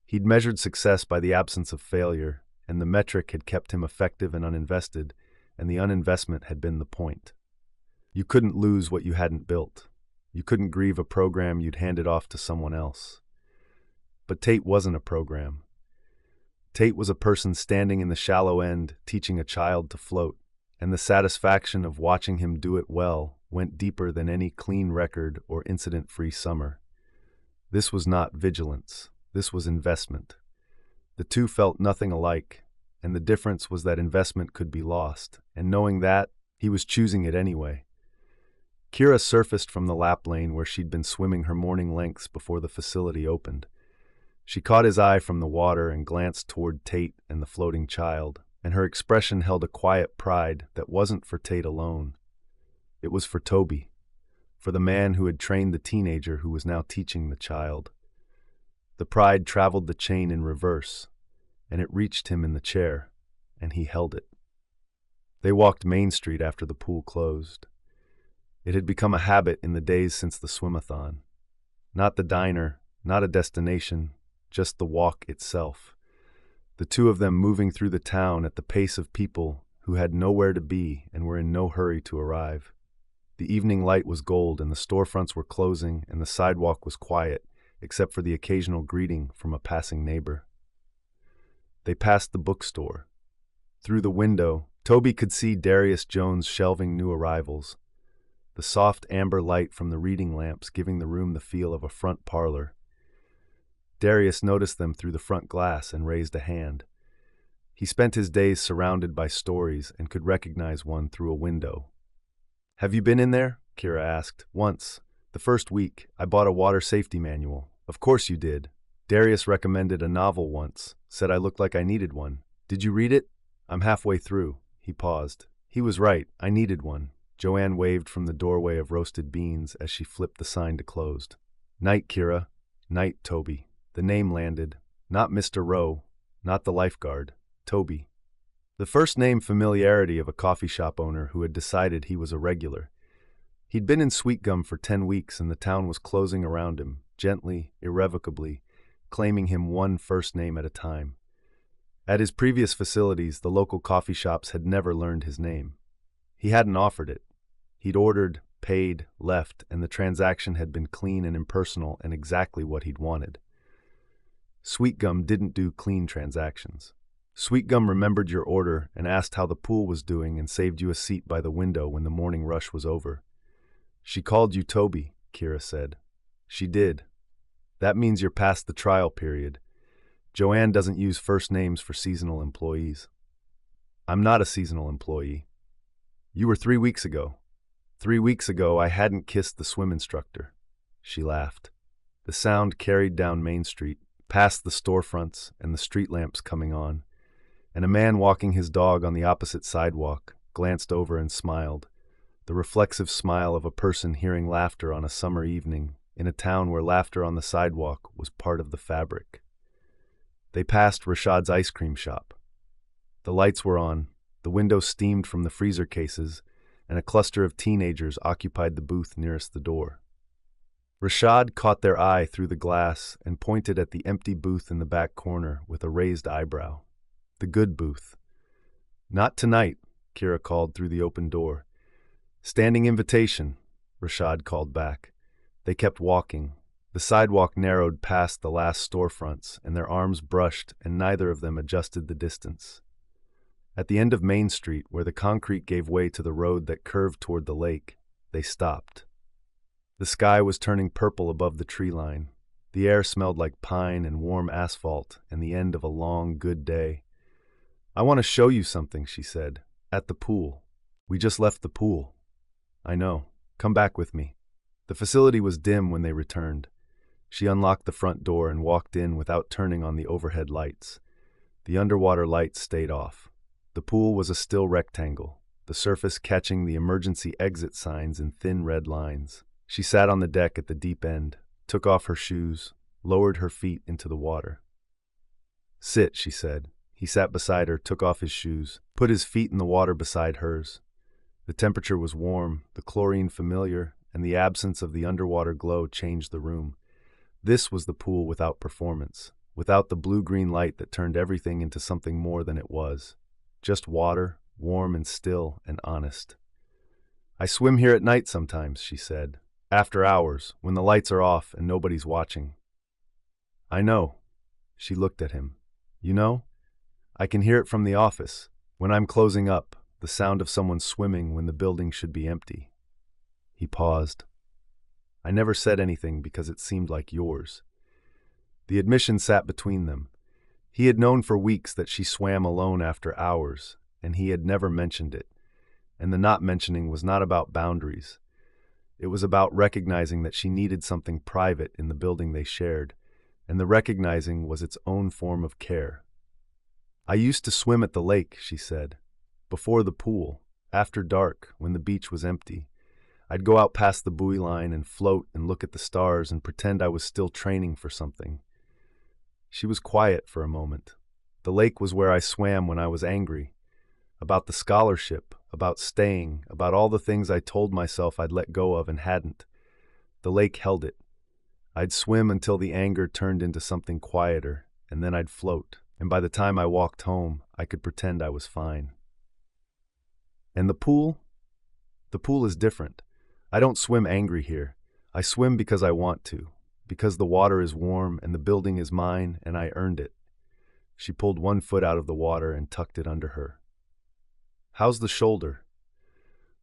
He'd measured success by the absence of failure, and the metric had kept him effective and uninvested, and the uninvestment had been the point. You couldn't lose what you hadn't built. You couldn't grieve a program you'd handed off to someone else. But Tate wasn't a program. Tate was a person standing in the shallow end, teaching a child to float, and the satisfaction of watching him do it well went deeper than any clean record or incident-free summer. This was not vigilance. This was investment. The two felt nothing alike, and the difference was that investment could be lost, and knowing that, he was choosing it anyway. Kira surfaced from the lap lane where she'd been swimming her morning lengths before the facility opened. She caught his eye from the water and glanced toward Tate and the floating child, and her expression held a quiet pride that wasn't for Tate alone. It was for Toby, for the man who had trained the teenager who was now teaching the child. The pride traveled the chain in reverse, and it reached him in the chair, and he held it. They walked Main Street after the pool closed. It had become a habit in the days since the swimathon. Not the diner, not a destination, just the walk itself. The two of them moving through the town at the pace of people who had nowhere to be and were in no hurry to arrive. The evening light was gold and the storefronts were closing and the sidewalk was quiet, except for the occasional greeting from a passing neighbor. They passed the bookstore. Through the window, Toby could see Darius Jones shelving new arrivals, the soft amber light from the reading lamps giving the room the feel of a front parlor. Darius noticed them through the front glass and raised a hand. He spent his days surrounded by stories and could recognize one through a window. "Have you been in there?" Kira asked. "Once. The first week. I bought a water safety manual." "Of course you did. Darius recommended a novel once, said I looked like I needed one. Did you read it?" "I'm halfway through." He paused. He was right. I needed one. Joanne waved from the doorway of roasted beans as she flipped the sign to closed. "Night, Kira." "Night, Toby." The name landed. Not Mr. Rowe, not the lifeguard. Toby. The first-name familiarity of a coffee shop owner who had decided he was a regular. He'd been in Sweetgum for 10 weeks and the town was closing around him, gently, irrevocably, claiming him one first name at a time. At his previous facilities, the local coffee shops had never learned his name. He hadn't offered it. He'd ordered, paid, left, and the transaction had been clean and impersonal and exactly what he'd wanted. Sweetgum didn't do clean transactions. Sweetgum remembered your order and asked how the pool was doing and saved you a seat by the window when the morning rush was over. "She called you Toby," Kira said. "She did. That means you're past the trial period. Joanne doesn't use first names for seasonal employees." "I'm not a seasonal employee." "You were 3 weeks ago." 3 weeks ago, I hadn't kissed the swim instructor." She laughed. The sound carried down Main Street, past the storefronts and the street lamps coming on, and a man walking his dog on the opposite sidewalk glanced over and smiled, the reflexive smile of a person hearing laughter on a summer evening in a town where laughter on the sidewalk was part of the fabric. They passed Rashad's ice cream shop. The lights were on, the windows steamed from the freezer cases, and a cluster of teenagers occupied the booth nearest the door. Rashad caught their eye through the glass and pointed at the empty booth in the back corner with a raised eyebrow. The good booth. "Not tonight," Kira called through the open door. "Standing invitation," Rashad called back. They kept walking. The sidewalk narrowed past the last storefronts, and their arms brushed, and neither of them adjusted the distance. At the end of Main Street, where the concrete gave way to the road that curved toward the lake, they stopped. The sky was turning purple above the tree line. The air smelled like pine and warm asphalt and the end of a long, good day. "I want to show you something," she said. "At the pool. We just left the pool." "I know. Come back with me." The facility was dim when they returned. She unlocked the front door and walked in without turning on the overhead lights. The underwater lights stayed off. The pool was a still rectangle, the surface catching the emergency exit signs in thin red lines. She sat on the deck at the deep end, took off her shoes, lowered her feet into the water. "Sit," she said. He sat beside her, took off his shoes, put his feet in the water beside hers. The temperature was warm, the chlorine familiar, and the absence of the underwater glow changed the room. This was the pool without performance, without the blue-green light that turned everything into something more than it was. Just water, warm and still and honest. "I swim here at night sometimes," she said. "After hours, when the lights are off and nobody's watching." "I know." She looked at him. "You know? I can hear it from the office. When I'm closing up, the sound of someone swimming when the building should be empty." He paused. "I never said anything because it seemed like yours." The admission sat between them. He had known for weeks that she swam alone after hours, and he had never mentioned it. And the not mentioning was not about boundaries. It was about recognizing that she needed something private in the building they shared, and the recognizing was its own form of care. "I used to swim at the lake," she said. "Before the pool, after dark, when the beach was empty. I'd go out past the buoy line and float and look at the stars and pretend I was still training for something." She was quiet for a moment. "The lake was where I swam when I was angry. About the scholarship, about staying, about all the things I told myself I'd let go of and hadn't. The lake held it. I'd swim until the anger turned into something quieter, and then I'd float. And by the time I walked home, I could pretend I was fine." "And the pool? The pool is different. I don't swim angry here. I swim because I want to, because the water is warm and the building is mine and I earned it." She pulled one foot out of the water and tucked it under her. "How's the shoulder?"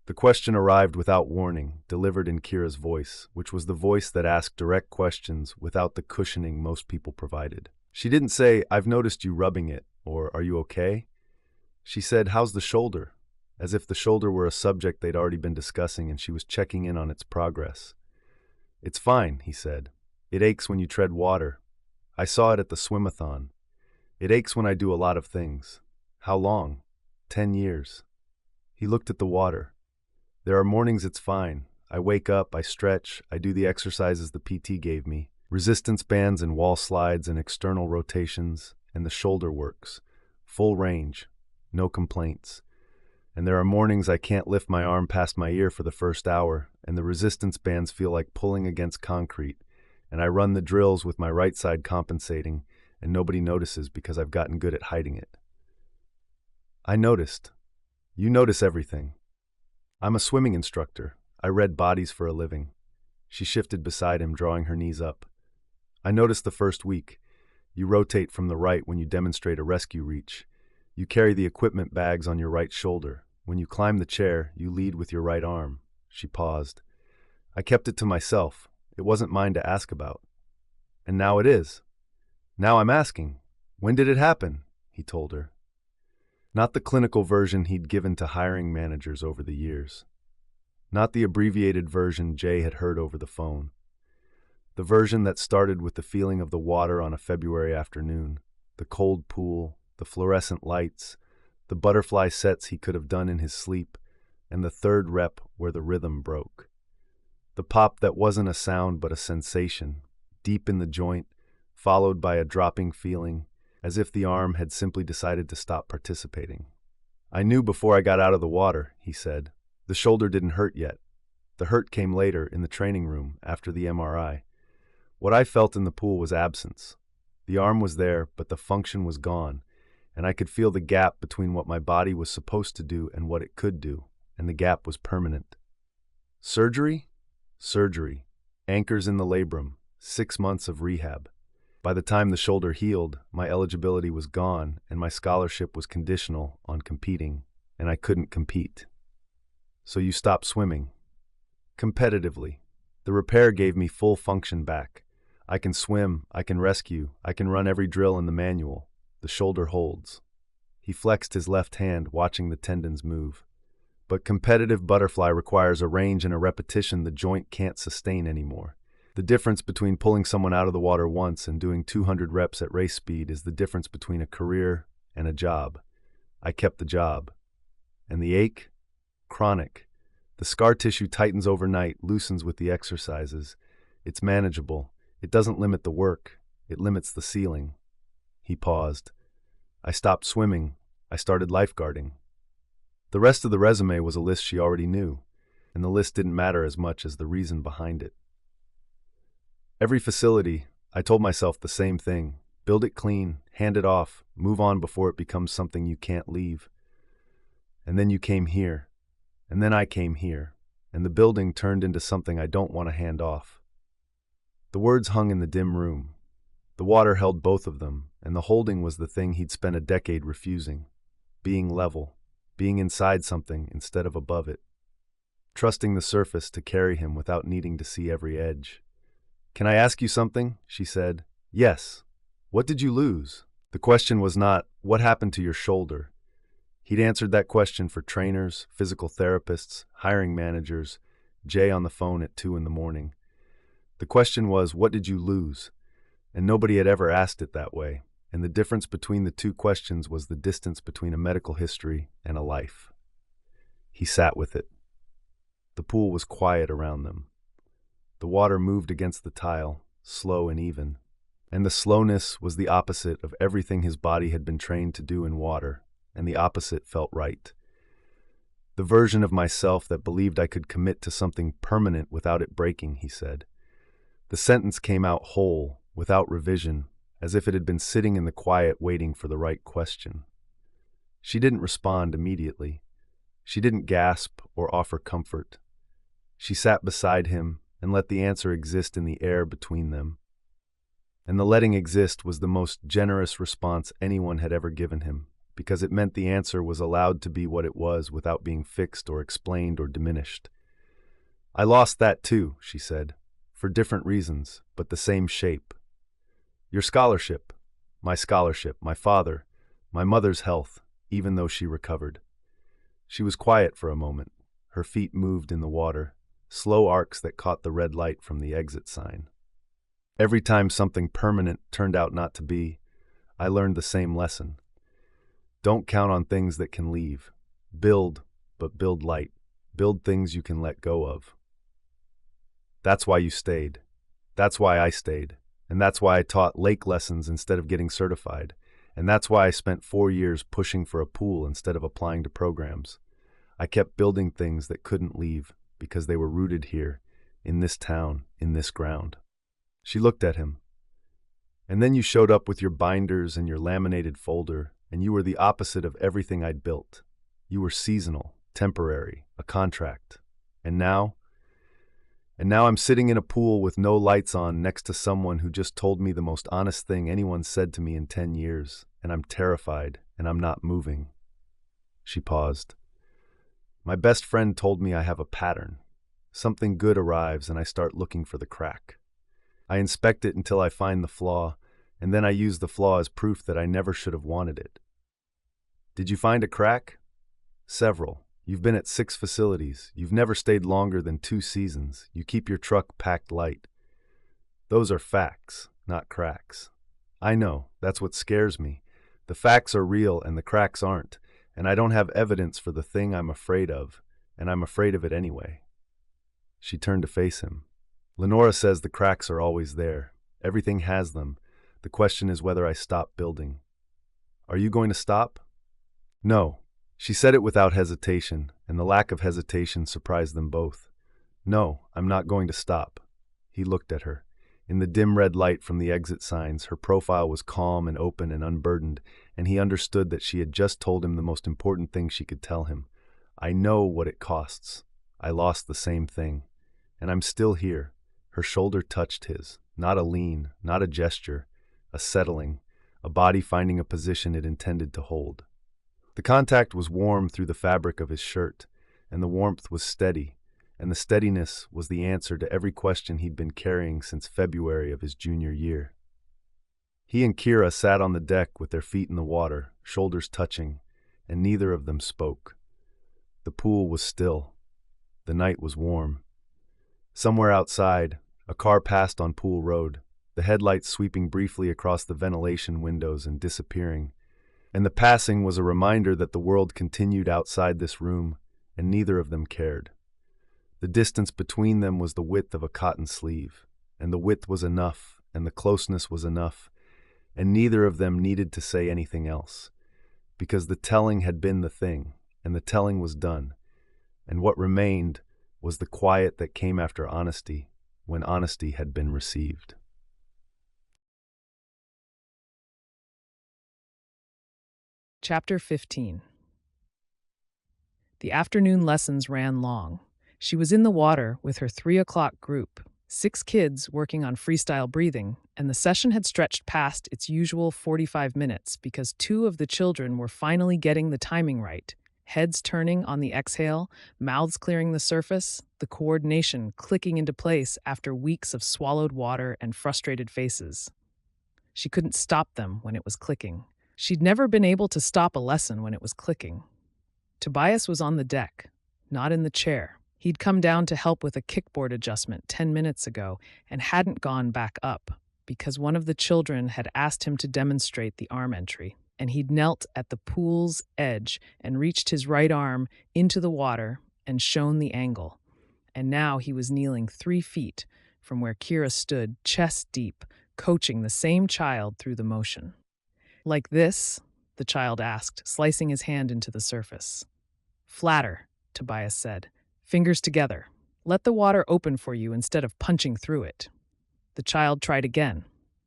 The question arrived without warning, delivered in Kira's voice, which was the voice that asked direct questions without the cushioning most people provided. She didn't say, "I've noticed you rubbing it," or "Are you okay?" She said, "How's the shoulder?" as if the shoulder were a subject they'd already been discussing and she was checking in on its progress. "It's fine," he said. "It aches when you tread water. I saw it at the swimathon. It aches when I do a lot of things." "How long?" 10 years. He looked at the water. "There are mornings it's fine. I wake up, I stretch, I do the exercises the PT gave me. Resistance bands and wall slides and external rotations, and the shoulder works. Full range. No complaints. And there are mornings I can't lift my arm past my ear for the first hour, and the resistance bands feel like pulling against concrete, and I run the drills with my right side compensating, and nobody notices because I've gotten good at hiding it." "I noticed. You notice everything. I'm a swimming instructor. I read bodies for a living." She shifted beside him, drawing her knees up. "I noticed the first week. You rotate from the right when you demonstrate a rescue reach. You carry the equipment bags on your right shoulder. When you climb the chair, you lead with your right arm." She paused. "I kept it to myself. It wasn't mine to ask about. And now it is. Now I'm asking. When did it happen?" he told her. Not the clinical version he'd given to hiring managers over the years. Not the abbreviated version Jay had heard over the phone. The version that started with the feeling of the water on a February afternoon, the cold pool, the fluorescent lights, the butterfly sets he could have done in his sleep, and the third rep where the rhythm broke. The pop that wasn't a sound but a sensation, deep in the joint, followed by a dropping feeling, as if the arm had simply decided to stop participating. "I knew before I got out of the water," he said. "The shoulder didn't hurt yet. The hurt came later, in the training room, after the MRI. What I felt in the pool was absence. The arm was there, but the function was gone, and I could feel the gap between what my body was supposed to do and what it could do, and the gap was permanent." "Surgery?" "Surgery. Anchors in the labrum. 6 months of rehab. By the time the shoulder healed, my eligibility was gone, and my scholarship was conditional on competing, and I couldn't compete." "So you stopped swimming?" "Competitively. The repair gave me full function back. I can swim, I can rescue, I can run every drill in the manual. The shoulder holds." He flexed his left hand, watching the tendons move. "But competitive butterfly requires a range and a repetition the joint can't sustain anymore. The difference between pulling someone out of the water once and doing 200 reps at race speed is the difference between a career and a job. I kept the job. And the ache? Chronic. The scar tissue tightens overnight, loosens with the exercises. It's manageable. It doesn't limit the work. It limits the ceiling." He paused. "I stopped swimming. I started lifeguarding." The rest of the resume was a list she already knew, and the list didn't matter as much as the reason behind it. "Every facility, I told myself the same thing. Build it clean, hand it off, move on before it becomes something you can't leave. And then you came here. And then I came here. And the building turned into something I don't want to hand off." The words hung in the dim room. The water held both of them, and the holding was the thing he'd spent a decade refusing. Being level, being inside something instead of above it. Trusting the surface to carry him without needing to see every edge. "Can I ask you something?" she said. "Yes." "What did you lose?" The question was not, "What happened to your shoulder?" He'd answered that question for trainers, physical therapists, hiring managers, Jay on the phone at 2 in the morning. The question was, "What did you lose?" And nobody had ever asked it that way. And the difference between the two questions was the distance between a medical history and a life. He sat with it. The pool was quiet around them. The water moved against the tile, slow and even. And the slowness was the opposite of everything his body had been trained to do in water, and the opposite felt right. "The version of myself that believed I could commit to something permanent without it breaking," he said. The sentence came out whole, without revision, as if it had been sitting in the quiet waiting for the right question. She didn't respond immediately. She didn't gasp or offer comfort. She sat beside him and let the answer exist in the air between them. And the letting exist was the most generous response anyone had ever given him, because it meant the answer was allowed to be what it was without being fixed or explained or diminished. "I lost that too," she said, "for different reasons, but the same shape. Your scholarship, my father, my mother's health, even though she recovered." She was quiet for a moment. Her feet moved in the water, slow arcs that caught the red light from the exit sign. "Every time something permanent turned out not to be, I learned the same lesson. Don't count on things that can leave. Build, but build light. Build things you can let go of. That's why you stayed. That's why I stayed. And that's why I taught lake lessons instead of getting certified. And that's why I spent 4 years pushing for a pool instead of applying to programs. I kept building things that couldn't leave because they were rooted here, in this town, in this ground." She looked at him. "And then you showed up with your binders and your laminated folder, and you were the opposite of everything I'd built. You were seasonal, temporary, a contract. And now I'm sitting in a pool with no lights on next to someone who just told me the most honest thing anyone said to me in 10 years, and I'm terrified, and I'm not moving." She paused. "My best friend told me I have a pattern. Something good arrives and I start looking for the crack. I inspect it until I find the flaw, and then I use the flaw as proof that I never should have wanted it." "Did you find a crack?" "Several. You've been at 6 facilities. You've never stayed longer than 2 seasons. You keep your truck packed light. Those are facts, not cracks. I know, that's what scares me. The facts are real and the cracks aren't, and I don't have evidence for the thing I'm afraid of, and I'm afraid of it anyway." She turned to face him. "Lenora says the cracks are always there. Everything has them. The question is whether I stop building. Are you going to stop?" "No." She said it without hesitation, and the lack of hesitation surprised them both. "No, I'm not going to stop." He looked at her. In the dim red light from the exit signs, her profile was calm and open and unburdened, and he understood that she had just told him the most important thing she could tell him. "I know what it costs. I lost the same thing. And I'm still here." Her shoulder touched his, not a lean, not a gesture, a settling, a body finding a position it intended to hold. The contact was warm through the fabric of his shirt, and the warmth was steady, and the steadiness was the answer to every question he'd been carrying since February of his junior year. He and Kira sat on the deck with their feet in the water, shoulders touching, and neither of them spoke. The pool was still. The night was warm. Somewhere outside, a car passed on Pool Road, the headlights sweeping briefly across the ventilation windows and disappearing. And the passing was a reminder that the world continued outside this room, and neither of them cared. The distance between them was the width of a cotton sleeve, and the width was enough, and the closeness was enough, and neither of them needed to say anything else, because the telling had been the thing, and the telling was done, and what remained was the quiet that came after honesty, when honesty had been received. Chapter 15. The afternoon lessons ran long. She was in the water with her 3 o'clock group, 6 kids working on freestyle breathing, and the session had stretched past its usual 45 minutes because 2 of the children were finally getting the timing right. Heads turning on the exhale, mouths clearing the surface, the coordination clicking into place after weeks of swallowed water and frustrated faces. She couldn't stop them when it was clicking. She'd never been able to stop a lesson when it was clicking. Tobias was on the deck, not in the chair. He'd come down to help with a kickboard adjustment 10 minutes ago and hadn't gone back up because one of the children had asked him to demonstrate the arm entry, and he'd knelt at the pool's edge and reached his right arm into the water and shown the angle. And now he was kneeling 3 feet from where Kira stood, chest deep, coaching the same child through the motion. "Like this?" the child asked, slicing his hand into the surface. "Flatter," Tobias said. "Fingers together. Let the water open for you instead of punching through it." The child tried again.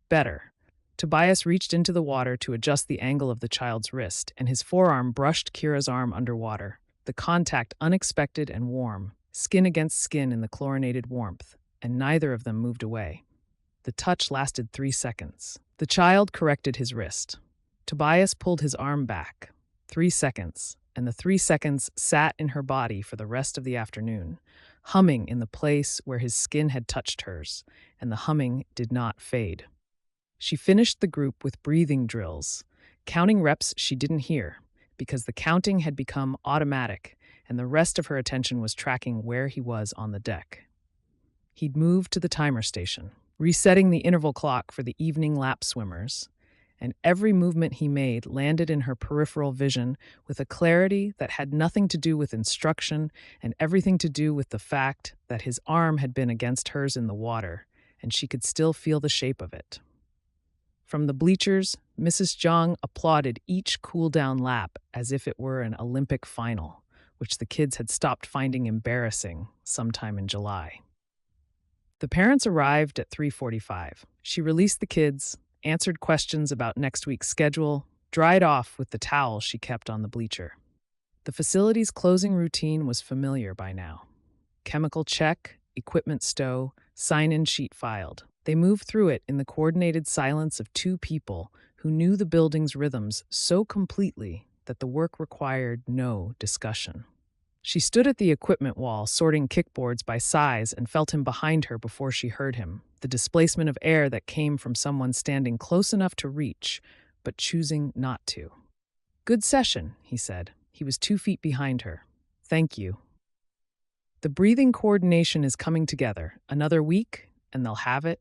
Better. Tobias reached into the water to adjust the angle of the child's wrist, and his forearm brushed Kira's arm underwater. The contact unexpected and warm, skin against skin in the chlorinated warmth, and neither of them moved away. The touch lasted 3 seconds. The child corrected his wrist. Tobias pulled his arm back. 3 seconds. And the 3 seconds sat in her body for the rest of the afternoon, humming in the place where his skin had touched hers, and the humming did not fade. She finished the group with breathing drills, counting reps she didn't hear, because the counting had become automatic, and the rest of her attention was tracking where he was on the deck. He'd moved to the timer station, resetting the interval clock for the evening lap swimmers, and every movement he made landed in her peripheral vision with a clarity that had nothing to do with instruction and everything to do with the fact that his arm had been against hers in the water, and she could still feel the shape of it. From the bleachers, Mrs. Zhang applauded each cool-down lap as if it were an Olympic final, which the kids had stopped finding embarrassing sometime in July. The parents arrived at 3:45. She released the kids, answered questions about next week's schedule, dried off with the towel she kept on the bleacher. The facility's closing routine was familiar by now. Chemical check, equipment stow, sign-in sheet filed. They moved through it in the coordinated silence of 2 people who knew the building's rhythms so completely that the work required no discussion. She stood at the equipment wall, sorting kickboards by size, and felt him behind her before she heard him, the displacement of air that came from someone standing close enough to reach, but choosing not to. "Good session," he said. He was 2 feet behind her. "Thank you." "The breathing coordination is coming together. Another week, and they'll have it.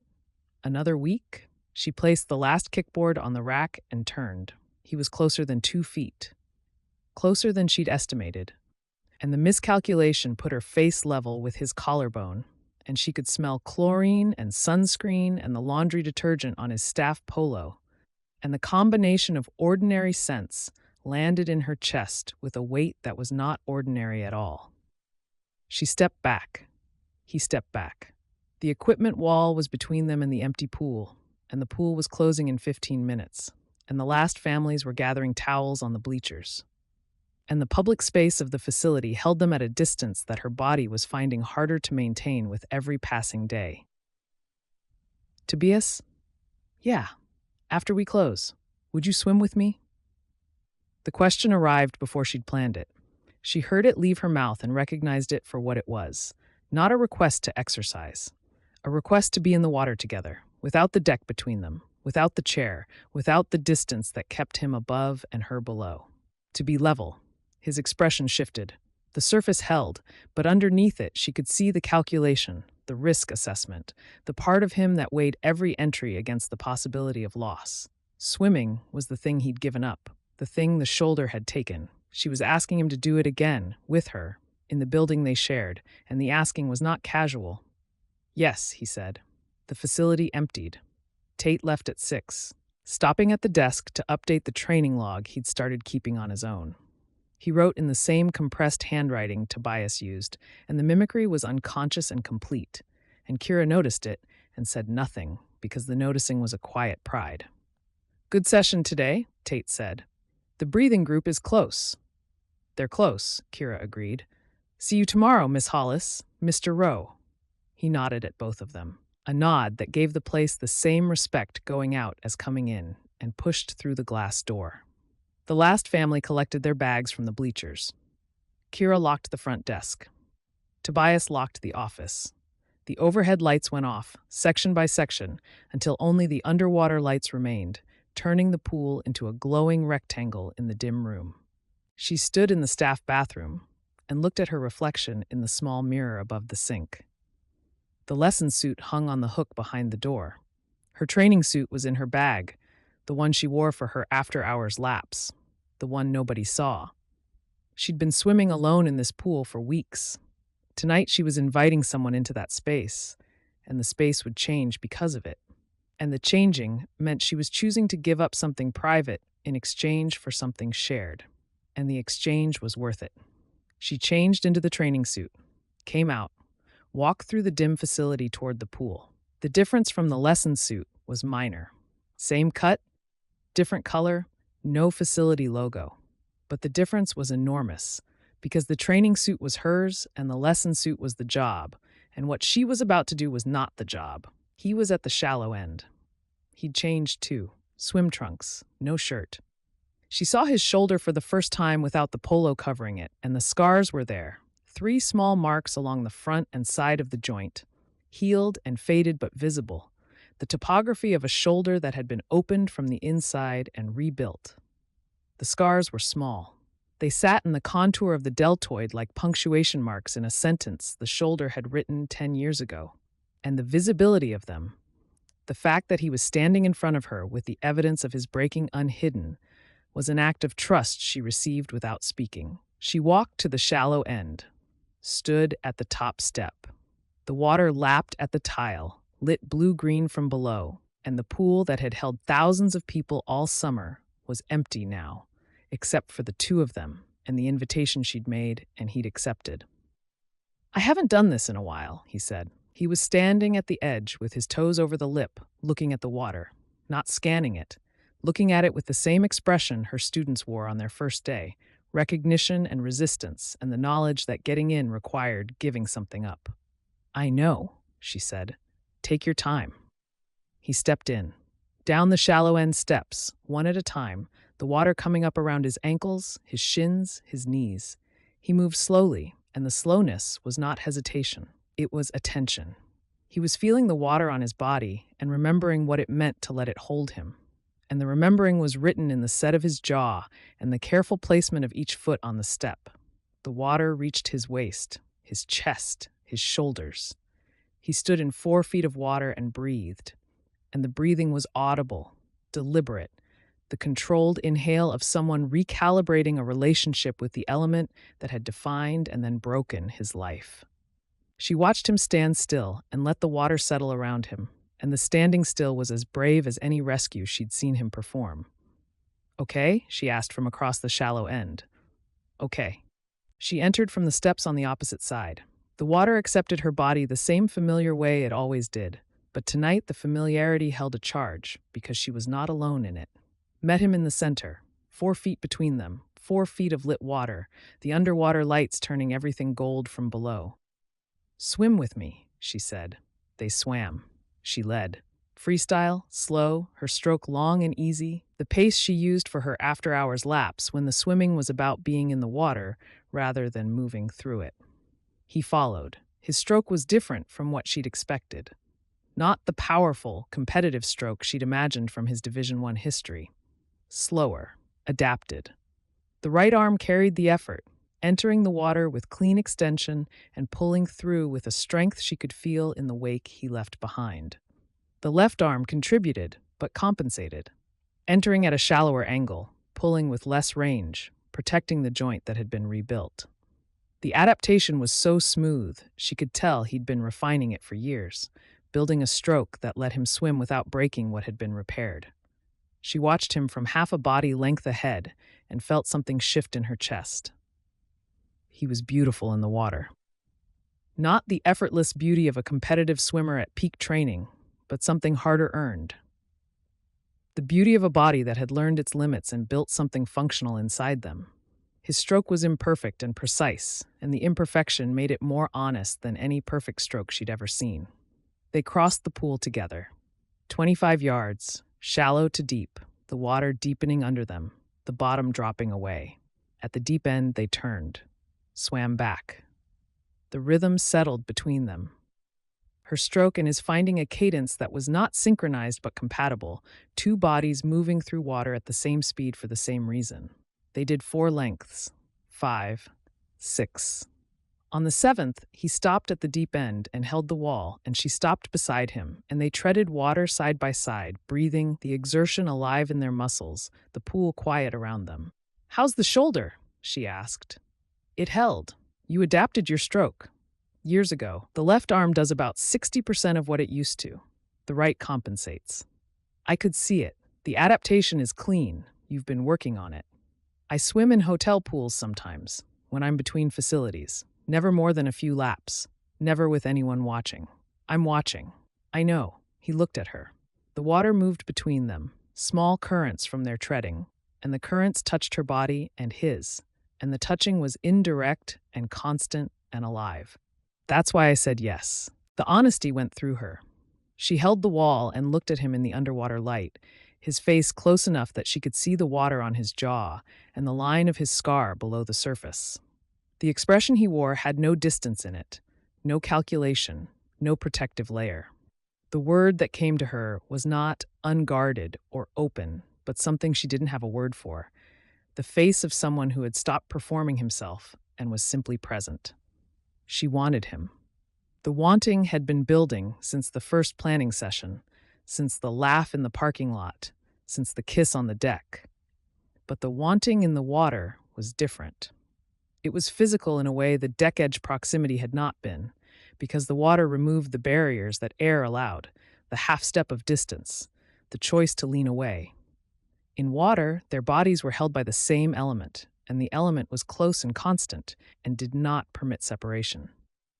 Another week?" She placed the last kickboard on the rack and turned. He was closer than 2 feet. Closer than she'd estimated. And the miscalculation put her face level with his collarbone, and she could smell chlorine and sunscreen and the laundry detergent on his staff polo, and the combination of ordinary scents landed in her chest with a weight that was not ordinary at all. She stepped back. He stepped back. The equipment wall was between them and the empty pool, and the pool was closing in 15 minutes, and the last families were gathering towels on the bleachers. And the public space of the facility held them at a distance that her body was finding harder to maintain with every passing day. "Tobias? Yeah, after we close. Would you swim with me?" The question arrived before she'd planned it. She heard it leave her mouth and recognized it for what it was. Not a request to exercise. A request to be in the water together, without the deck between them, without the chair, without the distance that kept him above and her below. To be level. His expression shifted. The surface held, but underneath it she could see the calculation, the risk assessment, the part of him that weighed every entry against the possibility of loss. Swimming was the thing he'd given up, the thing the shoulder had taken. She was asking him to do it again, with her, in the building they shared, and the asking was not casual. "Yes," he said. The facility emptied. Tate left at 6, stopping at the desk to update the training log he'd started keeping on his own. He wrote in the same compressed handwriting Tobias used, and the mimicry was unconscious and complete, and Kira noticed it and said nothing because the noticing was a quiet pride. "Good session today," Tate said. "The breathing group is close." "They're close," Kira agreed. "See you tomorrow, Miss Hollis, Mr. Rowe." He nodded at both of them, a nod that gave the place the same respect going out as coming in, and pushed through the glass door. The last family collected their bags from the bleachers. Kira locked the front desk. Tobias locked the office. The overhead lights went off, section by section, until only the underwater lights remained, turning the pool into a glowing rectangle in the dim room. She stood in the staff bathroom and looked at her reflection in the small mirror above the sink. The lesson suit hung on the hook behind the door. Her training suit was in her bag, the one she wore for her after-hours laps, the one nobody saw. She'd been swimming alone in this pool for weeks. Tonight she was inviting someone into that space, and the space would change because of it. And the changing meant she was choosing to give up something private in exchange for something shared. And the exchange was worth it. She changed into the training suit, came out, walked through the dim facility toward the pool. The difference from the lesson suit was minor. Same cut, different color, no facility logo. But the difference was enormous, because the training suit was hers and the lesson suit was the job, and what she was about to do was not the job. He was at the shallow end. He'd changed too. Swim trunks, no shirt. She saw his shoulder for the first time without the polo covering it, and the scars were there. 3 small marks along the front and side of the joint, healed and faded but visible. The topography of a shoulder that had been opened from the inside and rebuilt. The scars were small. They sat in the contour of the deltoid like punctuation marks in a sentence the shoulder had written 10 years ago. And the visibility of them, the fact that he was standing in front of her with the evidence of his breaking unhidden, was an act of trust she received without speaking. She walked to the shallow end, stood at the top step. The water lapped at the tile, lit blue-green from below, and the pool that had held thousands of people all summer was empty now, except for the 2 of them and the invitation she'd made and he'd accepted. "I haven't done this in a while," he said. He was standing at the edge with his toes over the lip, looking at the water, not scanning it, looking at it with the same expression her students wore on their first day, recognition and resistance, and the knowledge that getting in required giving something up. "I know," she said. "Take your time." He stepped in. Down the shallow end steps, one at a time, the water coming up around his ankles, his shins, his knees. He moved slowly, and the slowness was not hesitation. It was attention. He was feeling the water on his body and remembering what it meant to let it hold him. And the remembering was written in the set of his jaw and the careful placement of each foot on the step. The water reached his waist, his chest, his shoulders. He stood in 4 feet of water and breathed. And the breathing was audible, deliberate, the controlled inhale of someone recalibrating a relationship with the element that had defined and then broken his life. She watched him stand still and let the water settle around him, and the standing still was as brave as any rescue she'd seen him perform. "Okay?" she asked from across the shallow end. "Okay." She entered from the steps on the opposite side. The water accepted her body the same familiar way it always did, but tonight the familiarity held a charge because she was not alone in it. Met him in the center, 4 feet between them, 4 feet of lit water, the underwater lights turning everything gold from below. "Swim with me," she said. They swam. She led. Freestyle, slow, her stroke long and easy, the pace she used for her after-hours laps when the swimming was about being in the water rather than moving through it. He followed. His stroke was different from what she'd expected. Not the powerful, competitive stroke she'd imagined from his Division I history. Slower, adapted. The right arm carried the effort, entering the water with clean extension and pulling through with a strength she could feel in the wake he left behind. The left arm contributed, but compensated, entering at a shallower angle, pulling with less range, protecting the joint that had been rebuilt. The adaptation was so smooth, she could tell he'd been refining it for years, building a stroke that let him swim without breaking what had been repaired. She watched him from half a body length ahead and felt something shift in her chest. He was beautiful in the water. Not the effortless beauty of a competitive swimmer at peak training, but something harder earned. The beauty of a body that had learned its limits and built something functional inside them. His stroke was imperfect and precise, and the imperfection made it more honest than any perfect stroke she'd ever seen. They crossed the pool together. 25 yards, shallow to deep, the water deepening under them, the bottom dropping away. At the deep end, they turned, swam back. The rhythm settled between them. Her stroke and his finding a cadence that was not synchronized but compatible, two bodies moving through water at the same speed for the same reason. They did 4 lengths, 5, 6. On the 7th, he stopped at the deep end and held the wall, and she stopped beside him, and they treaded water side by side, breathing, the exertion alive in their muscles, the pool quiet around them. "How's the shoulder?" she asked. "It held. You adapted your stroke. Years ago, the left arm does about 60% of what it used to. The right compensates. I could see it. The adaptation is clean. You've been working on it. I swim in hotel pools sometimes, when I'm between facilities. Never more than a few laps. Never with anyone watching. I'm watching. I know." He looked at her. The water moved between them, small currents from their treading, and the currents touched her body and his, and the touching was indirect and constant and alive. That's why I said yes. The honesty went through her. She held the wall and looked at him in the underwater light, his face close enough that she could see the water on his jaw and the line of his scar below the surface. The expression he wore had no distance in it, no calculation, no protective layer. The word that came to her was not unguarded or open, but something she didn't have a word for. The face of someone who had stopped performing himself and was simply present. She wanted him. The wanting had been building since the first planning session, since the laugh in the parking lot, since the kiss on the deck. But the wanting in the water was different. It was physical in a way the deck-edge proximity had not been, because the water removed the barriers that air allowed, the half-step of distance, the choice to lean away. In water, their bodies were held by the same element, and the element was close and constant, and did not permit separation.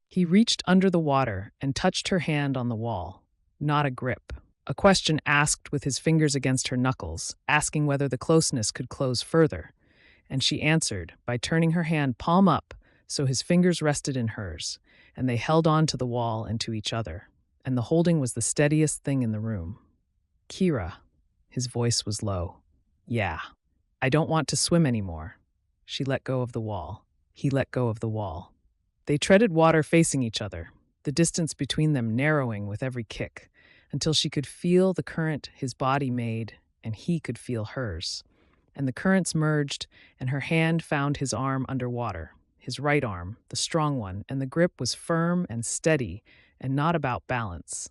He reached under the water and touched her hand on the wall, not a grip. A question asked with his fingers against her knuckles, asking whether the closeness could close further. And she answered by turning her hand palm up so his fingers rested in hers, and they held on to the wall and to each other, and the holding was the steadiest thing in the room. "Kira," his voice was low. "Yeah, I don't want to swim anymore." She let go of the wall. He let go of the wall. They treaded water facing each other, the distance between them narrowing with every kick, until she could feel the current his body made, and he could feel hers. And the currents merged, and her hand found his arm underwater, his right arm, the strong one, and the grip was firm and steady and not about balance.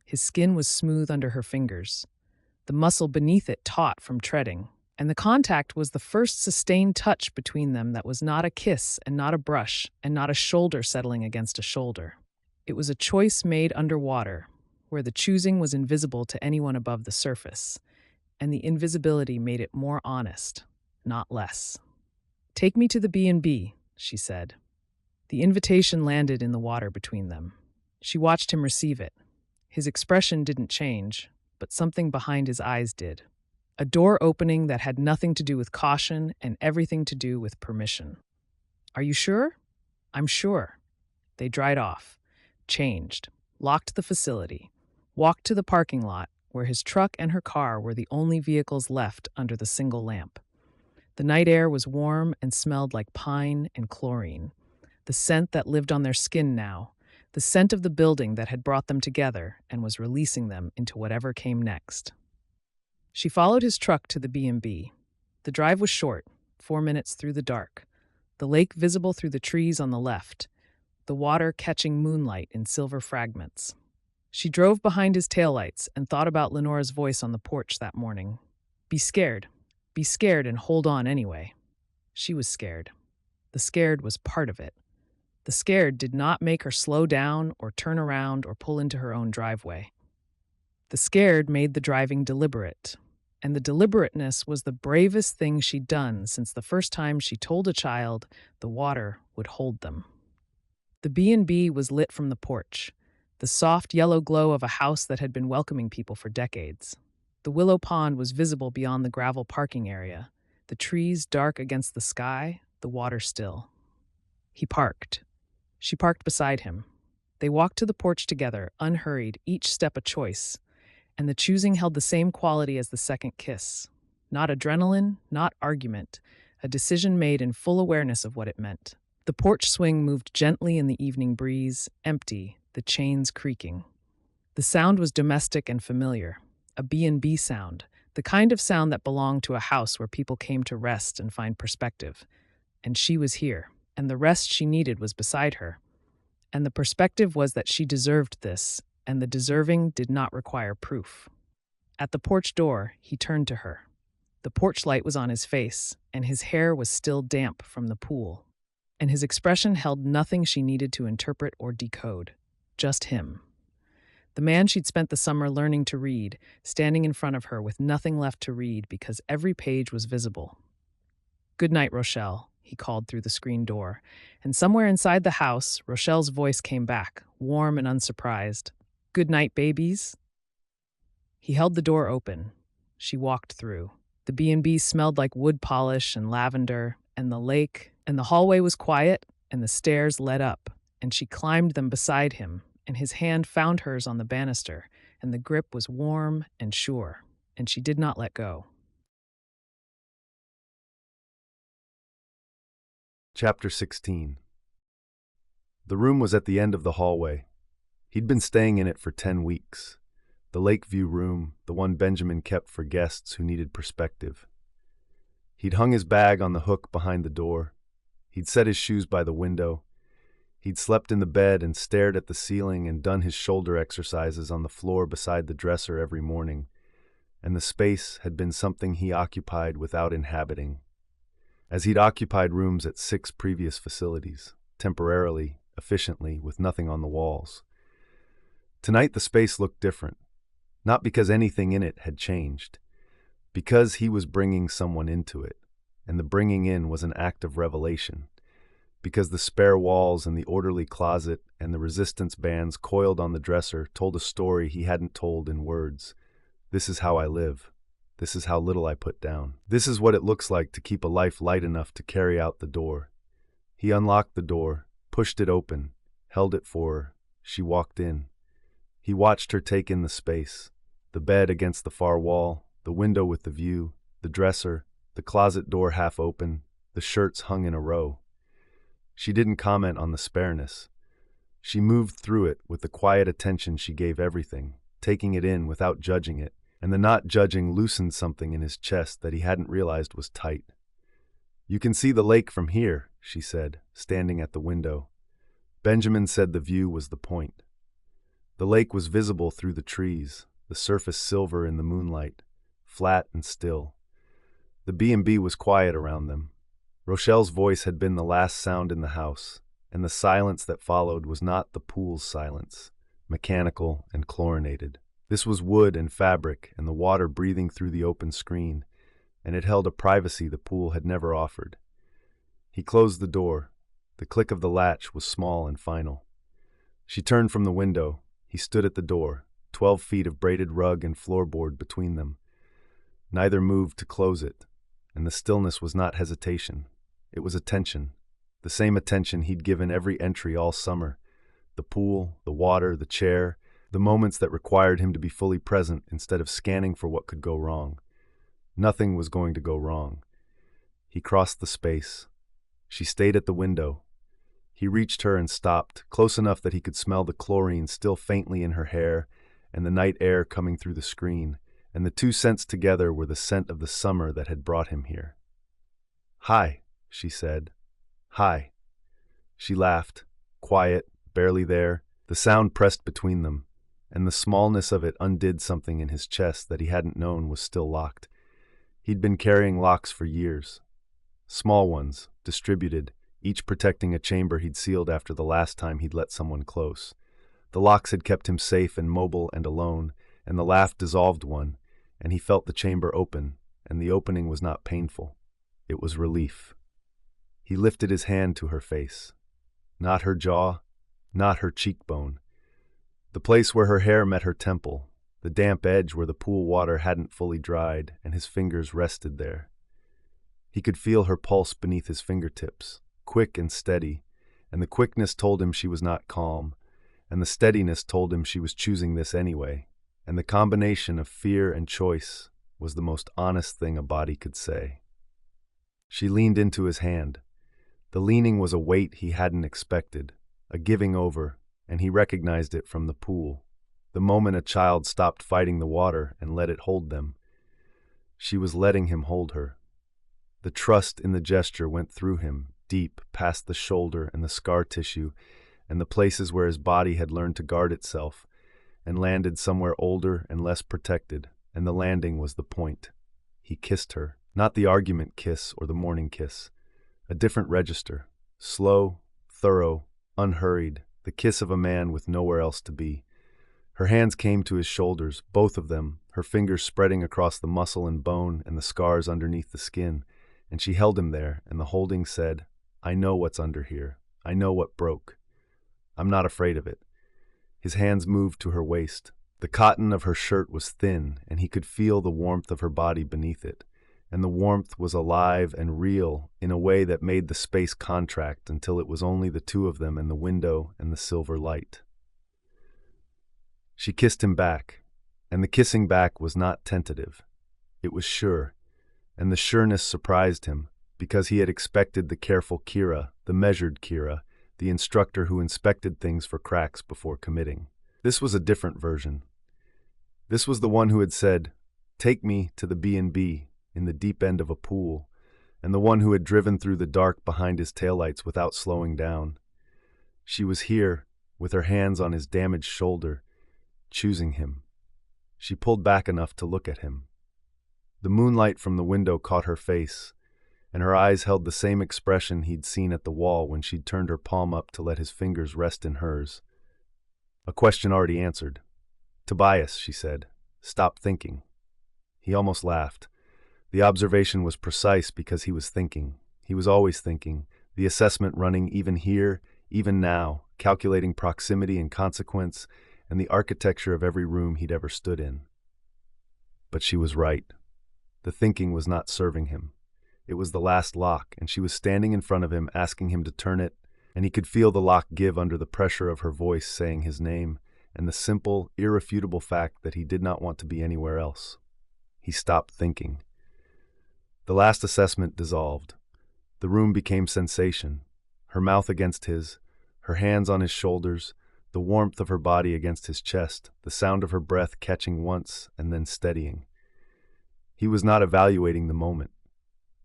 His skin was smooth under her fingers, the muscle beneath it taut from treading, and the contact was the first sustained touch between them that was not a kiss and not a brush and not a shoulder settling against a shoulder. It was a choice made underwater, where the choosing was invisible to anyone above the surface, and the invisibility made it more honest, not less. "Take me to the B&B," she said. The invitation landed in the water between them. She watched him receive it. His expression didn't change, but something behind his eyes did. A door opening that had nothing to do with caution and everything to do with permission. "Are you sure?" "I'm sure." They dried off, changed, locked the facility, walked to the parking lot, where his truck and her car were the only vehicles left under the single lamp. The night air was warm and smelled like pine and chlorine, the scent that lived on their skin now, the scent of the building that had brought them together and was releasing them into whatever came next. She followed his truck to the B&B. The drive was short, 4 minutes through the dark, the lake visible through the trees on the left, the water catching moonlight in silver fragments. She drove behind his taillights and thought about Lenora's voice on the porch that morning. Be scared and hold on anyway." She was scared. The scared was part of it. The scared did not make her slow down or turn around or pull into her own driveway. The scared made the driving deliberate, and the deliberateness was the bravest thing she'd done since the first time she told a child the water would hold them. The B&B was lit from the porch, the soft yellow glow of a house that had been welcoming people for decades. The willow pond was visible beyond the gravel parking area, the trees dark against the sky, the water still. He parked. She parked beside him. They walked to the porch together, unhurried, each step a choice, and the choosing held the same quality as the second kiss. Not adrenaline, not argument, a decision made in full awareness of what it meant. The porch swing moved gently in the evening breeze, empty, the chains creaking. The sound was domestic and familiar, a B&B sound, the kind of sound that belonged to a house where people came to rest and find perspective. And she was here, and the rest she needed was beside her. And the perspective was that she deserved this, and the deserving did not require proof. At the porch door, he turned to her. The porch light was on his face, and his hair was still damp from the pool. And his expression held nothing she needed to interpret or decode, just him. The man she'd spent the summer learning to read, standing in front of her with nothing left to read because every page was visible. "Good night, Rochelle," he called through the screen door, and somewhere inside the house, Rochelle's voice came back, warm and unsurprised. "Good night, babies." He held the door open. She walked through. The B&B smelled like wood polish and lavender, and the lake, and the hallway was quiet, and the stairs led up, and she climbed them beside him, and his hand found hers on the banister, and the grip was warm and sure, and she did not let go. Chapter 16. The room was at the end of the hallway. He'd been staying in it for 10 weeks. The Lakeview room, the one Benjamin kept for guests who needed perspective. He'd hung his bag on the hook behind the door. He'd set his shoes by the window. He'd slept in the bed and stared at the ceiling and done his shoulder exercises on the floor beside the dresser every morning, and the space had been something he occupied without inhabiting, as he'd occupied rooms at 6 previous facilities, temporarily, efficiently, with nothing on the walls. Tonight the space looked different, not because anything in it had changed, because he was bringing someone into it, and the bringing in was an act of revelation, because the spare walls and the orderly closet and the resistance bands coiled on the dresser told a story he hadn't told in words. This is how I live. This is how little I put down. This is what it looks like to keep a life light enough to carry out the door. He unlocked the door, pushed it open, held it for her. She walked in. He watched her take in the space, the bed against the far wall, the window with the view, the dresser, the closet door half open, the shirts hung in a row. She didn't comment on the spareness. She moved through it with the quiet attention she gave everything, taking it in without judging it, and the not judging loosened something in his chest that he hadn't realized was tight. "You can see the lake from here," she said, standing at the window. Benjamin said the view was the point. The lake was visible through the trees, the surface silver in the moonlight, flat and still. The B&B was quiet around them. Rochelle's voice had been the last sound in the house, and the silence that followed was not the pool's silence, mechanical and chlorinated. This was wood and fabric and the water breathing through the open screen, and it held a privacy the pool had never offered. He closed the door. The click of the latch was small and final. She turned from the window. He stood at the door, 12 feet of braided rug and floorboard between them. Neither moved to close it, and the stillness was not hesitation. It was attention, the same attention he'd given every entry all summer. The pool, the water, the chair, the moments that required him to be fully present instead of scanning for what could go wrong. Nothing was going to go wrong. He crossed the space. She stayed at the window. He reached her and stopped, close enough that he could smell the chlorine still faintly in her hair and the night air coming through the screen, and the two scents together were the scent of the summer that had brought him here. "Hi," she said. "Hi." She laughed, quiet, barely there. The sound pressed between them, and the smallness of it undid something in his chest that he hadn't known was still locked. He'd been carrying locks for years. Small ones, distributed, each protecting a chamber he'd sealed after the last time he'd let someone close. The locks had kept him safe and mobile and alone, and the laugh dissolved one, and he felt the chamber open, and the opening was not painful. It was relief. He lifted his hand to her face. Not her jaw, not her cheekbone. The place where her hair met her temple, the damp edge where the pool water hadn't fully dried, and his fingers rested there. He could feel her pulse beneath his fingertips, quick and steady, and the quickness told him she was not calm, and the steadiness told him she was choosing this anyway, and the combination of fear and choice was the most honest thing a body could say. She leaned into his hand. The leaning was a weight he hadn't expected, a giving over, and he recognized it from the pool. The moment a child stopped fighting the water and let it hold them. She was letting him hold her. The trust in the gesture went through him, deep past the shoulder and the scar tissue and the places where his body had learned to guard itself, and landed somewhere older and less protected, and the landing was the point. He kissed her, not the argument kiss or the morning kiss, a different register, slow, thorough, unhurried, the kiss of a man with nowhere else to be. Her hands came to his shoulders, both of them, her fingers spreading across the muscle and bone and the scars underneath the skin, and she held him there, and the holding said, "I know what's under here. I know what broke. I'm not afraid of it." His hands moved to her waist. The cotton of her shirt was thin, and he could feel the warmth of her body beneath it, and the warmth was alive and real in a way that made the space contract until it was only the two of them and the window and the silver light. She kissed him back, and the kissing back was not tentative. It was sure, and the sureness surprised him, because he had expected the careful Kira, the measured Kira, the instructor who inspected things for cracks before committing. This was a different version. This was the one who had said, "Take me to the B&B in the deep end of a pool," and the one who had driven through the dark behind his taillights without slowing down. She was here, with her hands on his damaged shoulder, choosing him. She pulled back enough to look at him. The moonlight from the window caught her face, and her eyes held the same expression he'd seen at the wall when she'd turned her palm up to let his fingers rest in hers. A question already answered. "Tobias," she said, "stop thinking." He almost laughed. The observation was precise because he was thinking. He was always thinking, the assessment running even here, even now, calculating proximity and consequence, and the architecture of every room he'd ever stood in. But she was right. The thinking was not serving him. It was the last lock, and she was standing in front of him asking him to turn it, and he could feel the lock give under the pressure of her voice saying his name, and the simple, irrefutable fact that he did not want to be anywhere else. He stopped thinking. The last assessment dissolved. The room became sensation, her mouth against his, her hands on his shoulders, the warmth of her body against his chest, the sound of her breath catching once and then steadying. He was not evaluating the moment.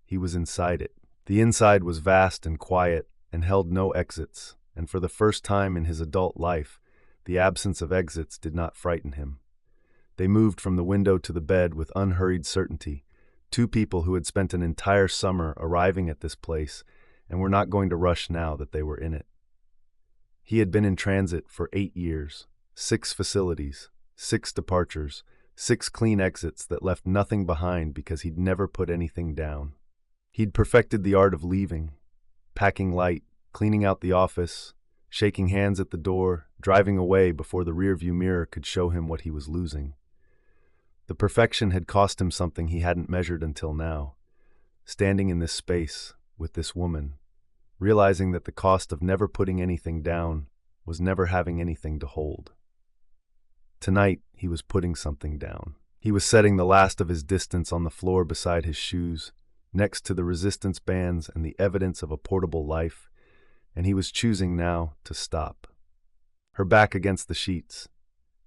He was inside it. The inside was vast and quiet and held no exits, and for the first time in his adult life, the absence of exits did not frighten him. They moved from the window to the bed with unhurried certainty, two people who had spent an entire summer arriving at this place and were not going to rush now that they were in it. He had been in transit for 8 years, 6 facilities, 6 departures, 6 clean exits that left nothing behind because he'd never put anything down. He'd perfected the art of leaving, packing light, cleaning out the office, shaking hands at the door, driving away before the rearview mirror could show him what he was losing. The perfection had cost him something he hadn't measured until now, standing in this space with this woman, realizing that the cost of never putting anything down was never having anything to hold. Tonight, he was putting something down. He was setting the last of his distance on the floor beside his shoes, next to the resistance bands and the evidence of a portable life, and he was choosing now to stop. Her back against the sheets,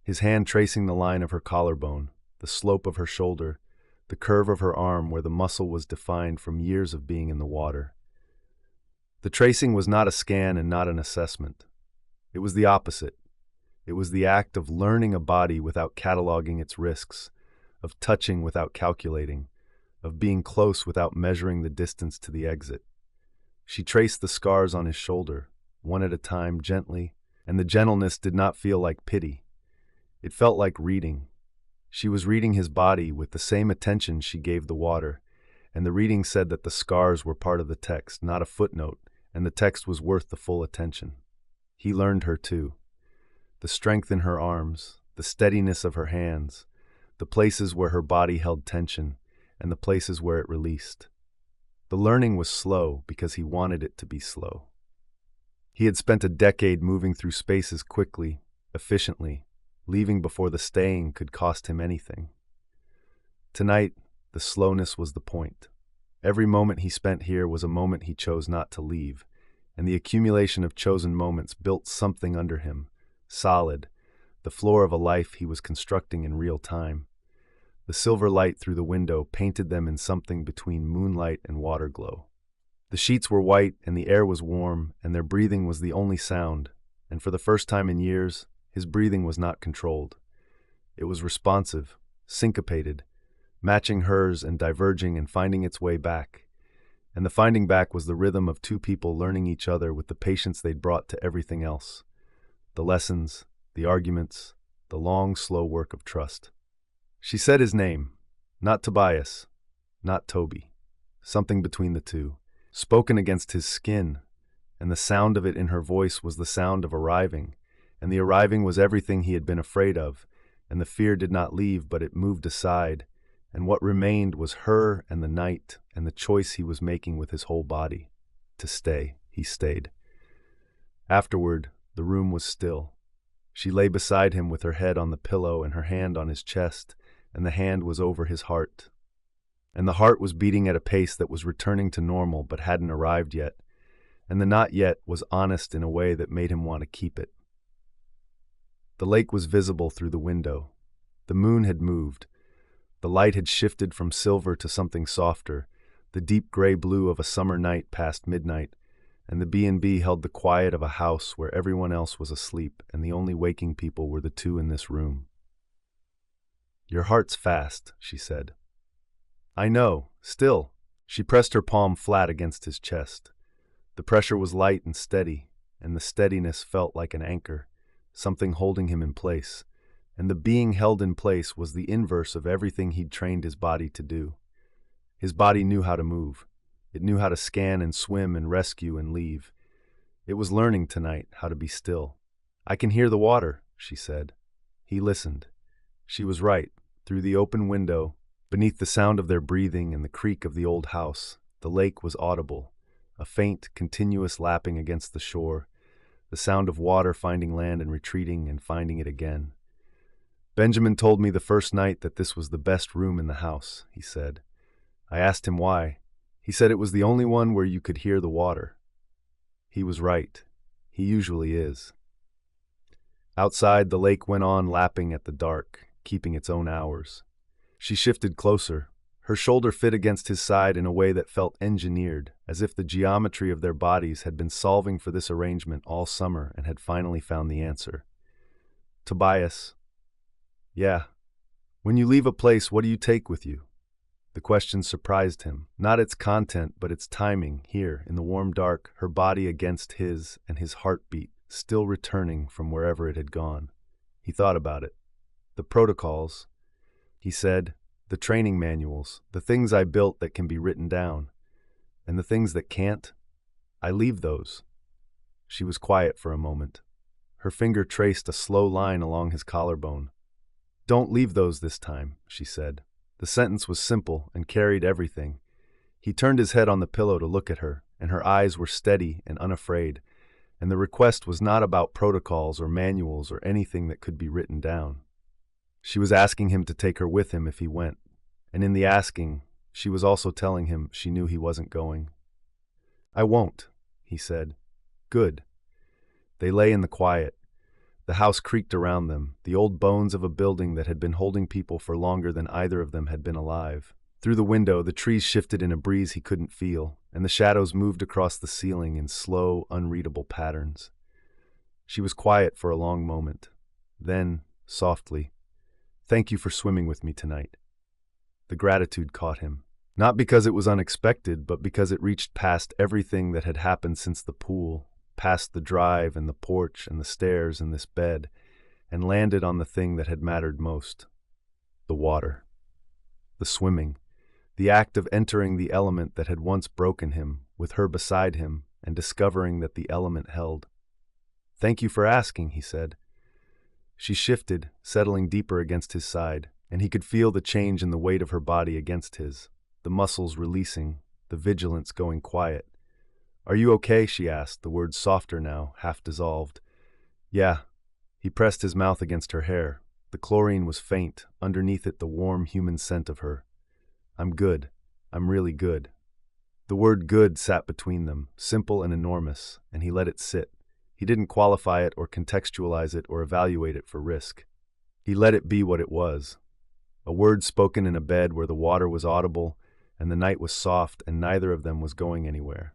his hand tracing the line of her collarbone, the slope of her shoulder, the curve of her arm where the muscle was defined from years of being in the water. The tracing was not a scan and not an assessment. It was the opposite. It was the act of learning a body without cataloging its risks, of touching without calculating, of being close without measuring the distance to the exit. She traced the scars on his shoulder, one at a time, gently, and the gentleness did not feel like pity. It felt like reading. She was reading his body with the same attention she gave the water, and the reading said that the scars were part of the text, not a footnote, and the text was worth the full attention. He learned her too. The strength in her arms, the steadiness of her hands, the places where her body held tension, and the places where it released. The learning was slow because he wanted it to be slow. He had spent a decade moving through spaces quickly, efficiently, leaving before the staying could cost him anything. Tonight, the slowness was the point. Every moment he spent here was a moment he chose not to leave, and the accumulation of chosen moments built something under him, solid, the floor of a life he was constructing in real time. The silver light through the window painted them in something between moonlight and water glow. The sheets were white and the air was warm, and their breathing was the only sound, and for the first time in years, his breathing was not controlled. It was responsive, syncopated, matching hers and diverging and finding its way back. And the finding back was the rhythm of two people learning each other with the patience they'd brought to everything else. The lessons, the arguments, the long, slow work of trust. She said his name, not Tobias, not Toby, something between the two, spoken against his skin, and the sound of it in her voice was the sound of arriving, and the arriving was everything he had been afraid of, and the fear did not leave, but it moved aside, and what remained was her and the night and the choice he was making with his whole body. To stay, he stayed. Afterward, the room was still. She lay beside him with her head on the pillow and her hand on his chest, and the hand was over his heart. And the heart was beating at a pace that was returning to normal but hadn't arrived yet, and the not yet was honest in a way that made him want to keep it. The lake was visible through the window. The moon had moved. The light had shifted from silver to something softer, the deep gray blue of a summer night past midnight, and the B&B held the quiet of a house where everyone else was asleep and the only waking people were the two in this room. "Your heart's fast," she said. "I know, still." She pressed her palm flat against his chest. The pressure was light and steady, and the steadiness felt like an anchor, something holding him in place. And the being held in place was the inverse of everything he'd trained his body to do. His body knew how to move. It knew how to scan and swim and rescue and leave. It was learning tonight how to be still. "I can hear the water," she said. He listened. She was right. Through the open window, beneath the sound of their breathing and the creak of the old house, the lake was audible, a faint, continuous lapping against the shore, the sound of water finding land and retreating and finding it again. "Benjamin told me the first night that this was the best room in the house," he said. I asked him why. He said it was the only one where you could hear the water. He was right. He usually is. Outside, the lake went on lapping at the dark, keeping its own hours. She shifted closer. Her shoulder fit against his side in a way that felt engineered, as if the geometry of their bodies had been solving for this arrangement all summer and had finally found the answer. "Tobias." "Yeah. When you leave a place, what do you take with you?" The question surprised him, not its content, but its timing, here, in the warm dark, her body against his and his heartbeat, still returning from wherever it had gone. He thought about it. "The protocols," he said, "the training manuals, the things I built that can be written down. And the things that can't, I leave those." She was quiet for a moment. Her finger traced a slow line along his collarbone. "Don't leave those this time," she said. The sentence was simple and carried everything. He turned his head on the pillow to look at her, and her eyes were steady and unafraid, and the request was not about protocols or manuals or anything that could be written down. She was asking him to take her with him if he went, and in the asking, she was also telling him she knew he wasn't going. "I won't," he said. "Good." They lay in the quiet. The house creaked around them, the old bones of a building that had been holding people for longer than either of them had been alive. Through the window, the trees shifted in a breeze he couldn't feel, and the shadows moved across the ceiling in slow, unreadable patterns. She was quiet for a long moment. Then, softly, "Thank you for swimming with me tonight." The gratitude caught him. Not because it was unexpected, but because it reached past everything that had happened since the pool, past the drive and the porch and the stairs and this bed, and landed on the thing that had mattered most. The water. The swimming. The act of entering the element that had once broken him, with her beside him, and discovering that the element held. "Thank you for asking," he said. She shifted, settling deeper against his side, and he could feel the change in the weight of her body against his, the muscles releasing, the vigilance going quiet. "Are you okay?" she asked, the words softer now, half dissolved. "Yeah." He pressed his mouth against her hair. The chlorine was faint, underneath it the warm human scent of her. "I'm good. I'm really good." The word good sat between them, simple and enormous, and he let it sit. He didn't qualify it or contextualize it or evaluate it for risk. He let it be what it was. A word spoken in a bed where the water was audible and the night was soft and neither of them was going anywhere.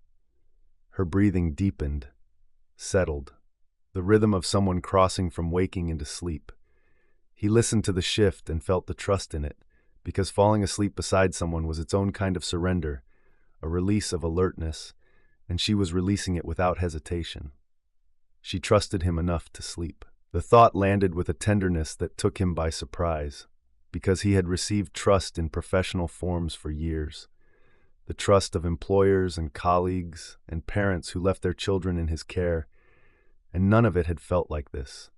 Her breathing deepened, settled, the rhythm of someone crossing from waking into sleep. He listened to the shift and felt the trust in it, because falling asleep beside someone was its own kind of surrender, a release of alertness, and she was releasing it without hesitation. She trusted him enough to sleep. The thought landed with a tenderness that took him by surprise, because he had received trust in professional forms for years. The trust of employers and colleagues and parents who left their children in his care, and none of it had felt like this.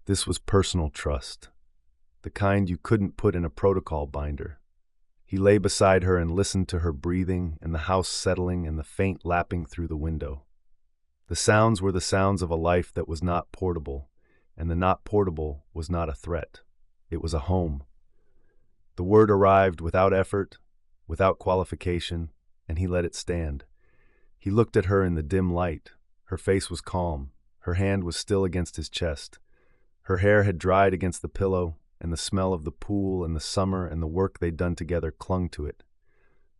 This was personal trust, the kind you couldn't put in a protocol binder. He lay beside her and listened to her breathing and the house settling and the faint lapping through the window. The sounds were the sounds of a life that was not portable, and the not portable was not a threat. It was a home. The word arrived without effort, without qualification, and he let it stand. He looked at her in the dim light. Her face was calm. Her hand was still against his chest. Her hair had dried against the pillow, and the smell of the pool and the summer and the work they'd done together clung to it.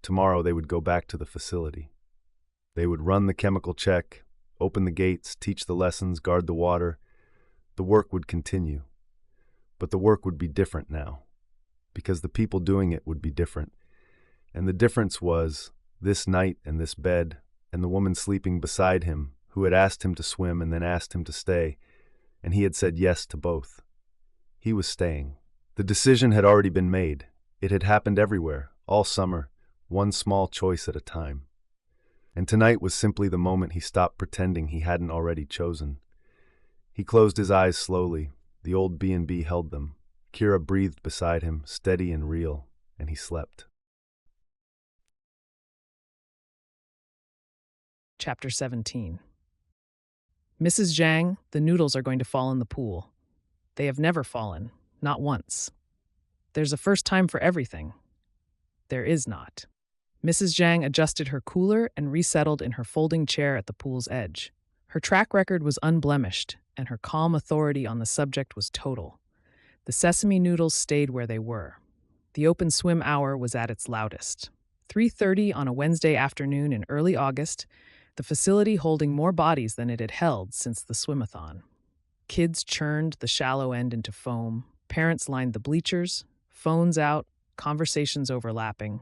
Tomorrow they would go back to the facility. They would run the chemical check, open the gates, teach the lessons, guard the water. The work would continue. But the work would be different now, because the people doing it would be different. And the difference was this night and this bed, and the woman sleeping beside him, who had asked him to swim and then asked him to stay, and he had said yes to both. He was staying. The decision had already been made. It had happened everywhere, all summer, one small choice at a time. And tonight was simply the moment he stopped pretending he hadn't already chosen. He closed his eyes slowly. The old B&B held them. Kira breathed beside him, steady and real, and he slept. Chapter 17. Mrs. Zhang, the noodles are going to fall in the pool. They have never fallen, not once. There's a first time for everything. There is not. Mrs. Zhang adjusted her cooler and resettled in her folding chair at the pool's edge. Her track record was unblemished, and her calm authority on the subject was total. The sesame noodles stayed where they were. The open swim hour was at its loudest. 3:30 on a Wednesday afternoon in early August, the facility holding more bodies than it had held since the swimathon. Kids churned the shallow end into foam. Parents lined the bleachers, phones out, conversations overlapping.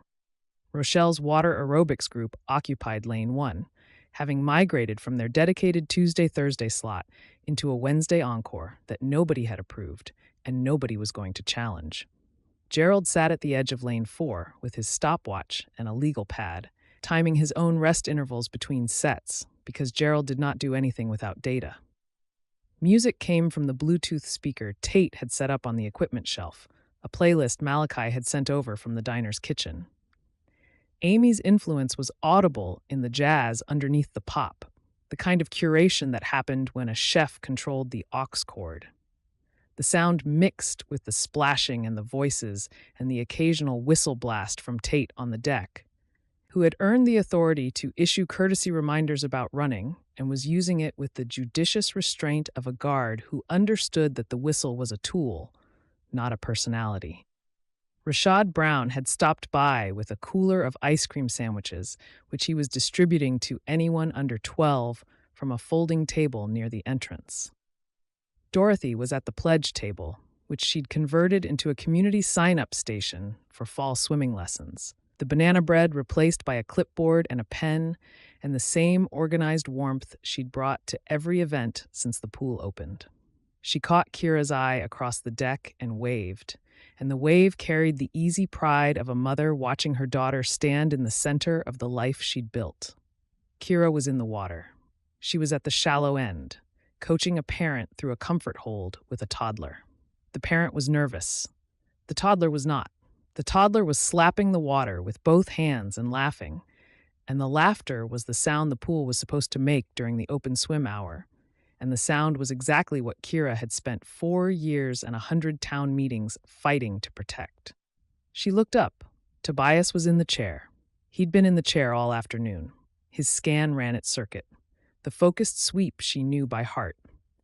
Rochelle's water aerobics group occupied Lane 1, having migrated from their dedicated Tuesday-Thursday slot into a Wednesday encore that nobody had approved and nobody was going to challenge. Gerald sat at the edge of Lane 4 with his stopwatch and a legal pad, timing his own rest intervals between sets because Gerald did not do anything without data. Music came from the Bluetooth speaker Tate had set up on the equipment shelf, a playlist Malachi had sent over from the diner's kitchen. Amy's influence was audible in the jazz underneath the pop, the kind of curation that happened when a chef controlled the aux cord. The sound mixed with the splashing and the voices and the occasional whistle blast from Tate on the deck, who had earned the authority to issue courtesy reminders about running and was using it with the judicious restraint of a guard who understood that the whistle was a tool, not a personality. Rashad Brown had stopped by with a cooler of ice cream sandwiches, which he was distributing to anyone under 12 from a folding table near the entrance. Dorothy was at the pledge table, which she'd converted into a community sign-up station for fall swimming lessons. The banana bread replaced by a clipboard and a pen, and the same organized warmth she'd brought to every event since the pool opened. She caught Kira's eye across the deck and waved, and the wave carried the easy pride of a mother watching her daughter stand in the center of the life she'd built. Kira was in the water. She was at the shallow end, coaching a parent through a comfort hold with a toddler. The parent was nervous. The toddler was not. The toddler was slapping the water with both hands and laughing, and the laughter was the sound the pool was supposed to make during the open swim hour, and the sound was exactly what Kira had spent 4 years and 100 town meetings fighting to protect. She looked up. Tobias was in the chair. He'd been in the chair all afternoon. His scan ran its circuit. The focused sweep she knew by heart.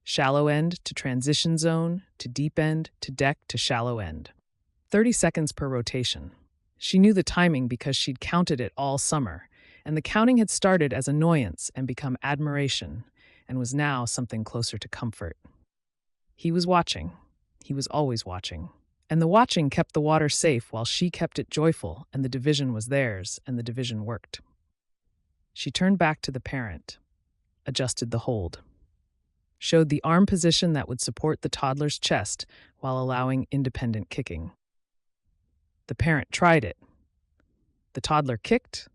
Shallow end to transition zone, to deep end, to deck, to shallow end. 30 seconds per rotation. She knew the timing because she'd counted it all summer, and the counting had started as annoyance and become admiration, and was now something closer to comfort. He was watching. He was always watching. And the watching kept the water safe while she kept it joyful, and the division was theirs, and the division worked. She turned back to the parent, adjusted the hold, showed the arm position that would support the toddler's chest while allowing independent kicking. The parent tried it. The toddler kicked,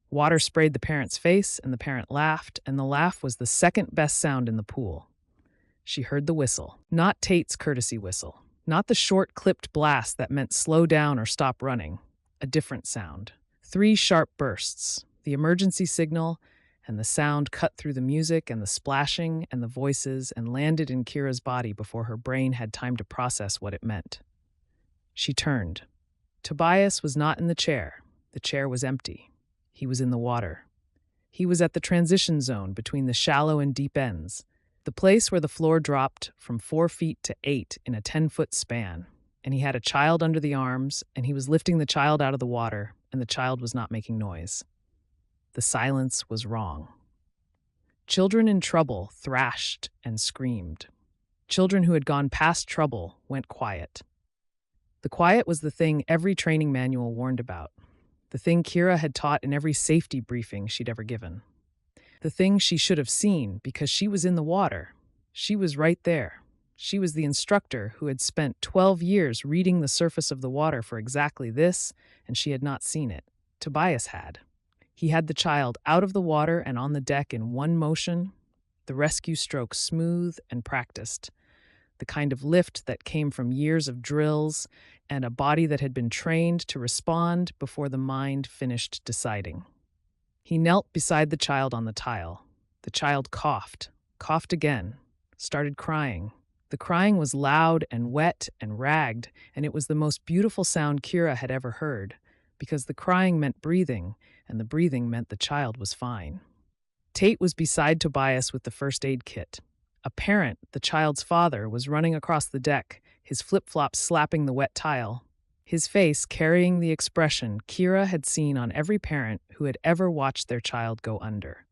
water sprayed the parent's face, and the parent laughed, and the laugh was the second best sound in the pool. She heard the whistle, not Tate's courtesy whistle. Not the short, clipped blast that meant slow down or stop running. A different sound. 3 sharp bursts. The emergency signal, and the sound cut through the music and the splashing and the voices and landed in Kira's body before her brain had time to process what it meant. She turned. Tobias was not in the chair. The chair was empty. He was in the water. He was at the transition zone between the shallow and deep ends. The place where the floor dropped from 4 feet to 8 in a 10-foot span, and he had a child under the arms, and he was lifting the child out of the water, and the child was not making noise. The silence was wrong. Children in trouble thrashed and screamed. Children who had gone past trouble went quiet. The quiet was the thing every training manual warned about, the thing Kira had taught in every safety briefing she'd ever given. The thing she should have seen because she was in the water. She was right there. She was the instructor who had spent 12 years reading the surface of the water for exactly this, and she had not seen it. Tobias had. He had the child out of the water and on the deck in one motion, the rescue stroke smooth and practiced, the kind of lift that came from years of drills and a body that had been trained to respond before the mind finished deciding. He knelt beside the child on the tile. The child coughed again, started crying. The crying was loud and wet and ragged, and it was the most beautiful sound Kira had ever heard, because the crying meant breathing, and the breathing meant the child was fine. Tate was beside Tobias with the first aid kit. A parent, the child's father, was running across the deck, his flip-flops slapping the wet tile. His face carrying the expression Kira had seen on every parent who had ever watched their child go under.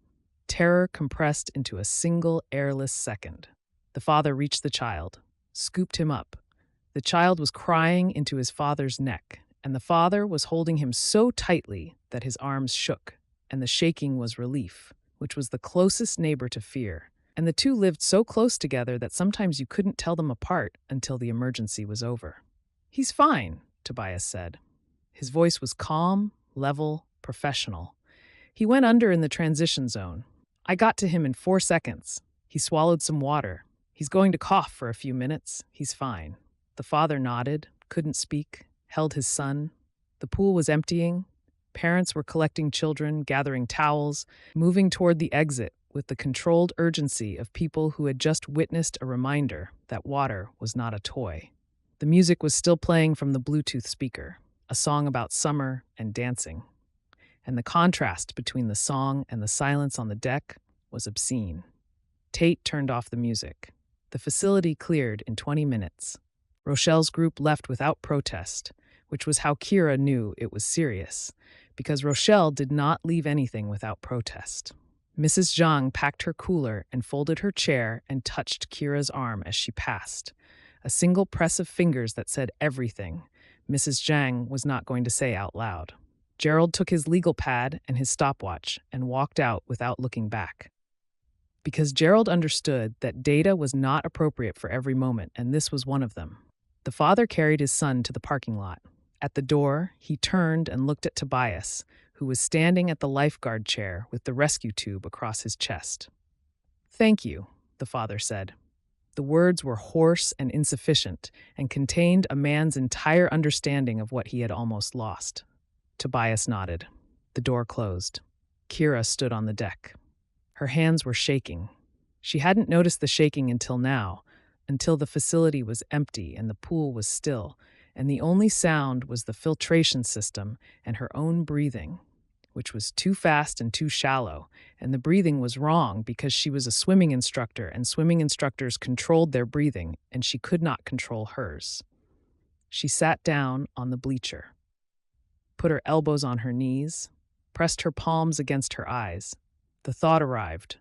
Terror compressed into a single airless second. The father reached the child, scooped him up. The child was crying into his father's neck, and the father was holding him so tightly that his arms shook, and the shaking was relief, which was the closest neighbor to fear. And the two lived so close together that sometimes you couldn't tell them apart until the emergency was over. "He's fine," Tobias said. His voice was calm, level, professional. "He went under in the transition zone. I got to him in 4 seconds. He swallowed some water. He's going to cough for a few minutes. He's fine." The father nodded, couldn't speak, held his son. The pool was emptying. Parents were collecting children, gathering towels, moving toward the exit with the controlled urgency of people who had just witnessed a reminder that water was not a toy. The music was still playing from the Bluetooth speaker, a song about summer and dancing. And the contrast between the song and the silence on the deck was obscene. Tate turned off the music. The facility cleared in 20 minutes. Rochelle's group left without protest, which was how Kira knew it was serious, because Rochelle did not leave anything without protest. Mrs. Zhang packed her cooler and folded her chair and touched Kira's arm as she passed. A single press of fingers that said everything Mrs. Zhang was not going to say out loud. Gerald took his legal pad and his stopwatch and walked out without looking back. Because Gerald understood that data was not appropriate for every moment, and this was one of them. The father carried his son to the parking lot. At the door, he turned and looked at Tobias, who was standing at the lifeguard chair with the rescue tube across his chest. "Thank you," the father said. The words were hoarse and insufficient and contained a man's entire understanding of what he had almost lost. Tobias nodded. The door closed. Kira stood on the deck. Her hands were shaking. She hadn't noticed the shaking until now, until the facility was empty and the pool was still, and the only sound was the filtration system and her own breathing, which was too fast and too shallow, and the breathing was wrong because she was a swimming instructor and swimming instructors controlled their breathing and she could not control hers. She sat down on the bleacher, put her elbows on her knees, pressed her palms against her eyes. The thought arrived.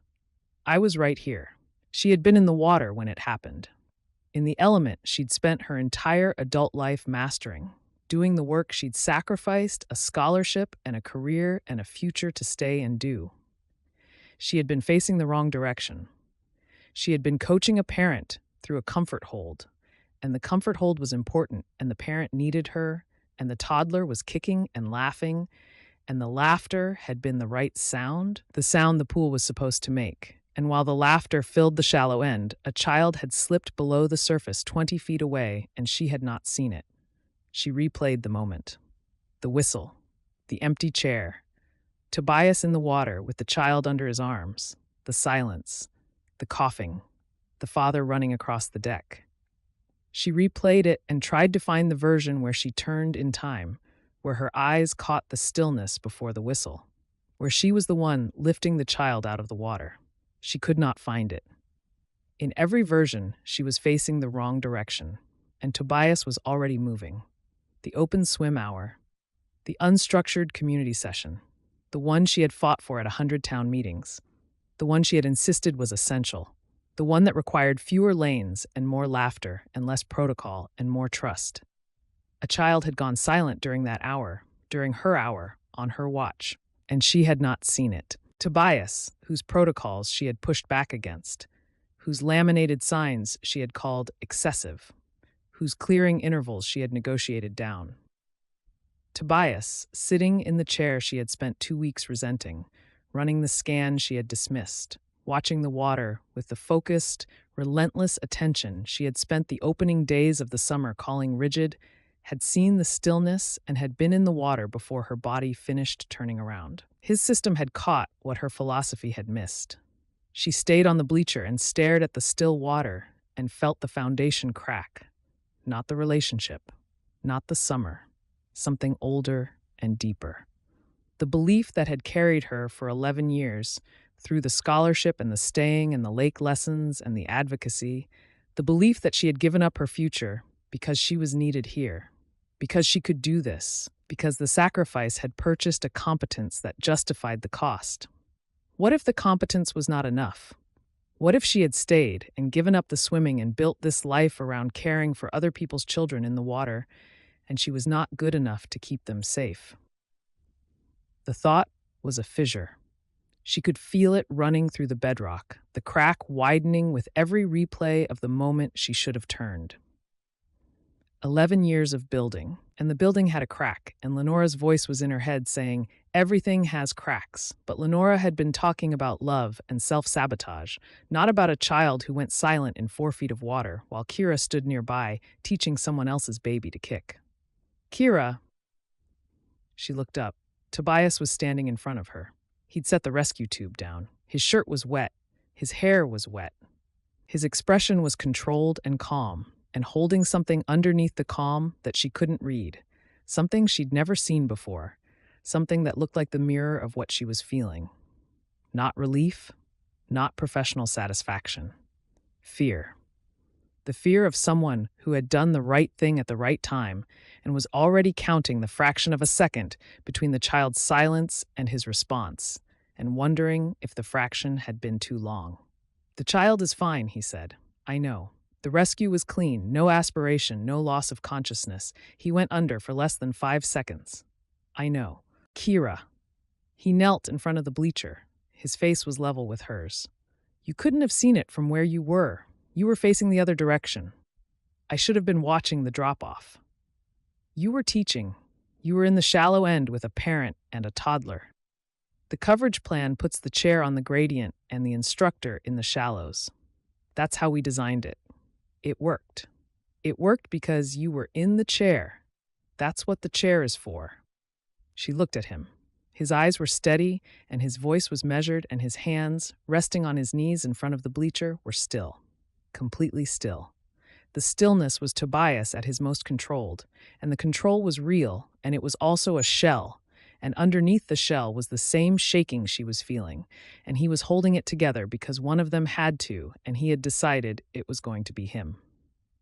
I was right here. She had been in the water when it happened. In the element she'd spent her entire adult life mastering, doing the work she'd sacrificed, a scholarship and a career and a future to stay and do. She had been facing the wrong direction. She had been coaching a parent through a comfort hold, and the comfort hold was important, and the parent needed her, and the toddler was kicking and laughing, and the laughter had been the right sound, the sound the pool was supposed to make. And while the laughter filled the shallow end, a child had slipped below the surface 20 feet away, and she had not seen it. She replayed the moment. The whistle, the empty chair, Tobias in the water with the child under his arms, the silence, the coughing, the father running across the deck. She replayed it and tried to find the version where she turned in time, where her eyes caught the stillness before the whistle, where she was the one lifting the child out of the water. She could not find it. In every version, she was facing the wrong direction, and Tobias was already moving. The open swim hour, the unstructured community session, the one she had fought for at 100 town meetings, the one she had insisted was essential, the one that required fewer lanes and more laughter and less protocol and more trust. A child had gone silent during that hour, during her hour, on her watch, and she had not seen it. Tobias, whose protocols she had pushed back against, whose laminated signs she had called excessive, whose clearing intervals she had negotiated down. Tobias, sitting in the chair she had spent 2 weeks resenting, running the scan she had dismissed, watching the water with the focused, relentless attention she had spent the opening days of the summer calling rigid, had seen the stillness and had been in the water before her body finished turning around. His system had caught what her philosophy had missed. She stayed on the bleacher and stared at the still water and felt the foundation crack. Not the relationship, not the summer, something older and deeper. The belief that had carried her for 11 years, through the scholarship and the staying and the lake lessons and the advocacy, the belief that she had given up her future because she was needed here, because she could do this, because the sacrifice had purchased a competence that justified the cost. What if the competence was not enough? What if she had stayed and given up the swimming and built this life around caring for other people's children in the water, and she was not good enough to keep them safe? The thought was a fissure. She could feel it running through the bedrock, the crack widening with every replay of the moment she should have turned. 11 years of building, and the building had a crack, and Lenora's voice was in her head saying, everything has cracks, but Lenora had been talking about love and self-sabotage, not about a child who went silent in 4 feet of water while Kira stood nearby, teaching someone else's baby to kick. Kira! She looked up. Tobias was standing in front of her. He'd set the rescue tube down. His shirt was wet. His hair was wet. His expression was controlled and calm, and holding something underneath the calm that she couldn't read, something she'd never seen before, something that looked like the mirror of what she was feeling. Not relief, not professional satisfaction. Fear. The fear of someone who had done the right thing at the right time and was already counting the fraction of a second between the child's silence and his response, and wondering if the fraction had been too long. The child is fine, he said. I know. The rescue was clean, no aspiration, no loss of consciousness. He went under for less than 5 seconds. I know. Kira. He knelt in front of the bleacher. His face was level with hers. You couldn't have seen it from where you were. You were facing the other direction. I should have been watching the drop-off. You were teaching. You were in the shallow end with a parent and a toddler. The coverage plan puts the chair on the gradient and the instructor in the shallows. That's how we designed it. It worked. It worked because you were in the chair. That's what the chair is for. She looked at him. His eyes were steady, and his voice was measured, and his hands, resting on his knees in front of the bleacher, were still. Completely still. The stillness was Tobias at his most controlled, and the control was real, and it was also a shell, and underneath the shell was the same shaking she was feeling, and he was holding it together because one of them had to, and he had decided it was going to be him.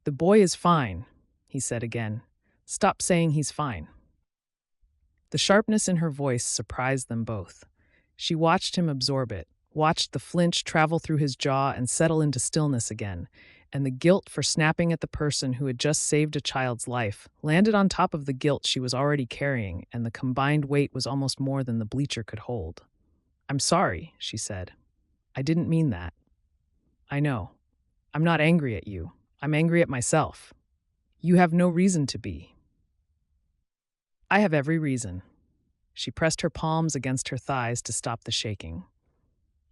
"The boy is fine," he said again. "Stop saying he's fine." The sharpness in her voice surprised them both. She watched him absorb it, watched the flinch travel through his jaw and settle into stillness again, and the guilt for snapping at the person who had just saved a child's life landed on top of the guilt she was already carrying, and the combined weight was almost more than the bleacher could hold. "I'm sorry," she said. "I didn't mean that. I know. I'm not angry at you. I'm angry at myself. You have no reason to be." "I have every reason." She pressed her palms against her thighs to stop the shaking.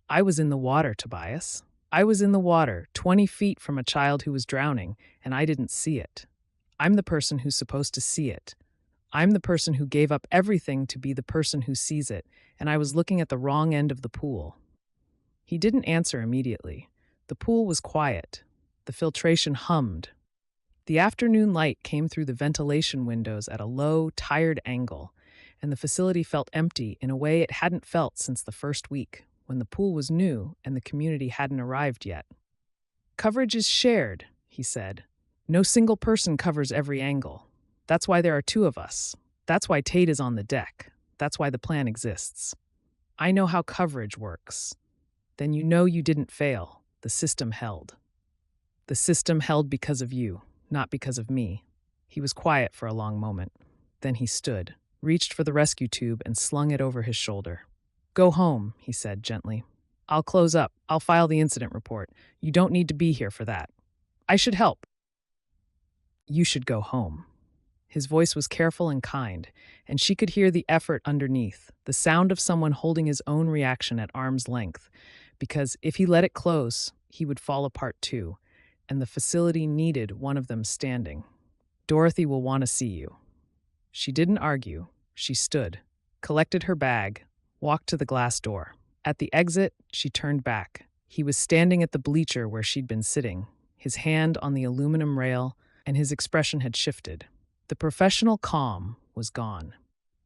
"I was in the water, Tobias. I was in the water, 20 feet from a child who was drowning, and I didn't see it. I'm the person who's supposed to see it. I'm the person who gave up everything to be the person who sees it, and I was looking at the wrong end of the pool." He didn't answer immediately. The pool was quiet. The filtration hummed. The afternoon light came through the ventilation windows at a low, tired angle, and the facility felt empty in a way it hadn't felt since the first week, when the pool was new and the community hadn't arrived yet. "Coverage is shared," he said. "No single person covers every angle. That's why there are two of us. That's why Tate is on the deck. That's why the plan exists. I know how coverage works. Then you know you didn't fail. The system held. The system held because of you, not because of me." He was quiet for a long moment. Then he stood, reached for the rescue tube, and slung it over his shoulder. "Go home," he said gently. "I'll close up. I'll file the incident report. You don't need to be here for that. I should help. You should go home." His voice was careful and kind, and she could hear the effort underneath, the sound of someone holding his own reaction at arm's length, because if he let it close, he would fall apart too, and the facility needed one of them standing. "Dorothy will want to see you." She didn't argue. She stood, collected her bag, walked to the glass door. At the exit, she turned back. He was standing at the bleacher where she'd been sitting, his hand on the aluminum rail, and his expression had shifted. The professional calm was gone.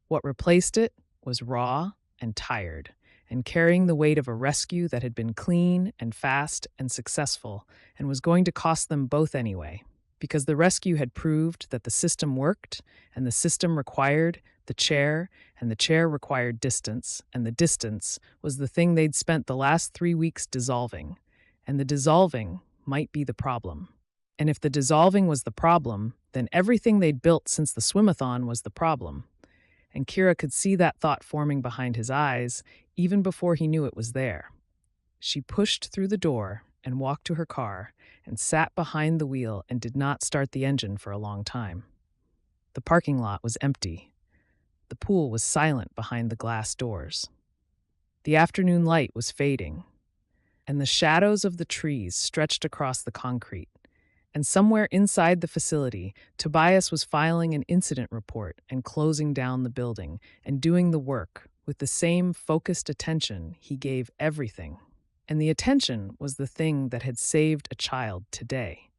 What replaced it was raw and tired, and carrying the weight of a rescue that had been clean and fast and successful, and was going to cost them both anyway, because the rescue had proved that the system worked, and the system required the chair, and the chair required distance, and the distance was the thing they'd spent the last 3 weeks dissolving, and the dissolving might be the problem. And if the dissolving was the problem, then everything they'd built since the swimathon was the problem. And Kira could see that thought forming behind his eyes, even before he knew it was there. She pushed through the door and walked to her car and sat behind the wheel and did not start the engine for a long time. The parking lot was empty. The pool was silent behind the glass doors. The afternoon light was fading, and the shadows of the trees stretched across the concrete. And somewhere inside the facility, Tobias was filing an incident report and closing down the building and doing the work with the same focused attention he gave everything. And the attention was the thing that had saved a child today.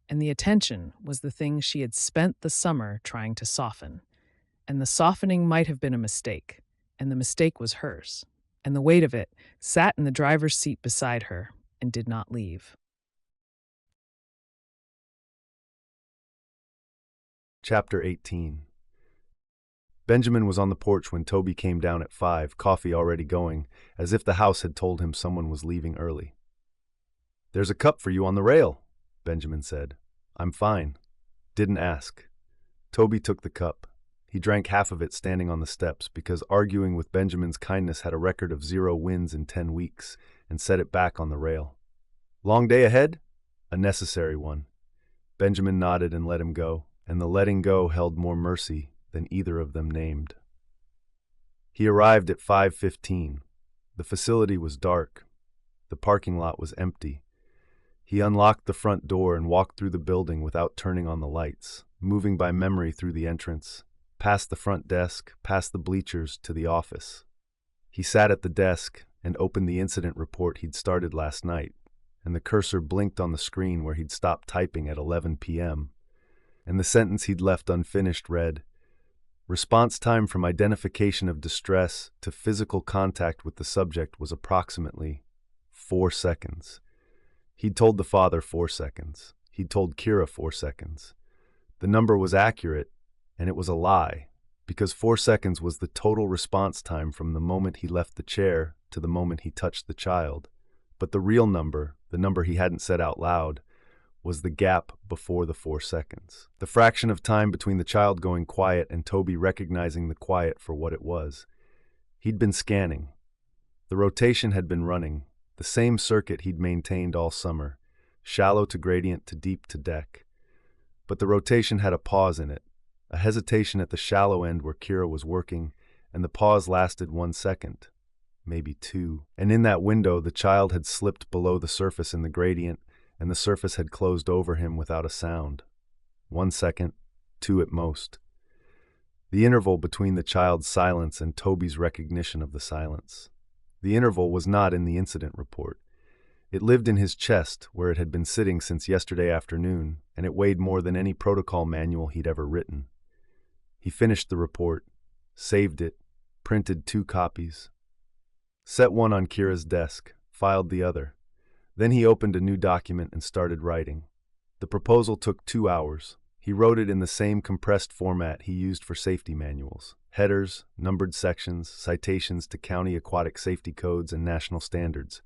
And the attention was the thing she had spent the summer trying to soften. And the softening might have been a mistake, and the mistake was hers. And the weight of it sat in the driver's seat beside her and did not leave. Chapter 18. Benjamin was on the porch when Toby came down at 5, coffee already going, as if the house had told him someone was leaving early. "There's a cup for you on the rail," Benjamin said. "I'm fine." Didn't ask. Toby took the cup. He drank half of it standing on the steps because arguing with Benjamin's kindness had a record of 0 wins in 10 weeks, and set it back on the rail. "Long day ahead?" "A necessary one." Benjamin nodded and let him go, and the letting go held more mercy than either of them named. He arrived at 5:15. The facility was dark. The parking lot was empty. He unlocked the front door and walked through the building without turning on the lights, moving by memory through the entrance, past the front desk, past the bleachers, to the office. He sat at the desk and opened the incident report he'd started last night, and the cursor blinked on the screen where he'd stopped typing at 11 p.m., and the sentence he'd left unfinished read, "Response time from identification of distress to physical contact with the subject was approximately 4 seconds. He'd told the father 4 seconds. He'd told Kira 4 seconds. The number was accurate, and it was a lie, because 4 seconds was the total response time from the moment he left the chair to the moment he touched the child. But the real number, the number he hadn't said out loud, was the gap before the 4 seconds. The fraction of time between the child going quiet and Toby recognizing the quiet for what it was. He'd been scanning. The rotation had been running, the same circuit he'd maintained all summer, shallow to gradient to deep to deck. But the rotation had a pause in it, a hesitation at the shallow end where Kira was working, and the pause lasted 1 second, maybe 2. And in that window, the child had slipped below the surface in the gradient, and the surface had closed over him without a sound. 1 second, 2 at most. The interval between the child's silence and Toby's recognition of the silence. The interval was not in the incident report. It lived in his chest, where it had been sitting since yesterday afternoon, and it weighed more than any protocol manual he'd ever written. He finished the report, saved it, printed 2 copies, set one on Kira's desk, filed the other. Then he opened a new document and started writing. The proposal took 2 hours. He wrote it in the same compressed format he used for safety manuals: headers, numbered sections, citations to county aquatic safety codes and national standards.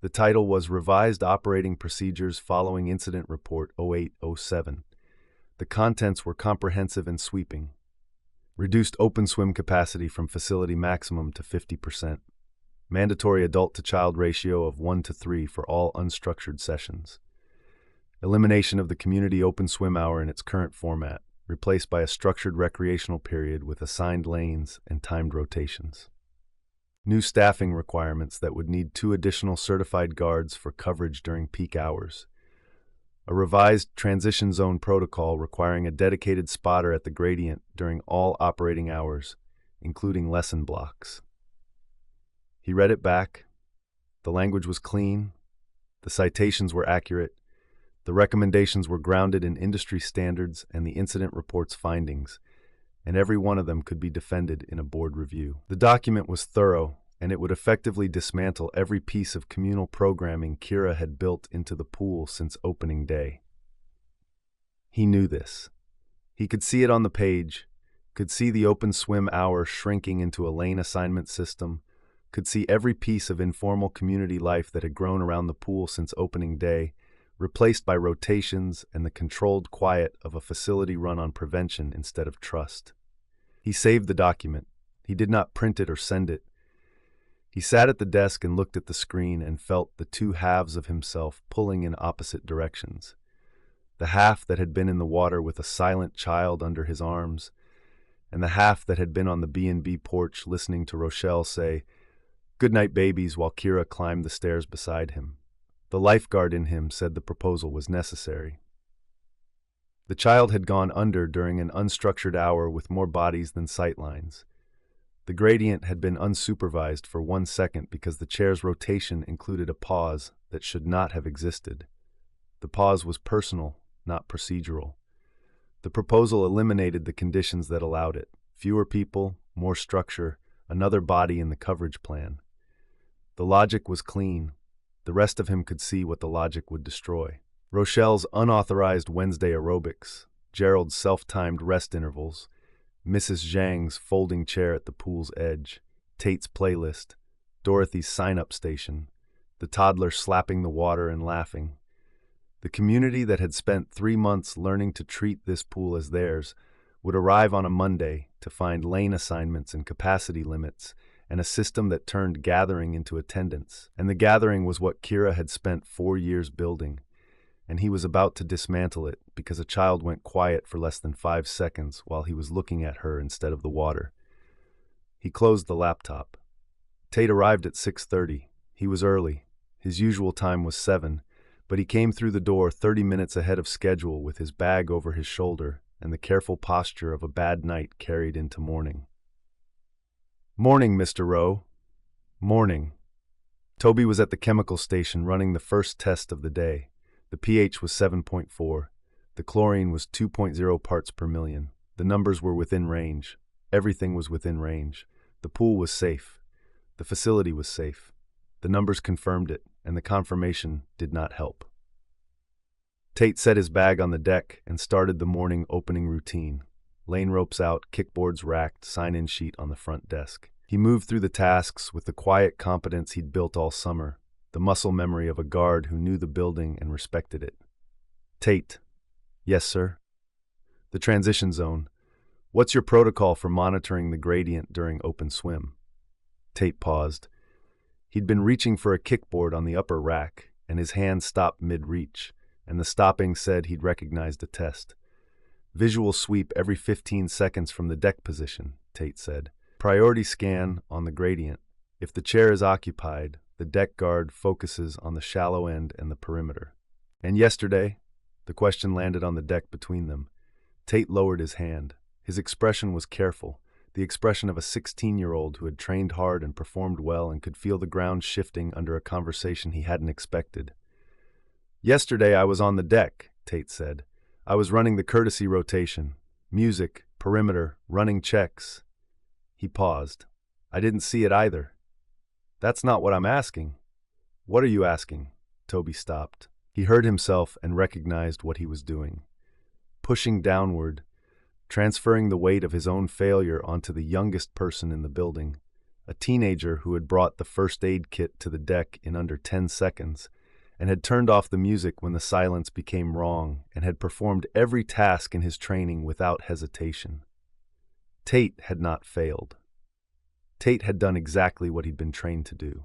The title was Revised Operating Procedures Following Incident Report 0807. The contents were comprehensive and sweeping. Reduced open swim capacity from facility maximum to 50%. Mandatory adult-to-child ratio of 1:3 for all unstructured sessions. Elimination of the community open swim hour in its current format, replaced by a structured recreational period with assigned lanes and timed rotations. New staffing requirements that would need 2 additional certified guards for coverage during peak hours. A revised transition zone protocol requiring a dedicated spotter at the gradient during all operating hours, including lesson blocks. He read it back. The language was clean. The citations were accurate. The recommendations were grounded in industry standards and the incident report's findings, and every one of them could be defended in a board review. The document was thorough, and it would effectively dismantle every piece of communal programming Kira had built into the pool since opening day. He knew this. He could see it on the page, could see the open swim hour shrinking into a lane assignment system, could see every piece of informal community life that had grown around the pool since opening day, replaced by rotations and the controlled quiet of a facility run on prevention instead of trust. He saved the document. He did not print it or send it. He sat at the desk and looked at the screen and felt the 2 halves of himself pulling in opposite directions. The half that had been in the water with a silent child under his arms, and the half that had been on the B&B porch listening to Rochelle say, "Good night, babies," while Kira climbed the stairs beside him. The lifeguard in him said the proposal was necessary. The child had gone under during an unstructured hour with more bodies than sightlines. The gradient had been unsupervised for 1 second because the chair's rotation included a pause that should not have existed. The pause was personal, not procedural. The proposal eliminated the conditions that allowed it: fewer people, more structure, another body in the coverage plan. The logic was clean. The rest of him could see what the logic would destroy. Rochelle's unauthorized Wednesday aerobics, Gerald's self-timed rest intervals, Mrs. Zhang's folding chair at the pool's edge, Tate's playlist, Dorothy's sign-up station, the toddler slapping the water and laughing. The community that had spent 3 months learning to treat this pool as theirs would arrive on a Monday to find lane assignments and capacity limits and a system that turned gathering into attendance. And the gathering was what Kira had spent 4 years building, and he was about to dismantle it because a child went quiet for less than 5 seconds while he was looking at her instead of the water. He closed the laptop. Tate arrived at 6:30. He was early. His usual time was 7, but he came through the door 30 minutes ahead of schedule with his bag over his shoulder and the careful posture of a bad night carried into morning. "Morning, Mr. Rowe." "Morning." Toby was at the chemical station running the first test of the day. The pH was 7.4. The chlorine was 2.0 parts per million. The numbers were within range. Everything was within range. The pool was safe. The facility was safe. The numbers confirmed it, and the confirmation did not help. Tate set his bag on the deck and started the morning opening routine. Lane ropes out, kickboards racked, sign-in sheet on the front desk. He moved through the tasks with the quiet competence he'd built all summer, the muscle memory of a guard who knew the building and respected it. "Tate." "Yes, sir." "The transition zone. What's your protocol for monitoring the gradient during open swim?" Tate paused. He'd been reaching for a kickboard on the upper rack, and his hand stopped mid-reach, and the stopping said he'd recognized a test. "Visual sweep every 15 seconds from the deck position," Tate said. "Priority scan on the gradient. If the chair is occupied, the deck guard focuses on the shallow end and the perimeter." "And yesterday?" The question landed on the deck between them. Tate lowered his hand. His expression was careful, the expression of a 16-year-old who had trained hard and performed well and could feel the ground shifting under a conversation he hadn't expected. "Yesterday I was on the deck," Tate said. "I was running the courtesy rotation. Music, perimeter, running checks." He paused. "I didn't see it either." "That's not what I'm asking." "What are you asking?" Toby stopped. He heard himself and recognized what he was doing. Pushing downward, transferring the weight of his own failure onto the youngest person in the building, a teenager who had brought the first aid kit to the deck in under 10 seconds, and had turned off the music when the silence became wrong, and had performed every task in his training without hesitation. Tate had not failed. Tate had done exactly what he'd been trained to do.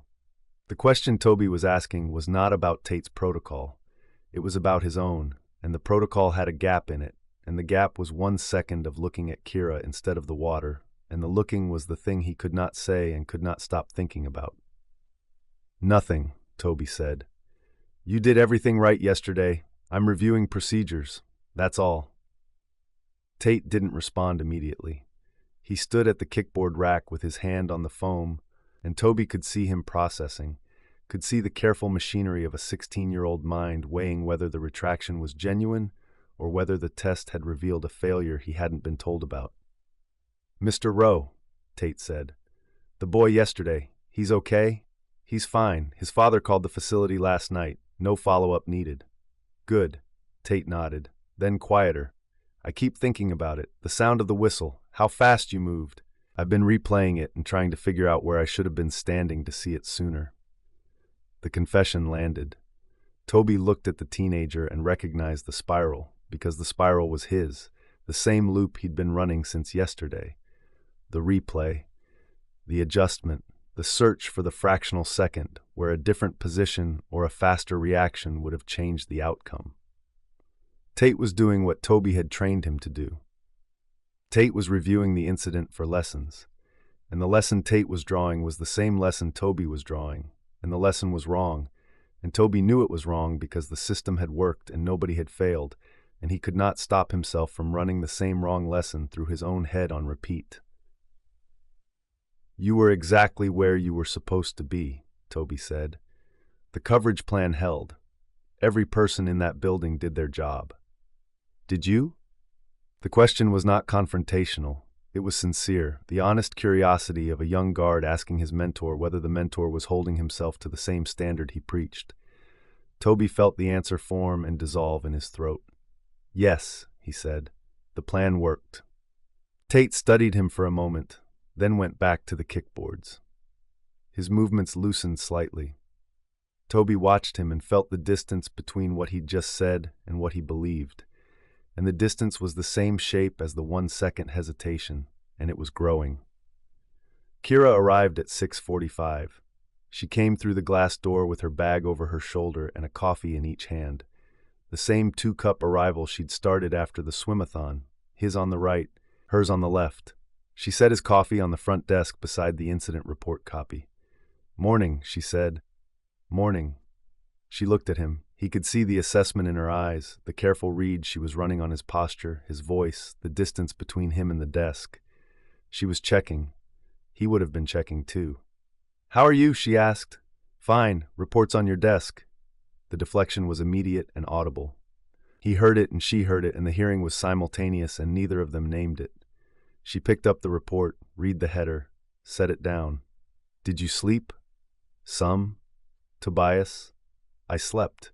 The question Toby was asking was not about Tate's protocol. It was about his own, and the protocol had a gap in it, and the gap was 1 second of looking at Kira instead of the water, and the looking was the thing he could not say and could not stop thinking about. "Nothing," Toby said. "You did everything right yesterday. I'm reviewing procedures. That's all." Tate didn't respond immediately. He stood at the kickboard rack with his hand on the foam, and Toby could see him processing, could see the careful machinery of a 16-year-old mind weighing whether the retraction was genuine or whether the test had revealed a failure he hadn't been told about. "Mr. Rowe," Tate said. "The boy yesterday, he's okay?" "He's fine. His father called the facility last night. No follow-up needed." "Good." Tate nodded. Then quieter. "I keep thinking about it. The sound of the whistle. How fast you moved. I've been replaying it and trying to figure out where I should have been standing to see it sooner." The confession landed. Toby looked at the teenager and recognized the spiral, because the spiral was his, the same loop he'd been running since yesterday. The replay, the adjustment, the search for the fractional second where a different position or a faster reaction would have changed the outcome. Tate was doing what Toby had trained him to do. Tate was reviewing the incident for lessons, and the lesson Tate was drawing was the same lesson Toby was drawing, and the lesson was wrong, and Toby knew it was wrong because the system had worked and nobody had failed, and he could not stop himself from running the same wrong lesson through his own head on repeat. "You were exactly where you were supposed to be," Toby said. "The coverage plan held. Every person in that building did their job. Did you?" The question was not confrontational. It was sincere, the honest curiosity of a young guard asking his mentor whether the mentor was holding himself to the same standard he preached. Toby felt the answer form and dissolve in his throat. "Yes," he said. "The plan worked." Tate studied him for a moment, then went back to the kickboards. His movements loosened slightly. Toby watched him and felt the distance between what he'd just said and what he believed. And the distance was the same shape as the 1 second hesitation, and it was growing. Kira arrived at 6:45. She came through the glass door with her bag over her shoulder and a coffee in each hand. The same 2-cup arrival she'd started after the swimathon, his on the right, hers on the left. She set his coffee on the front desk beside the incident report copy. "Morning," she said. "Morning." She looked at him. He could see the assessment in her eyes, the careful read she was running on his posture, his voice, the distance between him and the desk. She was checking. He would have been checking too. "How are you?" she asked. "Fine. Reports on your desk." The deflection was immediate and audible. He heard it and she heard it, and the hearing was simultaneous, and neither of them named it. She picked up the report, read the header, set it down. "Did you sleep?" "Some. Tobias." "I slept."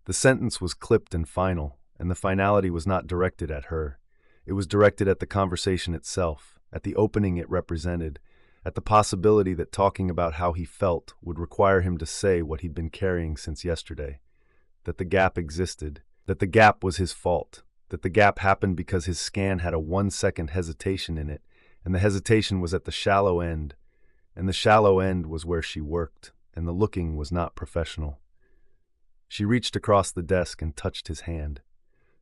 The sentence was clipped and final, and the finality was not directed at her. It was directed at the conversation itself, at the opening it represented, at the possibility that talking about how he felt would require him to say what he'd been carrying since yesterday. That the gap existed, that the gap was his fault, that the gap happened because his scan had a 1-second hesitation in it, and the hesitation was at the shallow end, and the shallow end was where she worked, and the looking was not professional. She reached across the desk and touched his hand.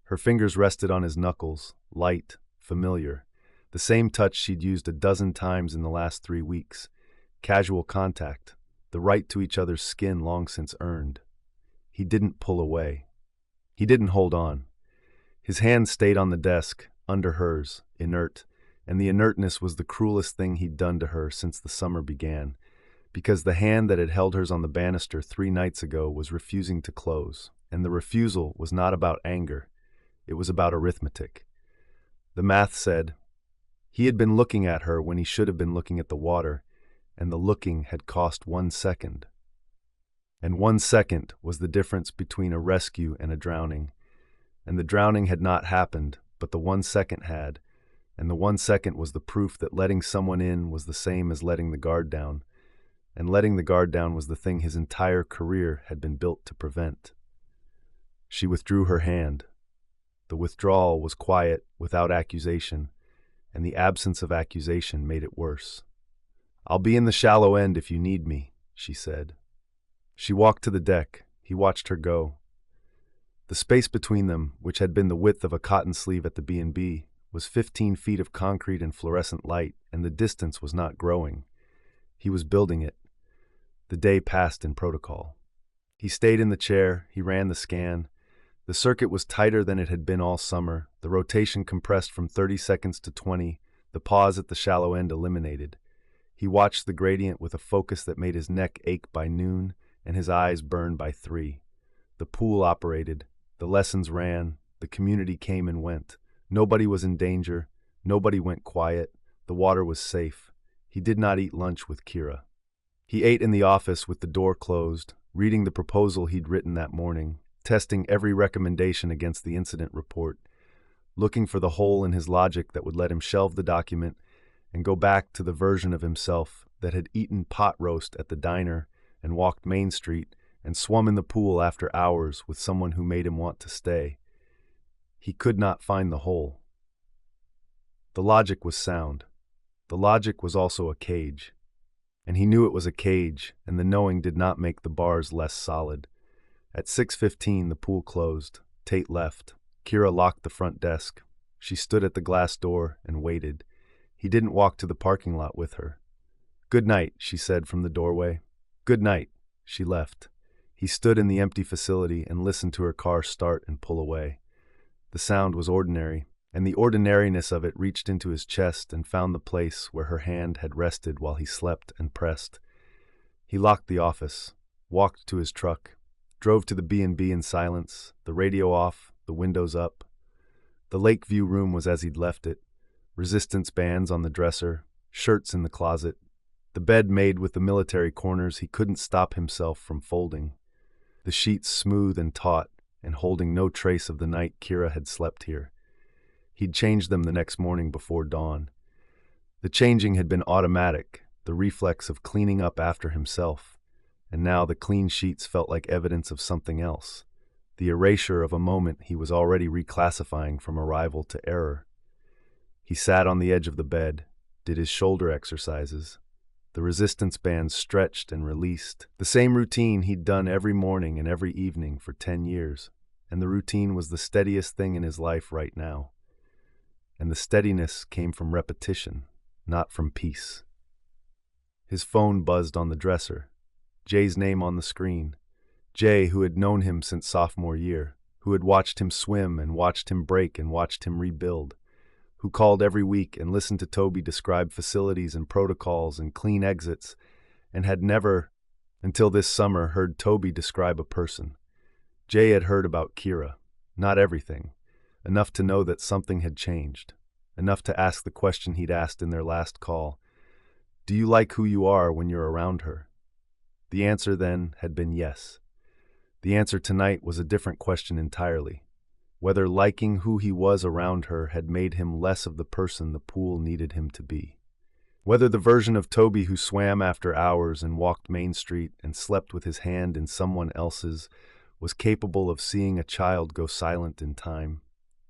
Her fingers rested on his knuckles, light, familiar, the same touch she'd used a dozen times in the last 3 weeks. Casual contact, the right to each other's skin long since earned. He didn't pull away. He didn't hold on. His hand stayed on the desk, under hers, inert, and the inertness was the cruelest thing he'd done to her since the summer began, because the hand that had held hers on the banister 3 nights ago was refusing to close, and the refusal was not about anger. It was about arithmetic. The math said he had been looking at her when he should have been looking at the water, and the looking had cost 1 second. And 1 second was the difference between a rescue and a drowning. And the drowning had not happened, but the 1 second had, and the 1 second was the proof that letting someone in was the same as letting the guard down, and letting the guard down was the thing his entire career had been built to prevent. She withdrew her hand. The withdrawal was quiet, without accusation, and the absence of accusation made it worse. "I'll be in the shallow end if you need me," she said. She walked to the deck. He watched her go. The space between them, which had been the width of a cotton sleeve at the B&B, was 15 feet of concrete and fluorescent light, and the distance was not growing. He was building it. The day passed in protocol. He stayed in the chair. He ran the scan. The circuit was tighter than it had been all summer, the rotation compressed from 30 seconds to 20, the pause at the shallow end eliminated. He watched the gradient with a focus that made his neck ache by noon and his eyes burn by 3. The pool operated. The lessons ran. The community came and went. Nobody was in danger. Nobody went quiet. The water was safe. He did not eat lunch with Kira. He ate in the office with the door closed, reading the proposal he'd written that morning, testing every recommendation against the incident report, looking for the hole in his logic that would let him shelve the document and go back to the version of himself that had eaten pot roast at the diner and walked Main Street and swum in the pool after hours with someone who made him want to stay. He could not find the hole. The logic was sound. The logic was also a cage. And he knew it was a cage, and the knowing did not make the bars less solid. At 6:15, the pool closed. Tate left. Kira locked the front desk. She stood at the glass door and waited. He didn't walk to the parking lot with her. "Good night," she said from the doorway. "Good night." She left. He stood in the empty facility and listened to her car start and pull away. The sound was ordinary, and the ordinariness of it reached into his chest and found the place where her hand had rested while he slept and pressed. He locked the office, walked to his truck, drove to the B&B in silence, the radio off, the windows up. The Lakeview room was as he'd left it, resistance bands on the dresser, shirts in the closet, the bed made with the military corners he couldn't stop himself from folding, the sheets smooth and taut and holding no trace of the night Kira had slept here. He'd changed them the next morning before dawn. The changing had been automatic, the reflex of cleaning up after himself, and now the clean sheets felt like evidence of something else, the erasure of a moment he was already reclassifying from arrival to error. He sat on the edge of the bed, did his shoulder exercises. The resistance bands stretched and released, the same routine he'd done every morning and every evening for 10 years, and the routine was the steadiest thing in his life right now. And the steadiness came from repetition, not from peace. His phone buzzed on the dresser. Jay's name on the screen. Jay, who had known him since sophomore year, who had watched him swim and watched him break and watched him rebuild, who called every week and listened to Toby describe facilities and protocols and clean exits, and had never, until this summer, heard Toby describe a person. Jay had heard about Kira, not everything, enough to know that something had changed, enough to ask the question he'd asked in their last call: "Do you like who you are when you're around her?" The answer then had been yes. The answer tonight was a different question entirely: whether liking who he was around her had made him less of the person the pool needed him to be. Whether the version of Toby who swam after hours and walked Main Street and slept with his hand in someone else's was capable of seeing a child go silent in time.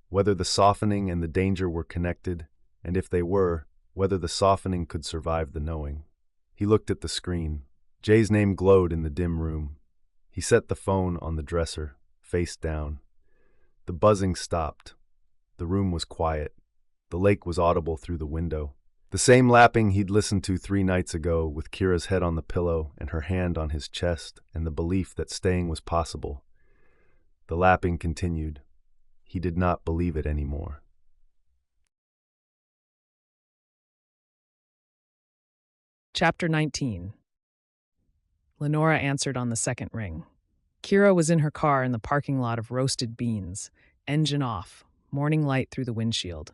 Whether the softening and the danger were connected, and if they were, whether the softening could survive the knowing. He looked at the screen. Jay's name glowed in the dim room. He set the phone on the dresser, face down. The buzzing stopped. The room was quiet. The lake was audible through the window. The same lapping he'd listened to 3 nights ago, with Kira's head on the pillow and her hand on his chest, and the belief that staying was possible. The lapping continued. He did not believe it anymore. Chapter 19. Lenora answered on the second ring. Kira was in her car in the parking lot of Roasted Beans, engine off, morning light through the windshield.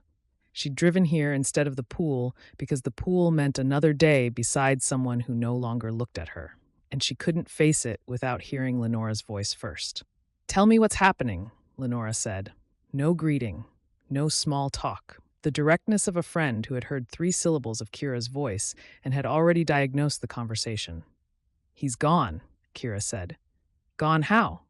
She'd driven here instead of the pool because the pool meant another day beside someone who no longer looked at her, and she couldn't face it without hearing Lenora's voice first. "Tell me what's happening," Lenora said. No greeting, no small talk. The directness of a friend who had heard 3 syllables of Kira's voice and had already diagnosed the conversation. "He's gone," Kira said. "Gone how?"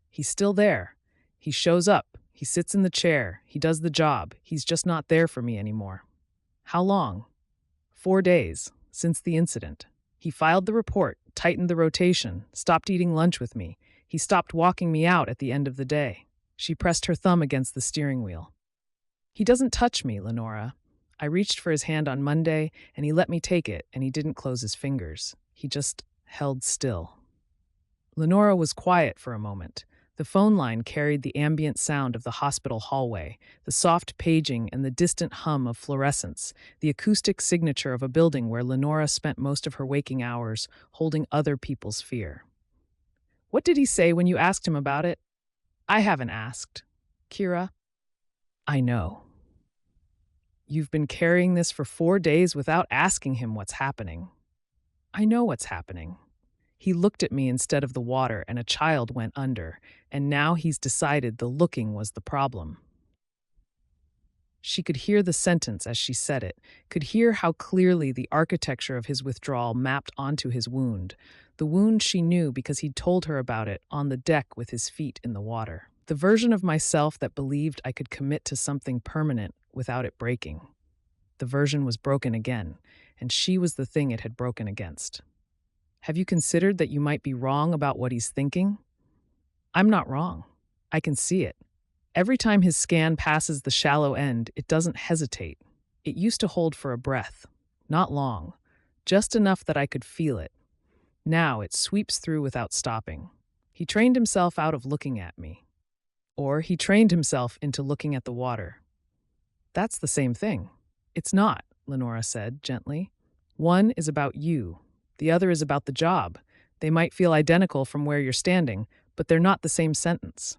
"He's still there. He shows up. He sits in the chair. He does the job. He's just not there for me anymore." "How long?" 4 days, since the incident. He filed the report, tightened the rotation, stopped eating lunch with me. He stopped walking me out at the end of the day. She pressed her thumb against the steering wheel. "He doesn't touch me, Lenora. I reached for his hand on Monday, and he let me take it, and he didn't close his fingers. He just held still." Lenora was quiet for a moment. The phone line carried the ambient sound of the hospital hallway, the soft paging and the distant hum of fluorescence, the acoustic signature of a building where Lenora spent most of her waking hours holding other people's fear. "What did he say when you asked him about it?" "I haven't asked. Kira." "I know. You've been carrying this for 4 days without asking him what's happening." "I know what's happening. He looked at me instead of the water, and a child went under, and now he's decided the looking was the problem." She could hear the sentence as she said it, could hear how clearly the architecture of his withdrawal mapped onto his wound, the wound she knew because he'd told her about it on the deck with his feet in the water. The version of myself that believed I could commit to something permanent without it breaking. The version was broken again, and she was the thing it had broken against. "Have you considered that you might be wrong about what he's thinking?" "I'm not wrong. I can see it. Every time his scan passes the shallow end, it doesn't hesitate. It used to hold for a breath. Not long. Just enough that I could feel it. Now it sweeps through without stopping. He trained himself out of looking at me. Or he trained himself into looking at the water." "That's the same thing." "It's not," Lenora said gently. "One is about you. The other is about the job. They might feel identical from where you're standing, but they're not the same sentence."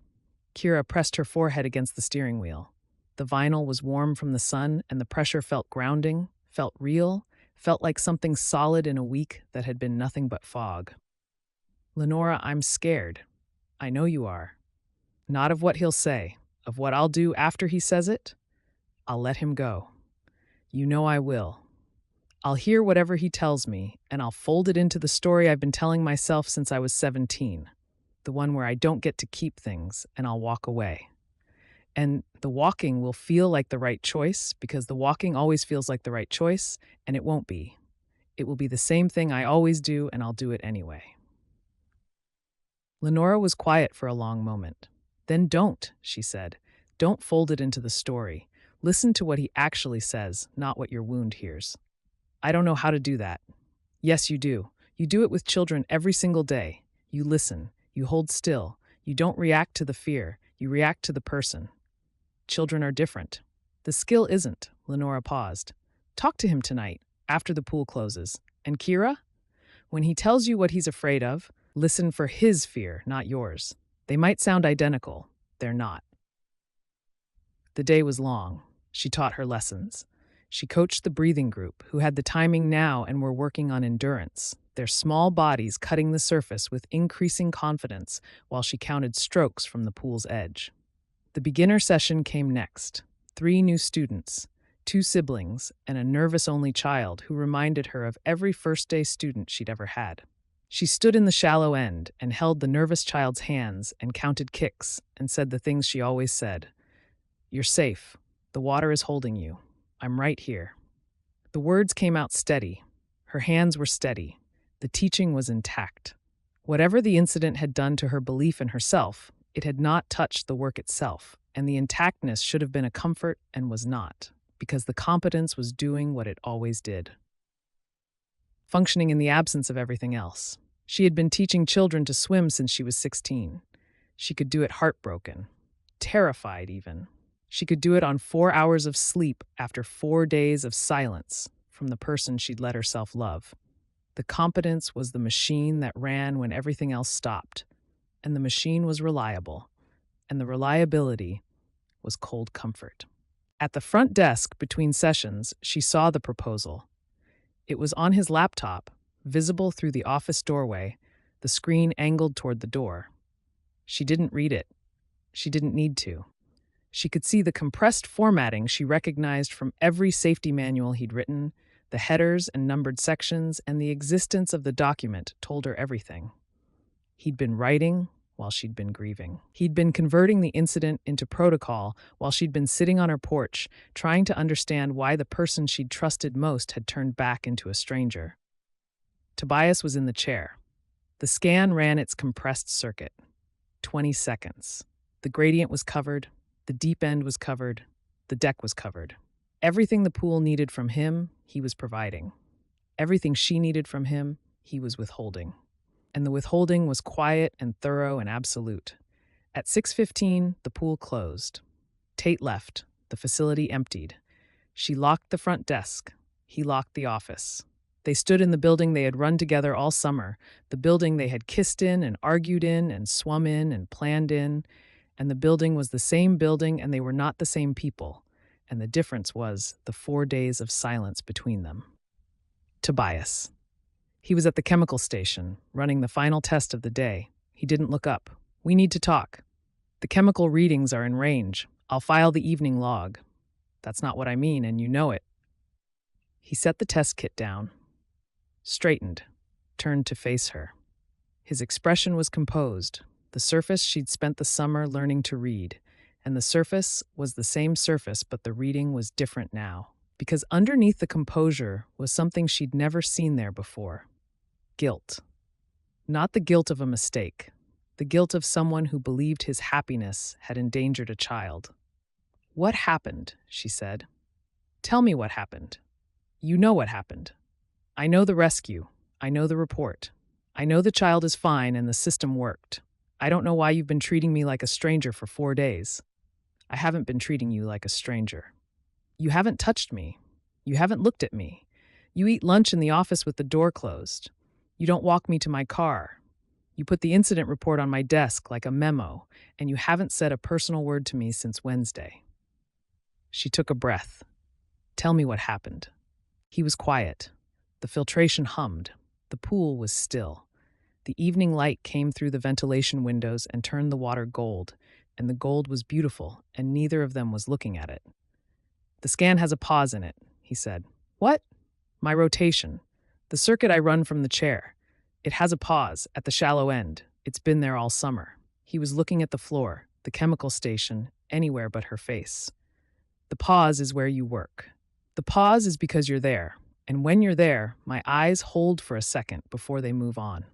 Kira pressed her forehead against the steering wheel. The vinyl was warm from the sun, and the pressure felt grounding, felt real, felt like something solid in a week that had been nothing but fog. "Lenora, I'm scared. I know you are. Not of what he'll say, of what I'll do after he says it. I'll let him go. You know I will. I'll hear whatever he tells me, and I'll fold it into the story I've been telling myself since I was 17, the one where I don't get to keep things, and I'll walk away. And the walking will feel like the right choice, because the walking always feels like the right choice, and it won't be. It will be the same thing I always do, and I'll do it anyway." Lenora was quiet for a long moment. "Then don't," she said. "Don't fold it into the story. Listen to what he actually says, not what your wound hears." "I don't know how to do that." "Yes, you do. You do it with children every single day. You listen. You hold still. You don't react to the fear. You react to the person. Children are different. The skill isn't. Lenora paused. Talk to him tonight, after the pool closes. And Kira? When he tells you what he's afraid of, listen for his fear, not yours. They might sound identical. They're not. The day was long. She taught her lessons. She coached the breathing group, who had the timing now and were working on endurance, their small bodies cutting the surface with increasing confidence while she counted strokes from the pool's edge. The beginner session came next. 3 new students, 2 siblings, and a nervous only child who reminded her of every first-day student she'd ever had. She stood in the shallow end and held the nervous child's hands and counted kicks and said the things she always said. You're safe. The water is holding you. I'm right here. The words came out steady. Her hands were steady. The teaching was intact. Whatever the incident had done to her belief in herself, it had not touched the work itself, and the intactness should have been a comfort and was not, because the competence was doing what it always did. Functioning in the absence of everything else. She had been teaching children to swim since she was 16. She could do it heartbroken, terrified even. She could do it on 4 hours of sleep after 4 days of silence from the person she'd let herself love. The competence was the machine that ran when everything else stopped, and the machine was reliable, and the reliability was cold comfort. At the front desk between sessions, she saw the proposal. It was on his laptop, visible through the office doorway, the screen angled toward the door. She didn't read it. She didn't need to. She could see the compressed formatting she recognized from every safety manual he'd written. The headers and numbered sections and the existence of the document told her everything. He'd been writing while she'd been grieving. He'd been converting the incident into protocol while she'd been sitting on her porch, trying to understand why the person she'd trusted most had turned back into a stranger. Tobias was in the chair. The scan ran its compressed circuit. 20 seconds. The gradient was covered. The deep end was covered. The deck was covered. Everything the pool needed from him, he was providing. Everything she needed from him, he was withholding. And the withholding was quiet and thorough and absolute. At 6:15, the pool closed. Tate left. The facility emptied. She locked the front desk. He locked the office. They stood in the building they had run together all summer, the building they had kissed in and argued in and swum in and planned in, and the building was the same building and they were not the same people, and the difference was the 4 days of silence between them. Tobias. He was at the chemical station, running the final test of the day. He didn't look up. We need to talk. The chemical readings are in range. I'll file the evening log. That's not what I mean, and you know it. He set the test kit down, straightened, turned to face her. His expression was composed, the surface she'd spent the summer learning to read, and the surface was the same surface, but the reading was different now, because underneath the composure was something she'd never seen there before. Guilt. Not the guilt of a mistake, the guilt of someone who believed his happiness had endangered a child. What happened? She said. Tell me what happened. You know what happened. I know the rescue. I know the report. I know the child is fine and the system worked. I don't know why you've been treating me like a stranger for 4 days. I haven't been treating you like a stranger. You haven't touched me. You haven't looked at me. You eat lunch in the office with the door closed. You don't walk me to my car. You put the incident report on my desk like a memo, and you haven't said a personal word to me since Wednesday. She took a breath. Tell me what happened. He was quiet. The filtration hummed. The pool was still. The evening light came through the ventilation windows and turned the water gold, and the gold was beautiful, and neither of them was looking at it. The scan has a pause in it, he said. What? My rotation. The circuit I run from the chair. It has a pause at the shallow end. It's been there all summer. He was looking at the floor, the chemical station, anywhere but her face. The pause is where you work. The pause is because you're there, and when you're there, my eyes hold for a second before they move on.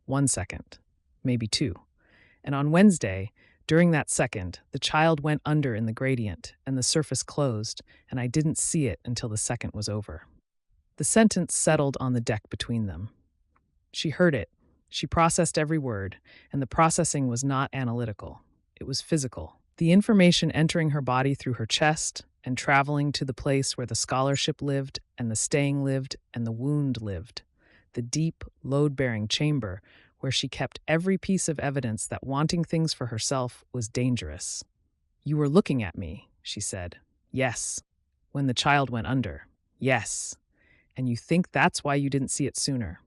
1 second, maybe 2. And on Wednesday, during that second, the child went under in the gradient, and the surface closed, and I didn't see it until the second was over. The sentence settled on the deck between them. She heard it, She processed every word, and the processing was not analytical. It was physical. The information entering her body through her chest and traveling to the place where the scholarship lived and the staying lived and the wound lived. The deep, load-bearing chamber where she kept every piece of evidence that wanting things for herself was dangerous. "You were looking at me," she said. "Yes." "When the child went under." "Yes." "And you think that's why you didn't see it sooner."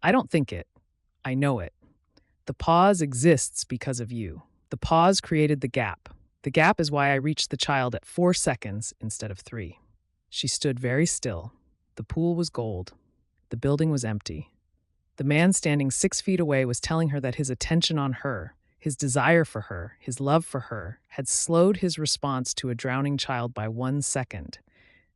"I don't think it. I know it. The pause exists because of you. The pause created the gap. The gap is why I reached the child at 4 seconds instead of 3. She stood very still. The pool was gold. The building was empty. The man standing 6 feet away was telling her that his attention on her, his desire for her, his love for her, had slowed his response to a drowning child by 1 second.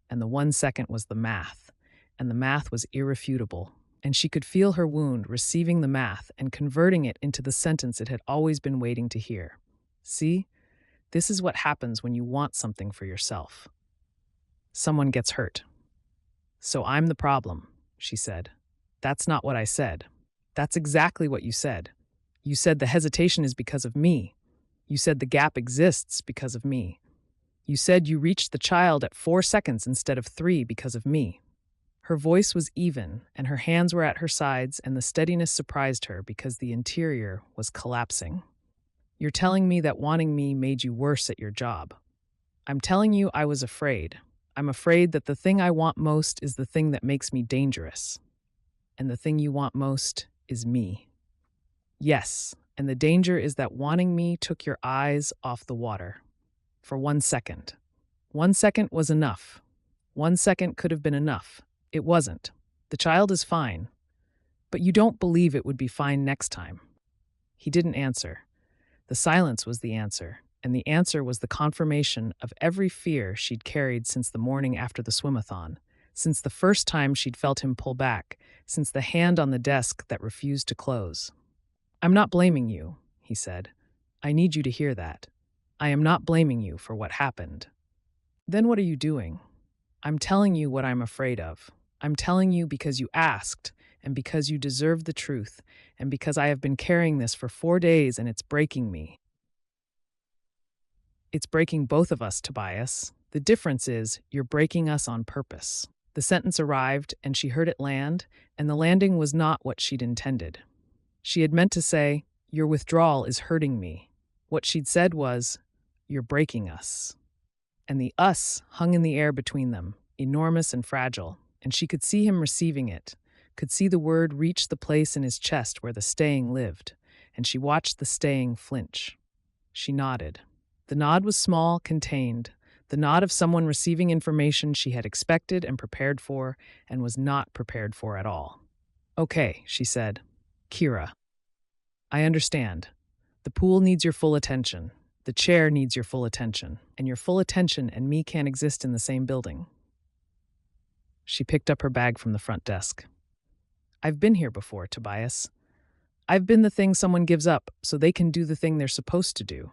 And the 1 second was the math. And the math was irrefutable. And she could feel her wound receiving the math and converting it into the sentence it had always been waiting to hear. "See? This is what happens when you want something for yourself. Someone gets hurt." "So I'm the problem," she said. "That's not what I said." "That's exactly what you said. You said the hesitation is because of me. You said the gap exists because of me. You said you reached the child at 4 seconds instead of 3 because of me." Her voice was even, and her hands were at her sides, and the steadiness surprised her because the interior was collapsing. "You're telling me that wanting me made you worse at your job. I'm telling you I was afraid. I'm afraid that the thing I want most is the thing that makes me dangerous. And the thing you want most is me. Yes, and the danger is that wanting me took your eyes off the water. For 1 second. 1 second was enough. 1 second could have been enough. It wasn't. The child is fine. But you don't believe it would be fine next time." He didn't answer. The silence was the answer, and the answer was the confirmation of every fear she'd carried since the morning after the swimathon, since the first time she'd felt him pull back, since the hand on the desk that refused to close. "I'm not blaming you," he said. "I need you to hear that. I am not blaming you for what happened." "Then what are you doing?" "I'm telling you what I'm afraid of. I'm telling you because you asked, and because you deserve the truth, and because I have been carrying this for 4 days and it's breaking me. It's breaking both of us, Tobias. The difference is, you're breaking us on purpose." The sentence arrived, and she heard it land, and the landing was not what she'd intended. She had meant to say, "Your withdrawal is hurting me." What she'd said was, "You're breaking us." And the us hung in the air between them, enormous and fragile, and she could see him receiving it, could see the word reach the place in his chest where the staying lived, and she watched the staying flinch. She nodded. The nod was small, contained, the nod of someone receiving information she had expected and prepared for, and was not prepared for at all. "Okay," she said. "Kira, I understand. The pool needs your full attention. The chair needs your full attention, and your full attention and me can't exist in the same building." She picked up her bag from the front desk. "I've been here before, Tobias. I've been the thing someone gives up so they can do the thing they're supposed to do.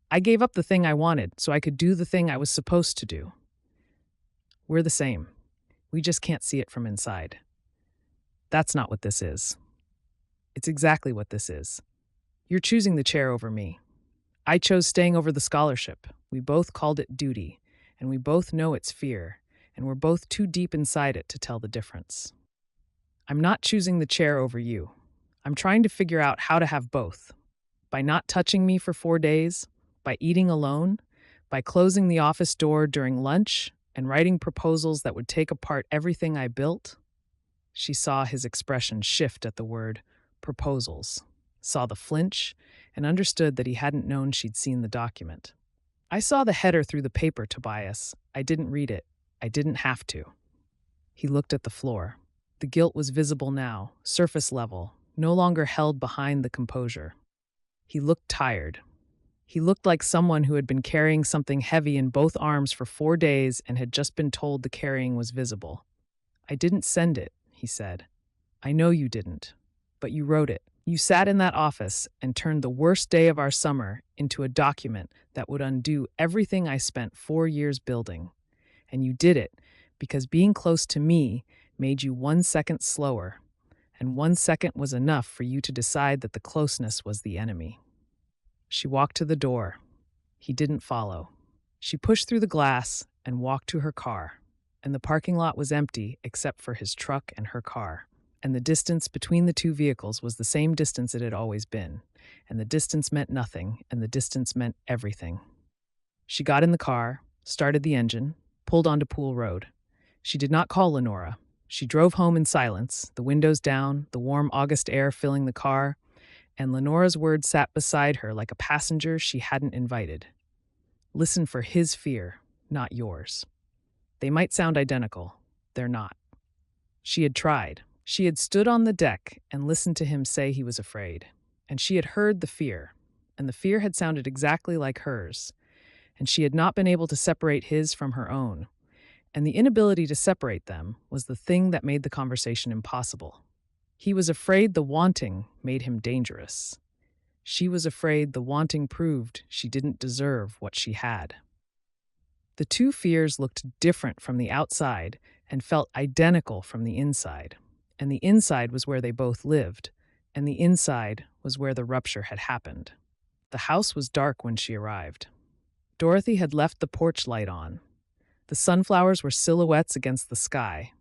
I gave up the thing I wanted so I could do the thing I was supposed to do. We're the same. We just can't see it from inside. That's not what this is. It's exactly what this is. You're choosing the chair over me. I chose staying over the scholarship. We both called it duty, and we both know it's fear, and we're both too deep inside it to tell the difference. I'm not choosing the chair over you. I'm trying to figure out how to have both. By not touching me for 4 days, by eating alone, by closing the office door during lunch and writing proposals that would take apart everything I built." She saw his expression shift at the word proposals, saw the flinch, and understood that he hadn't known she'd seen the document. "I saw the header through the paper, Tobias. I didn't read it. I didn't have to." He looked at the floor. The guilt was visible now, surface level, no longer held behind the composure. He looked tired. He looked like someone who had been carrying something heavy in both arms for 4 days and had just been told the carrying was visible. "I didn't send it," he said. "I know you didn't, but you wrote it. You sat in that office and turned the worst day of our summer into a document that would undo everything I spent 4 years building. And you did it because being close to me made you 1 second slower, and 1 second was enough for you to decide that the closeness was the enemy. She walked to the door. He didn't follow. She pushed through the glass and walked to her car, and the parking lot was empty except for his truck and her car. And the distance between the two vehicles was the same distance it had always been, and the distance meant nothing, and the distance meant everything. She got in the car, started the engine, pulled onto Pool Road. She did not call Lenora. She drove home in silence, the windows down, the warm August air filling the car, and Lenora's words sat beside her like a passenger she hadn't invited. Listen for his fear, not yours. They might sound identical. They're not. She had tried. She had stood on the deck and listened to him say he was afraid. And she had heard the fear, and the fear had sounded exactly like hers. And she had not been able to separate his from her own. And the inability to separate them was the thing that made the conversation impossible. He was afraid the wanting made him dangerous. She was afraid the wanting proved she didn't deserve what she had. The two fears looked different from the outside and felt identical from the inside. And the inside was where they both lived, and the inside was where the rupture had happened. The house was dark when she arrived. Dorothy had left the porch light on. The sunflowers were silhouettes against the sky,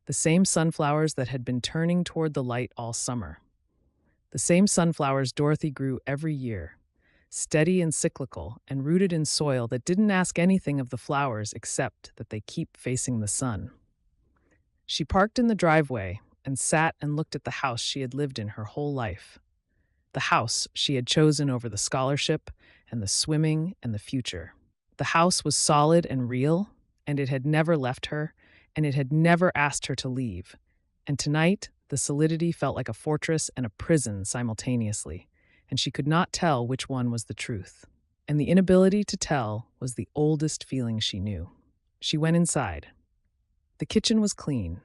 the same sunflowers that had been turning toward the light all summer. The same sunflowers Dorothy grew every year, steady and cyclical and rooted in soil that didn't ask anything of the flowers except that they keep facing the sun. She parked in the driveway and sat and looked at the house she had lived in her whole life. The house she had chosen over the scholarship and the swimming and the future. The house was solid and real, and it had never left her, and it had never asked her to leave. And tonight, the solidity felt like a fortress and a prison simultaneously, and she could not tell which one was the truth. And the inability to tell was the oldest feeling she knew. She went inside. The kitchen was clean.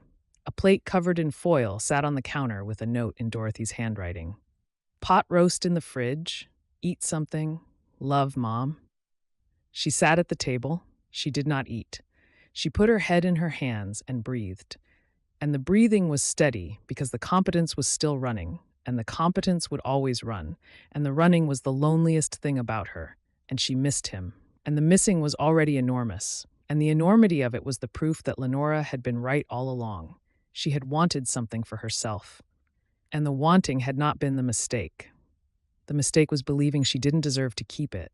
A plate covered in foil sat on the counter with a note in Dorothy's handwriting. Pot roast in the fridge. Eat something. Love, Mom. She sat at the table. She did not eat. She put her head in her hands and breathed. And the breathing was steady because the competence was still running, and the competence would always run, and the running was the loneliest thing about her, and she missed him. And the missing was already enormous, and the enormity of it was the proof that Lenora had been right all along. She had wanted something for herself. And the wanting had not been the mistake. The mistake was believing she didn't deserve to keep it.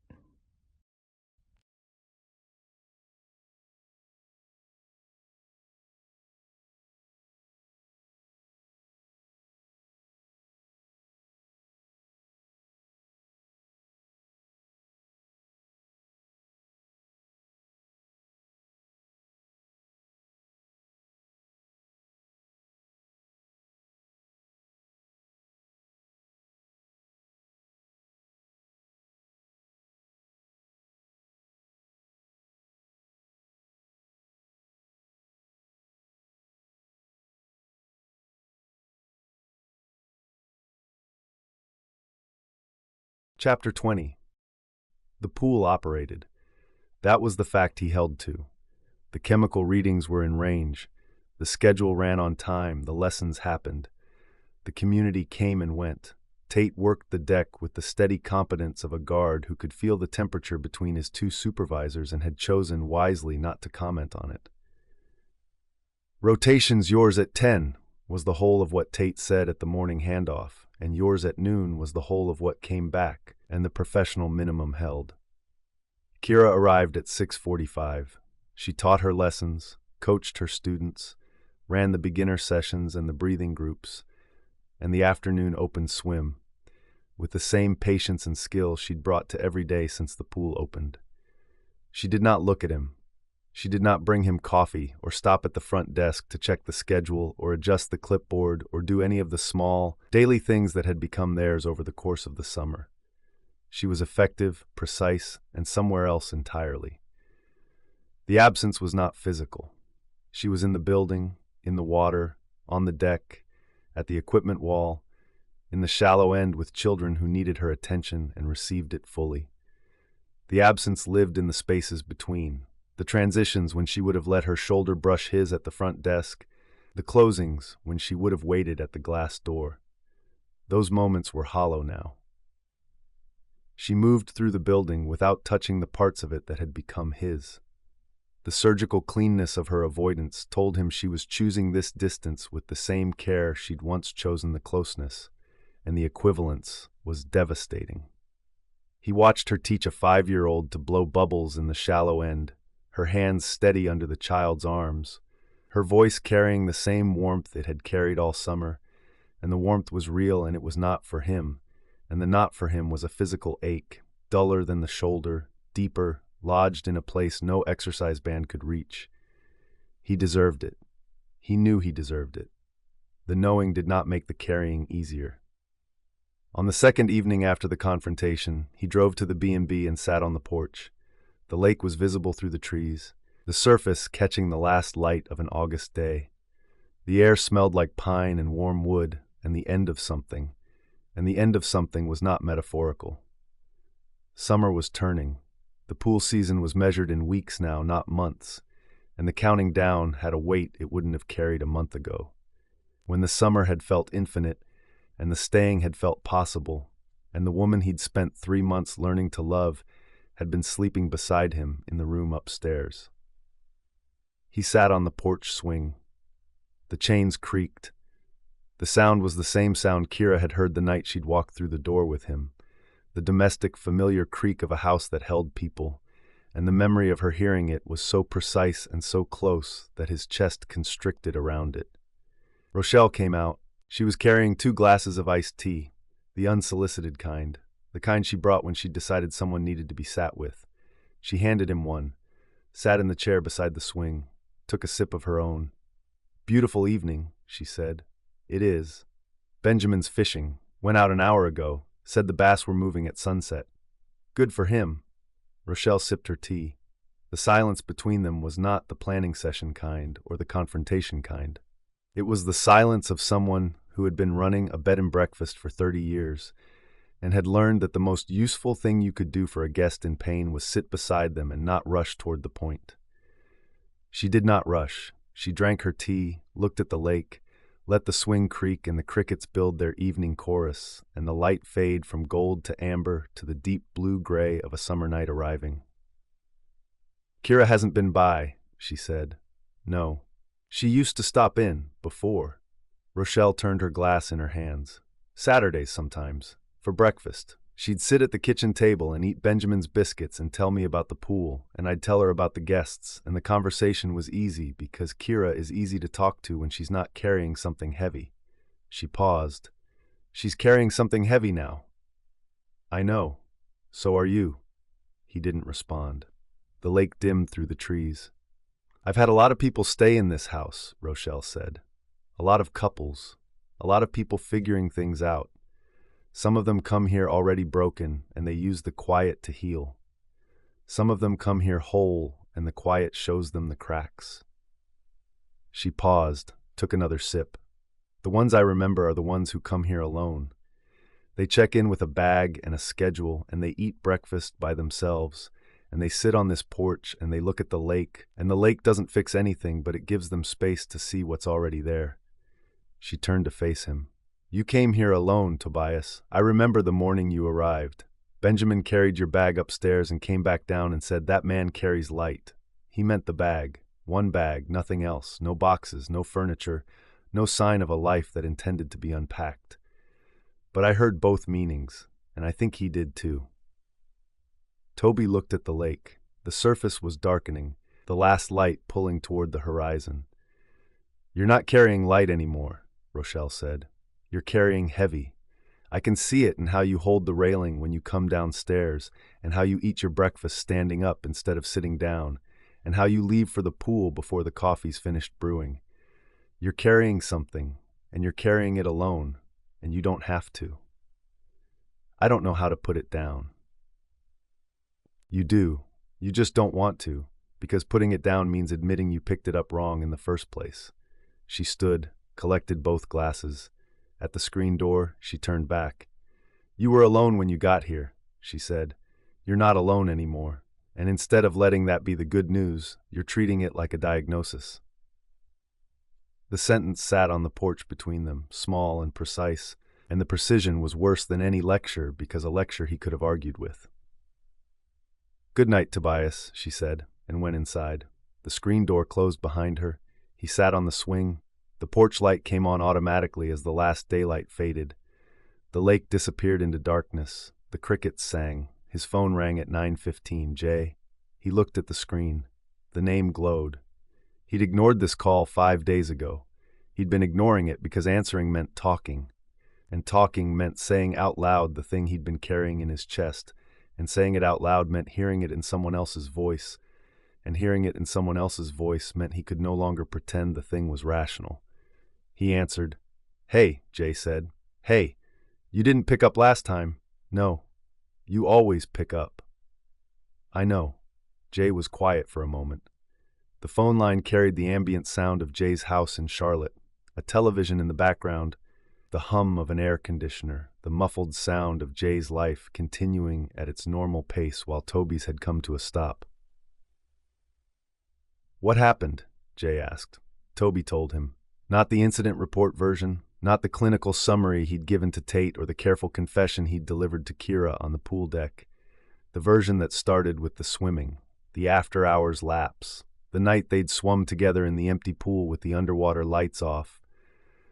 Chapter 20. The pool operated. That was the fact he held to. The chemical readings were in range. The schedule ran on time. The lessons happened. The community came and went. Tate worked the deck with the steady competence of a guard who could feel the temperature between his two supervisors and had chosen wisely not to comment on it. "Rotation's yours at 10, was the whole of what Tate said at the morning handoff, and yours at noon was the whole of what came back, and the professional minimum held. Kira arrived at 6:45. She taught her lessons, coached her students, ran the beginner sessions and the breathing groups, and the afternoon open swim, with the same patience and skill she'd brought to every day since the pool opened. She did not look at him. She did not bring him coffee or stop at the front desk to check the schedule or adjust the clipboard or do any of the small, daily things that had become theirs over the course of the summer. She was effective, precise, and somewhere else entirely. The absence was not physical. She was in the building, in the water, on the deck, at the equipment wall, in the shallow end with children who needed her attention and received it fully. The absence lived in the spaces between, the transitions when she would have let her shoulder brush his at the front desk, The closings, when she would have waited at the glass door. Those moments were hollow now. She moved through the building without touching the parts of it that had become his. The surgical cleanness of her avoidance told him she was choosing this distance with the same care she'd once chosen the closeness, and the equivalence was devastating. He watched her teach a 5-year-old to blow bubbles in the shallow end, her hands steady under the child's arms, her voice carrying the same warmth it had carried all summer, and the warmth was real and it was not for him, and the not for him was a physical ache, duller than the shoulder, deeper, lodged in a place no exercise band could reach. He deserved it. He knew he deserved it. The knowing did not make the carrying easier. On the second evening after the confrontation, he drove to the B&B and sat on the porch. The lake was visible through the trees, the surface catching the last light of an August day. The air smelled like pine and warm wood, and the end of something was not metaphorical. Summer was turning. The pool season was measured in weeks now, not months, and the counting down had a weight it wouldn't have carried a month ago. When the summer had felt infinite, and the staying had felt possible, and the woman he'd spent 3 months learning to love had been sleeping beside him in the room upstairs. He sat on the porch swing. The chains creaked. The sound was the same sound Kira had heard the night she'd walked through the door with him, the domestic, familiar creak of a house that held people, and the memory of her hearing it was so precise and so close that his chest constricted around it. Rochelle came out. She was carrying 2 glasses of iced tea, the unsolicited kind, the kind she brought when she decided someone needed to be sat with. She handed him one, sat in the chair beside the swing, took a sip of her own. "Beautiful evening," she said. "It is. Benjamin's fishing. Went out an hour ago. Said the bass were moving at sunset. Good for him." Rochelle sipped her tea. The silence between them was not the planning session kind or the confrontation kind. It was the silence of someone who had been running a bed and breakfast for 30 years and had learned that the most useful thing you could do for a guest in pain was sit beside them and not rush toward the point. She did not rush. She drank her tea, looked at the lake, let the swing creak and the crickets build their evening chorus, and the light fade from gold to amber to the deep blue-gray of a summer night arriving. "Kira hasn't been by," she said. "No. She used to stop in, before." Rochelle turned her glass in her hands. "Saturdays sometimes, for breakfast. She'd sit at the kitchen table and eat Benjamin's biscuits and tell me about the pool, and I'd tell her about the guests, and the conversation was easy because Kira is easy to talk to when she's not carrying something heavy." She paused. "She's carrying something heavy now." "I know. So are you." He didn't respond. The lake dimmed through the trees. "I've had a lot of people stay in this house," Rochelle said. "A lot of couples. A lot of people figuring things out. Some of them come here already broken, and they use the quiet to heal. Some of them come here whole, and the quiet shows them the cracks." She paused, took another sip. "The ones I remember are the ones who come here alone. They check in with a bag and a schedule, and they eat breakfast by themselves, and they sit on this porch, and they look at the lake, and the lake doesn't fix anything, but it gives them space to see what's already there." She turned to face him. "You came here alone, Tobias. I remember the morning you arrived. Benjamin carried your bag upstairs and came back down and said, 'That man carries light.' He meant the bag. One bag, nothing else. No boxes, no furniture, no sign of a life that intended to be unpacked. But I heard both meanings, and I think he did too." Toby looked at the lake. The surface was darkening, the last light pulling toward the horizon. "You're not carrying light anymore," Rochelle said. "You're carrying heavy. I can see it in how you hold the railing when you come downstairs, and how you eat your breakfast standing up instead of sitting down, and how you leave for the pool before the coffee's finished brewing. You're carrying something, and you're carrying it alone, and you don't have to. I don't know how to put it down." "You do. You just don't want to, because putting it down means admitting you picked it up wrong in the first place." She stood, collected both glasses. At the screen door, she turned back. "You were alone when you got here," she said. "You're not alone anymore, and instead of letting that be the good news, you're treating it like a diagnosis." The sentence sat on the porch between them, small and precise, and the precision was worse than any lecture because a lecture he could have argued with. "Good night, Tobias," she said, and went inside. The screen door closed behind her. He sat on the swing. The porch light came on automatically as the last daylight faded. The lake disappeared into darkness. The crickets sang. His phone rang at 9:15. Jay. He looked at the screen. The name glowed. He'd ignored this call 5 days ago. He'd been ignoring it because answering meant talking. And talking meant saying out loud the thing he'd been carrying in his chest. And saying it out loud meant hearing it in someone else's voice. And hearing it in someone else's voice meant he could no longer pretend the thing was rational. He answered. "Hey," Jay said. "Hey, you didn't pick up last time." "No, you always pick up." "I know." Jay was quiet for a moment. The phone line carried the ambient sound of Jay's house in Charlotte, a television in the background, the hum of an air conditioner, the muffled sound of Jay's life continuing at its normal pace while Toby's had come to a stop. "What happened?" Jay asked. Toby told him. Not the incident report version, not the clinical summary he'd given to Tate or the careful confession he'd delivered to Kira on the pool deck. The version that started with the swimming, the after-hours laps, the night they'd swum together in the empty pool with the underwater lights off.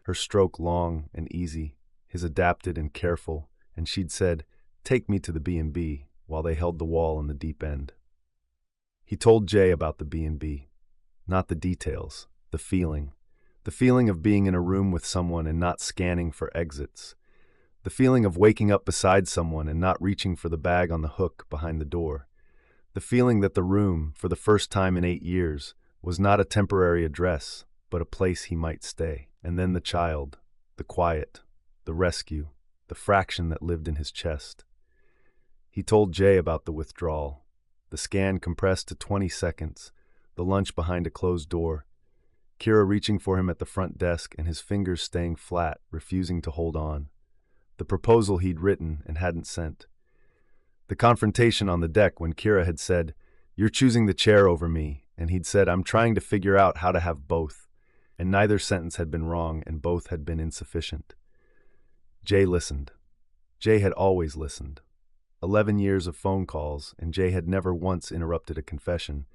Her stroke long and easy, his adapted and careful, and she'd said, "Take me to the B&B," while they held the wall in the deep end. He told Jay about the B&B. Not the details, the feeling. The feeling of being in a room with someone and not scanning for exits. The feeling of waking up beside someone and not reaching for the bag on the hook behind the door. The feeling that the room, for the first time in 8 years, was not a temporary address, but a place he might stay. And then the child, the quiet, the rescue, the fraction that lived in his chest. He told Jay about the withdrawal, the scan compressed to 20 seconds, the lunch behind a closed door, Kira reaching for him at the front desk and his fingers staying flat, refusing to hold on. The proposal he'd written and hadn't sent. The confrontation on the deck when Kira had said, "You're choosing the chair over me," and he'd said, "I'm trying to figure out how to have both." And neither sentence had been wrong and both had been insufficient. Jay listened. Jay had always listened. 11 years of phone calls, and Jay had never once interrupted a confession,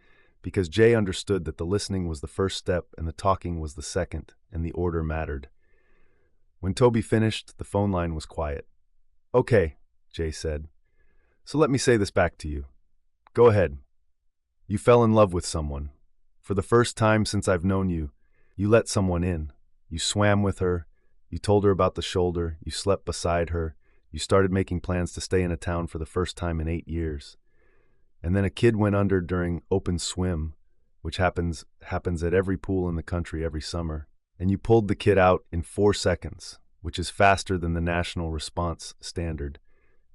because Jay understood that the listening was the first step and the talking was the second, and the order mattered. When Toby finished, the phone line was quiet. "Okay," Jay said. "So let me say this back to you. Go ahead. You fell in love with someone. For the first time since I've known you, you let someone in. You swam with her. You told her about the shoulder. You slept beside her. You started making plans to stay in a town for the first time in 8 years. And then a kid went under during open swim, which happens at every pool in the country every summer. And you pulled the kid out in 4 seconds, which is faster than the national response standard,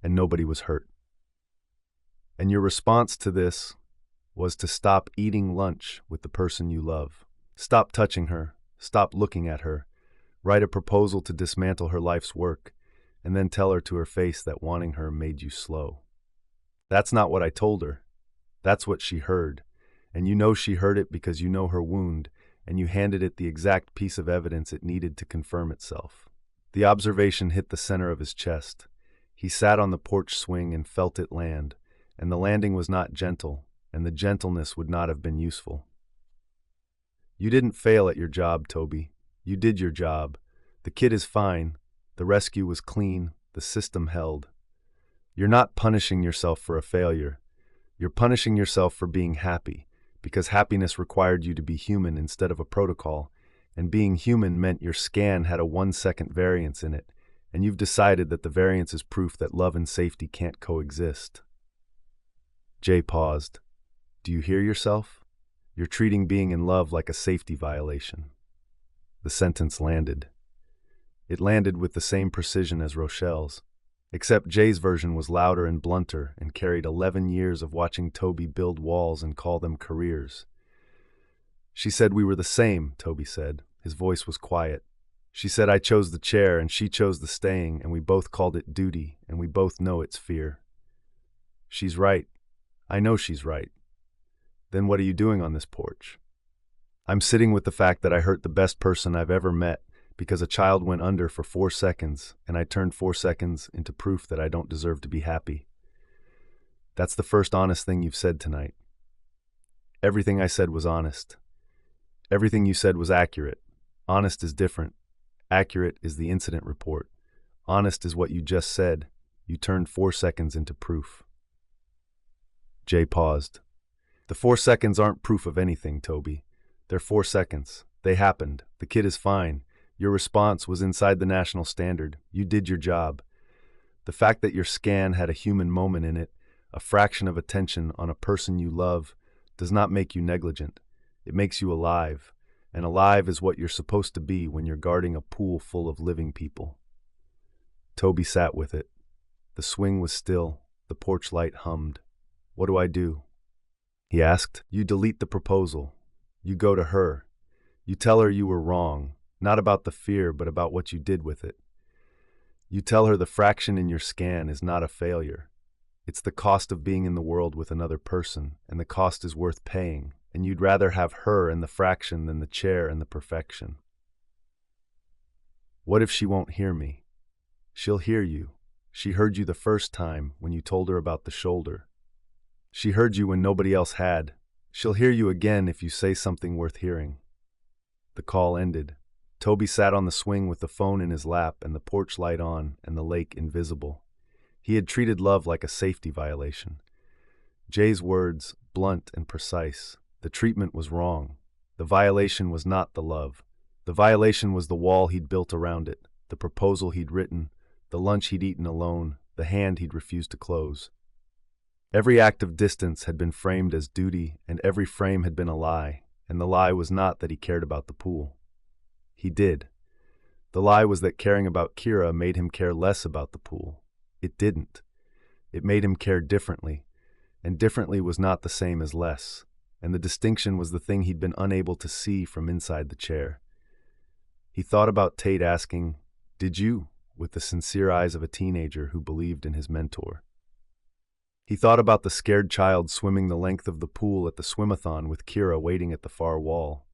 and nobody was hurt. And your response to this was to stop eating lunch with the person you love. Stop touching her. Stop looking at her. Write a proposal to dismantle her life's work, and then tell her to her face that wanting her made you slow. That's not what I told her. That's what she heard. And you know she heard it because you know her wound, and you handed it the exact piece of evidence it needed to confirm itself." The observation hit the center of his chest. He sat on the porch swing and felt it land, and the landing was not gentle, and the gentleness would not have been useful. "You didn't fail at your job, Toby. You did your job. The kid is fine. The rescue was clean. The system held. You're not punishing yourself for a failure. You're punishing yourself for being happy, because happiness required you to be human instead of a protocol, and being human meant your scan had a 1-second variance in it, and you've decided that the variance is proof that love and safety can't coexist." Jay paused. "Do you hear yourself? You're treating being in love like a safety violation." The sentence landed. It landed with the same precision as Rochelle's, except Jay's version was louder and blunter and carried 11 years of watching Toby build walls and call them careers. "She said we were the same," Toby said. His voice was quiet. "She said I chose the chair and she chose the staying, and we both called it duty, and we both know it's fear." "She's right. I know she's right. Then what are you doing on this porch?" I'm sitting with the fact that I hurt the best person I've ever met because a child went under for 4 seconds and I turned 4 seconds into proof that I don't deserve to be happy. That's the first honest thing you've said tonight. Everything I said was honest. Everything you said was accurate. Honest is different. Accurate is the incident report. Honest is what you just said. You turned 4 seconds into proof. Jay paused. The 4 seconds aren't proof of anything, Toby. They're 4 seconds. They happened. The kid is fine. Your response was inside the national standard. You did your job. The fact that your scan had a human moment in it, a fraction of attention on a person you love, does not make you negligent. It makes you alive. And alive is what you're supposed to be when you're guarding a pool full of living people. Toby sat with it. The swing was still. The porch light hummed. What do I do? He asked. You delete the proposal. You go to her. You tell her you were wrong, not about the fear, but about what you did with it. You tell her the fraction in your scan is not a failure. It's the cost of being in the world with another person, and the cost is worth paying, and you'd rather have her and the fraction than the chair and the perfection. What if she won't hear me? She'll hear you. She heard you the first time when you told her about the shoulder. She heard you when nobody else had. She'll hear you again if you say something worth hearing. The call ended. Toby sat on the swing with the phone in his lap and the porch light on and the lake invisible. He had treated love like a safety violation. Jay's words, blunt and precise. The treatment was wrong. The violation was not the love. The violation was the wall he'd built around it, the proposal he'd written, the lunch he'd eaten alone, the hand he'd refused to close. Every act of distance had been framed as duty, and every frame had been a lie, and the lie was not that he cared about the pool. He did. The lie was that caring about Kira made him care less about the pool. It didn't. It made him care differently, and differently was not the same as less, and the distinction was the thing he'd been unable to see from inside the chair. He thought about Tate asking, "Did you?" with the sincere eyes of a teenager who believed in his mentor. He thought about the scared child swimming the length of the pool at the swimathon with Kira waiting at the far wall.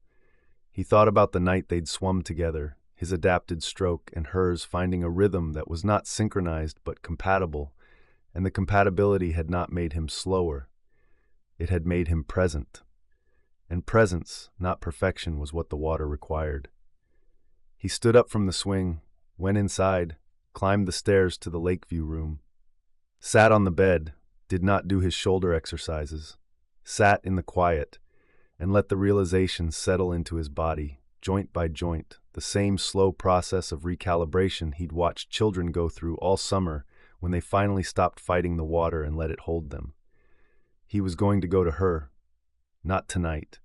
He thought about the night they'd swum together, his adapted stroke and hers finding a rhythm that was not synchronized but compatible, and the compatibility had not made him slower. It had made him present. And presence, not perfection, was what the water required. He stood up from the swing, went inside, climbed the stairs to the Lakeview room, sat on the bed, did not do his shoulder exercises, sat in the quiet, and let the realization settle into his body, joint by joint, the same slow process of recalibration he'd watched children go through all summer when they finally stopped fighting the water and let it hold them. He was going to go to her. Not tonight.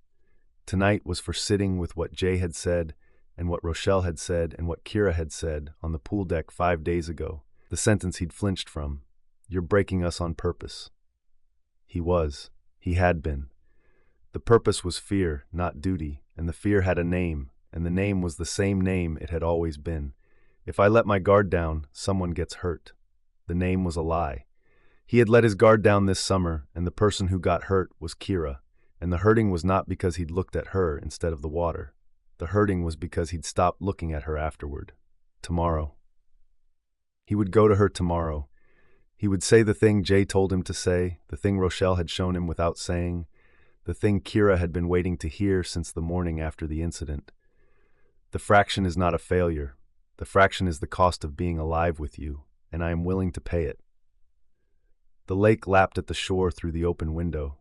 Tonight was for sitting with what Jay had said, and what Rochelle had said, and what Kira had said on the pool deck 5 days ago, the sentence he'd flinched from. You're breaking us on purpose. He was. He had been. The purpose was fear, not duty, and the fear had a name, and the name was the same name it had always been. If I let my guard down, someone gets hurt. The name was a lie. He had let his guard down this summer, and the person who got hurt was Kira, and the hurting was not because he'd looked at her instead of the water. The hurting was because he'd stopped looking at her afterward. Tomorrow. He would go to her tomorrow. He would say the thing Jay told him to say, the thing Rochelle had shown him without saying, the thing Kira had been waiting to hear since the morning after the incident. The fraction is not a failure. The fraction is the cost of being alive with you, and I am willing to pay it. The lake lapped at the shore through the open window.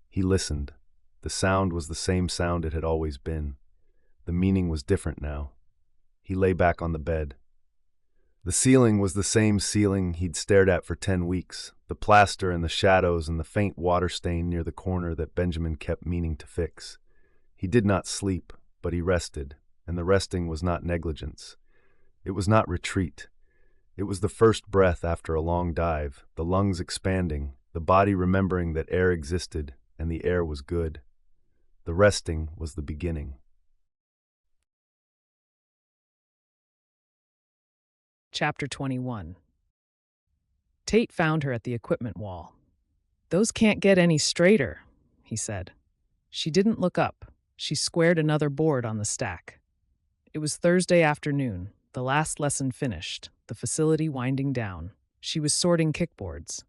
He listened. The sound was the same sound it had always been. The meaning was different now. He lay back on the bed. The ceiling was the same ceiling he'd stared at for 10 weeks, the plaster and the shadows and the faint water stain near the corner that Benjamin kept meaning to fix. He did not sleep, but he rested, and the resting was not negligence. It was not retreat. It was the first breath after a long dive, the lungs expanding, the body remembering that air existed and the air was good. The resting was the beginning. Chapter 21. Tate found her at the equipment wall. "Those can't get any straighter," he said. She didn't look up. She squared another board on the stack. It was Thursday afternoon, the last lesson finished, the facility winding down. She was sorting kickboards.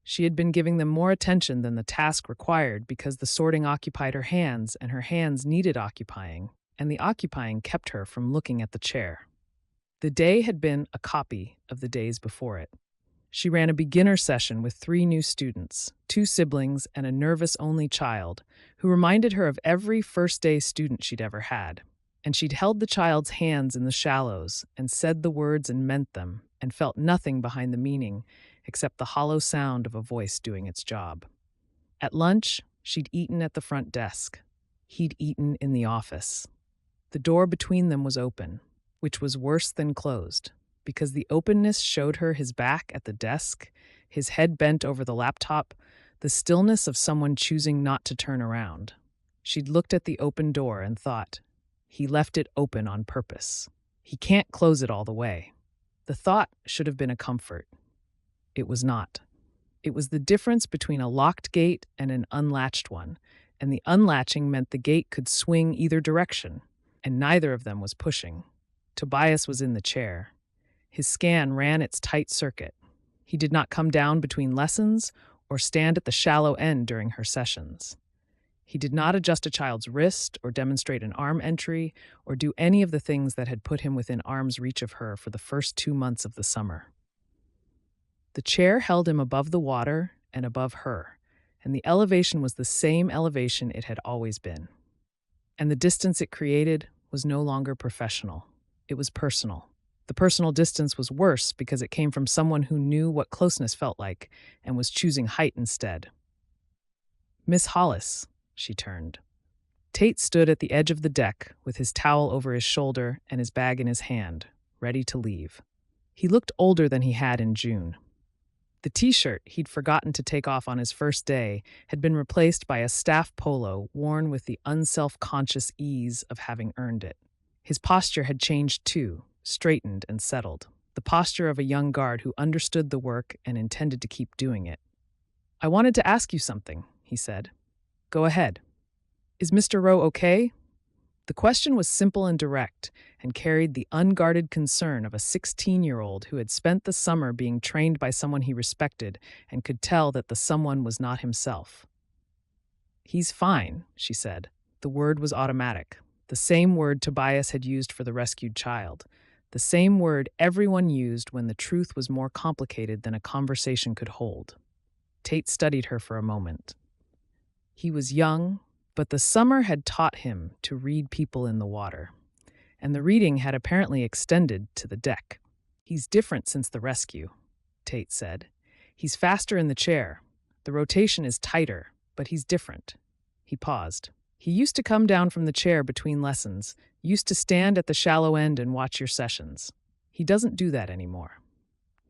She had been giving them more attention than the task required because the sorting occupied her hands and her hands needed occupying, and the occupying kept her from looking at the chair. The day had been a copy of the days before it. She ran a beginner session with 3 new students, 2 siblings, and a nervous only child, who reminded her of every first-day student she'd ever had. And she'd held the child's hands in the shallows and said the words and meant them and felt nothing behind the meaning except the hollow sound of a voice doing its job. At lunch, she'd eaten at the front desk. He'd eaten in the office. The door between them was open, which was worse than closed, because the openness showed her his back at the desk, his head bent over the laptop, the stillness of someone choosing not to turn around. She'd looked at the open door and thought, he left it open on purpose. He can't close it all the way. The thought should have been a comfort. It was not. It was the difference between a locked gate and an unlatched one, and the unlatching meant the gate could swing either direction, and neither of them was pushing. Tobias was in the chair. His scan ran its tight circuit. He did not come down between lessons or stand at the shallow end during her sessions. He did not adjust a child's wrist or demonstrate an arm entry or do any of the things that had put him within arm's reach of her for the first 2 months of the summer. The chair held him above the water and above her, and the elevation was the same elevation it had always been. And the distance it created was no longer professional. It was personal. The personal distance was worse because it came from someone who knew what closeness felt like and was choosing height instead. Miss Hollis, she turned. Tate stood at the edge of the deck with his towel over his shoulder and his bag in his hand, ready to leave. He looked older than he had in June. The t-shirt he'd forgotten to take off on his first day had been replaced by a staff polo worn with the unself-conscious ease of having earned it. His posture had changed too, straightened and settled, the posture of a young guard who understood the work and intended to keep doing it. "I wanted to ask you something," he said. "Go ahead." "Is Mr. Rowe okay?" The question was simple and direct, and carried the unguarded concern of a 16-year-old who had spent the summer being trained by someone he respected and could tell that the someone was not himself. "He's fine," she said. The word was automatic, the same word Tobias had used for the rescued child, the same word everyone used when the truth was more complicated than a conversation could hold. Tate studied her for a moment. He was young, but the summer had taught him to read people in the water, and the reading had apparently extended to the deck. "He's different since the rescue," Tate said. "He's faster in the chair. The rotation is tighter, but he's different." He paused. "He used to come down from the chair between lessons, used to stand at the shallow end and watch your sessions. He doesn't do that anymore."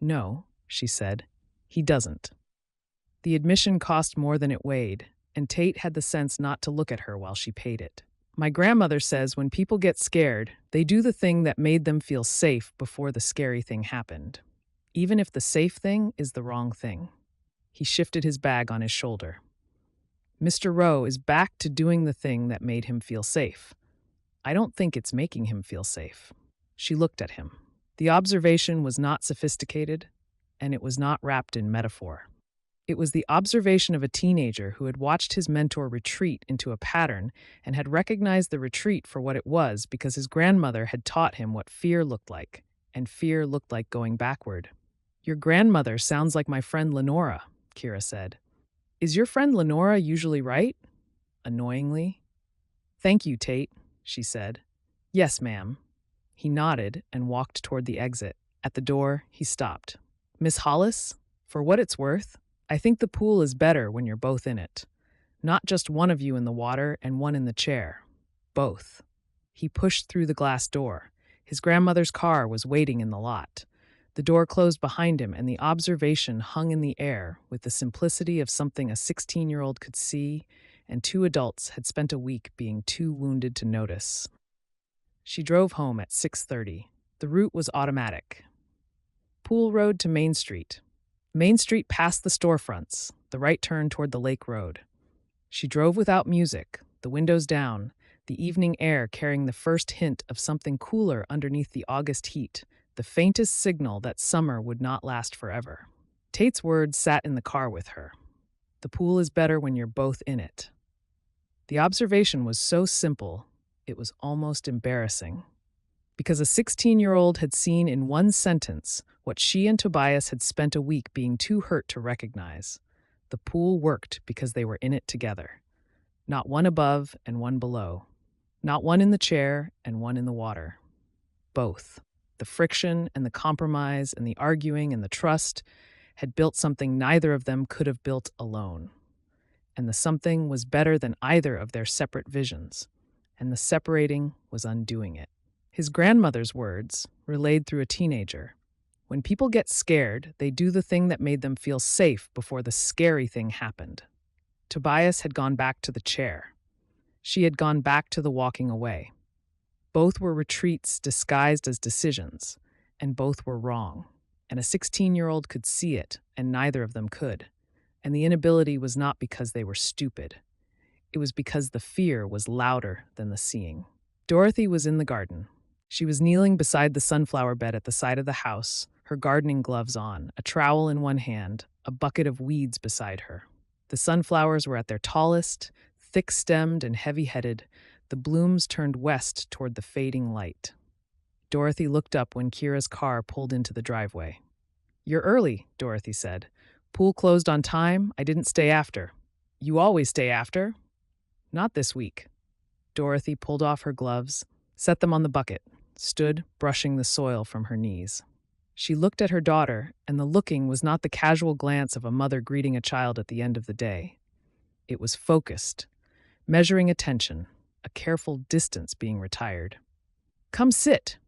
"No," she said, "he doesn't." The admission cost more than it weighed, and Tate had the sense not to look at her while she paid it. "My grandmother says when people get scared, they do the thing that made them feel safe before the scary thing happened, even if the safe thing is the wrong thing." He shifted his bag on his shoulder. "Mr. Rowe is back to doing the thing that made him feel safe. I don't think it's making him feel safe." She looked at him. The observation was not sophisticated, and it was not wrapped in metaphor. It was the observation of a teenager who had watched his mentor retreat into a pattern and had recognized the retreat for what it was because his grandmother had taught him what fear looked like, and fear looked like going backward. "Your grandmother sounds like my friend Lenora," Kira said. "Is your friend Lenora usually right?" Annoyingly. "Thank you, Tate," she said. "Yes, ma'am." He nodded and walked toward the exit. At the door, he stopped. "Miss Hollis, for what it's worth, I think the pool is better when you're both in it. Not just one of you in the water and one in the chair. Both." He pushed through the glass door. His grandmother's car was waiting in the lot. The door closed behind him, and the observation hung in the air with the simplicity of something a 16-year-old could see, and 2 adults had spent a week being too wounded to notice. She drove home at 6:30. The route was automatic. Pool Road to Main Street. Main Street past the storefronts, the right turn toward the Lake Road. She drove without music, the windows down, the evening air carrying the first hint of something cooler underneath the August heat, the faintest signal that summer would not last forever. Tate's words sat in the car with her. The pool is better when you're both in it. The observation was so simple, it was almost embarrassing. Because a 16-year-old had seen in one sentence what she and Tobias had spent a week being too hurt to recognize. The pool worked because they were in it together. Not one above and one below. Not one in the chair and one in the water. Both. The friction and the compromise and the arguing and the trust had built something neither of them could have built alone. And the something was better than either of their separate visions, and the separating was undoing it. His grandmother's words, relayed through a teenager. When people get scared, they do the thing that made them feel safe before the scary thing happened. Tobias had gone back to the chair. She had gone back to the walking away. Both were retreats disguised as decisions, and both were wrong. And a 16-year-old could see it, and neither of them could. And the inability was not because they were stupid. It was because the fear was louder than the seeing. Dorothy was in the garden. She was kneeling beside the sunflower bed at the side of the house, her gardening gloves on, a trowel in one hand, a bucket of weeds beside her. The sunflowers were at their tallest, thick-stemmed and heavy-headed. The blooms turned west toward the fading light. Dorothy looked up when Kira's car pulled into the driveway. "You're early," Dorothy said. "Pool closed on time. I didn't stay after." "You always stay after." "Not this week." Dorothy pulled off her gloves, set them on the bucket, stood brushing the soil from her knees. She looked at her daughter, and the looking was not the casual glance of a mother greeting a child at the end of the day. It was focused, measuring attention, a careful distance being retired. "Come sit,"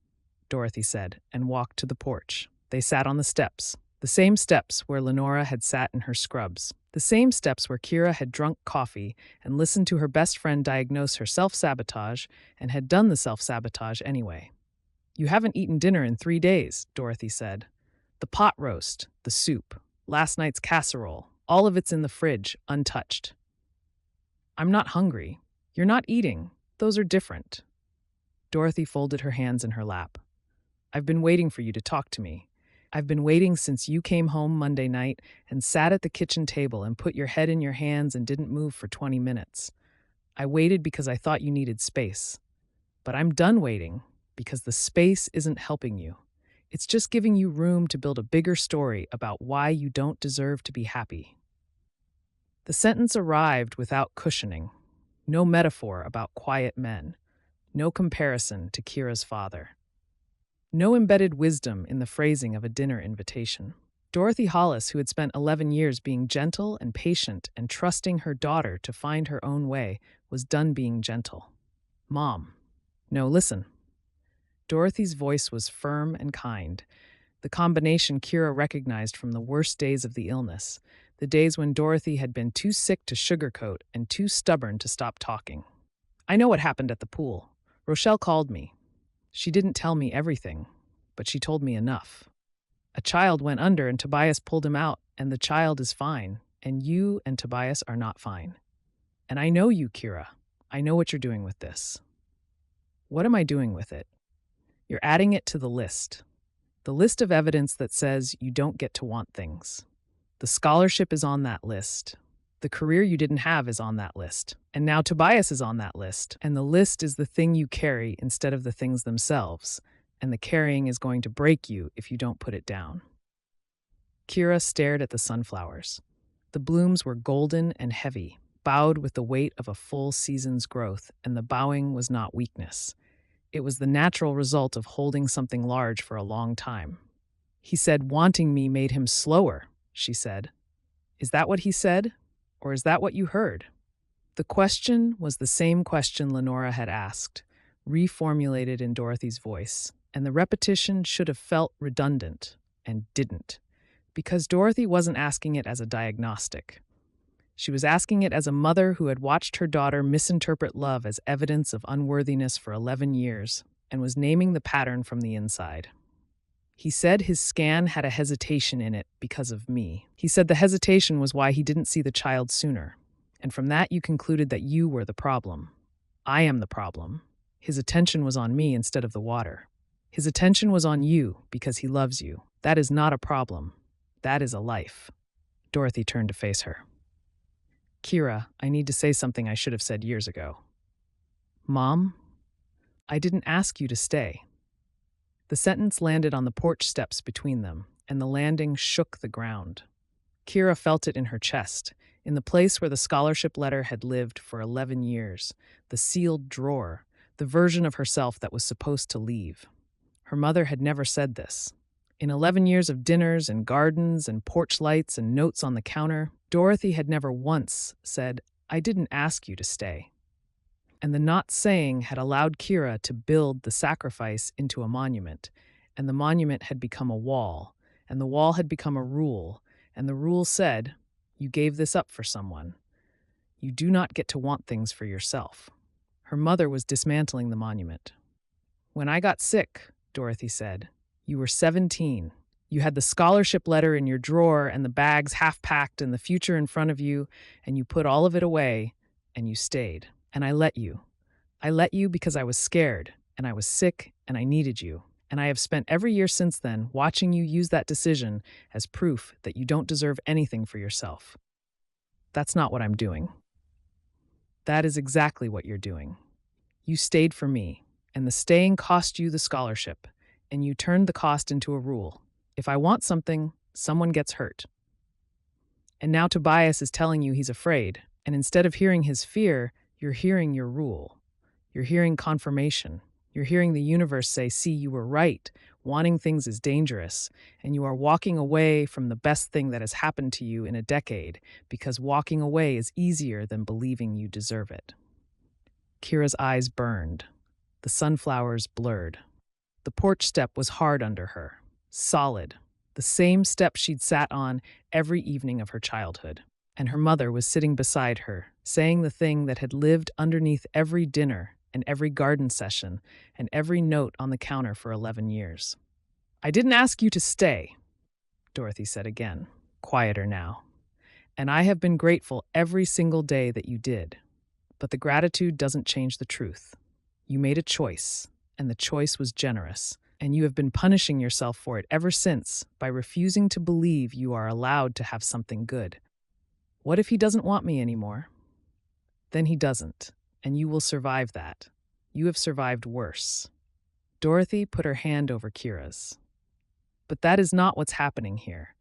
Dorothy said, and walked to the porch. They sat on the steps, the same steps where Lenora had sat in her scrubs, the same steps where Kira had drunk coffee and listened to her best friend diagnose her self-sabotage and had done the self-sabotage anyway. "You haven't eaten dinner in 3 days," Dorothy said. "The pot roast, the soup, last night's casserole, all of it's in the fridge, untouched." "I'm not hungry." "You're not eating. Those are different." Dorothy folded her hands in her lap. "I've been waiting for you to talk to me. I've been waiting since you came home Monday night and sat at the kitchen table and put your head in your hands and didn't move for 20 minutes. I waited because I thought you needed space. But I'm done waiting because the space isn't helping you. It's just giving you room to build a bigger story about why you don't deserve to be happy." The sentence arrived without cushioning. No metaphor about quiet men. No comparison to Kira's father. No embedded wisdom in the phrasing of a dinner invitation. Dorothy Hollis, who had spent 11 years being gentle and patient and trusting her daughter to find her own way, was done being gentle. "Mom." "No, listen." Dorothy's voice was firm and kind, the combination Kira recognized from the worst days of the illness, the days when Dorothy had been too sick to sugarcoat and too stubborn to stop talking. "I know what happened at the pool. Rochelle called me. She didn't tell me everything, but she told me enough. A child went under and Tobias pulled him out, and the child is fine, and you and Tobias are not fine. And I know you, Kira. I know what you're doing with this." "What am I doing with it?" "You're adding it to the list. The list of evidence that says you don't get to want things. The scholarship is on that list. The career you didn't have is on that list. And now Tobias is on that list. And the list is the thing you carry instead of the things themselves. And the carrying is going to break you if you don't put it down." Kira stared at the sunflowers. The blooms were golden and heavy, bowed with the weight of a full season's growth, and the bowing was not weakness. It was the natural result of holding something large for a long time. "He said wanting me made him slower," she said. "Is that what he said? Or is that what you heard?" The question was the same question Lenora had asked, reformulated in Dorothy's voice, and the repetition should have felt redundant, and didn't, because Dorothy wasn't asking it as a diagnostic. She was asking it as a mother who had watched her daughter misinterpret love as evidence of unworthiness for 11 years, and was naming the pattern from the inside. "He said his scan had a hesitation in it because of me. He said the hesitation was why he didn't see the child sooner. And from that you concluded that you were the problem. I am the problem. His attention was on me instead of the water. His attention was on you because he loves you. That is not a problem. That is a life." Dorothy turned to face her. "Kira, I need to say something I should have said years ago." "Mom, I didn't ask you to stay." The sentence landed on the porch steps between them, and the landing shook the ground. Kira felt it in her chest, in the place where the scholarship letter had lived for 11 years, the sealed drawer, the version of herself that was supposed to leave. Her mother had never said this. In 11 years of dinners and gardens and porch lights and notes on the counter, Dorothy had never once said, "I didn't ask you to stay." And the not saying had allowed Kira to build the sacrifice into a monument, and the monument had become a wall, and the wall had become a rule, and the rule said, "You gave this up for someone. You do not get to want things for yourself." Her mother was dismantling the monument. "When I got sick," Dorothy said, "you were 17. You had the scholarship letter in your drawer and the bags half packed and the future in front of you, and you put all of it away, and you stayed. And I let you. I let you because I was scared, and I was sick, and I needed you. And I have spent every year since then watching you use that decision as proof that you don't deserve anything for yourself. That's not what I'm doing. That is exactly what you're doing. You stayed for me, and the staying cost you the scholarship, and you turned the cost into a rule. If I want something, someone gets hurt. And now Tobias is telling you he's afraid, and instead of hearing his fear, you're hearing your rule. You're hearing confirmation. You're hearing the universe say, "See, you were right. Wanting things is dangerous." And you are walking away from the best thing that has happened to you in a decade, because walking away is easier than believing you deserve it. Kira's eyes burned. The sunflowers blurred. The porch step was hard under her, solid, the same step she'd sat on every evening of her childhood. And her mother was sitting beside her, saying the thing that had lived underneath every dinner and every garden session and every note on the counter for 11 years. "I didn't ask you to stay," Dorothy said again, quieter now. "And I have been grateful every single day that you did. But the gratitude doesn't change the truth. You made a choice, and the choice was generous, and you have been punishing yourself for it ever since by refusing to believe you are allowed to have something good. What if he doesn't want me anymore? Then he doesn't, and you will survive that. You have survived worse." Dorothy put her hand over Kira's. "But that is not what's happening here.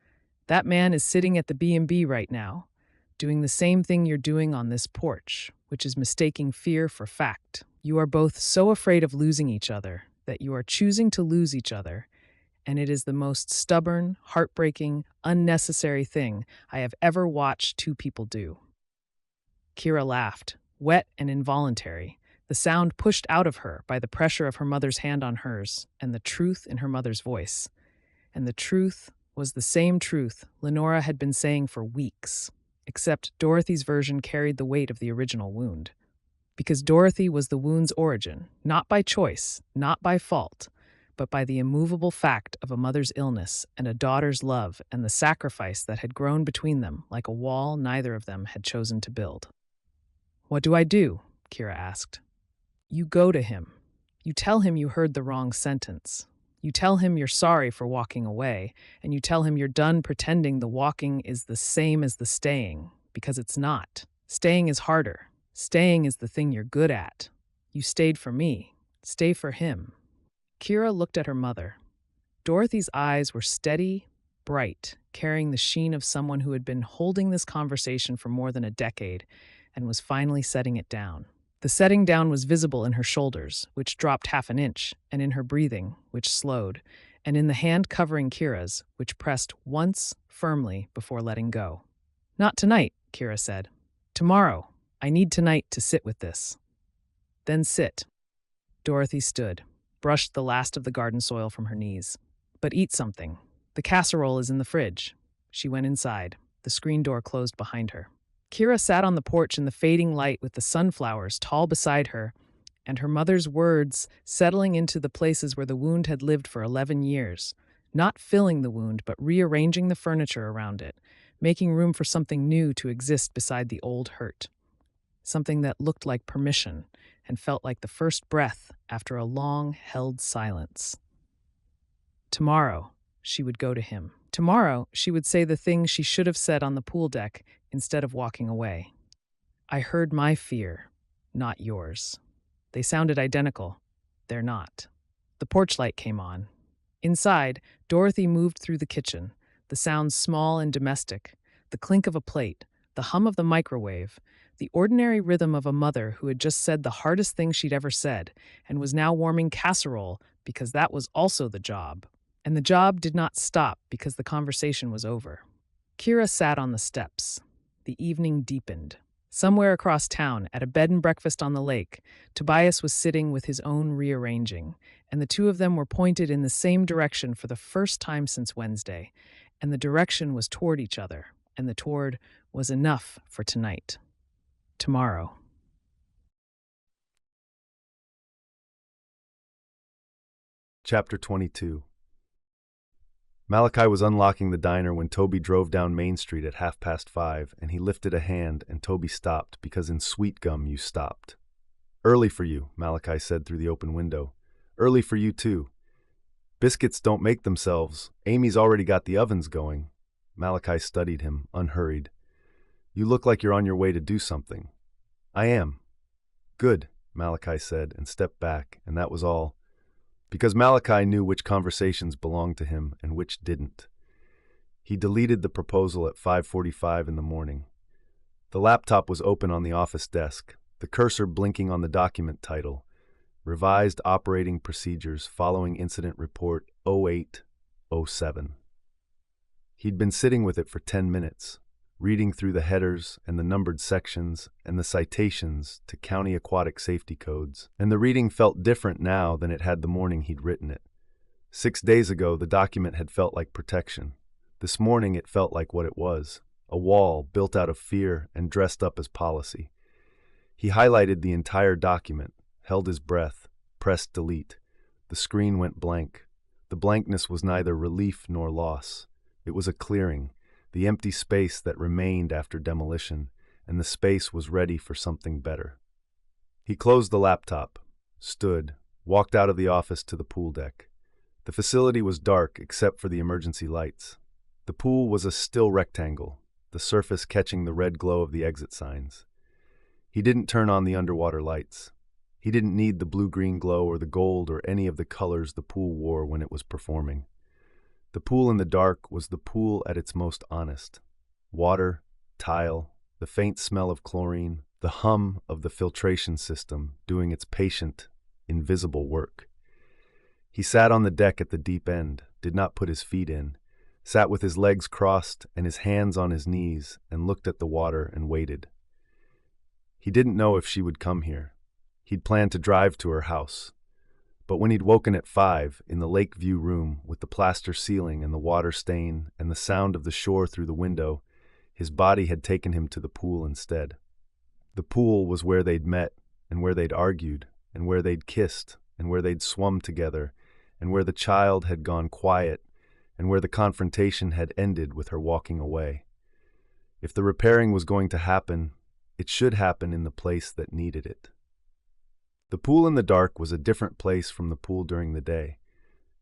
That man is sitting at the B&B right now, doing the same thing you're doing on this porch, which is mistaking fear for fact. You are both so afraid of losing each other that you are choosing to lose each other, and it is the most stubborn, heartbreaking, unnecessary thing I have ever watched two people do." Kira laughed, wet and involuntary, the sound pushed out of her by the pressure of her mother's hand on hers and the truth in her mother's voice. And the truth was the same truth Lenora had been saying for weeks, except Dorothy's version carried the weight of the original wound. Because Dorothy was the wound's origin, not by choice, not by fault, but by the immovable fact of a mother's illness and a daughter's love and the sacrifice that had grown between them like a wall neither of them had chosen to build. "What do I do?" Kira asked. "You go to him. You tell him you heard the wrong sentence. You tell him you're sorry for walking away, and you tell him you're done pretending the walking is the same as the staying, because it's not. Staying is harder. Staying is the thing you're good at. You stayed for me. Stay for him." Kira looked at her mother. Dorothy's eyes were steady, bright, carrying the sheen of someone who had been holding this conversation for more than a decade and was finally setting it down. The setting down was visible in her shoulders, which dropped half an inch, and in her breathing, which slowed, and in the hand covering Kira's, which pressed once firmly before letting go. "Not tonight," Kira said. "Tomorrow. I need tonight to sit with this." "Then sit." Dorothy stood, brushed the last of the garden soil from her knees. "But eat something. The casserole is in the fridge." She went inside. The screen door closed behind her. Kira sat on the porch in the fading light with the sunflowers tall beside her, and her mother's words settling into the places where the wound had lived for 11 years, not filling the wound but rearranging the furniture around it, making room for something new to exist beside the old hurt. Something that looked like permission, and felt like the first breath after a long-held silence. Tomorrow, she would go to him. Tomorrow, she would say the things she should have said on the pool deck instead of walking away. I heard my fear, not yours. They sounded identical. They're not. The porch light came on. Inside, Dorothy moved through the kitchen, the sounds small and domestic, the clink of a plate, the hum of the microwave, the ordinary rhythm of a mother who had just said the hardest thing she'd ever said and was now warming casserole because that was also the job. And the job did not stop because the conversation was over. Kira sat on the steps. The evening deepened. Somewhere across town, at a bed and breakfast on the lake, Tobias was sitting with his own rearranging, and the two of them were pointed in the same direction for the first time since Wednesday, and the direction was toward each other, and the toward was enough for tonight. Tomorrow. Chapter 22. Malachi was unlocking the diner when Toby drove down Main Street at 5:30, and he lifted a hand, and Toby stopped because in Sweetgum you stopped. "Early for you," Malachi said through the open window. "Early for you, too. Biscuits don't make themselves. Amy's already got the ovens going." Malachi studied him, unhurried. "You look like you're on your way to do something." "I am." "Good," Malachi said, and stepped back, and that was all. Because Malachi knew which conversations belonged to him and which didn't. He deleted the proposal at 5:45 in the morning. The laptop was open on the office desk, the cursor blinking on the document title, Revised Operating Procedures Following Incident Report 08-07. He'd been sitting with it for 10 minutes, reading through the headers and the numbered sections and the citations to county aquatic safety codes, and the reading felt different now than it had the morning he'd written it. 6 days ago, the document had felt like protection. This morning, it felt like what it was, a wall built out of fear and dressed up as policy. He highlighted the entire document, held his breath, pressed delete. The screen went blank. The blankness was neither relief nor loss. It was a clearing, the empty space that remained after demolition, and the space was ready for something better. He closed the laptop, stood, walked out of the office to the pool deck. The facility was dark except for the emergency lights. The pool was a still rectangle, the surface catching the red glow of the exit signs. He didn't turn on the underwater lights. He didn't need the blue-green glow or the gold or any of the colors the pool wore when it was performing. The pool in the dark was the pool at its most honest. Water, tile, the faint smell of chlorine, the hum of the filtration system doing its patient, invisible work. He sat on the deck at the deep end, did not put his feet in, sat with his legs crossed and his hands on his knees and looked at the water and waited. He didn't know if she would come here. He'd planned to drive to her house. But when he'd woken at 5 in the lake view room with the plaster ceiling and the water stain and the sound of the shore through the window, his body had taken him to the pool instead. The pool was where they'd met and where they'd argued and where they'd kissed and where they'd swum together and where the child had gone quiet and where the confrontation had ended with her walking away. If the repairing was going to happen, it should happen in the place that needed it. The pool in the dark was a different place from the pool during the day.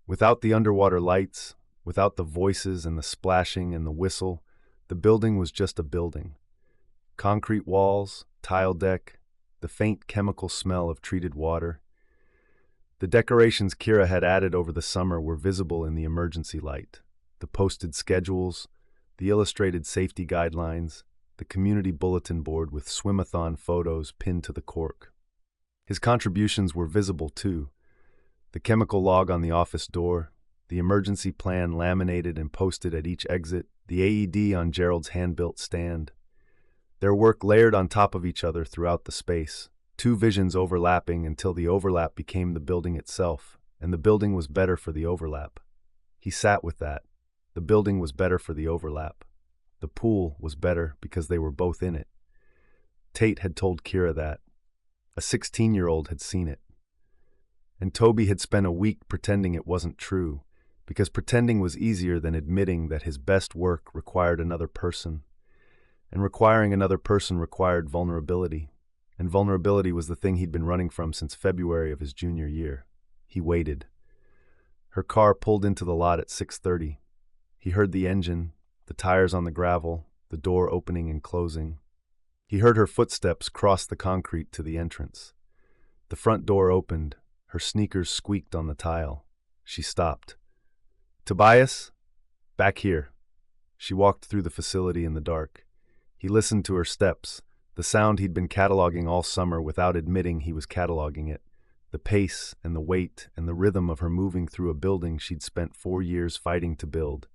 Without the underwater lights, without the voices and the splashing and the whistle, the building was just a building. Concrete walls, tile deck, the faint chemical smell of treated water. The decorations Kira had added over the summer were visible in the emergency light. The posted schedules, the illustrated safety guidelines, the community bulletin board with swim-a-thon photos pinned to the cork. His contributions were visible, too. The chemical log on the office door, the emergency plan laminated and posted at each exit, the AED on Gerald's hand-built stand. Their work layered on top of each other throughout the space, two visions overlapping until the overlap became the building itself, and the building was better for the overlap. He sat with that. The building was better for the overlap. The pool was better because they were both in it. Tate had told Kira that. A 16-year-old had seen it. And Toby had spent a week pretending it wasn't true, because pretending was easier than admitting that his best work required another person, and requiring another person required vulnerability, and vulnerability was the thing he'd been running from since February of his junior year. He waited. Her car pulled into the lot at 6:30. He heard the engine, the tires on the gravel, the door opening and closing. He heard her footsteps cross the concrete to the entrance. The front door opened. Her sneakers squeaked on the tile. She stopped. "Tobias? Back here." She walked through the facility in the dark. He listened to her steps, the sound he'd been cataloging all summer without admitting he was cataloging it, the pace and the weight and the rhythm of her moving through a building she'd spent 4 years fighting to build.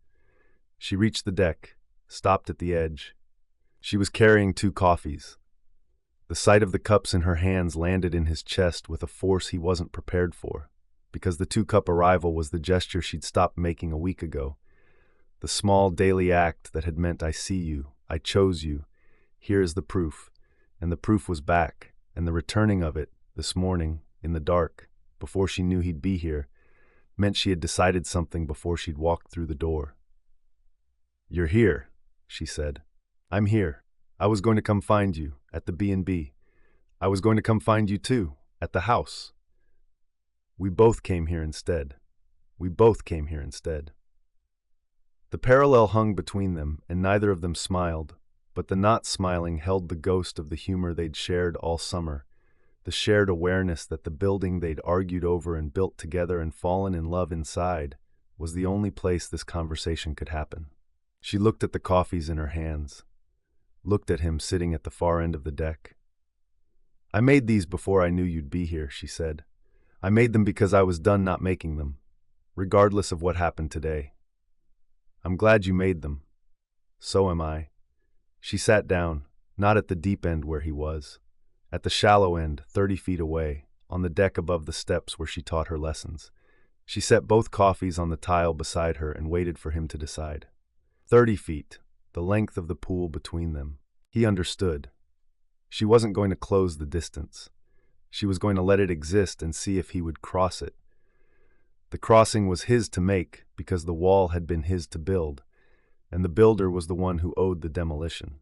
She reached the deck, stopped at the edge. She was carrying 2 coffees. The sight of the cups in her hands landed in his chest with a force he wasn't prepared for, because the 2-cup arrival was the gesture she'd stopped making a week ago. The small daily act that had meant, "I see you, I chose you, here is the proof," and the proof was back, and the returning of it, this morning, in the dark, before she knew he'd be here, meant she had decided something before she'd walked through the door. "You're here," she said. "I'm here. I was going to come find you, at the B&B. I was going to come find you too, at the house. We both came here instead. We both came here instead." The parallel hung between them, and neither of them smiled, but the not smiling held the ghost of the humor they'd shared all summer, the shared awareness that the building they'd argued over and built together and fallen in love inside was the only place this conversation could happen. She looked at the coffees in her hands, looked at him sitting at the far end of the deck. "I made these before I knew you'd be here," she said. "I made them because I was done not making them, regardless of what happened today. I'm glad you made them. So am I." She sat down, not at the deep end where he was, at the shallow end, 30 feet away, on the deck above the steps where she taught her lessons. She set both coffees on the tile beside her and waited for him to decide. 30 feet, the length of the pool between them. He understood. She wasn't going to close the distance. She was going to let it exist and see if he would cross it. The crossing was his to make because the wall had been his to build, and the builder was the one who owed the demolition.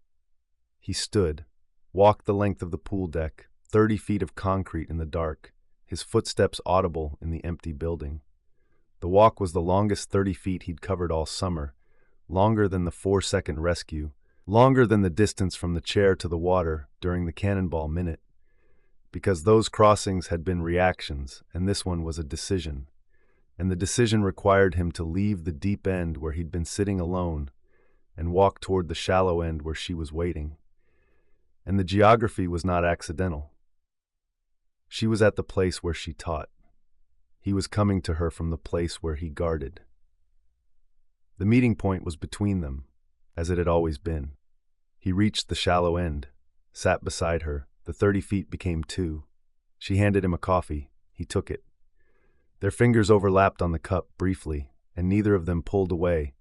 He stood, walked the length of the pool deck, 30 feet of concrete in the dark, his footsteps audible in the empty building. The walk was the longest 30 feet he'd covered all summer, longer than the 4-second rescue, longer than the distance from the chair to the water during the cannonball minute, because those crossings had been reactions and this one was a decision. And the decision required him to leave the deep end where he'd been sitting alone and walk toward the shallow end where she was waiting. And the geography was not accidental. She was at the place where she taught. He was coming to her from the place where he guarded. The meeting point was between them, as it had always been. He reached the shallow end, sat beside her. The 30 feet became 2. She handed him a coffee. He took it. Their fingers overlapped on the cup briefly, and neither of them pulled away,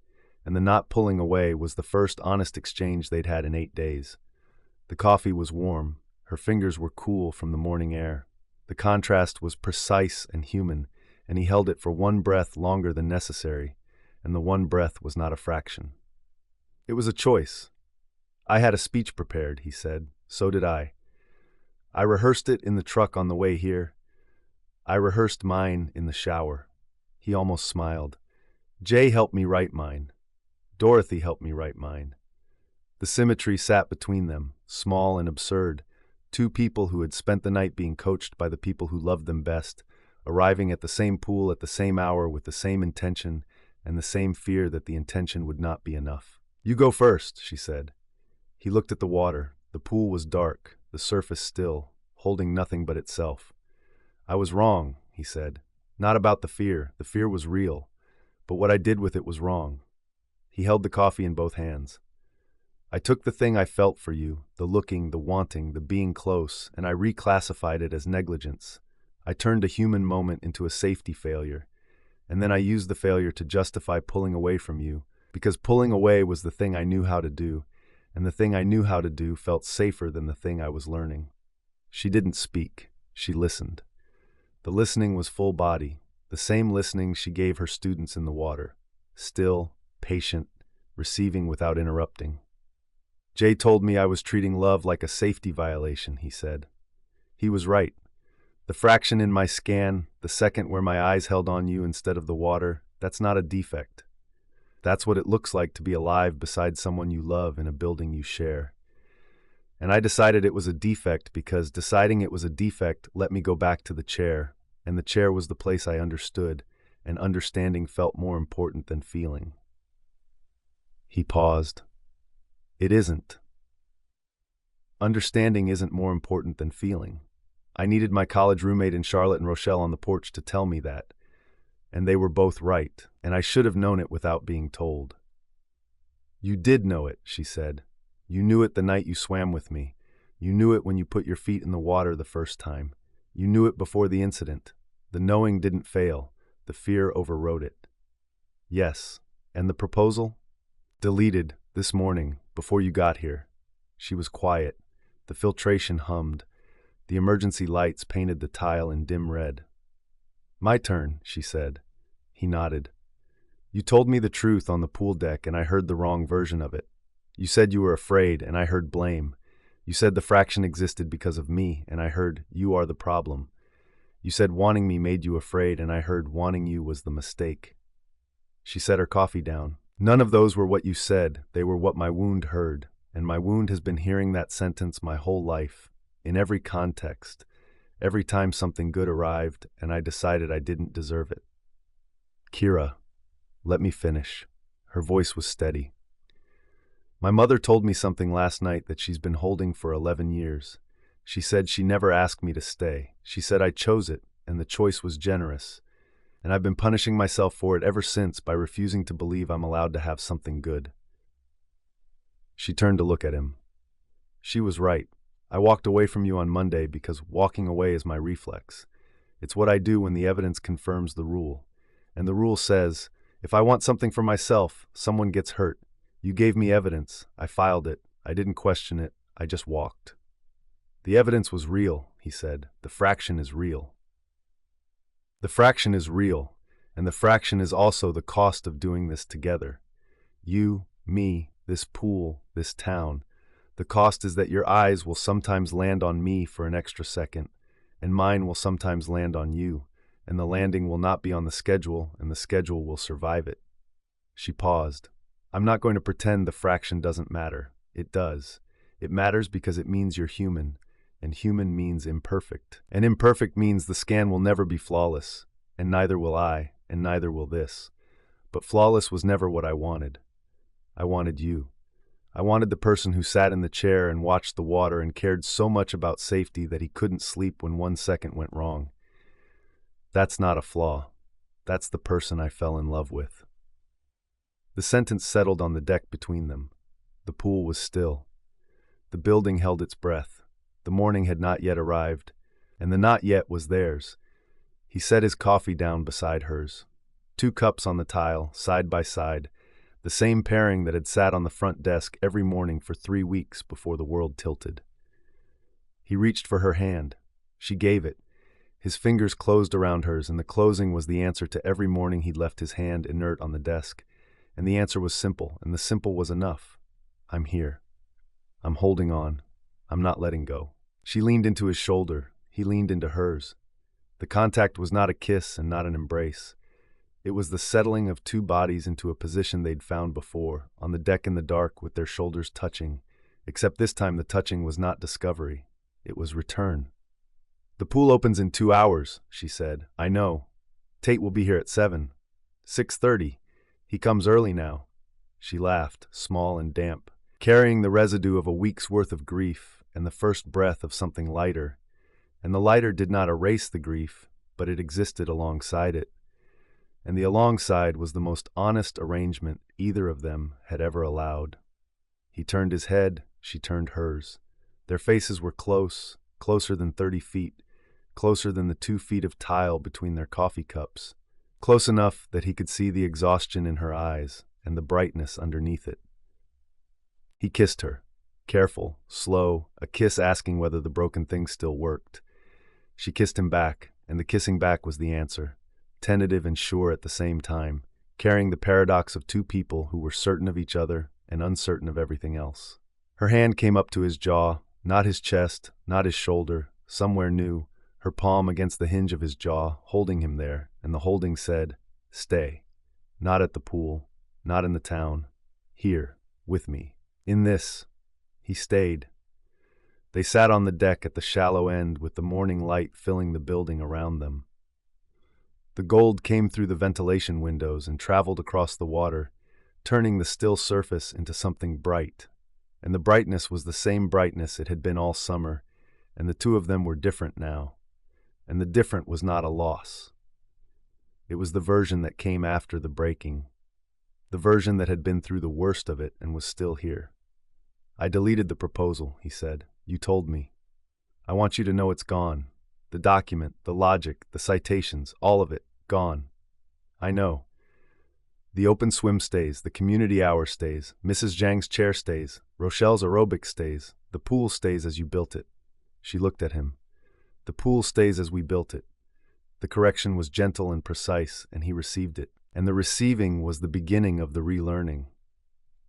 and the not pulling away was the first honest exchange they'd had in 8 days. The coffee was warm, her fingers were cool from the morning air. The contrast was precise and human, and he held it for one breath longer than necessary, and the one breath was not a fraction. It was a choice. "I had a speech prepared," he said. "So did I. I rehearsed it in the truck on the way here. I rehearsed mine in the shower." He almost smiled. "Jay helped me write mine. Dorothy helped me write mine." The symmetry sat between them, small and absurd, 2 people who had spent the night being coached by the people who loved them best, arriving at the same pool at the same hour with the same intention and the same fear that the intention would not be enough. "You go first," she said. He looked at the water. The pool was dark, the surface still, holding nothing but itself. "I was wrong," he said. "Not about the fear. The fear was real. But what I did with it was wrong." He held the coffee in both hands. "I took the thing I felt for you, the looking, the wanting, the being close, and I reclassified it as negligence. I turned a human moment into a safety failure, and then I used the failure to justify pulling away from you, because pulling away was the thing I knew how to do, and the thing I knew how to do felt safer than the thing I was learning." She didn't speak. She listened. The listening was full body, the same listening she gave her students in the water, still, patient, receiving without interrupting. "Jay told me I was treating love like a safety violation," he said. He was right. The fraction in my scan, the second where my eyes held on you instead of the water, that's not a defect. That's what it looks like to be alive beside someone you love in a building you share. And I decided it was a defect because deciding it was a defect let me go back to the chair, and the chair was the place I understood, and understanding felt more important than feeling. He paused. It isn't. Understanding isn't more important than feeling. I needed my college roommate in Charlotte and Rochelle on the porch to tell me that, and they were both right, and I should have known it without being told. You did know it, she said. You knew it the night you swam with me. You knew it when you put your feet in the water the first time. You knew it before the incident. The knowing didn't fail. The fear overrode it. Yes, and the proposal? Deleted, this morning, before you got here. She was quiet. The filtration hummed. The emergency lights painted the tile in dim red. My turn, she said. He nodded. You told me the truth on the pool deck and I heard the wrong version of it. You said you were afraid and I heard blame. You said the fraction existed because of me and I heard you are the problem. You said wanting me made you afraid and I heard wanting you was the mistake. She set her coffee down. None of those were what you said, they were what my wound heard, and my wound has been hearing that sentence my whole life, in every context, every time something good arrived and I decided I didn't deserve it. Kira, let me finish. Her voice was steady. My mother told me something last night that she's been holding for 11 years. She said she never asked me to stay. She said I chose it, and the choice was generous. And I've been punishing myself for it ever since by refusing to believe I'm allowed to have something good. She turned to look at him. She was right. I walked away from you on Monday because walking away is my reflex. It's what I do when the evidence confirms the rule. And the rule says, if I want something for myself, someone gets hurt. You gave me evidence. I filed it. I didn't question it. I just walked. The evidence was real, he said. The fraction is real. The fraction is real, and the fraction is also the cost of doing this together. You, me, this pool, this town. The cost is that your eyes will sometimes land on me for an extra second, and mine will sometimes land on you, and the landing will not be on the schedule, and the schedule will survive it. She paused. I'm not going to pretend the fraction doesn't matter. It does. It matters because it means you're human, and human means imperfect. And imperfect means the scan will never be flawless, and neither will I, and neither will this. But flawless was never what I wanted. I wanted you. I wanted the person who sat in the chair and watched the water and cared so much about safety that he couldn't sleep when 1 second went wrong. That's not a flaw. That's the person I fell in love with. The sentence settled on the deck between them. The pool was still. The building held its breath. The morning had not yet arrived, and the not yet was theirs. He set his coffee down beside hers. 2 cups on the tile, side by side, the same pairing that had sat on the front desk every morning for 3 weeks before the world tilted. He reached for her hand. She gave it. His fingers closed around hers, and the closing was the answer to every morning he'd left his hand inert on the desk. And the answer was simple, and the simple was enough. I'm here. I'm holding on. I'm not letting go. She leaned into his shoulder. He leaned into hers. The contact was not a kiss and not an embrace. It was the settling of 2 bodies into a position they'd found before, on the deck in the dark with their shoulders touching, except this time the touching was not discovery. It was return. The pool opens in 2 hours, she said. I know. Tate will be here at 7. 6:30. He comes early now. She laughed, small and damp, carrying the residue of a week's worth of grief and the first breath of something lighter. And the lighter did not erase the grief, but it existed alongside it. And the alongside was the most honest arrangement either of them had ever allowed. He turned his head, she turned hers. Their faces were close, closer than 30 feet, closer than the 2 feet of tile between their coffee cups, close enough that he could see the exhaustion in her eyes and the brightness underneath it. He kissed her, careful, slow, a kiss asking whether the broken thing still worked. She kissed him back, and the kissing back was the answer, tentative and sure at the same time, carrying the paradox of 2 people who were certain of each other and uncertain of everything else. Her hand came up to his jaw, not his chest, not his shoulder, somewhere new, her palm against the hinge of his jaw, holding him there, and the holding said, "Stay. Not at the pool, not in the town. Here, with me. In this." He stayed. They sat on the deck at the shallow end with the morning light filling the building around them. The gold came through the ventilation windows and traveled across the water, turning the still surface into something bright. And the brightness was the same brightness it had been all summer, and the two of them were different now. And the different was not a loss. It was the version that came after the breaking, the version that had been through the worst of it and was still here. "I deleted the proposal," he said. "You told me. I want you to know it's gone. The document, the logic, the citations, all of it, gone. I know. The open swim stays, the community hour stays, Mrs. Zhang's chair stays, Rochelle's aerobic stays, the pool stays as you built it." She looked at him. "The pool stays as we built it." The correction was gentle and precise, and he received it. And the receiving was the beginning of the relearning.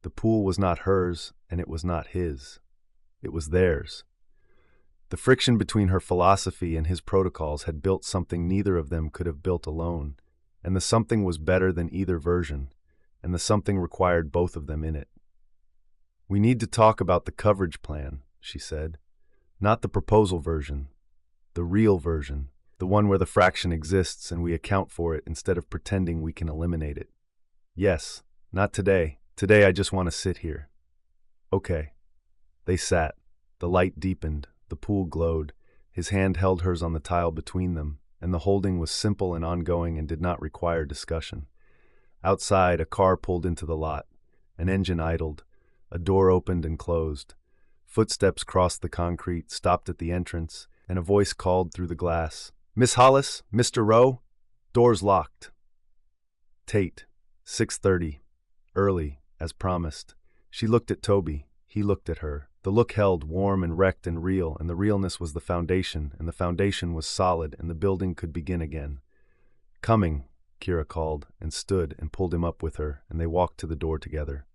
The pool was not hers, and it was not his. It was theirs. The friction between her philosophy and his protocols had built something neither of them could have built alone, and the something was better than either version, and the something required both of them in it. "We need to talk about the coverage plan," she said. "Not the proposal version, the real version, the one where the fraction exists and we account for it instead of pretending we can eliminate it." "Yes, not today. Today I just want to sit here." "Okay." They sat. The light deepened. The pool glowed. His hand held hers on the tile between them, and the holding was simple and ongoing and did not require discussion. Outside, a car pulled into the lot. An engine idled. A door opened and closed. Footsteps crossed the concrete, stopped at the entrance, and a voice called through the glass, "Miss Hollis, Mr. Rowe?" Doors locked. Tate, 6:30. Early, as promised. She looked at Toby. He looked at her. The look held, warm and wrecked and real, and the realness was the foundation, and the foundation was solid, and the building could begin again. "Coming," Kira called, and stood and pulled him up with her, and they walked to the door together.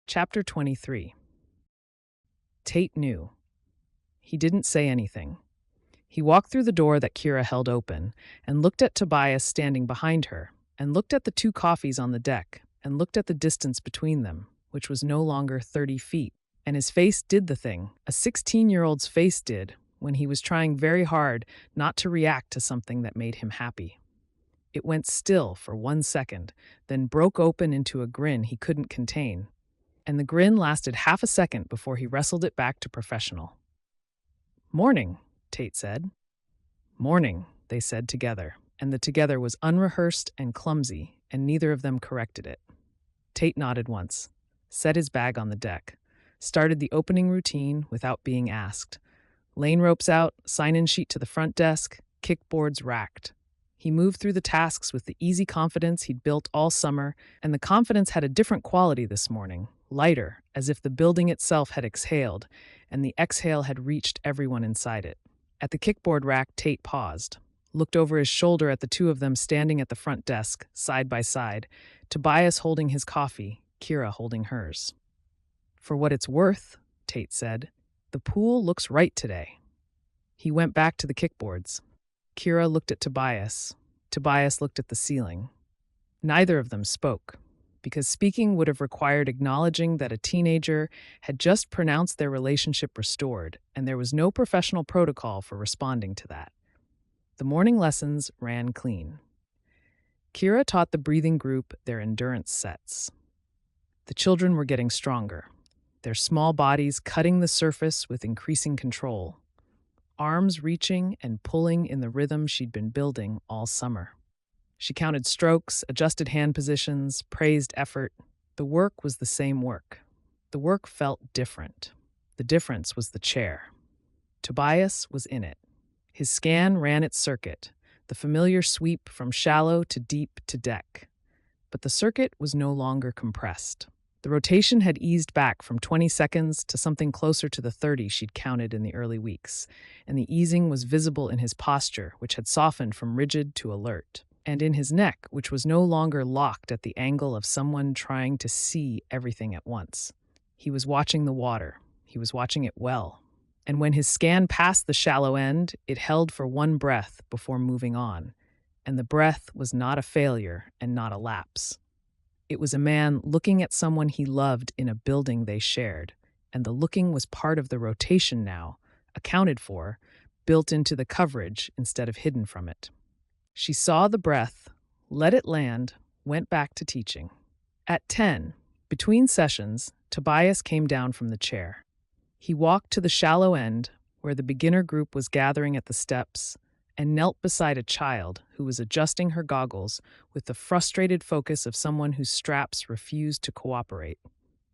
Chapter 23. Tate knew. He didn't say anything. He walked through the door that Kira held open, and looked at Tobias standing behind her, and looked at the two coffees on the deck, and looked at the distance between them, which was no longer 30 feet. And his face did the thing a 16-year-old's face did when he was trying very hard not to react to something that made him happy. It went still for 1 second, then broke open into a grin he couldn't contain. And the grin lasted half a second before he wrestled it back to professional. "Morning," Tate said. "Morning," they said together, and the together was unrehearsed and clumsy, and neither of them corrected it. Tate nodded once, set his bag on the deck, started the opening routine without being asked. Lane ropes out, sign-in sheet to the front desk, kickboards racked. He moved through the tasks with the easy confidence he'd built all summer, and the confidence had a different quality this morning, lighter, as if the building itself had exhaled, and the exhale had reached everyone inside it. At the kickboard rack, Tate paused, looked over his shoulder at the two of them standing at the front desk, side by side, Tobias holding his coffee, Kira holding hers. "For what it's worth," Tate said, "the pool looks right today." He went back to the kickboards. Kira looked at Tobias. Tobias looked at the ceiling. Neither of them spoke, because speaking would have required acknowledging that a teenager had just pronounced their relationship restored, and there was no professional protocol for responding to that. The morning lessons ran clean. Kira taught the breathing group their endurance sets. The children were getting stronger, their small bodies cutting the surface with increasing control, arms reaching and pulling in the rhythm she'd been building all summer. She counted strokes, adjusted hand positions, praised effort. The work was the same work. The work felt different. The difference was the chair. Tobias was in it. His scan ran its circuit, the familiar sweep from shallow to deep to deck. But the circuit was no longer compressed. The rotation had eased back from 20 seconds to something closer to the 30 she'd counted in the early weeks, and the easing was visible in his posture, which had softened from rigid to alert, and in his neck, which was no longer locked at the angle of someone trying to see everything at once. He was watching the water. He was watching it well. And when his scan passed the shallow end, it held for one breath before moving on. And the breath was not a failure and not a lapse. It was a man looking at someone he loved in a building they shared, and the looking was part of the rotation now, accounted for, built into the coverage instead of hidden from it. She saw the breath, let it land, went back to teaching. At 10, between sessions, Tobias came down from the chair. He walked to the shallow end, where the beginner group was gathering at the steps, and knelt beside a child who was adjusting her goggles with the frustrated focus of someone whose straps refused to cooperate.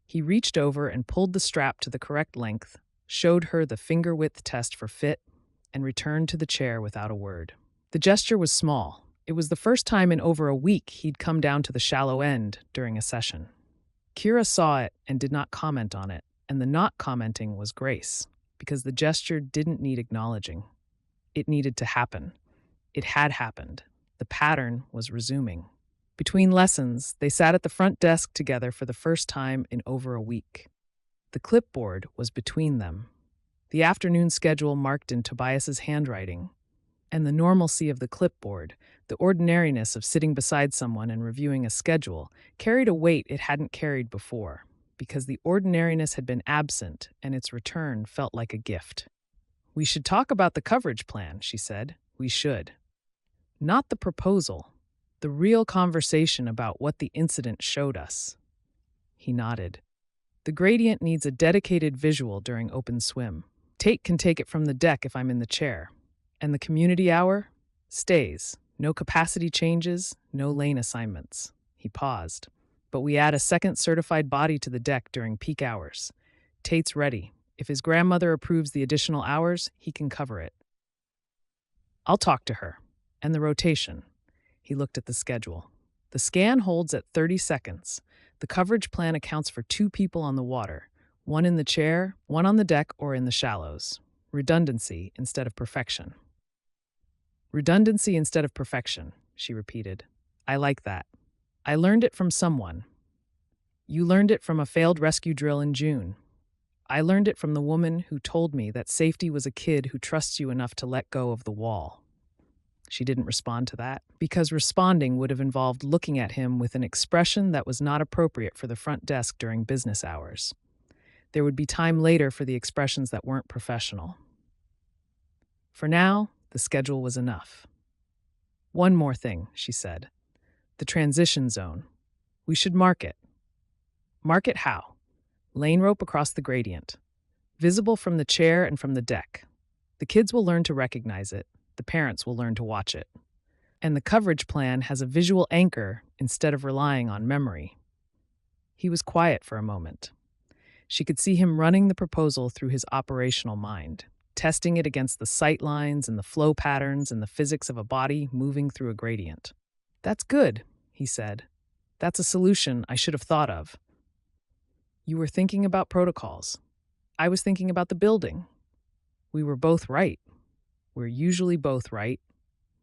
He reached over and pulled the strap to the correct length, showed her the finger-width test for fit, and returned to the chair without a word. The gesture was small. It was the first time in over a week he'd come down to the shallow end during a session. Kira saw it and did not comment on it, and the not commenting was grace, because the gesture didn't need acknowledging. It needed to happen. It had happened. The pattern was resuming. Between lessons, they sat at the front desk together for the first time in over a week. The clipboard was between them. The afternoon schedule marked in Tobias's handwriting, and the normalcy of the clipboard, the ordinariness of sitting beside someone and reviewing a schedule, carried a weight it hadn't carried before, because the ordinariness had been absent and its return felt like a gift. "We should talk about the coverage plan," she said. "We should. Not the proposal, the real conversation about what the incident showed us." He nodded. "The gradient needs a dedicated visual during open swim. Tate can take it from the deck if I'm in the chair. And the community hour stays. No capacity changes, no lane assignments." He paused. "But we add a second certified body to the deck during peak hours. Tate's ready. If his grandmother approves the additional hours, he can cover it." "I'll talk to her. And the rotation." He looked at the schedule. "The scan holds at 30 seconds. The coverage plan accounts for 2 people on the water, one in the chair, one on the deck or in the shallows. Redundancy instead of perfection." "Redundancy instead of perfection," she repeated. "I like that. I learned it from someone. You learned it from a failed rescue drill in June. I learned it from the woman who told me that safety was a kid who trusts you enough to let go of the wall." She didn't respond to that, because responding would have involved looking at him with an expression that was not appropriate for the front desk during business hours. There would be time later for the expressions that weren't professional. For now, the schedule was enough. "One more thing," she said. "The transition zone. We should mark it." "Mark it how?" "Lane rope across the gradient. Visible from the chair and from the deck. The kids will learn to recognize it. The parents will learn to watch it. And the coverage plan has a visual anchor instead of relying on memory." He was quiet for a moment. She could see him running the proposal through his operational mind, testing it against the sight lines and the flow patterns and the physics of a body moving through a gradient. "That's good," he said. "That's a solution I should have thought of." "You were thinking about protocols. I was thinking about the building. We were both right. We're usually both right.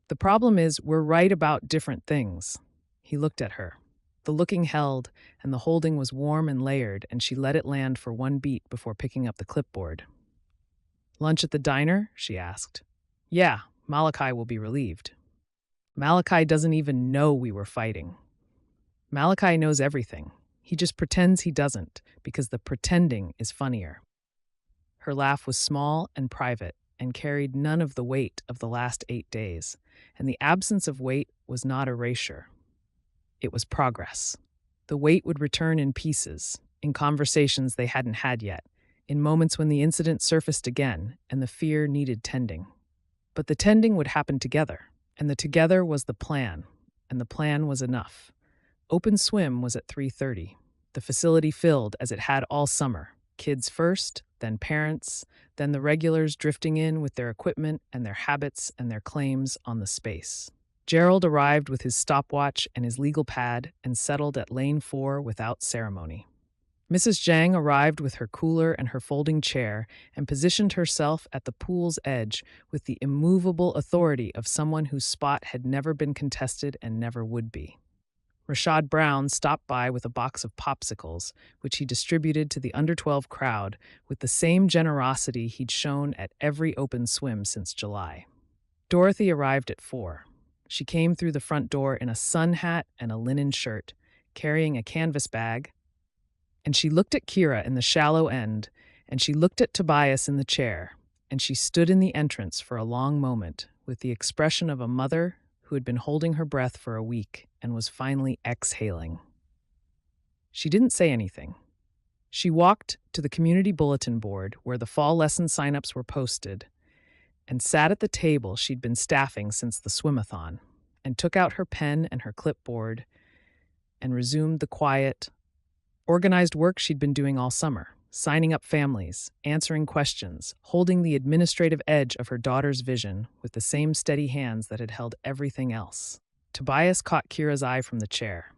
The problem is we're right about different things." He looked at her. The looking held, and the holding was warm and layered, and she let it land for one beat before picking up the clipboard. "Lunch at the diner?" she asked. "Yeah, Malachi will be relieved." "Malachi doesn't even know we were fighting." "Malachi knows everything. He just pretends he doesn't, because the pretending is funnier." Her laugh was small and private, and carried none of the weight of the last 8 days, and the absence of weight was not erasure. It was progress. The weight would return in pieces, in conversations they hadn't had yet, in moments when the incident surfaced again and the fear needed tending. But the tending would happen together, and the together was the plan, and the plan was enough. Open swim was at 3:30. The facility filled as it had all summer. Kids first, then parents, then the regulars drifting in with their equipment and their habits and their claims on the space. Gerald arrived with his stopwatch and his legal pad and settled at lane 4 without ceremony. Mrs. Zhang arrived with her cooler and her folding chair and positioned herself at the pool's edge with the immovable authority of someone whose spot had never been contested and never would be. Rashad Brown stopped by with a box of popsicles, which he distributed to the under-12 crowd with the same generosity he'd shown at every open swim since July. Dorothy arrived at 4. She came through the front door in a sun hat and a linen shirt, carrying a canvas bag, and she looked at Kira in the shallow end, and she looked at Tobias in the chair, and she stood in the entrance for a long moment with the expression of a mother who had been holding her breath for a week and was finally exhaling. She didn't say anything. She walked to the community bulletin board where the fall lesson signups were posted and sat at the table she'd been staffing since the swimathon and took out her pen and her clipboard and resumed the quiet, organized work she'd been doing all summer, signing up families, answering questions, holding the administrative edge of her daughter's vision with the same steady hands that had held everything else. Tobias caught Kira's eye from the chair.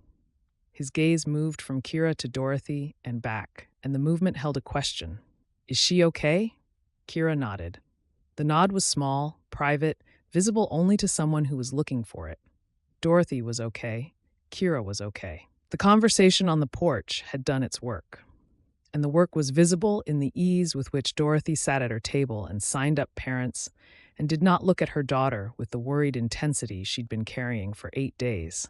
His gaze moved from Kira to Dorothy and back, and the movement held a question. Is she okay? Kira nodded. The nod was small, private, visible only to someone who was looking for it. Dorothy was okay. Kira was okay. The conversation on the porch had done its work, and the work was visible in the ease with which Dorothy sat at her table and signed up parents and did not look at her daughter with the worried intensity she'd been carrying for 8 days.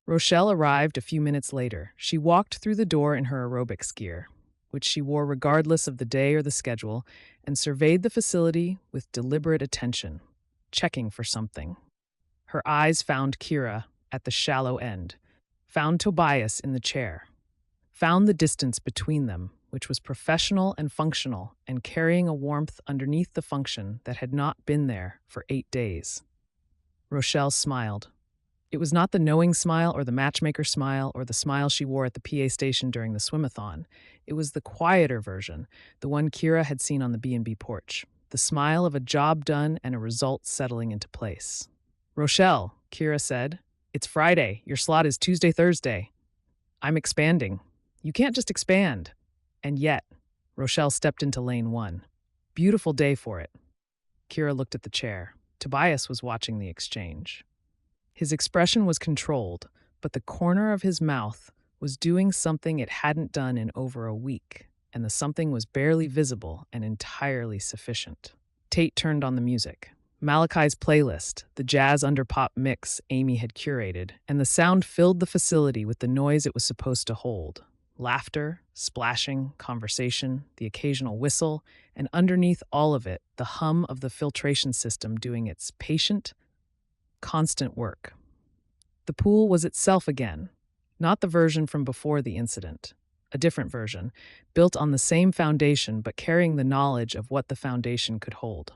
Rochelle arrived a few minutes later. She walked through the door in her aerobics gear, which she wore regardless of the day or the schedule, and surveyed the facility with deliberate attention, checking for something. Her eyes found Kira at the shallow end, found Tobias in the chair, found the distance between them, which was professional and functional and carrying a warmth underneath the function that had not been there for 8 days. Rochelle smiled. It was not the knowing smile or the matchmaker smile or the smile she wore at the PA station during the swimathon. It was the quieter version, the one Kira had seen on the B&B porch, the smile of a job done and a result settling into place. Rochelle, Kira said, it's Friday. Your slot is Tuesday, Thursday. I'm expanding. You can't just expand. And yet, Rochelle stepped into lane 1. Beautiful day for it. Kira looked at the chair. Tobias was watching the exchange. His expression was controlled, but the corner of his mouth was doing something it hadn't done in over a week, and the something was barely visible and entirely sufficient. Tate turned on the music. Malachi's playlist, the jazz under-pop mix Amy had curated, and the sound filled the facility with the noise it was supposed to hold. Laughter, splashing, conversation, the occasional whistle, and underneath all of it, the hum of the filtration system doing its patient, constant work. The pool was itself again, not the version from before the incident, a different version, built on the same foundation but carrying the knowledge of what the foundation could hold.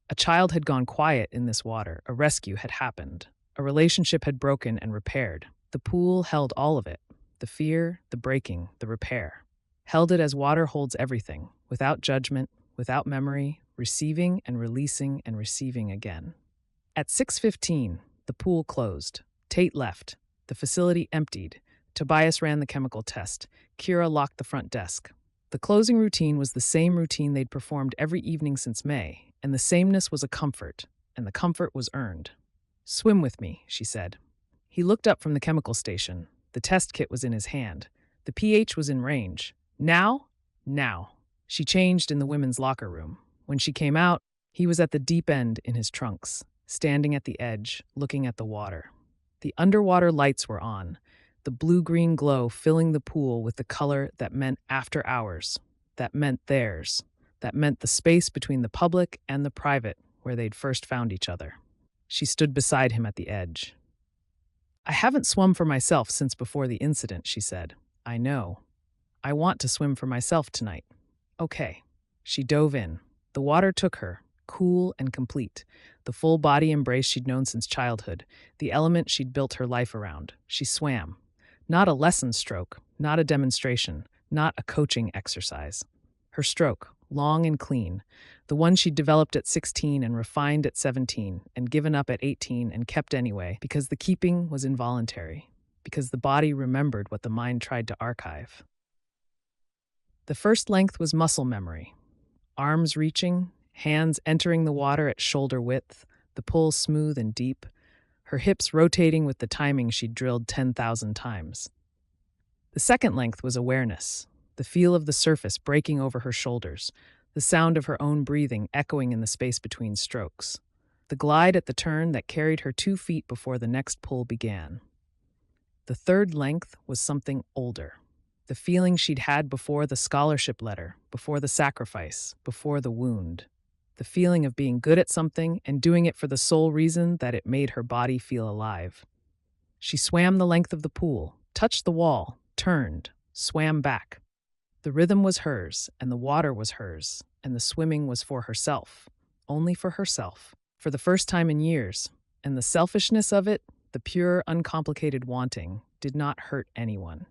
A child had gone quiet in this water, a rescue had happened, a relationship had broken and repaired. The pool held all of it, the fear, the breaking, the repair. Held it as water holds everything, without judgment, without memory, receiving and receiving again. At 6:15, the pool closed. Tate left. The facility emptied. Tobias ran the chemical test. Kira locked the front desk. The closing routine was the same routine they'd performed every evening since May, and the sameness was a comfort, and the comfort was earned. Swim with me, she said. He looked up from the chemical station. The test kit was in his hand. The pH was in range. Now? Now. She changed in the women's locker room. When she came out, he was at the deep end in his trunks, standing at the edge, looking at the water. The underwater lights were on, the blue-green glow filling the pool with the color that meant after hours, that meant theirs, that meant the space between the public and the private where they'd first found each other. She stood beside him at the edge. I haven't swum for myself since before the incident, she said. I know. I want to swim for myself tonight. Okay. She dove in. The water took her, cool and complete, the full body embrace she'd known since childhood, the element she'd built her life around. She swam. Not a lesson stroke, not a demonstration, not a coaching exercise. Her stroke, long and clean, the one she'd developed at 16 and refined at 17 and given up at 18 and kept anyway because the keeping was involuntary, because the body remembered what the mind tried to archive. The first length was muscle memory. Arms reaching, hands entering the water at shoulder width, the pull smooth and deep, her hips rotating with the timing she'd drilled 10,000 times. The second length was awareness, the feel of the surface breaking over her shoulders, the sound of her own breathing echoing in the space between strokes, the glide at the turn that carried her 2 feet before the next pull began. The third length was something older, the feeling she'd had before the scholarship letter, before the sacrifice, before the wound, the feeling of being good at something and doing it for the sole reason that it made her body feel alive. She swam the length of the pool, touched the wall, turned, swam back. The rhythm was hers, and the water was hers, and the swimming was for herself, only for herself, for the first time in years, and the selfishness of it, the pure, uncomplicated wanting, did not hurt anyone.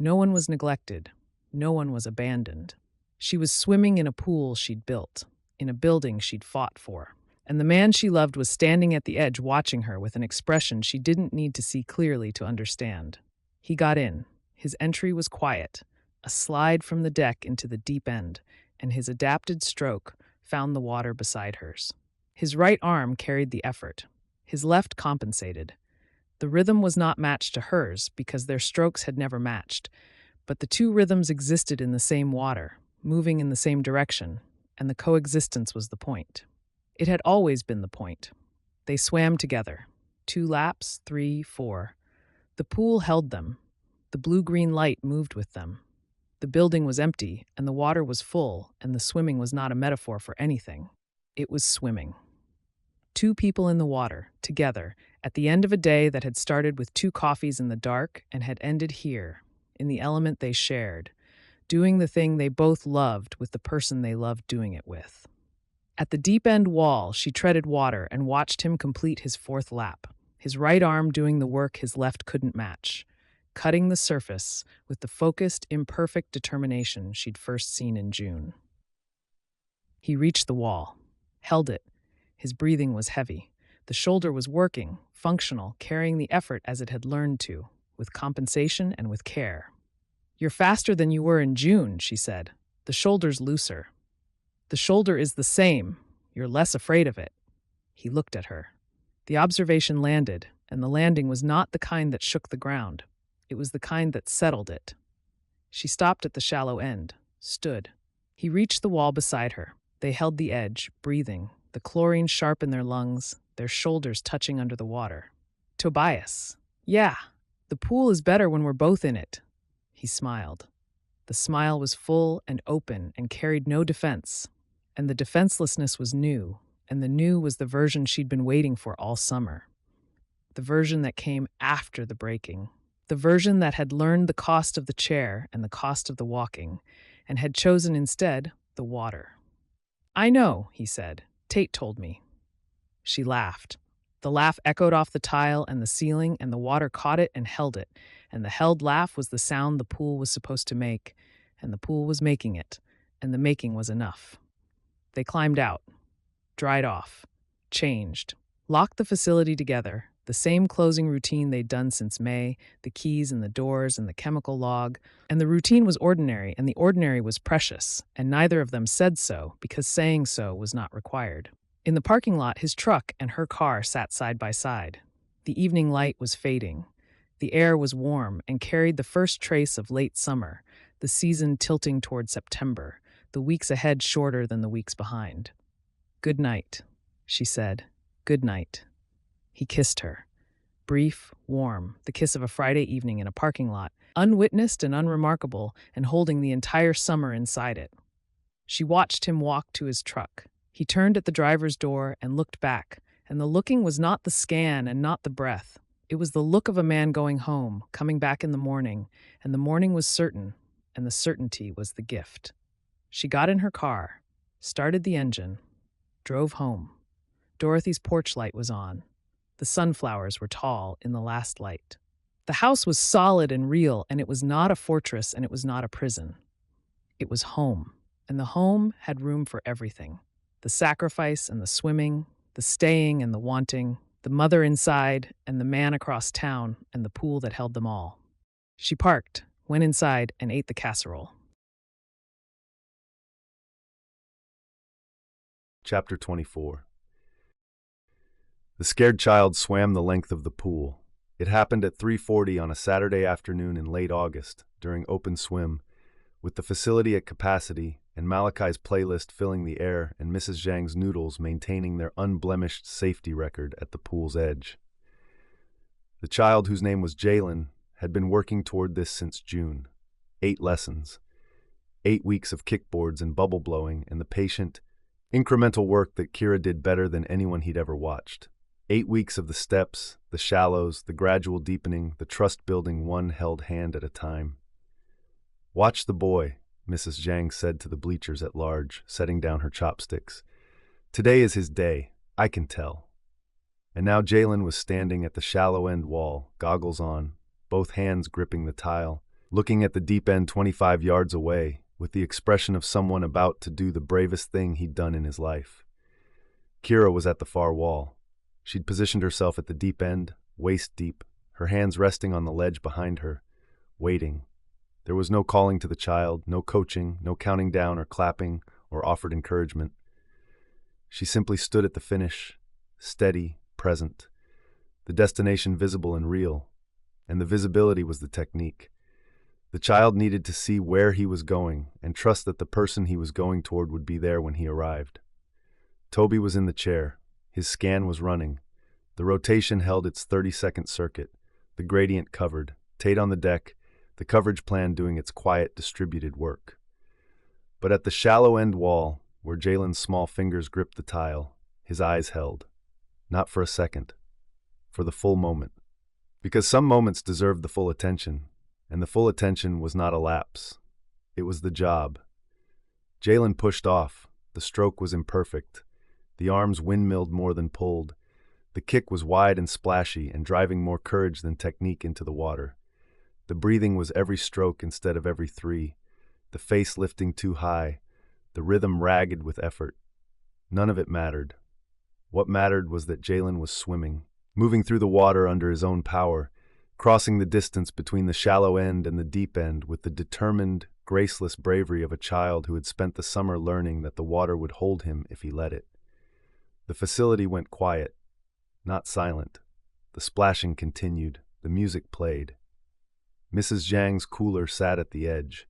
No one was neglected. No one was abandoned. She was swimming in a pool she'd built, in a building she'd fought for, and the man she loved was standing at the edge watching her with an expression she didn't need to see clearly to understand. He got in. His entry was quiet, a slide from the deck into the deep end, and his adapted stroke found the water beside hers. His right arm carried the effort. His left compensated. The rhythm was not matched to hers because their strokes had never matched, but the two rhythms existed in the same water, moving in the same direction, and the coexistence was the point. It had always been the point. They swam together. 2 laps, 3, 4. The pool held them. The blue-green light moved with them. The building was empty, and the water was full, and the swimming was not a metaphor for anything. It was swimming. 2 people in the water, together, at the end of a day that had started with 2 coffees in the dark and had ended here, in the element they shared, doing the thing they both loved with the person they loved doing it with. At the deep-end wall, she treaded water and watched him complete his 4th lap, his right arm doing the work his left couldn't match, cutting the surface with the focused, imperfect determination she'd first seen in June. He reached the wall, held it. His breathing was heavy. The shoulder was working, functional, carrying the effort as it had learned to, with compensation and with care. "You're faster than you were in June," she said. "The shoulder's looser." "The shoulder is the same. You're less afraid of it." He looked at her. The observation landed, and the landing was not the kind that shook the ground. It was the kind that settled it. She stopped at the shallow end, stood. He reached the wall beside her. They held the edge, breathing, the chlorine sharp in their lungs, their shoulders touching under the water. "Tobias. Yeah, the pool is better when we're both in it." He smiled. The smile was full and open and carried no defense. And the defenselessness was new, and the new was the version she'd been waiting for all summer. The version that came after the breaking. The version that had learned the cost of the chair and the cost of the walking, and had chosen instead the water. "I know," he said. "Tate told me." She laughed. The laugh echoed off the tile and the ceiling, and the water caught it and held it, and the held laugh was the sound the pool was supposed to make, and the pool was making it, and the making was enough. They climbed out, dried off, changed, locked the facility together, the same closing routine they'd done since May, the keys and the doors and the chemical log, and the routine was ordinary, and the ordinary was precious, and neither of them said so because saying so was not required. In the parking lot, his truck and her car sat side by side. The evening light was fading. The air was warm and carried the first trace of late summer, the season tilting toward September, the weeks ahead shorter than the weeks behind. "Good night," she said. "Good night." He kissed her. Brief, warm, the kiss of a Friday evening in a parking lot, unwitnessed and unremarkable, and holding the entire summer inside it. She watched him walk to his truck. He turned at the driver's door and looked back, and the looking was not the scan and not the breath. It was the look of a man going home, coming back in the morning, and the morning was certain, and the certainty was the gift. She got in her car, started the engine, drove home. Dorothy's porch light was on. The sunflowers were tall in the last light. The house was solid and real, and it was not a fortress and it was not a prison. It was home, and the home had room for everything. The sacrifice and the swimming, the staying and the wanting, the mother inside and the man across town and the pool that held them all. She parked, went inside, and ate the casserole. Chapter 24. The scared child swam the length of the pool. It happened at 3:40 on a Saturday afternoon in late August, during open swim, with the facility at capacity and Malachi's playlist filling the air and Mrs. Zhang's noodles maintaining their unblemished safety record at the pool's edge. The child, whose name was Jalen, had been working toward this since June. 8 lessons, 8 weeks of kickboards and bubble blowing, and the patient, incremental work that Kira did better than anyone he'd ever watched. 8 weeks of the steps, the shallows, the gradual deepening, the trust building one held hand at a time. "Watch the boy," Mrs. Zhang said to the bleachers at large, setting down her chopsticks. "Today is his day, I can tell." And now Jalen was standing at the shallow end wall, goggles on, both hands gripping the tile, looking at the deep end 25 yards away, with the expression of someone about to do the bravest thing he'd done in his life. Kira was at the far wall. She'd positioned herself at the deep end, waist deep, her hands resting on the ledge behind her, waiting. There was no calling to the child, no coaching, no counting down or clapping or offered encouragement. She simply stood at the finish, steady, present, the destination visible and real, and the visibility was the technique. The child needed to see where he was going and trust that the person he was going toward would be there when he arrived. Toby was in the chair. His scan was running. The rotation held its 30-second circuit, the gradient covered, Tate on the deck, the coverage plan doing its quiet, distributed work. But at the shallow end wall, where Jalen's small fingers gripped the tile, his eyes held. Not for a second, for the full moment. Because some moments deserved the full attention, and the full attention was not a lapse. It was the job. Jalen pushed off. The stroke was imperfect. The arms windmilled more than pulled. The kick was wide and splashy and driving more courage than technique into the water. The breathing was every stroke instead of every 3. The face lifting too high. The rhythm ragged with effort. None of it mattered. What mattered was that Jalen was swimming, moving through the water under his own power, crossing the distance between the shallow end and the deep end with the determined, graceless bravery of a child who had spent the summer learning that the water would hold him if he let it. The facility went quiet, not silent. The splashing continued. The music played. Mrs. Zhang's cooler sat at the edge,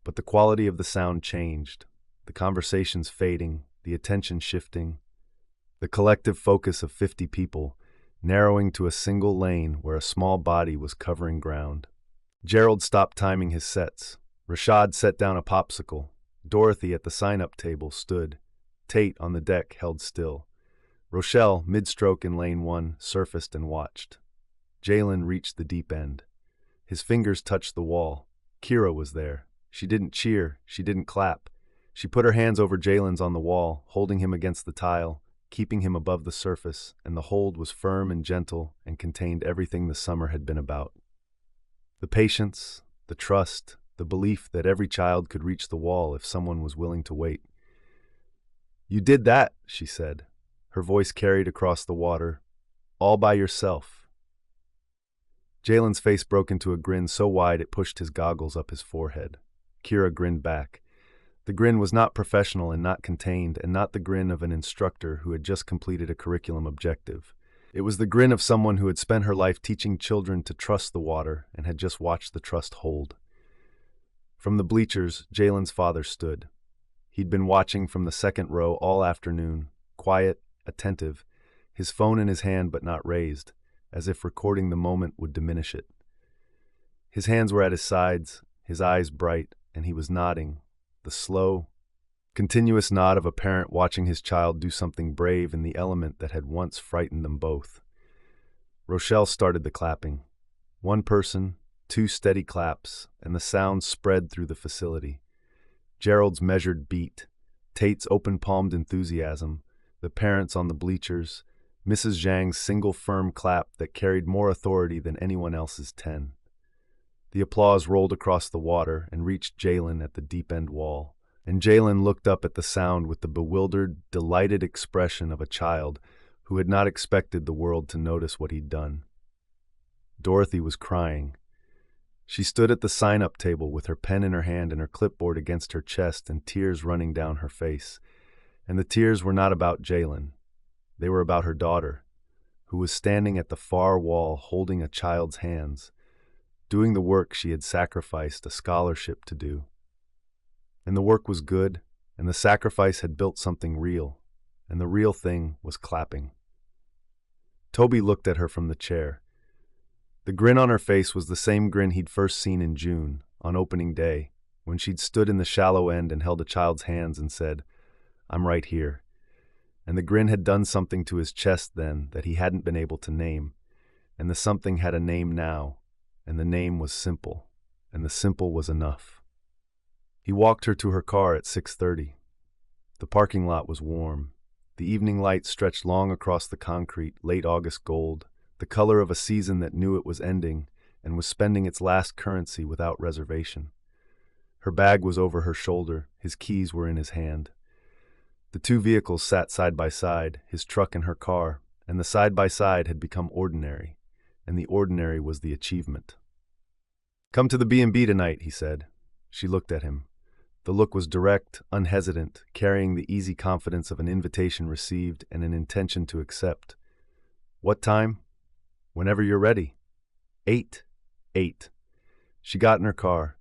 but the quality of the sound changed, the conversations fading, the attention shifting, the collective focus of 50 people, narrowing to a single lane where a small body was covering ground. Gerald stopped timing his sets. Rashad set down a popsicle. Dorothy at the sign-up table stood. Tate on the deck held still. Rochelle, mid-stroke in lane 1, surfaced and watched. Jalen reached the deep end. His fingers touched the wall. Kira was there. She didn't cheer. She didn't clap. She put her hands over Jalen's on the wall, holding him against the tile, keeping him above the surface, and the hold was firm and gentle and contained everything the summer had been about. The patience, the trust, the belief that every child could reach the wall if someone was willing to wait. "You did that," she said. Her voice carried across the water. "All by yourself." Jalen's face broke into a grin so wide it pushed his goggles up his forehead. Kira grinned back. The grin was not professional and not contained, and not the grin of an instructor who had just completed a curriculum objective. It was the grin of someone who had spent her life teaching children to trust the water and had just watched the trust hold. From the bleachers, Jalen's father stood. He'd been watching from the second row all afternoon, quiet, attentive, his phone in his hand but not raised, as if recording the moment would diminish it. His hands were at his sides, his eyes bright, and he was nodding, the slow, continuous nod of a parent watching his child do something brave in the element that had once frightened them both. Rochelle started the clapping. 1 person, 2 steady claps, and the sound spread through the facility. Gerald's measured beat, Tate's open-palmed enthusiasm, the parents on the bleachers, Mrs. Zhang's single firm clap that carried more authority than anyone else's 10. The applause rolled across the water and reached Jalen at the deep-end wall, and Jalen looked up at the sound with the bewildered, delighted expression of a child who had not expected the world to notice what he'd done. Dorothy was crying. She stood at the sign-up table with her pen in her hand and her clipboard against her chest and tears running down her face. And the tears were not about Jalen. They were about her daughter, who was standing at the far wall holding a child's hands, doing the work she had sacrificed a scholarship to do. And the work was good, and the sacrifice had built something real, and the real thing was clapping. Toby looked at her from the chair. The grin on her face was the same grin he'd first seen in June, on opening day, when she'd stood in the shallow end and held a child's hands and said, "I'm right here." And the grin had done something to his chest then that he hadn't been able to name, and the something had a name now, and the name was simple, and the simple was enough. He walked her to her car at 6:30. The parking lot was warm. The evening light stretched long across the concrete, late August gold, the color of a season that knew it was ending and was spending its last currency without reservation. Her bag was over her shoulder, his keys were in his hand. The two vehicles sat side by side, his truck and her car, and the side by side had become ordinary, and the ordinary was the achievement. "Come to the B&B tonight," he said. She looked at him. The look was direct, unhesitant, carrying the easy confidence of an invitation received and an intention to accept. "What time?" "Whenever you're ready." 8. She got in her car.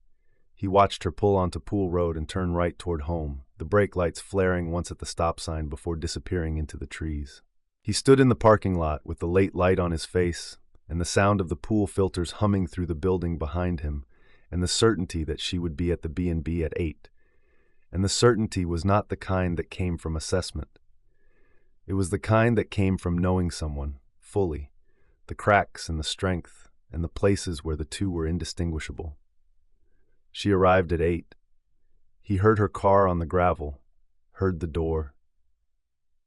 He watched her pull onto Pool Road and turn right toward home, the brake lights flaring once at the stop sign before disappearing into the trees. He stood in the parking lot with the late light on his face and the sound of the pool filters humming through the building behind him, and the certainty that she would be at the B&B at 8. And the certainty was not the kind that came from assessment. It was the kind that came from knowing someone, fully, the cracks and the strength, and the places where the two were indistinguishable. She arrived at 8. He heard her car on the gravel, heard the door,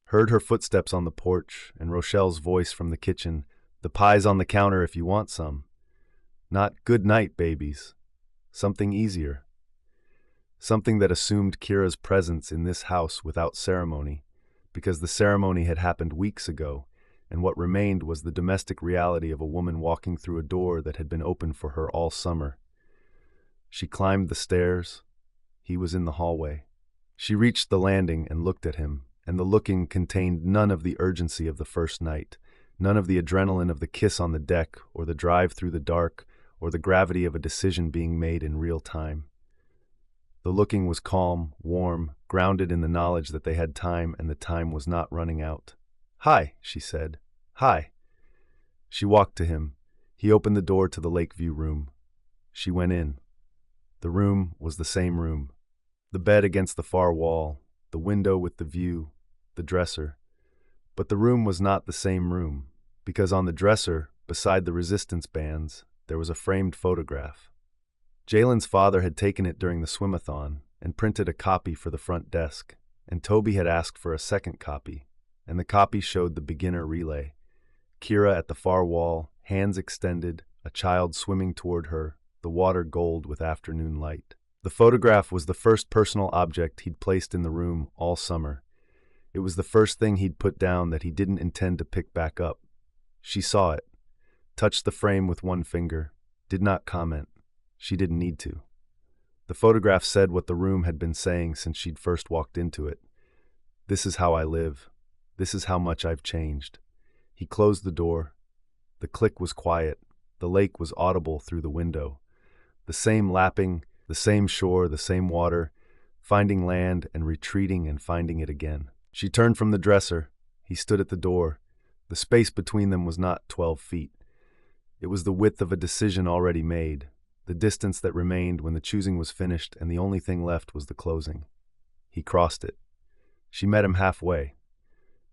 heard her footsteps on the porch, and Rochelle's voice from the kitchen, "The pie's on the counter if you want some." Not "good night, babies." Something easier. Something that assumed Kira's presence in this house without ceremony, because the ceremony had happened weeks ago, and what remained was the domestic reality of a woman walking through a door that had been open for her all summer. She climbed the stairs. He was in the hallway. She reached the landing and looked at him, and the looking contained none of the urgency of the first night, none of the adrenaline of the kiss on the deck or the drive through the dark or the gravity of a decision being made in real time. The looking was calm, warm, grounded in the knowledge that they had time and the time was not running out. "Hi," she said. "Hi." She walked to him. He opened the door to the Lakeview room. She went in. The room was the same room. The bed against the far wall, the window with the view, the dresser. But the room was not the same room, because on the dresser, beside the resistance bands, there was a framed photograph. Jalen's father had taken it during the swimathon and printed a copy for the front desk, and Toby had asked for a second copy, and the copy showed the beginner relay. Kira at the far wall, hands extended, a child swimming toward her, the water gold with afternoon light. The photograph was the first personal object he'd placed in the room all summer. It was the first thing he'd put down that he didn't intend to pick back up. She saw it, touched the frame with one finger, did not comment. She didn't need to. The photograph said what the room had been saying since she'd first walked into it. "This is how I live. This is how much I've changed." He closed the door. The click was quiet. The lake was audible through the window. The same lapping, the same shore, the same water, finding land and retreating and finding it again. She turned from the dresser. He stood at the door. The space between them was not 12 feet. It was the width of a decision already made, the distance that remained when the choosing was finished and the only thing left was the closing. He crossed it. She met him halfway.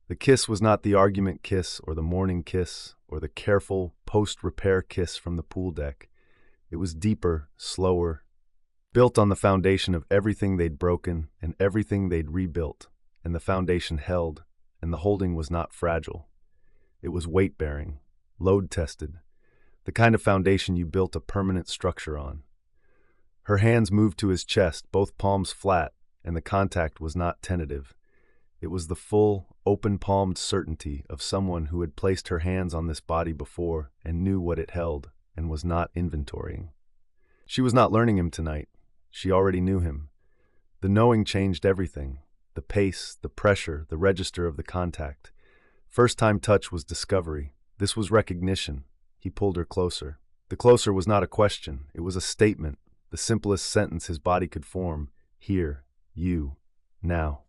The kiss was not the argument kiss or the morning kiss or the careful post-repair kiss from the pool deck. It was deeper, slower, built on the foundation of everything they'd broken and everything they'd rebuilt, and the foundation held, and the holding was not fragile. It was weight-bearing, load-tested, the kind of foundation you built a permanent structure on. Her hands moved to his chest, both palms flat, and the contact was not tentative. It was the full, open-palmed certainty of someone who had placed her hands on this body before and knew what it held and was not inventorying. She was not learning him tonight. She already knew him. The knowing changed everything. The pace, the pressure, the register of the contact. First-time touch was discovery. This was recognition. He pulled her closer. The closer was not a question, it was a statement, the simplest sentence his body could form. Here, you, now.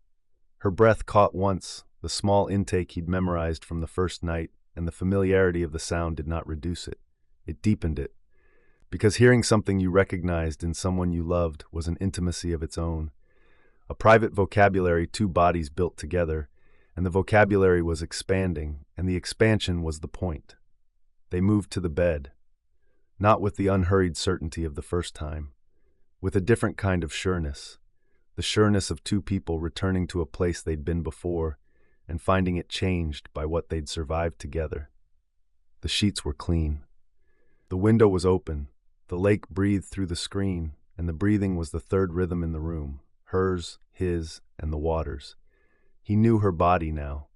Her breath caught once, the small intake he'd memorized from the first night, and the familiarity of the sound did not reduce it. It deepened it. Because hearing something you recognized in someone you loved was an intimacy of its own. A private vocabulary two bodies built together, and the vocabulary was expanding, and the expansion was the point. They moved to the bed, not with the unhurried certainty of the first time, with a different kind of sureness, the sureness of two people returning to a place they'd been before and finding it changed by what they'd survived together. The sheets were clean. The window was open. The lake breathed through the screen, and the breathing was the third rhythm in the room, hers, his, and the water's. He knew her body now,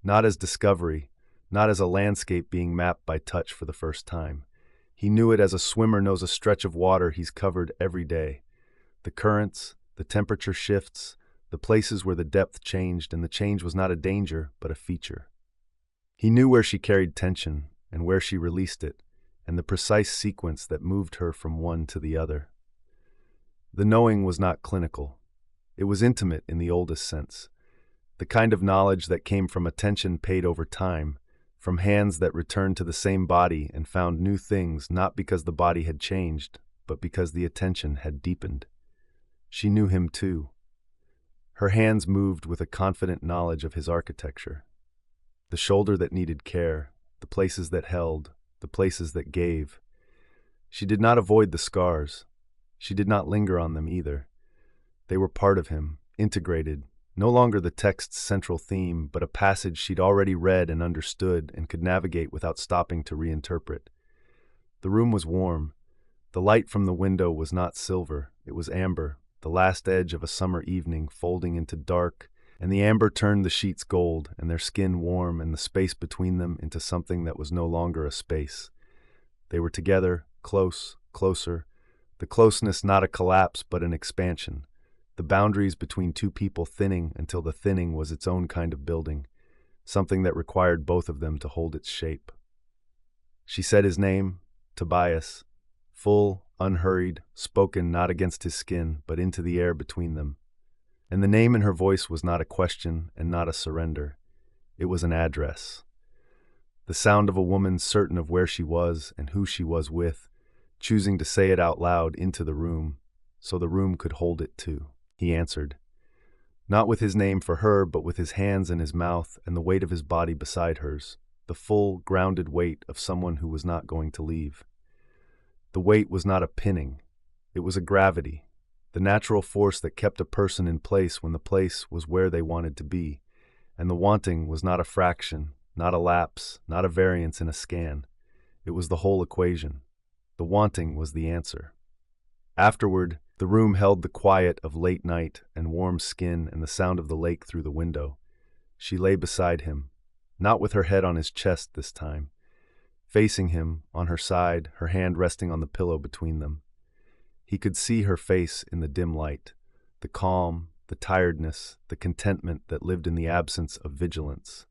not as discovery, not as a landscape being mapped by touch for the first time. He knew it as a swimmer knows a stretch of water he's covered every day. The currents, the temperature shifts, the places where the depth changed, and the change was not a danger, but a feature. He knew where she carried tension, and where she released it, and the precise sequence that moved her from one to the other. The knowing was not clinical. It was intimate in the oldest sense. The kind of knowledge that came from attention paid over time, from hands that returned to the same body and found new things not because the body had changed, but because the attention had deepened. She knew him too. Her hands moved with a confident knowledge of his architecture. The shoulder that needed care, the places that held, the places that gave. She did not avoid the scars. She did not linger on them either. They were part of him, integrated, no longer the text's central theme, but a passage she'd already read and understood and could navigate without stopping to reinterpret. The room was warm. The light from the window was not silver, it was amber, the last edge of a summer evening folding into dark, and the amber turned the sheets gold, and their skin warm, and the space between them into something that was no longer a space. They were together, close, closer, the closeness not a collapse but an expansion, the boundaries between two people thinning until the thinning was its own kind of building, something that required both of them to hold its shape. She said his name, Tobias, full, unhurried, spoken not against his skin, but into the air between them. And the name in her voice was not a question and not a surrender. It was an address. The sound of a woman certain of where she was and who she was with, choosing to say it out loud into the room, so the room could hold it too. He answered, not with his name for her, but with his hands and his mouth and the weight of his body beside hers, the full, grounded weight of someone who was not going to leave. The weight was not a pinning. It was a gravity, the natural force that kept a person in place when the place was where they wanted to be, and the wanting was not a fraction, not a lapse, not a variance in a scan. It was the whole equation. The wanting was the answer. Afterward, the room held the quiet of late night and warm skin and the sound of the lake through the window. She lay beside him, not with her head on his chest this time, facing him, on her side, her hand resting on the pillow between them. He could see her face in the dim light, the calm, the tiredness, the contentment that lived in the absence of vigilance.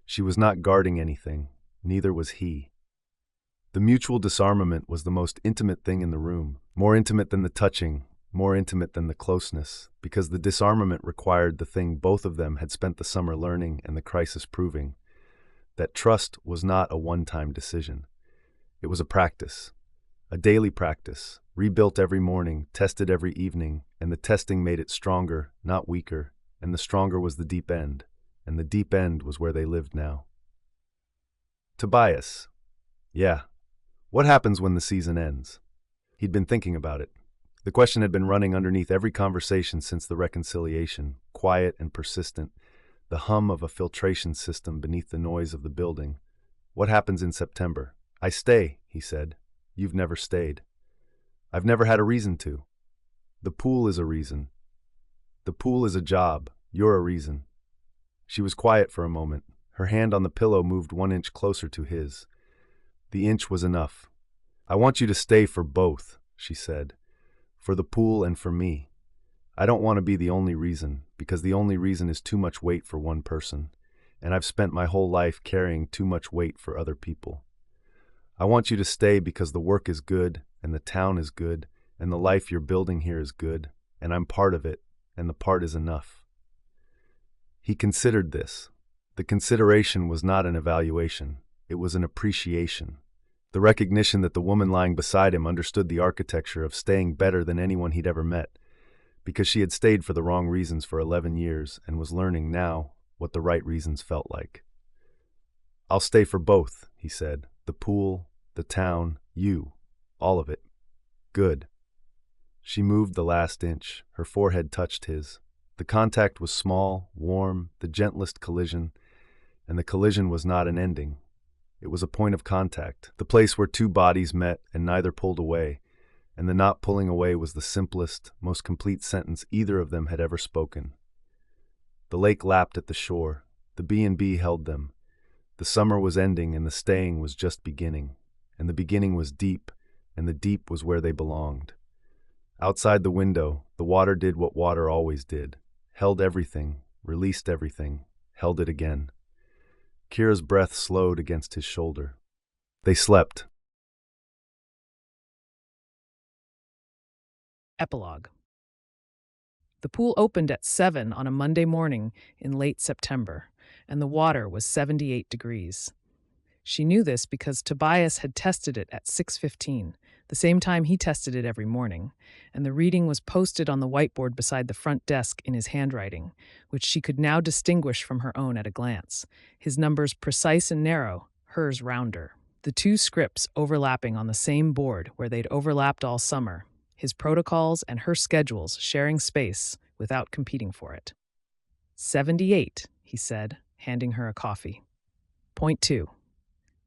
She was not guarding anything, neither was he. The mutual disarmament was the most intimate thing in the room, more intimate than the touching, more intimate than the closeness, because the disarmament required the thing both of them had spent the summer learning and the crisis proving, that trust was not a one-time decision. It was a practice, a daily practice, rebuilt every morning, tested every evening, and the testing made it stronger, not weaker, and the stronger was the deep end, and the deep end was where they lived now. Tobias. Yeah. What happens when the season ends? He'd been thinking about it. The question had been running underneath every conversation since the reconciliation, quiet and persistent, the hum of a filtration system beneath the noise of the building. What happens in September? I stay, he said. You've never stayed. I've never had a reason to. The pool is a reason. The pool is a job. You're a reason. She was quiet for a moment. Her hand on the pillow moved 1 inch closer to his. The inch was enough. I want you to stay for both, she said. For the pool and for me. I don't want to be the only reason, because the only reason is too much weight for one person. and I've spent my whole life carrying too much weight for other people. I want you to stay because the work is good, and the town is good, and the life you're building here is good, and I'm part of it, and the part is enough." He considered this. The consideration was not an evaluation. It was an appreciation. The recognition that the woman lying beside him understood the architecture of staying better than anyone he'd ever met, because she had stayed for the wrong reasons for 11 years and was learning now what the right reasons felt like. "I'll stay for both," he said. "The pool, the town, you, all of it. Good." She moved the last inch. Her forehead touched his. The contact was small, warm, the gentlest collision, and the collision was not an ending. It was a point of contact, the place where two bodies met and neither pulled away, and the not pulling away was the simplest, most complete sentence either of them had ever spoken. The lake lapped at the shore. The B&B held them. The summer was ending and the staying was just beginning, and the beginning was deep, and the deep was where they belonged. Outside the window, the water did what water always did, held everything, released everything, held it again. Kira's breath slowed against his shoulder. They slept. Epilogue. The pool opened at 7 on a Monday morning in late September, and the water was 78 degrees. She knew this because Tobias had tested it at 6:15, the same time he tested it every morning, and the reading was posted on the whiteboard beside the front desk in his handwriting, which she could now distinguish from her own at a glance. His numbers precise and narrow, hers rounder. The two scripts overlapping on the same board where they'd overlapped all summer, his protocols and her schedules sharing space without competing for it. 78, he said, handing her a coffee. Point 2.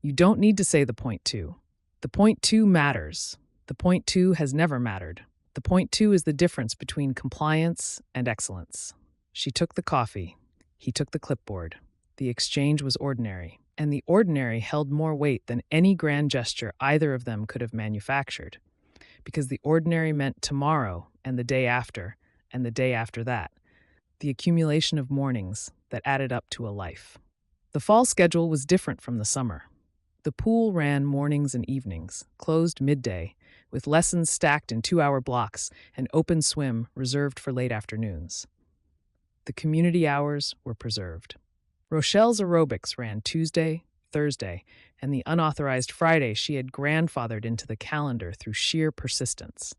You don't need to say the point 2. The point 2 matters. The point 2 has never mattered. The point 2 is the difference between compliance and excellence. She took the coffee. He took the clipboard. The exchange was ordinary, and the ordinary held more weight than any grand gesture either of them could have manufactured, because the ordinary meant tomorrow and the day after and the day after that, the accumulation of mornings that added up to a life. The fall schedule was different from the summer. The pool ran mornings and evenings, closed midday, with lessons stacked in 2-hour blocks and open swim reserved for late afternoons. The community hours were preserved. Rochelle's aerobics ran Tuesday, Thursday, and the unauthorized Friday she had grandfathered into the calendar through sheer persistence.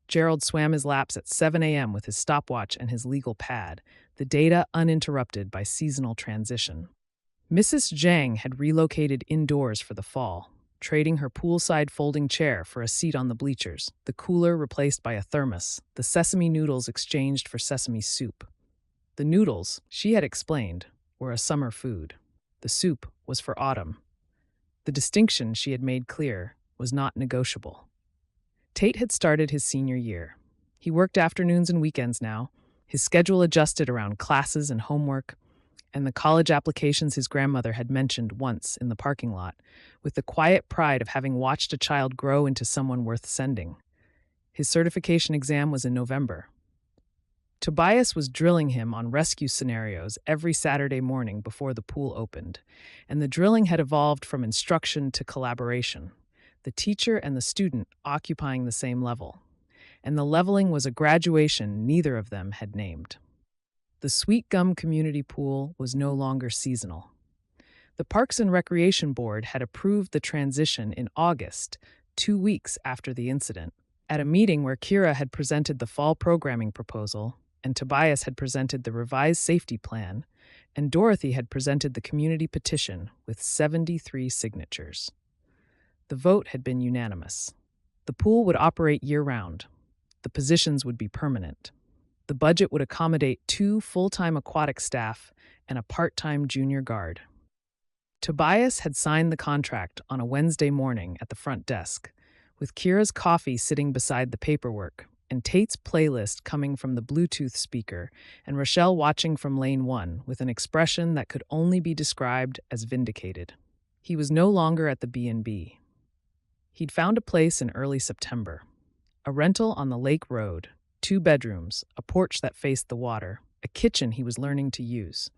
Gerald swam his laps at 7 a.m. with his stopwatch and his legal pad, the data uninterrupted by seasonal transition. Mrs. Zhang had relocated indoors for the fall, trading her poolside folding chair for a seat on the bleachers, the cooler replaced by a thermos, the sesame noodles exchanged for sesame soup. The noodles, she had explained, were a summer food. The soup was for autumn. The distinction she had made clear was not negotiable. Tate had started his senior year. He worked afternoons and weekends now, his schedule adjusted around classes and homework, and the college applications his grandmother had mentioned once in the parking lot, with the quiet pride of having watched a child grow into someone worth sending. His certification exam was in November. Tobias was drilling him on rescue scenarios every Saturday morning before the pool opened, and the drilling had evolved from instruction to collaboration, the teacher and the student occupying the same level, and the leveling was a graduation neither of them had named. The Sweetgum Community Pool was no longer seasonal. The Parks and Recreation Board had approved the transition in August, 2 weeks after the incident, at a meeting where Kira had presented the fall programming proposal, and Tobias had presented the revised safety plan, and Dorothy had presented the community petition with 73 signatures. The vote had been unanimous. The pool would operate year-round. The positions would be permanent. The budget would accommodate 2 full-time aquatic staff and a part-time junior guard. Tobias had signed the contract on a Wednesday morning at the front desk, with Kira's coffee sitting beside the paperwork and Tate's playlist coming from the Bluetooth speaker and Rochelle watching from lane 1 with an expression that could only be described as vindicated. He was no longer at the B&B. He'd found a place in early September, a rental on the Lake Road, 2 bedrooms, a porch that faced the water, a kitchen he was learning to use.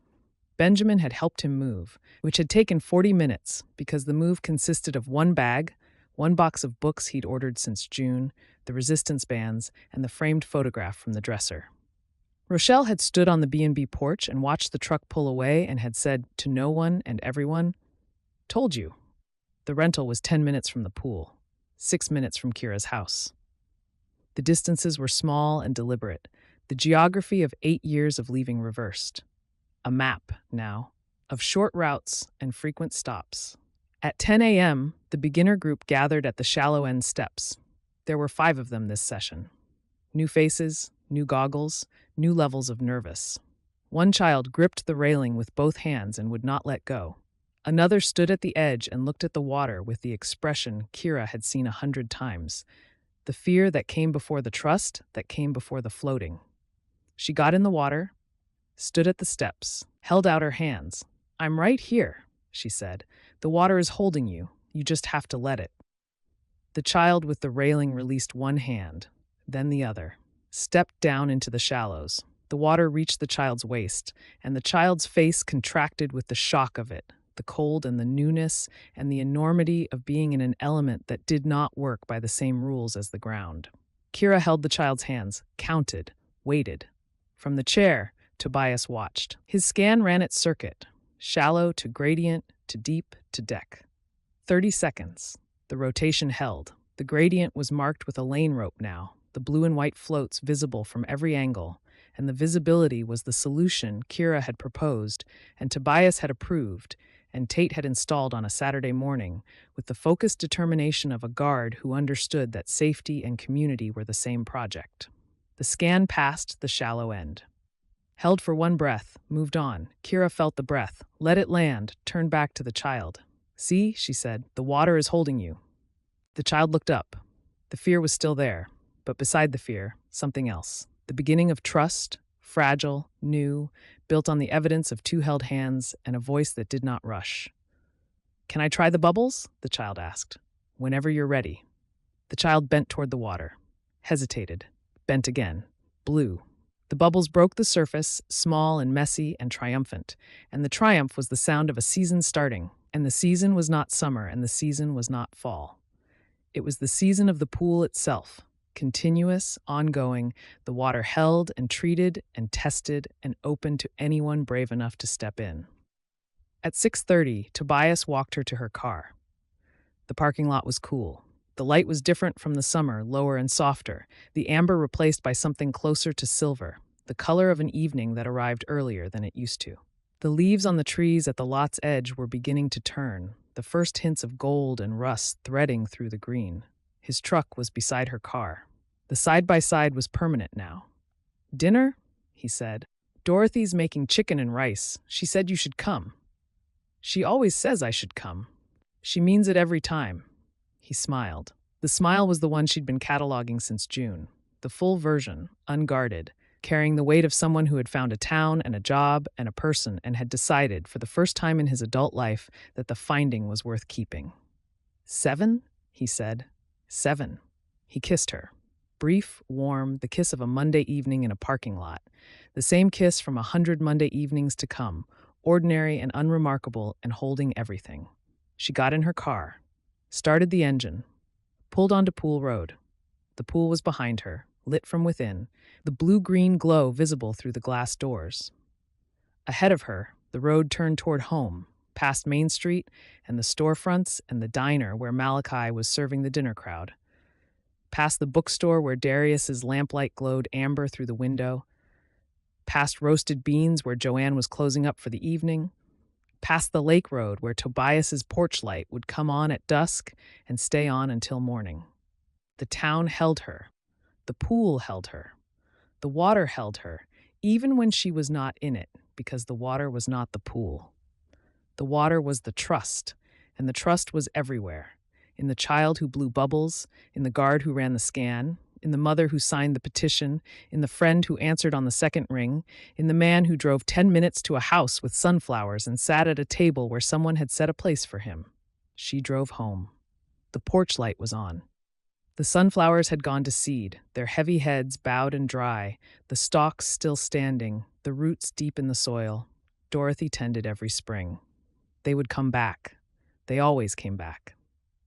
Benjamin had helped him move, which had taken 40 minutes because the move consisted of one bag, one box of books he'd ordered since June, the resistance bands, and the framed photograph from the dresser. Rochelle had stood on the B&B porch and watched the truck pull away and had said to no one and everyone, "Told you." The rental was 10 minutes from the pool, 6 minutes from Kira's house. The distances were small and deliberate, the geography of 8 years of leaving reversed. A map, now, of short routes and frequent stops. At 10 a.m., the beginner group gathered at the shallow end steps. There were 5 of them this session. New faces, new goggles, new levels of nervous. One child gripped the railing with both hands and would not let go. Another stood at the edge and looked at the water with the expression Kira had seen 100 times. The fear that came before the trust that came before the floating. She got in the water, stood at the steps, held out her hands. "I'm right here," she said. "The water is holding you. You just have to let it." The child with the railing released one hand, then the other, stepped down into the shallows. The water reached the child's waist, and the child's face contracted with the shock of it, the cold and the newness and the enormity of being in an element that did not work by the same rules as the ground. Kira held the child's hands, counted, waited. From the chair, Tobias watched. His scan ran its circuit, shallow to gradient to deep to deck. 30 seconds. The rotation held. The gradient was marked with a lane rope now, the blue and white floats visible from every angle, and the visibility was the solution Kira had proposed and Tobias had approved and Tate had installed on a Saturday morning with the focused determination of a guard who understood that safety and community were the same project. The scan passed the shallow end. Held for one breath, moved on. Kira felt the breath, let it land, turned back to the child. "See," she said, "the water is holding you." The child looked up. The fear was still there, but beside the fear, something else. The beginning of trust, fragile, new, built on the evidence of 2 held hands and a voice that did not rush. "Can I try the bubbles?" the child asked. "Whenever you're ready." The child bent toward the water, hesitated, bent again, blew. The bubbles broke the surface, small and messy and triumphant, and the triumph was the sound of a season starting, and the season was not summer and the season was not fall. It was the season of the pool itself, continuous, ongoing, the water held and treated and tested and open to anyone brave enough to step in. At 6:30, Tobias walked her to her car. The parking lot was cool. The light was different from the summer, lower and softer, the amber replaced by something closer to silver, the color of an evening that arrived earlier than it used to. The leaves on the trees at the lot's edge were beginning to turn, the first hints of gold and rust threading through the green. His truck was beside her car. The side-by-side was permanent now. "Dinner?" he said. "Dorothy's making chicken and rice. She said you should come." "She always says I should come. She means it every time." He smiled. The smile was the one she'd been cataloging since June. The full version, unguarded, carrying the weight of someone who had found a town and a job and a person and had decided, for the first time in his adult life, that the finding was worth keeping. 7? He said. 7. He kissed her. Brief, warm, the kiss of a Monday evening in a parking lot. The same kiss from 100 Monday evenings to come, ordinary and unremarkable and holding everything. She got in her car, started the engine, pulled onto Pool Road. The pool was behind her, lit from within, the blue-green glow visible through the glass doors. Ahead of her, the road turned toward home, past Main Street and the storefronts and the diner where Malachi was serving the dinner crowd. Past the bookstore where Darius's lamplight glowed amber through the window. Past Roasted Beans where Joanne was closing up for the evening. Past the lake road where Tobias's porch light would come on at dusk and stay on until morning. The town held her. The pool held her. The water held her, even when she was not in it, because the water was not the pool. The water was the trust, and the trust was everywhere. In the child who blew bubbles, in the guard who ran the scan, in the mother who signed the petition, in the friend who answered on the second ring, in the man who drove 10 minutes to a house with sunflowers and sat at a table where someone had set a place for him. She drove home. The porch light was on. The sunflowers had gone to seed, their heavy heads bowed and dry, the stalks still standing, the roots deep in the soil. Dorothy tended every spring. They would come back. They always came back.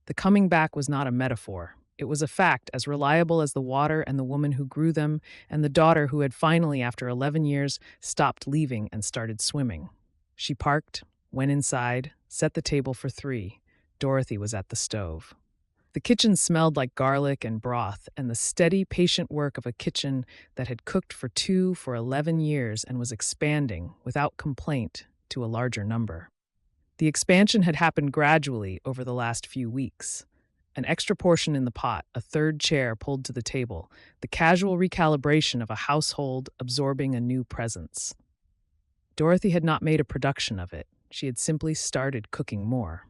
The coming back was not a metaphor. It was a fact as reliable as the water and the woman who grew them and the daughter who had finally, after 11 years, stopped leaving and started swimming. She parked, went inside, set the table for 3. Dorothy was at the stove. The kitchen smelled like garlic and broth and the steady, patient work of a kitchen that had cooked for 2 for 11 years and was expanding, without complaint, to a larger number. The expansion had happened gradually over the last few weeks. An extra portion in the pot, a third chair pulled to the table, the casual recalibration of a household absorbing a new presence. Dorothy had not made a production of it. She had simply started cooking more.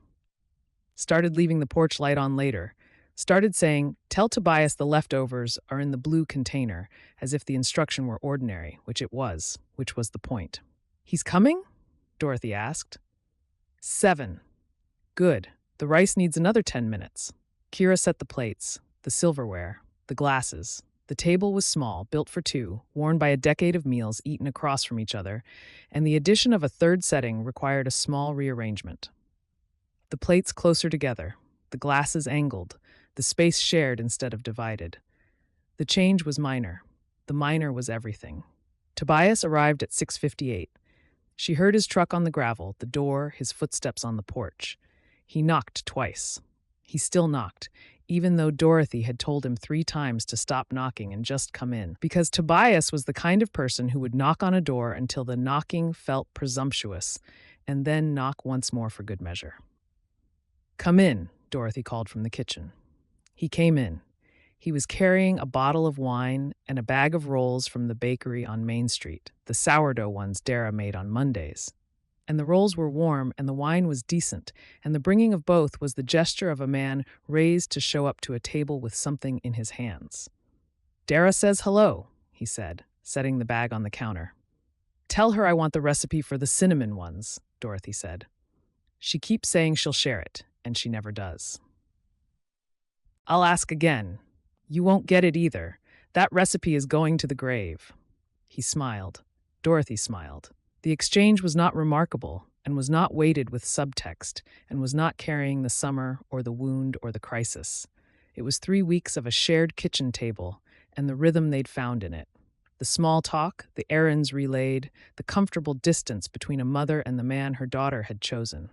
Started leaving the porch light on later. Started saying, "Tell Tobias the leftovers are in the blue container," as if the instruction were ordinary, which it was, which was the point. "He's coming?" Dorothy asked. 7. Good. The rice needs another 10 minutes. Kira set the plates, the silverware, the glasses. The table was small, built for 2, worn by a decade of meals eaten across from each other, and the addition of a third setting required a small rearrangement. The plates closer together, the glasses angled, the space shared instead of divided. The change was minor. The minor was everything. Tobias arrived at 6:58. She heard his truck on the gravel, the door, his footsteps on the porch. He knocked twice. He still knocked, even though Dorothy had told him 3 times to stop knocking and just come in, because Tobias was the kind of person who would knock on a door until the knocking felt presumptuous, and then knock once more for good measure. "Come in," Dorothy called from the kitchen. He came in. He was carrying a bottle of wine and a bag of rolls from the bakery on Main Street, the sourdough ones Dara made on Mondays. And the rolls were warm and the wine was decent, and the bringing of both was the gesture of a man raised to show up to a table with something in his hands. "Dara says hello," he said, setting the bag on the counter. "Tell her I want the recipe for the cinnamon ones," Dorothy said. "She keeps saying she'll share it, and she never does." "I'll ask again. You won't get it either. That recipe is going to the grave." He smiled. Dorothy smiled. The exchange was not remarkable, and was not weighted with subtext, and was not carrying the summer or the wound or the crisis. It was 3 weeks of a shared kitchen table, and the rhythm they'd found in it. The small talk, the errands relayed, the comfortable distance between a mother and the man her daughter had chosen.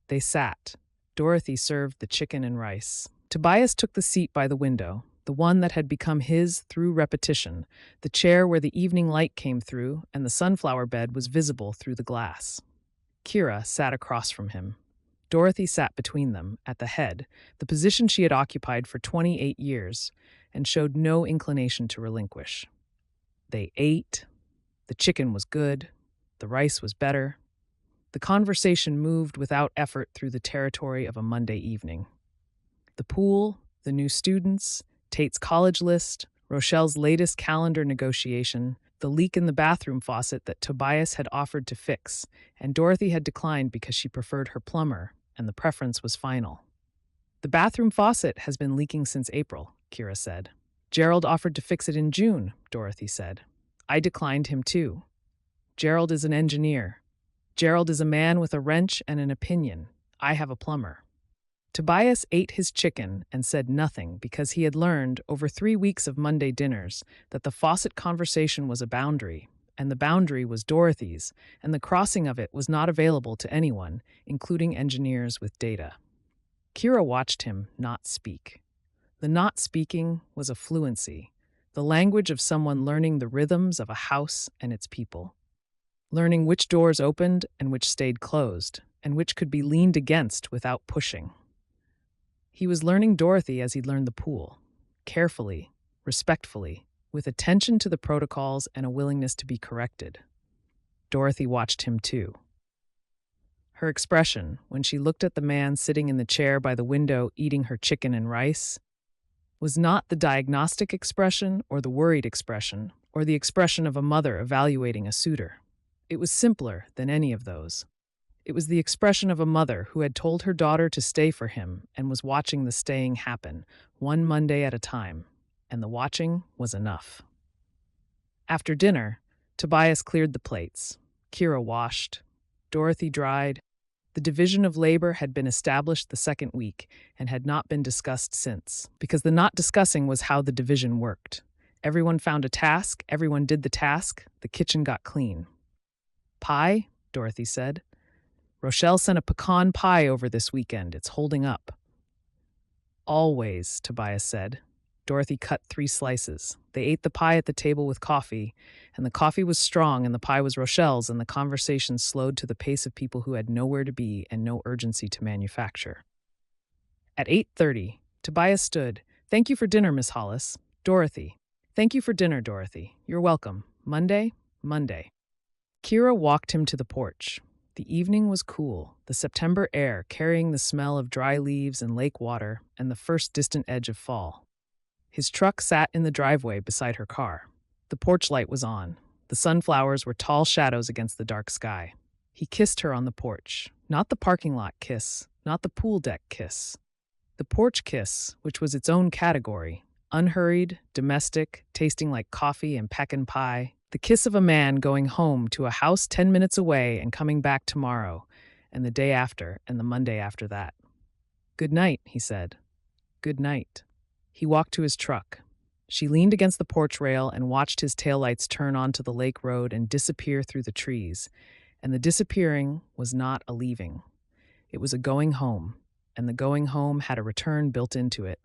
They sat. Dorothy served the chicken and rice. Tobias took the seat by the window, the one that had become his through repetition, the chair where the evening light came through and the sunflower bed was visible through the glass. Kira sat across from him. Dorothy sat between them, at the head, the position she had occupied for 28 years, and showed no inclination to relinquish. They ate. The chicken was good. The rice was better. The conversation moved without effort through the territory of a Monday evening. The pool, the new students, Tate's college list, Rochelle's latest calendar negotiation, the leak in the bathroom faucet that Tobias had offered to fix, and Dorothy had declined because she preferred her plumber, and the preference was final. "The bathroom faucet has been leaking since April," Kira said. "Gerald offered to fix it in June," Dorothy said. "I declined him too. Gerald is an engineer. Gerald is a man with a wrench and an opinion. I have a plumber." Tobias ate his chicken and said nothing because he had learned, over 3 weeks of Monday dinners, that the faucet conversation was a boundary, and the boundary was Dorothy's, and the crossing of it was not available to anyone, including engineers with data. Kira watched him not speak. The not speaking was a fluency, the language of someone learning the rhythms of a house and its people. Learning which doors opened and which stayed closed, and which could be leaned against without pushing. He was learning Dorothy as he'd learned the pool, carefully, respectfully, with attention to the protocols and a willingness to be corrected. Dorothy watched him too. Her expression, when she looked at the man sitting in the chair by the window eating her chicken and rice, was not the diagnostic expression or the worried expression or the expression of a mother evaluating a suitor. It was simpler than any of those. It was the expression of a mother who had told her daughter to stay for him and was watching the staying happen, one Monday at a time, and the watching was enough. After dinner, Tobias cleared the plates. Kira washed. Dorothy dried. The division of labor had been established the second week and had not been discussed since, because the not discussing was how the division worked. Everyone found a task, everyone did the task, the kitchen got clean. Pie, Dorothy said. Rochelle sent a pecan pie over this weekend. It's holding up. Always, Tobias said. Dorothy cut 3 slices. They ate the pie at the table with coffee, and the coffee was strong and the pie was Rochelle's, and the conversation slowed to the pace of people who had nowhere to be and no urgency to manufacture. At 8:30, Tobias stood. Thank you for dinner, Miss Hollis. Dorothy. Thank you for dinner, Dorothy. You're welcome. Monday? Monday. Kira walked him to the porch. The evening was cool, the September air carrying the smell of dry leaves and lake water and the first distant edge of fall. His truck sat in the driveway beside her car. The porch light was on. The sunflowers were tall shadows against the dark sky. He kissed her on the porch. Not the parking lot kiss, not the pool deck kiss. The porch kiss, which was its own category, unhurried, domestic, tasting like coffee and pecan pie. The kiss of a man going home to a house 10 minutes away and coming back tomorrow, and the day after, and the Monday after that. Good night, he said. Good night. He walked to his truck. She leaned against the porch rail and watched his taillights turn onto the lake road and disappear through the trees. And the disappearing was not a leaving. It was a going home, and the going home had a return built into it.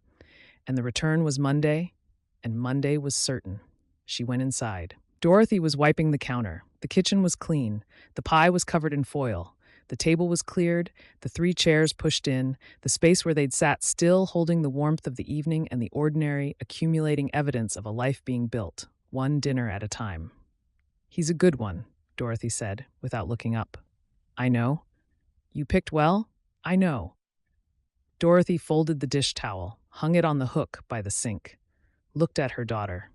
And the return was Monday, and Monday was certain. She went inside. Dorothy was wiping the counter. The kitchen was clean. The pie was covered in foil. The table was cleared, the 3 chairs pushed in, the space where they'd sat still holding the warmth of the evening and the ordinary, accumulating evidence of a life being built, one dinner at a time. He's a good one, Dorothy said, without looking up. I know. You picked well? I know. Dorothy folded the dish towel, hung it on the hook by the sink, looked at her daughter.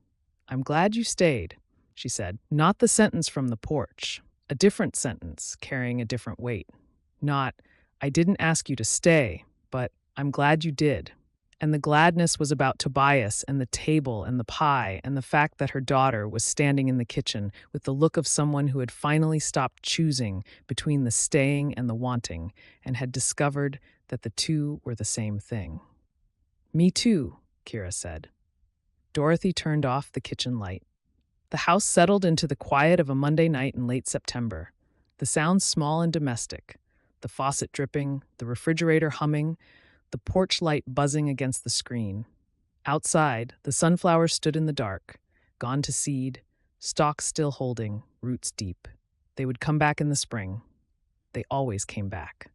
I'm glad you stayed, she said. Not the sentence from the porch. A different sentence, carrying a different weight. Not, I didn't ask you to stay, but I'm glad you did. And the gladness was about Tobias and the table and the pie and the fact that her daughter was standing in the kitchen with the look of someone who had finally stopped choosing between the staying and the wanting and had discovered that the two were the same thing. Me too, Kira said. Dorothy turned off the kitchen light. The house settled into the quiet of a Monday night in late September. The sounds small and domestic. The faucet dripping, the refrigerator humming, the porch light buzzing against the screen. Outside, the sunflowers stood in the dark, gone to seed, stalks still holding, roots deep. They would come back in the spring. They always came back.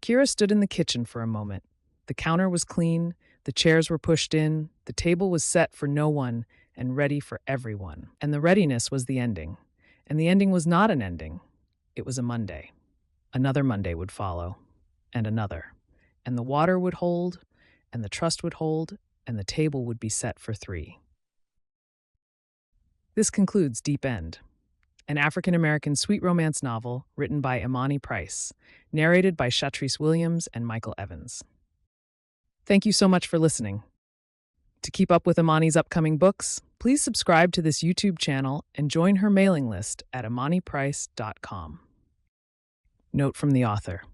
Kira stood in the kitchen for a moment. The counter was clean, the chairs were pushed in, the table was set for no one, and ready for everyone. And the readiness was the ending. And the ending was not an ending. It was a Monday. Another Monday would follow, and another. And the water would hold, and the trust would hold, and the table would be set for 3. This concludes Deep End, an African-American sweet romance novel written by Imani Price, narrated by Shatrice Williams and Michael Evans. Thank you so much for listening. To keep up with Imani's upcoming books, please subscribe to this YouTube channel and join her mailing list at imaniprice.com. Note from the author.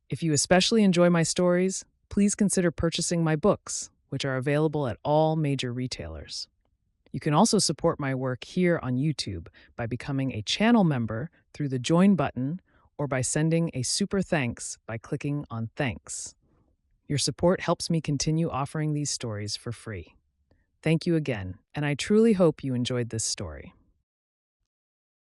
If you especially enjoy my stories, please consider purchasing my books, which are available at all major retailers. You can also support my work here on YouTube by becoming a channel member through the Join button or by sending a super thanks by clicking on Thanks. Your support helps me continue offering these stories for free. Thank you again, and I truly hope you enjoyed this story.